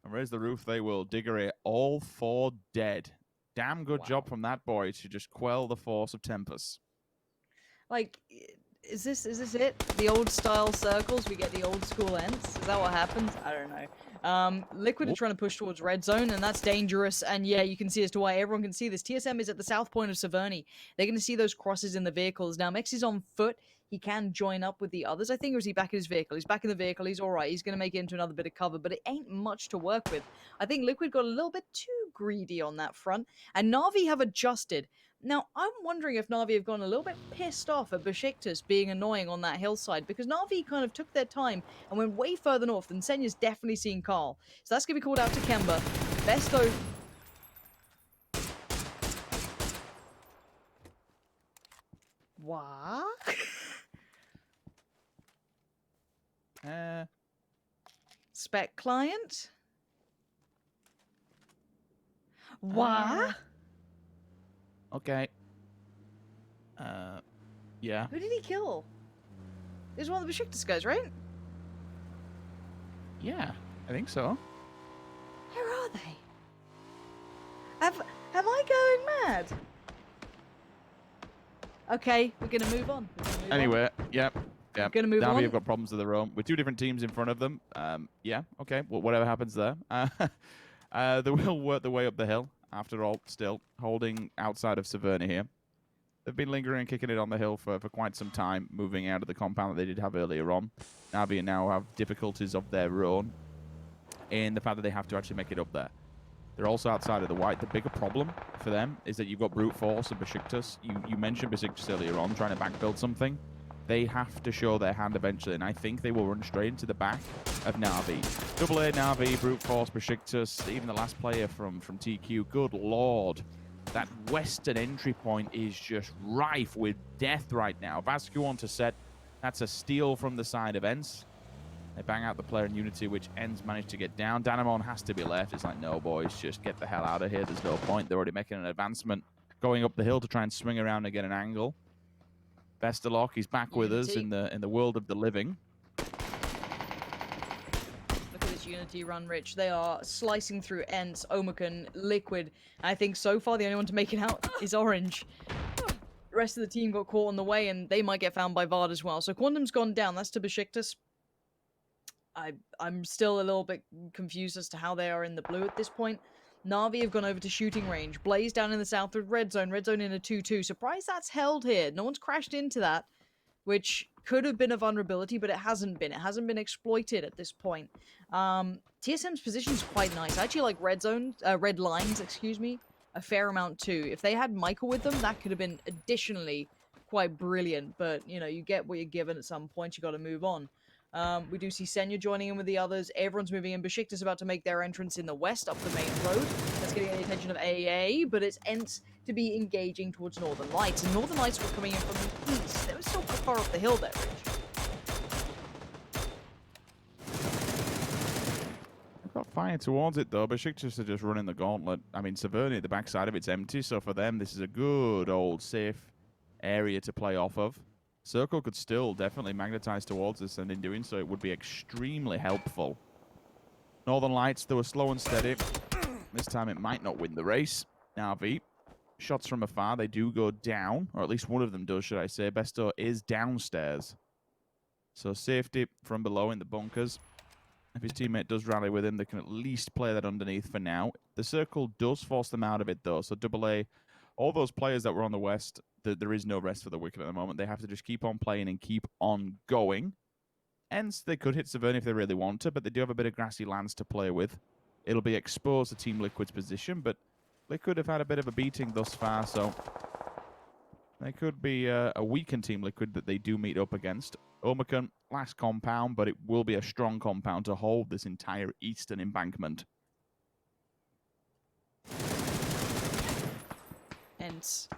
And raise the roof they will. Diggory, all 4 dead. Damn good job from that boy to just quell the force of Tempest. Like, is this it? The old style circles, we get the old school Ents? Is that what happens? I don't know. Liquid are trying to push towards red zone, and that's dangerous. And yeah, you can see as to why everyone can see this. TSM is at the south point of Severny. They're going to see those crosses in the vehicles. Now, Mex is on foot. He can join up with the others, I think, or is he back in his vehicle? He's back in the vehicle. He's all right. He's going to make it into another bit of cover, but it ain't much to work with. I think Liquid got a little bit too greedy on that front, and Na'Vi have adjusted. Now, I'm wondering if Na'Vi have gone a little bit pissed off at Besiktas being annoying on that hillside, because Na'Vi kind of took their time and went way further north, and Senya's definitely seen Carl. So that's going to be called out to Kemba. Besto... What? Spec client? What? Okay. Yeah. Who did he kill? It was one of the Besiktas guys, right? Yeah, I think so. Where are they? Have I going mad? Okay, we're gonna move on. Anyway, yep. Gonna move Na'Vi on. have got problems of their own with two different teams in front of them. Yeah, okay. Well, whatever happens there. They will work their way up the hill. After all, still holding outside of Severny here. They've been lingering and kicking it on the hill for quite some time, moving out of the compound that they did have earlier on. Na'Vi now have difficulties of their own in the fact that they have to actually make it up there. They're also outside of the white. The bigger problem for them is that you've got Brute Force and Besiktas. You mentioned Besiktas earlier on, trying to backbuild something. They have to show their hand eventually, and I think they will run straight into the back of Na'Vi. AA, Na'Vi, Brute Force, Besiktas, even the last player from TQ. Good lord. That western entry point is just rife with death right now. Vascu onto set. That's a steal from the side of Ents. They bang out the player in Unity, which Ents managed to get down. Danamon has to be left. It's like, no, boys, just get the hell out of here. There's no point. They're already making an advancement, going up the hill to try and swing around and get an angle. Vesterlock, he's back with us in the world of the living. Look at this Unity run, Rich. They are slicing through Ents, Omicron, Liquid. I think so far the only one to make it out is Orange. The rest of the team got caught on the way, and they might get found by Vard as well. So Quantum's gone down. That's to Besiktas. I'm still a little bit confused as to how they are in the blue at this point. Na'Vi have gone over to shooting range. Blaze down in the south with red zone. Red zone in a 2-2. Surprised that's held here. No one's crashed into that, which could have been a vulnerability, but it hasn't been. It hasn't been exploited at this point. TSM's position is quite nice. I actually like red lines, excuse me, a fair amount too. If they had Michael with them, that could have been additionally quite brilliant. But, you know, you get what you're given at some point. You got to move on. We do see Senya joining in with the others. Everyone's moving in. Besiktas about to make their entrance in the west up the main road. That's getting the attention of AA, but it's Ents to be engaging towards Northern Lights. And Northern Lights were coming in from the east. They were still quite far up the hill there, Rich. They've got fire towards it, though. Besiktas are just running the gauntlet. I mean, Severny at the backside of it's empty, so for them, this is a good old safe area to play off of. Circle could still definitely magnetize towards us, and in doing so, it would be extremely helpful. Northern Lights, they were slow and steady. This time, it might not win the race. Na'Vi, shots from afar, they do go down, or at least one of them does, should I say. Besto is downstairs. So safety from below in the bunkers. If his teammate does rally with him, they can at least play that underneath for now. The Circle does force them out of it, though. So AA, all those players that were on the west, there is no rest for the Wicked at the moment. They have to just keep on playing and keep on going. Hence, they could hit Severny if they really want to, but they do have a bit of grassy lands to play with. It'll be exposed to Team Liquid's position, but Liquid have had a bit of a beating thus far, so they could be a weakened Team Liquid that they do meet up against. Omicron, last compound, but it will be a strong compound to hold this entire eastern embankment. Ents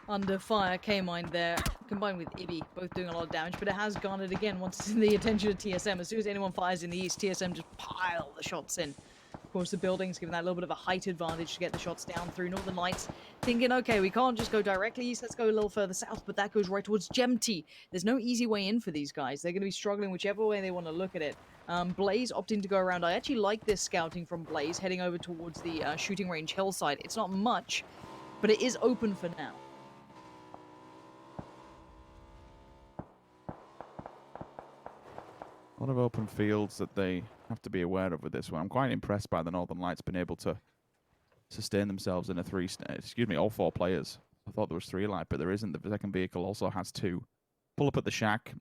under fire, K-Mine there, combined with Ibby, both doing a lot of damage, but it has garnered again once it's in the attention of TSM. As soon as anyone fires in the east, TSM just pile the shots in. Of course, the building's given that a little bit of a height advantage to get the shots down through. Northern Lights thinking, okay, we can't just go directly east, let's go a little further south, but that goes right towards Gemty. There's no easy way in for these guys. They're going to be struggling whichever way they want to look at it. Blaze opting to go around. I actually like this scouting from Blaze, heading over towards the shooting range hillside. It's not much, but it is open for now. A lot of open fields that they have to be aware of with this one. I'm quite impressed by the Northern Lights being able to sustain themselves in a all 4 players. I thought there was 3 alive, but there isn't. The second vehicle also has 2. Pull up at the shack.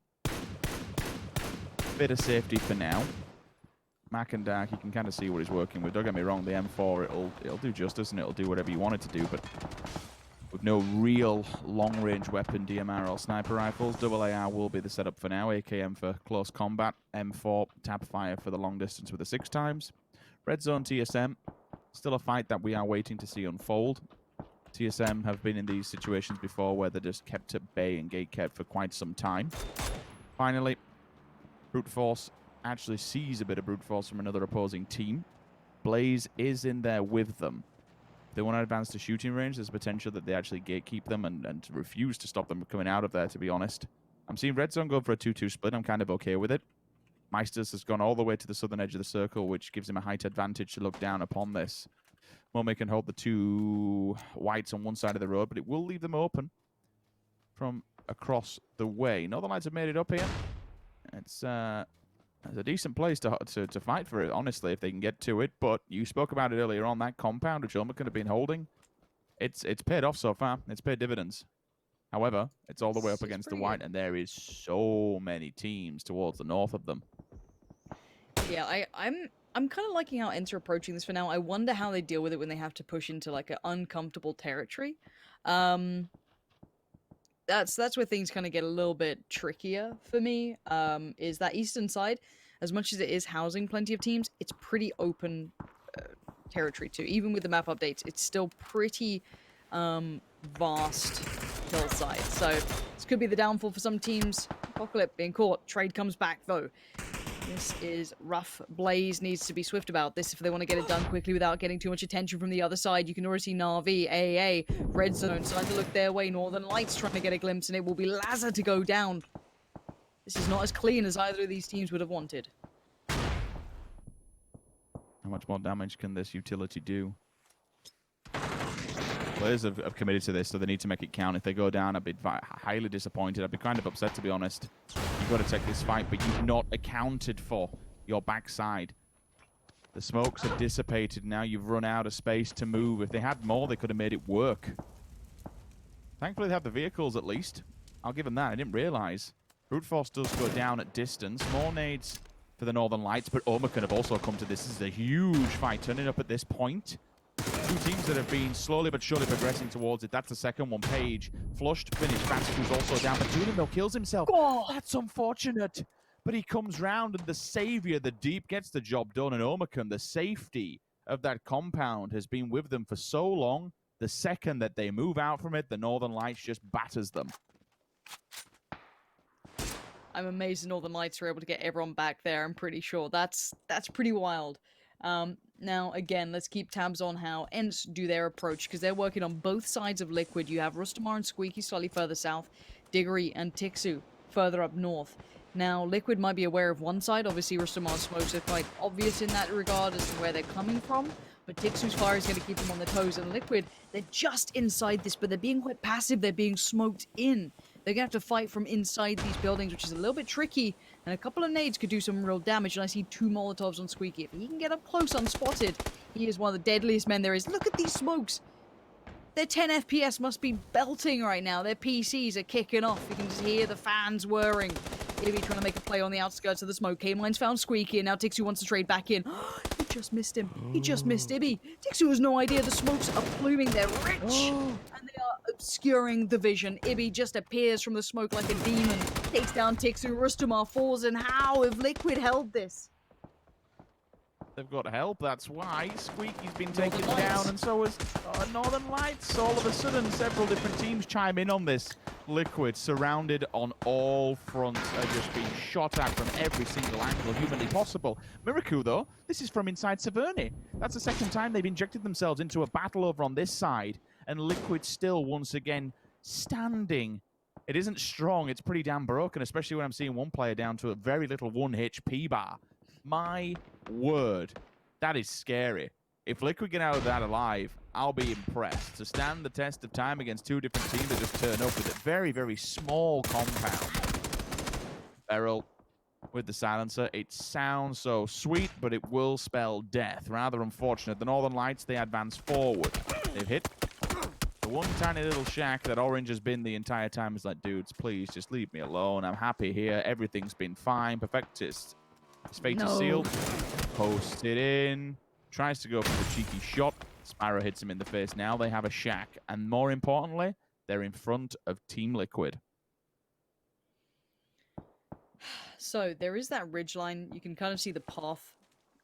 Bit of safety for now. Mac and Dark, you can kind of see what he's working with. Don't get me wrong, the M4, it'll do justice and it'll do whatever you want it to do, but with no real long-range weapon, DMR or sniper rifles, AAR will be the setup for now. AKM for close combat, M4 tap fire for the long distance with the 6x. Red Zone TSM, still a fight that we are waiting to see unfold. TSM have been in these situations before where they're just kept at bay and gate-kept for quite some time. Finally, Brute Force actually sees a bit of brute force from another opposing team. Blaze is in there with them. If they want to advance to shooting range, there's potential that they actually gatekeep them and refuse to stop them coming out of there, to be honest. I'm seeing Red Zone go for a 2-2 split. I'm kind of okay with it. Meisters has gone all the way to the southern edge of the circle, which gives him a height advantage to look down upon this. Momi can hold the 2 whites on one side of the road, but it will leave them open from across the way. Northern Lights have made it up here. It's a decent place to fight for it, honestly, if they can get to it. But you spoke about it earlier on, that compound, which Ulmer could have been holding. It's paid off so far. It's paid dividends. However, it's all the way up against the white, and there is so many teams towards the north of them. Yeah, I'm kind of liking how Enter approaching this for now. I wonder how they deal with it when they have to push into like an uncomfortable territory. That's where things kind of get a little bit trickier for me, is that eastern side, as much as it is housing plenty of teams, it's pretty open territory too. Even with the map updates, it's still pretty vast hillside. So this could be the downfall for some teams. Apocalypse being caught. Trade comes back though. This is rough. Blaze needs to be swift about this if they want to get it done quickly without getting too much attention from the other side. You can already see Na'Vi, AA, Red Zone starting to look their way. Northern Lights trying to get a glimpse, and it will be Lazar to go down. This is not as clean as either of these teams would have wanted. How much more damage can this utility do? Players have committed to this, so they need to make it count. If they go down, I'd be highly disappointed. I'd be kind of upset, to be honest. You've got to take this fight, but you've not accounted for your backside. The smokes have dissipated. Now you've run out of space to move. If they had more, they could have made it work. Thankfully, they have the vehicles, at least. I'll give them that. I didn't realize. Brute Force does go down at distance. More nades for the Northern Lights, but Omicron have also come to this. This is a huge fight turning up at this point. 2 teams that have been slowly but surely progressing towards it. That's the second one. Page flushed, finished. Vasquez also down, but Julian kills himself. Oh, that's unfortunate. But he comes round, and the savior, the deep, gets the job done. And Omicron, the safety of that compound, has been with them for so long. The second that they move out from it, the Northern Lights just batters them. I'm amazed the Northern Lights are able to get everyone back there. I'm pretty sure that's pretty wild. Now, again, let's keep tabs on how Ents do their approach, because they're working on both sides of Liquid. You have Rustamar and Squeaky slightly further south, Diggory and Tixu further up north. Now, Liquid might be aware of one side. Obviously, Rustamar's smokes are quite obvious in that regard as to where they're coming from, but Tixu's fire is going to keep them on their toes. And Liquid, they're just inside this, but they're being quite passive. They're being smoked in. They're going to have to fight from inside these buildings, which is a little bit tricky, and a couple of nades could do some real damage, and I see 2 Molotovs on Squeaky. If he can get up close unspotted, he is one of the deadliest men there is. Look at these smokes! Their 10 FPS must be belting right now. Their PCs are kicking off. You can just hear the fans whirring. Ibby trying to make a play on the outskirts of the smoke. K-Mine's found Squeaky, and now Tixu wants to trade back in. He just missed him. He just missed Ibby. Tixu has no idea the smokes are pluming. They're rich, and they are obscuring the vision. Ibby just appears from the smoke like a demon. Takes down Tixu. Rustamar falls, and how have Liquid held this? They've got help, that's why. Squeaky's been taken down, and so has Northern Lights. All of a sudden, several different teams chime in on this. Liquid, surrounded on all fronts, are just being shot at from every single angle humanly possible. Miracle, though, this is from inside Severny. That's the second time they've injected themselves into a battle over on this side, and Liquid still, once again, standing. It isn't strong, it's pretty damn broken, especially when I'm seeing one player down to a very little 1 HP bar. My word, that is scary. If Liquid get out of that alive, I'll be impressed. To stand the test of time against 2 different teams that just turn up with a very, very small compound. Beryl with the silencer. It sounds so sweet, but it will spell death. Rather unfortunate. The Northern Lights, they advance forward. They've hit the one tiny little shack that Orange has been the entire time. Is like, dudes, please just leave me alone. I'm happy here. Everything's been fine. Perfectist. His fate is sealed. Posts it in. Tries to go for the cheeky shot. Spyro hits him in the face. Now they have a shack. And more importantly, they're in front of Team Liquid. So there is that ridgeline. You can kind of see the path.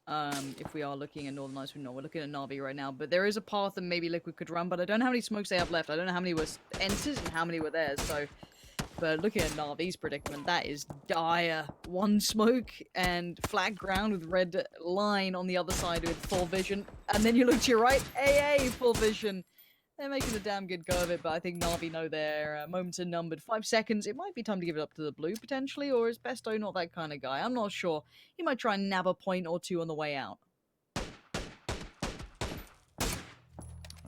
If we are looking at Northern Lights, we're looking at Na'Vi right now. But there is a path that maybe Liquid could run. But I don't know how many smokes they have left. I don't know how many were entered and how many were theirs. So, but looking at Na'Vi's predicament, that is dire. One smoke and flat ground with red line on the other side with full vision. And then you look to your right, AA full vision. They're making a damn good go of it, but I think Na'Vi know their moments are numbered. 5 seconds, it might be time to give it up to the blue, potentially, or is Besto not that kind of guy? I'm not sure. He might try and nab a point or two on the way out.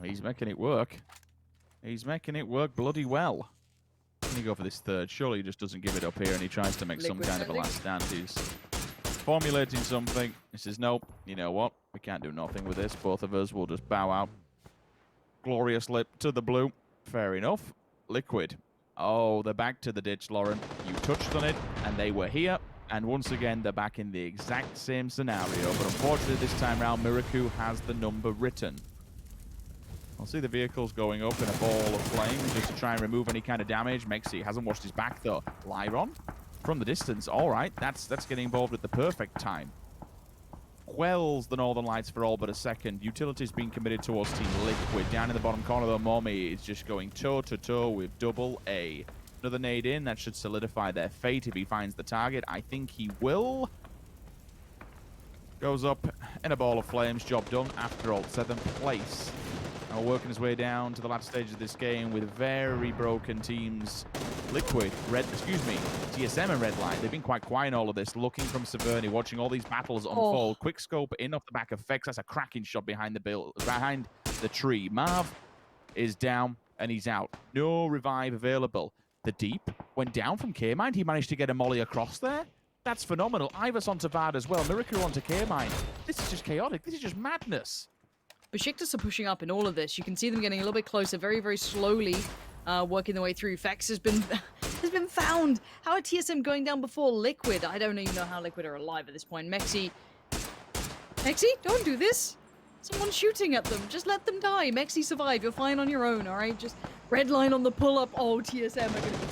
He's making it work. He's making it work bloody well. Can he go for this third? Surely he just doesn't give it up here and he tries to make some kind of a last stand. He's formulating something. He says, nope, you know what? We can't do nothing with this. Both of us will just bow out. Glorious lip to the blue. Fair enough. Liquid. Oh, they're back to the ditch, Lauren. You touched on it, and they were here. And once again, they're back in the exact same scenario. But unfortunately, this time round, Miraku has the number written. I'll see the vehicles going up in a ball of flames just to try and remove any kind of damage. Mexi hasn't washed his back, though. Lyron, from the distance. All right, that's getting involved at the perfect time. Quells the Northern Lights for all but a second. Utility's being committed towards Team Liquid. Down in the bottom corner, though, Momi is just going toe-to-toe with double A. Another nade in. That should solidify their fate if he finds the target. I think he will. Goes up in a ball of flames. Job done after all. 7th place. Now working his way down to the last stage of this game with very broken teams. Liquid, TSM and Red Light. They've been quite quiet in all of this, looking from Severny, watching all these battles unfold. Quick scope in off the back of Fex. That's a cracking shot behind the tree. Marv is down and he's out. No revive available. The Deep went down from K-Mind. He managed to get a molly across there. That's phenomenal. Ivers onto Vard as well. Miracle onto K-Mind. This is just chaotic. This is just madness. Besiktas are pushing up in all of this. You can see them getting a little bit closer, very, very slowly, working their way through. Fex has been found. How are TSM going down before Liquid? I don't even know how Liquid are alive at this point. Mexi, don't do this. Someone's shooting at them. Just let them die. Mexi, survive. You're fine on your own, all right? Just red line on the pull-up. Oh, TSM are going to be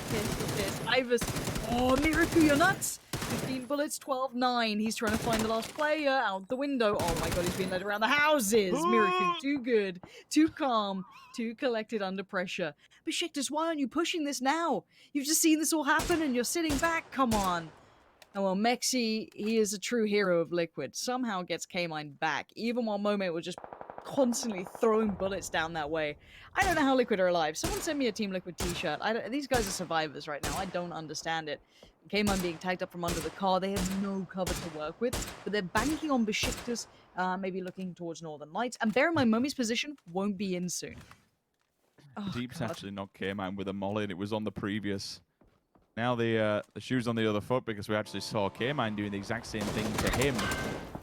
pissed. Ivers. Oh, Miraku, you're nuts. 15 bullets, 12-9. He's trying to find the last player out the window. Oh my god, he's being led around the houses. Miraku, too good, too calm, too collected under pressure. Besiktas, why aren't you pushing this now? You've just seen this all happen and you're sitting back. Come on. Oh well, Mexi, he is a true hero of Liquid. Somehow gets K-Mine back, even while Momet was just constantly throwing bullets down that way. I don't know how Liquid are alive. Someone send me a Team Liquid t-shirt. These guys are survivors right now. I don't understand it. K-Mine being tagged up from under the car. They have no cover to work with, but they're banking on Besiktas, maybe looking towards Northern Lights. And bear in mind, Mummy's position won't be in soon. Oh, Deep's actually knocked K-Mine with a molly, and it was on the previous. Now the shoe's on the other foot because we actually saw K-Mine doing the exact same thing to him.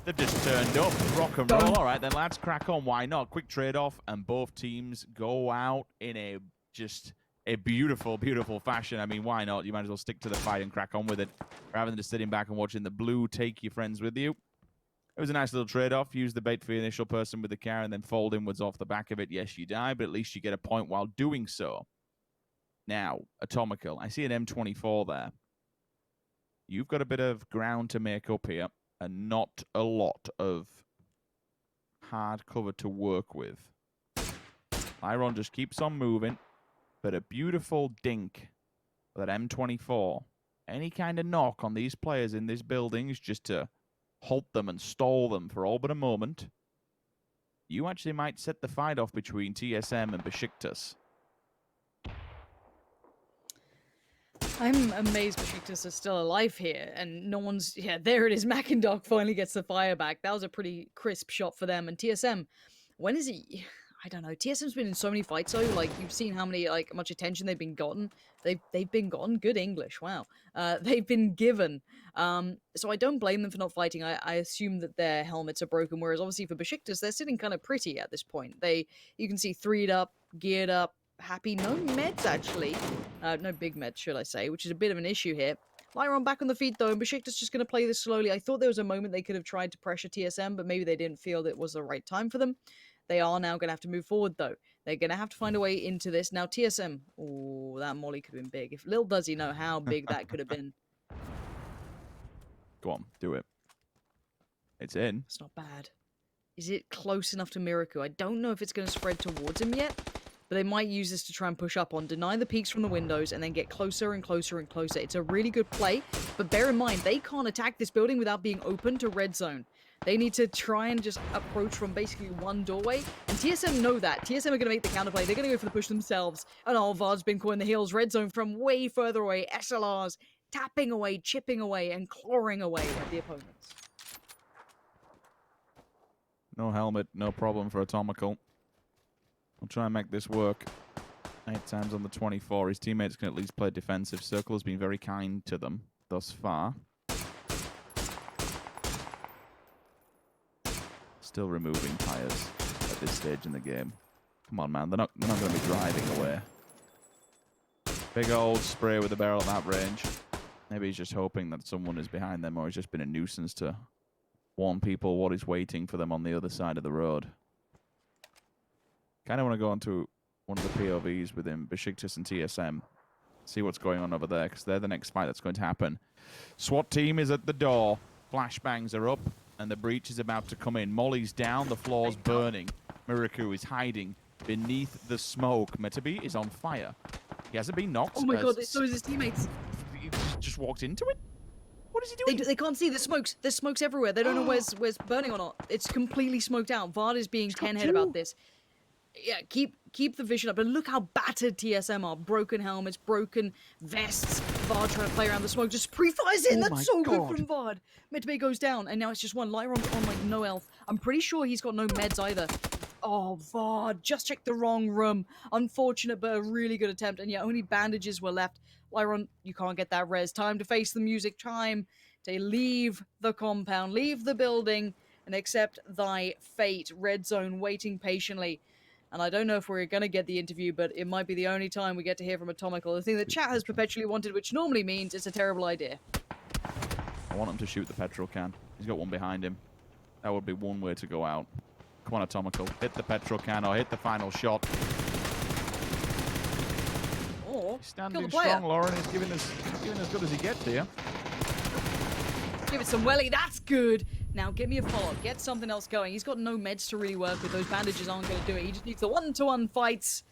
They've just turned up, rock and roll. All right, then lads, crack on. Why not? Quick trade-off, and both teams go out in a beautiful, beautiful fashion. I mean, why not? You might as well stick to the fight and crack on with it, rather than just sitting back and watching the blue take your friends with you. It was a nice little trade-off. Use the bait for the initial person with the car and then fold inwards off the back of it. Yes, you die, but at least you get a point while doing so. Now, Atomical. I see an M24 there. You've got a bit of ground to make up here, and not a lot of hard cover to work with. Iron just keeps on moving, but a beautiful dink with that M24. Any kind of knock on these players in this building is just to halt them and stall them for all but a moment. You actually might set the fight off between TSM and Besiktas. I'm amazed Besiktas are still alive here, and no one's... Yeah, there it is. Mackendog finally gets the fire back. That was a pretty crisp shot for them. And TSM, when is he... I don't know. TSM's been in so many fights though. Like you've seen how many much attention they've been gotten. They've been gotten good English. Wow. They've been given. So I don't blame them for not fighting. I assume that their helmets are broken. Whereas obviously for Besiktas, they're sitting kind of pretty at this point. You can see 3'd up, geared up, happy. No meds actually. No big meds, should I say, which is a bit of an issue here. Lyron back on the feet though, and Besiktas just going to play this slowly. I thought there was a moment they could have tried to pressure TSM, but maybe they didn't feel that it was the right time for them. They are now going to have to move forward, though. They're going to have to find a way into this. Now, TSM. Oh, that molly could have been big. If little does he know how big that could have been. Go on, do it. It's in. It's not bad. Is it close enough to Miraku? I don't know if it's going to spread towards him yet, but they might use this to try and push up on, deny the peaks from the windows, and then get closer and closer and closer. It's a really good play, but bear in mind, they can't attack this building without being open to red zone. They need to try and just approach from basically one doorway. And TSM know that. TSM are going to make the counterplay. They're going to go for the push themselves. And Vard's been caught in the heels. Red zone from way further away. SLRs tapping away, chipping away, and clawing away at the opponents. No helmet, no problem for Atomical. We'll try and make this work. 8 times on the 24. His teammates can at least play defensive. Circle has been very kind to them thus far. Still removing tires at this stage in the game. Come on, man. They're not going to be driving away. Big old spray with the barrel at that range. Maybe he's just hoping that someone is behind them, or he's just been a nuisance to warn people what is waiting for them on the other side of the road. Kind of want to go onto one of the POVs within Besiktas and TSM. See what's going on over there, because they're the next fight that's going to happen. SWAT team is at the door. Flashbangs are up. And the breach is about to come in. Molly's down, the floor's burning. Miraku is hiding beneath the smoke. Metabi is on fire. He hasn't been knocked. Oh my god, so is his teammates. He just walked into it? What is he doing? They can't see the smokes. There's smokes everywhere. They don't know where's burning or not. It's completely smoked out. Vard is being 10-head about this. Yeah, keep the vision up. And look how battered TSM are. Broken helmets, broken vests. Vard trying to play around the smoke. Just pre-fires in. That's so good from Vard. Mid-to-bay goes down. And now it's just one. Lyron's on like no health. I'm pretty sure he's got no meds either. Oh, Vard. Just checked the wrong room. Unfortunate, but a really good attempt. And yeah, only bandages were left. Lyron, you can't get that res. Time to face the music. Time to leave the compound. Leave the building and accept thy fate. Red zone waiting patiently. And I don't know if we're going to get the interview, but it might be the only time we get to hear from Atomical. The thing that chat has perpetually wanted, which normally means it's a terrible idea. I want him to shoot the petrol can. He's got one behind him. That would be one way to go out. Come on, Atomical. Hit the petrol can or hit the final shot. Or He's standing strong, Lauren. He's giving as good as he gets here. Give it some welly. That's good. Now, get me a follow-up. Get something else going. He's got no meds to really work with. Those bandages aren't going to do it. He just needs the one-to-one fights.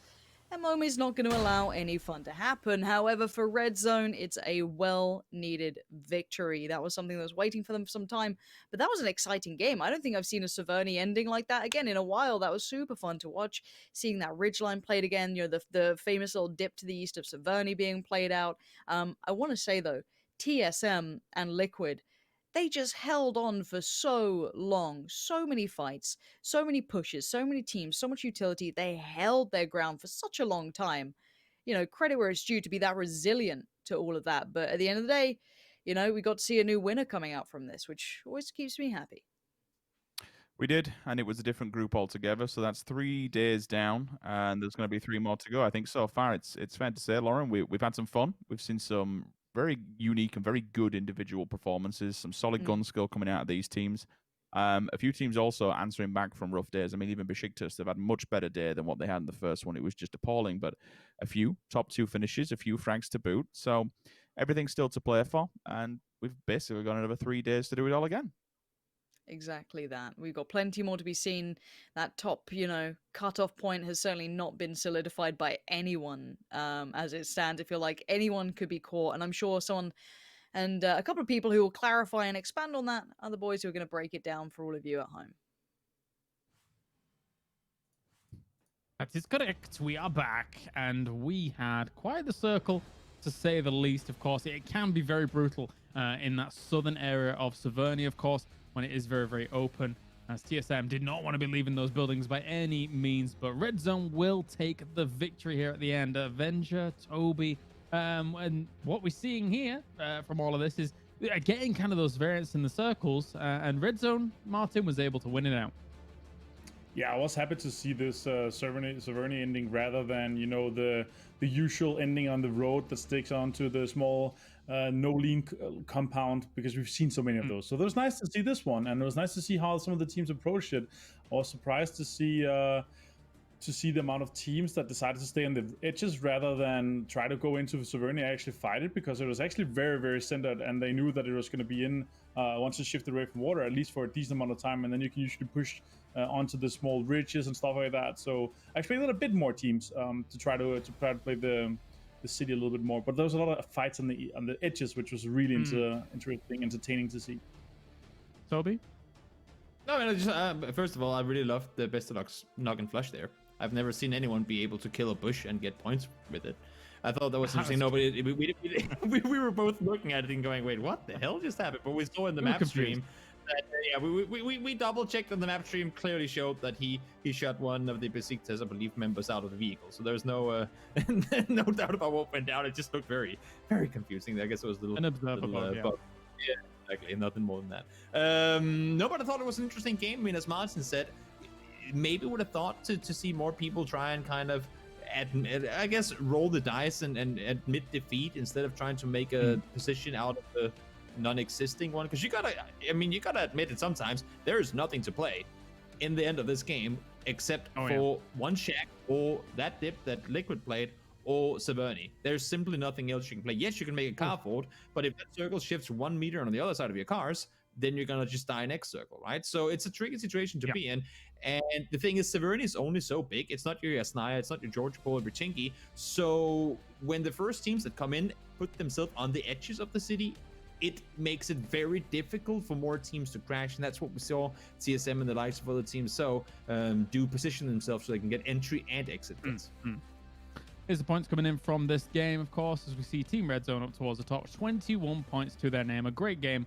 And Momi's not going to allow any fun to happen. However, for Red Zone, it's a well-needed victory. That was something that was waiting for them for some time. But that was an exciting game. I don't think I've seen a Severny ending like that again in a while. That was super fun to watch. Seeing that ridgeline played again. You know, the famous little dip to the east of Severny being played out. I want to say, though, TSM and Liquid, they just held on for so long. So many fights, so many pushes, so many teams, so much utility. They held their ground for such a long time. You know, credit where it's due to be that resilient to all of that. But at the end of the day, you know, we got to see a new winner coming out from this, which always keeps me happy. We did, and it was a different group altogether. So that's 3 days down, and there's going to be 3 more to go. I think so far it's fair to say, Lauren, we've had some fun. We've seen some very unique and very good individual performances, some solid gun skill coming out of these teams. A few teams also answering back from rough days. I mean, even Besiktas, they've had a much better day than what they had in the first one. It was just appalling, but a few top 2 finishes, a few frags to boot. So everything's still to play for, and we've basically got another 3 days to do it all again. Exactly that. We've got plenty more to be seen. That top, you know, cutoff point has certainly not been solidified by anyone as it stands. I feel like anyone could be caught, and I'm sure someone and a couple of people who will clarify and expand on that are the boys who are going to break it down for all of you at home. That is correct. We are back, and we had quite the circle, to say the least. Of course, it can be very brutal in that southern area of Severny, of course, when it is very, very open. as TSM did not want to be leaving those buildings by any means, but Red Zone will take the victory here at the end. Avenger, Toby, and what we're seeing here from all of this is getting kind of those variants in the circles, and Red Zone, Martin was able to win it out. Yeah, I was happy to see this Severny ending rather than, you know, the usual ending on the road that sticks onto the small no-lean compound, because we've seen so many of those. So it was nice to see this one, and it was nice to see how some of the teams approached it. I was surprised to see the amount of teams that decided to stay on the edges rather than try to go into Severny and actually fight it, because it was actually very, very centered, and they knew that it was going to be in once it shifted away from water, at least for a decent amount of time, and then you can usually push onto the small ridges and stuff like that. So I expected a bit more teams to try to play the city a little bit more, but there was a lot of fights on the edges, which was really interesting, entertaining to see. Toby? No, I mean, just, first of all, I really loved the best of knock and flush there. I've never seen anyone be able to kill a bush and get points with it. I thought that was interesting. Nobody, we were both looking at it and going, "Wait, what the hell just happened?" But we saw in the map stream that we double checked on the map stream. Clearly showed that he shot one of the Besiktas, I believe, members out of the vehicle. So there's no no doubt about what went down. It just looked very, very confusing. I guess it was a little unobservable. Yeah, exactly. Nothing more than that. No, but I thought it was an interesting game. I mean, as Martin said, maybe would have thought to see more people try and kind of I guess roll the dice and admit defeat instead of trying to make a position out of the non-existing one, because you gotta admit it, sometimes there is nothing to play in the end of this game except for one shack or that dip that Liquid played or Severny. There's simply nothing else you can play. Yes, you can make a car fort, but if that circle shifts 1 meter on the other side of your cars, then you're gonna just die next circle, right? So it's a tricky situation to be in. And the thing is, Severny is only so big. It's not your Yasnaya, it's not your George Paul or Brichinki. So when the first teams that come in put themselves on the edges of the city, it makes it very difficult for more teams to crash. And that's what we saw CSM and the likes of other teams do position themselves so they can get entry and exit wins. Here's the points coming in from this game, of course, as we see Team Red Zone up towards the top. 21 points to their name. A great game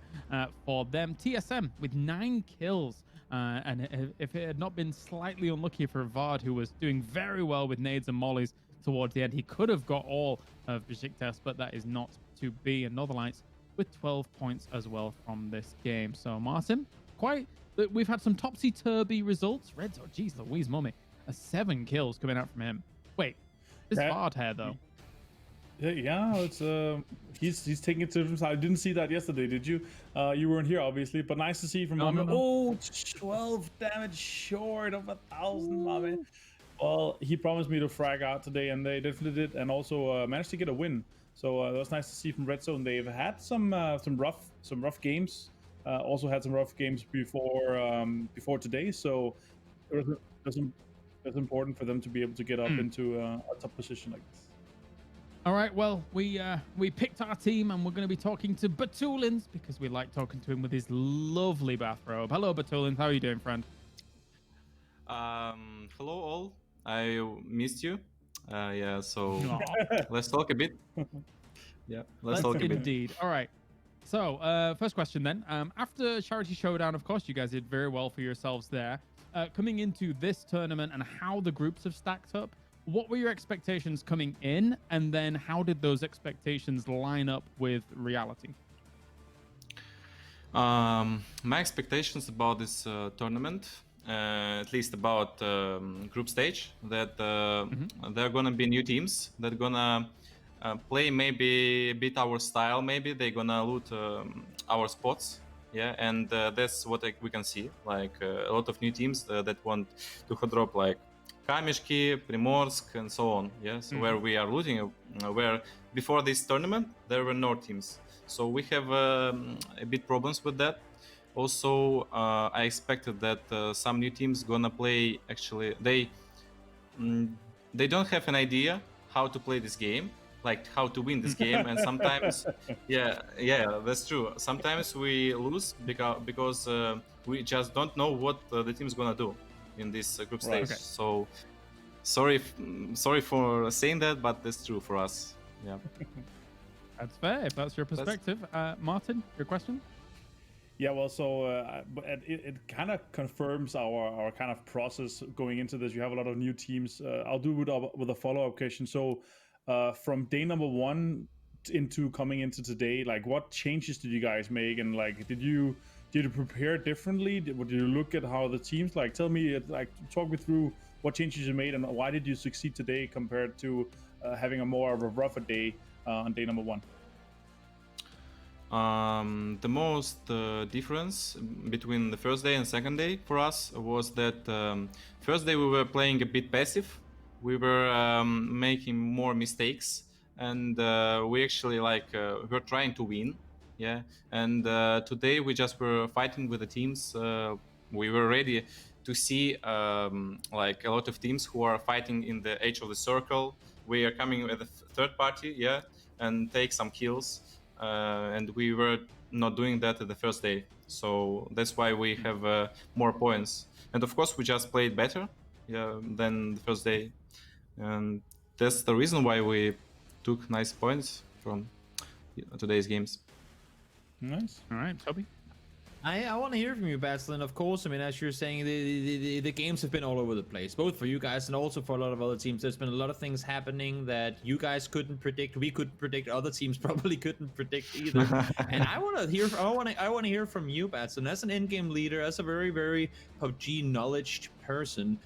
for them. TSM with 9 kills. And if it had not been slightly unlucky for Vard, who was doing very well with nades and mollies towards the end, he could have got all of Besiktas, but that is not to be. And Northern Lights with 12 points as well from this game. So, Martin, we've had some topsy-turvy results. Red Zone, geez Louise, mummy. 7 kills coming out from him. Wait, this Vard hair, though. Yeah, it's he's taking it to himself. I didn't see that yesterday, did you? You weren't here, obviously, but nice to see from Mame. Oh, 12 damage short of 1,000, Mame. Well, he promised me to frag out today, and they definitely did, and also managed to get a win. So that was nice to see from Red Zone. They've had some rough games. Also had some rough games before today. So it was important for them to be able to get up into a top position like this. All right, well, we picked our team, and we're going to be talking to Batulins because we like talking to him with his lovely bathrobe. Hello, Batulins. How are you doing, friend? Hello, all. I missed you. Yeah, so let's talk a bit. Yeah, let's talk a bit. Indeed. All right. So, first question then. After Charity Showdown, of course, you guys did very well for yourselves there. Coming into this tournament and how the groups have stacked up, what were your expectations coming in, and then how did those expectations line up with reality? My expectations about this tournament, at least about group stage, that there are gonna be new teams that are gonna play maybe a bit our style. Maybe they're gonna loot our spots. Yeah, and that's what we can see. Like a lot of new teams that want to hot drop, like Kamishki, Primorsk, and so on. Yes, where we are losing, where before this tournament there were no teams. So we have a bit problems with that. Also, I expected that some new teams gonna play. Actually, they don't have an idea how to play this game, like how to win this game, and sometimes, yeah, that's true. Sometimes we lose because we just don't know what the team is gonna do in this group stage. Okay. So sorry for saying that, but that's true for us. Yeah. That's fair if that's your perspective. Martin, your question? Yeah, well, so but it kind of confirms our kind of process going into this. You have a lot of new teams. I'll do with a follow-up question. So from day number 1 into coming into today, like what changes did you guys make, and like did you prepare differently? Did you look at how the teams, like, tell me, like, talk me through what changes you made and why did you succeed today compared to having a more of a rougher day on day number 1? The most difference between the first day and second day for us was that first day we were playing a bit passive. We were making more mistakes, and we actually were trying to win. Yeah, and today we just were fighting with the teams. We were ready to see like a lot of teams who are fighting in the edge of the circle. We are coming with a third party, yeah, and take some kills. And we were not doing that at the first day, so that's why we have more points. And of course, we just played better, yeah, than the first day, and that's the reason why we took nice points from today's games. Nice. All right, Toby. I want to hear from you, Batslin. Of course, I mean, as you're saying, the games have been all over the place, both for you guys and also for a lot of other teams. There's been a lot of things happening that you guys couldn't predict. We couldn't predict. Other teams probably couldn't predict either. And I want to hear from you, Batslin, as an in-game leader, as a very, very PUBG knowledge person.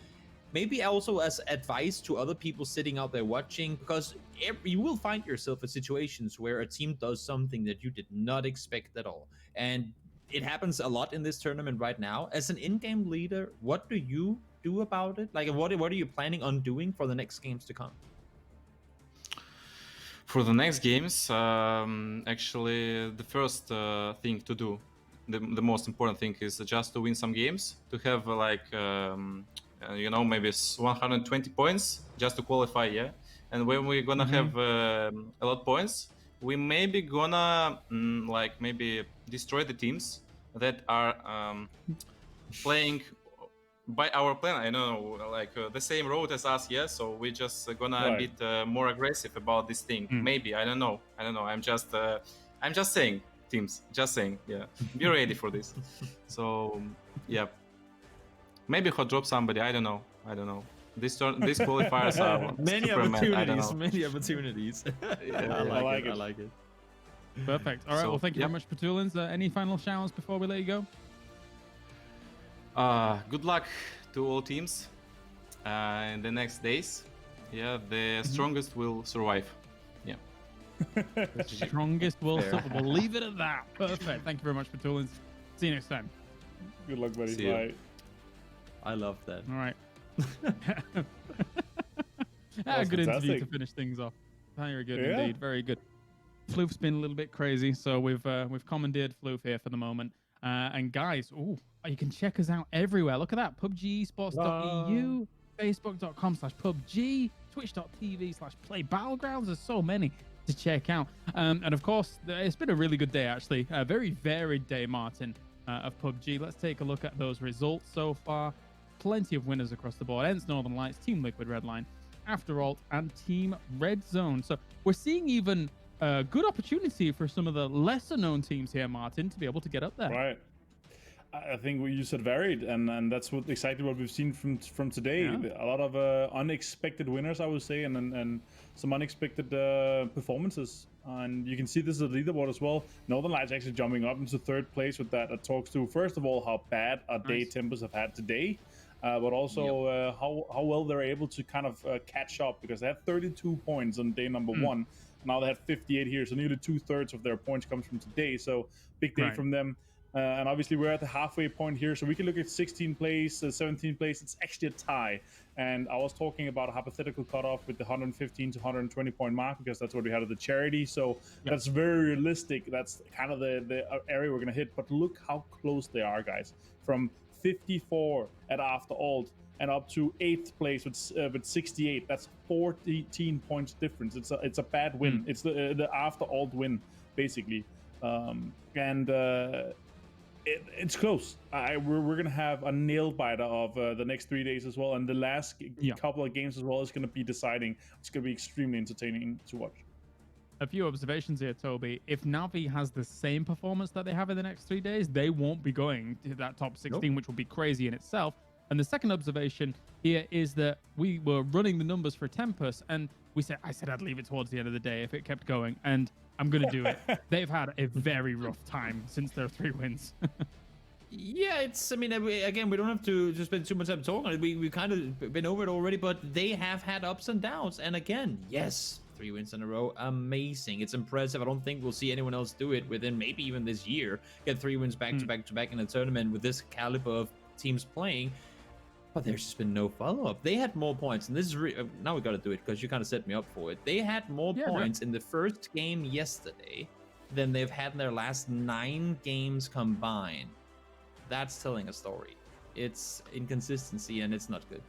Maybe also as advice to other people sitting out there watching, because you will find yourself in situations where a team does something that you did not expect at all. And it happens a lot in this tournament right now. As an in-game leader, what do you do about it? Like, what are you planning on doing for the next games to come? For the next games, actually, the first thing to do, the most important thing is just to win some games, to have maybe 120 points just to qualify, yeah. And when we're gonna have a lot of points, we maybe gonna maybe destroy the teams that are playing by our plan. I know, the same road as us, yeah. So we just gonna be more aggressive about this thing. Maybe I don't know. I'm just saying, teams. Just saying, yeah. Be ready for this. So yeah, maybe hot drop somebody. I don't know. These qualifiers are many opportunities. Many opportunities. Yeah, I like it. Perfect. All right. Well, thank you very much, Patulins. Any final showers before we let you go? Good luck to all teams in the next days. Yeah, the strongest will survive. Yeah. The strongest will survive. We'll leave it at that. Perfect. Thank you very much, Patulins. See you next time. Good luck, buddy. See you. Bye. I love that. All right. Good fantastic. interview to finish things off. Very good indeed. Very good. Floof's been a little bit crazy, so we've commandeered Floof here for the moment. And guys, you can check us out everywhere. Look at that. PUBG Esports.eu, Facebook.com/PUBG, Twitch.tv/Play Battlegrounds. There's so many to check out. And of course, it's been a really good day, actually. A very varied day, Martin, of PUBG. Let's take a look at those results so far. Plenty of winners across the board. ENCE Northern Lights, Team Liquid Redline, After Alt, and Team Red Zone. So we're seeing even a good opportunity for some of the lesser known teams here, Martin, to be able to get up there. Right. I think what you said varied, and that's exactly what we've seen from today. Yeah. A lot of unexpected winners, I would say, and some unexpected performances. And you can see this is a leaderboard as well. Northern Lights actually jumping up into third place with that. That talks to, first of all, how bad our day tempers have had today. But also how well they're able to kind of catch up, because they had 32 points on day number 1. Now they have 58 here, so nearly 2/3 of their points comes from today. So big day from them. And obviously we're at the halfway point here, so we can look at 16th place, 17th place. It's actually a tie. And I was talking about a hypothetical cutoff with the 115 to 120 point mark, because that's what we had at the charity. So that's very realistic. That's kind of the area we're going to hit. But look how close they are, guys. From 54 at After Alt and up to 8th place with 68. That's 14 points difference. It's a bad win. It's the After Alt win, basically. It's close. We're gonna have a nail biter of the next 3 days as well, and the last couple of games as well is gonna be deciding. It's gonna be extremely entertaining to watch. a few observations here, Toby. If Navi has the same performance that they have in the next 3 days, they won't be going to that top 16, which will be crazy in itself. And the second observation here is that we were running the numbers for Tempest, and I said I'd leave it towards the end of the day if it kept going, and I'm going to do it. They've had a very rough time since their 3 wins. Yeah, I mean, again, we don't have to spend too much time talking on it. We've kind of been over it already, but they have had ups and downs. And again, yes, 3 wins in a row. Amazing. It's impressive. I don't think we'll see anyone else do it within maybe even this year. Get 3 wins back to back to back in a tournament with this caliber of teams playing. But there's just been no follow-up. They had more points, and this is now we got to do it because you kind of set me up for it. They had more points in the first game yesterday than they've had in their last 9 games combined. That's telling a story. It's inconsistency, and it's not good.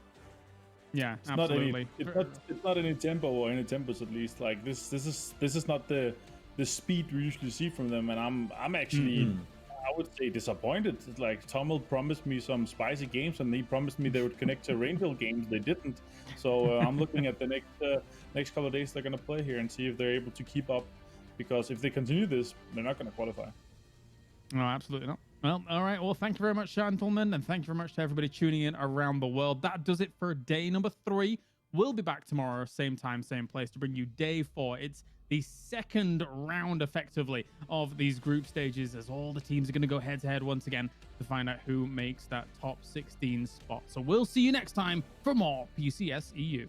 Yeah, it's absolutely. It's not any tempo or any tempos at least. Like this is not the speed we usually see from them, and I'm actually. I would say disappointed. It's like Tommel promised me some spicy games, and he promised me they would connect to Rainbow games. They didn't. So I'm looking at the next couple of days they're going to play here and see if they're able to keep up. Because if they continue this, they're not going to qualify. No, absolutely not. Well, all right. Well, thank you very much, gentlemen, and thank you very much to everybody tuning in around the world. That does it for day number 3. We'll be back tomorrow, same time, same place, to bring you day 4. It's the second round, effectively, of these group stages, as all the teams are going to go head-to-head once again to find out who makes that top 16 spot. So we'll see you next time for more PCS EU.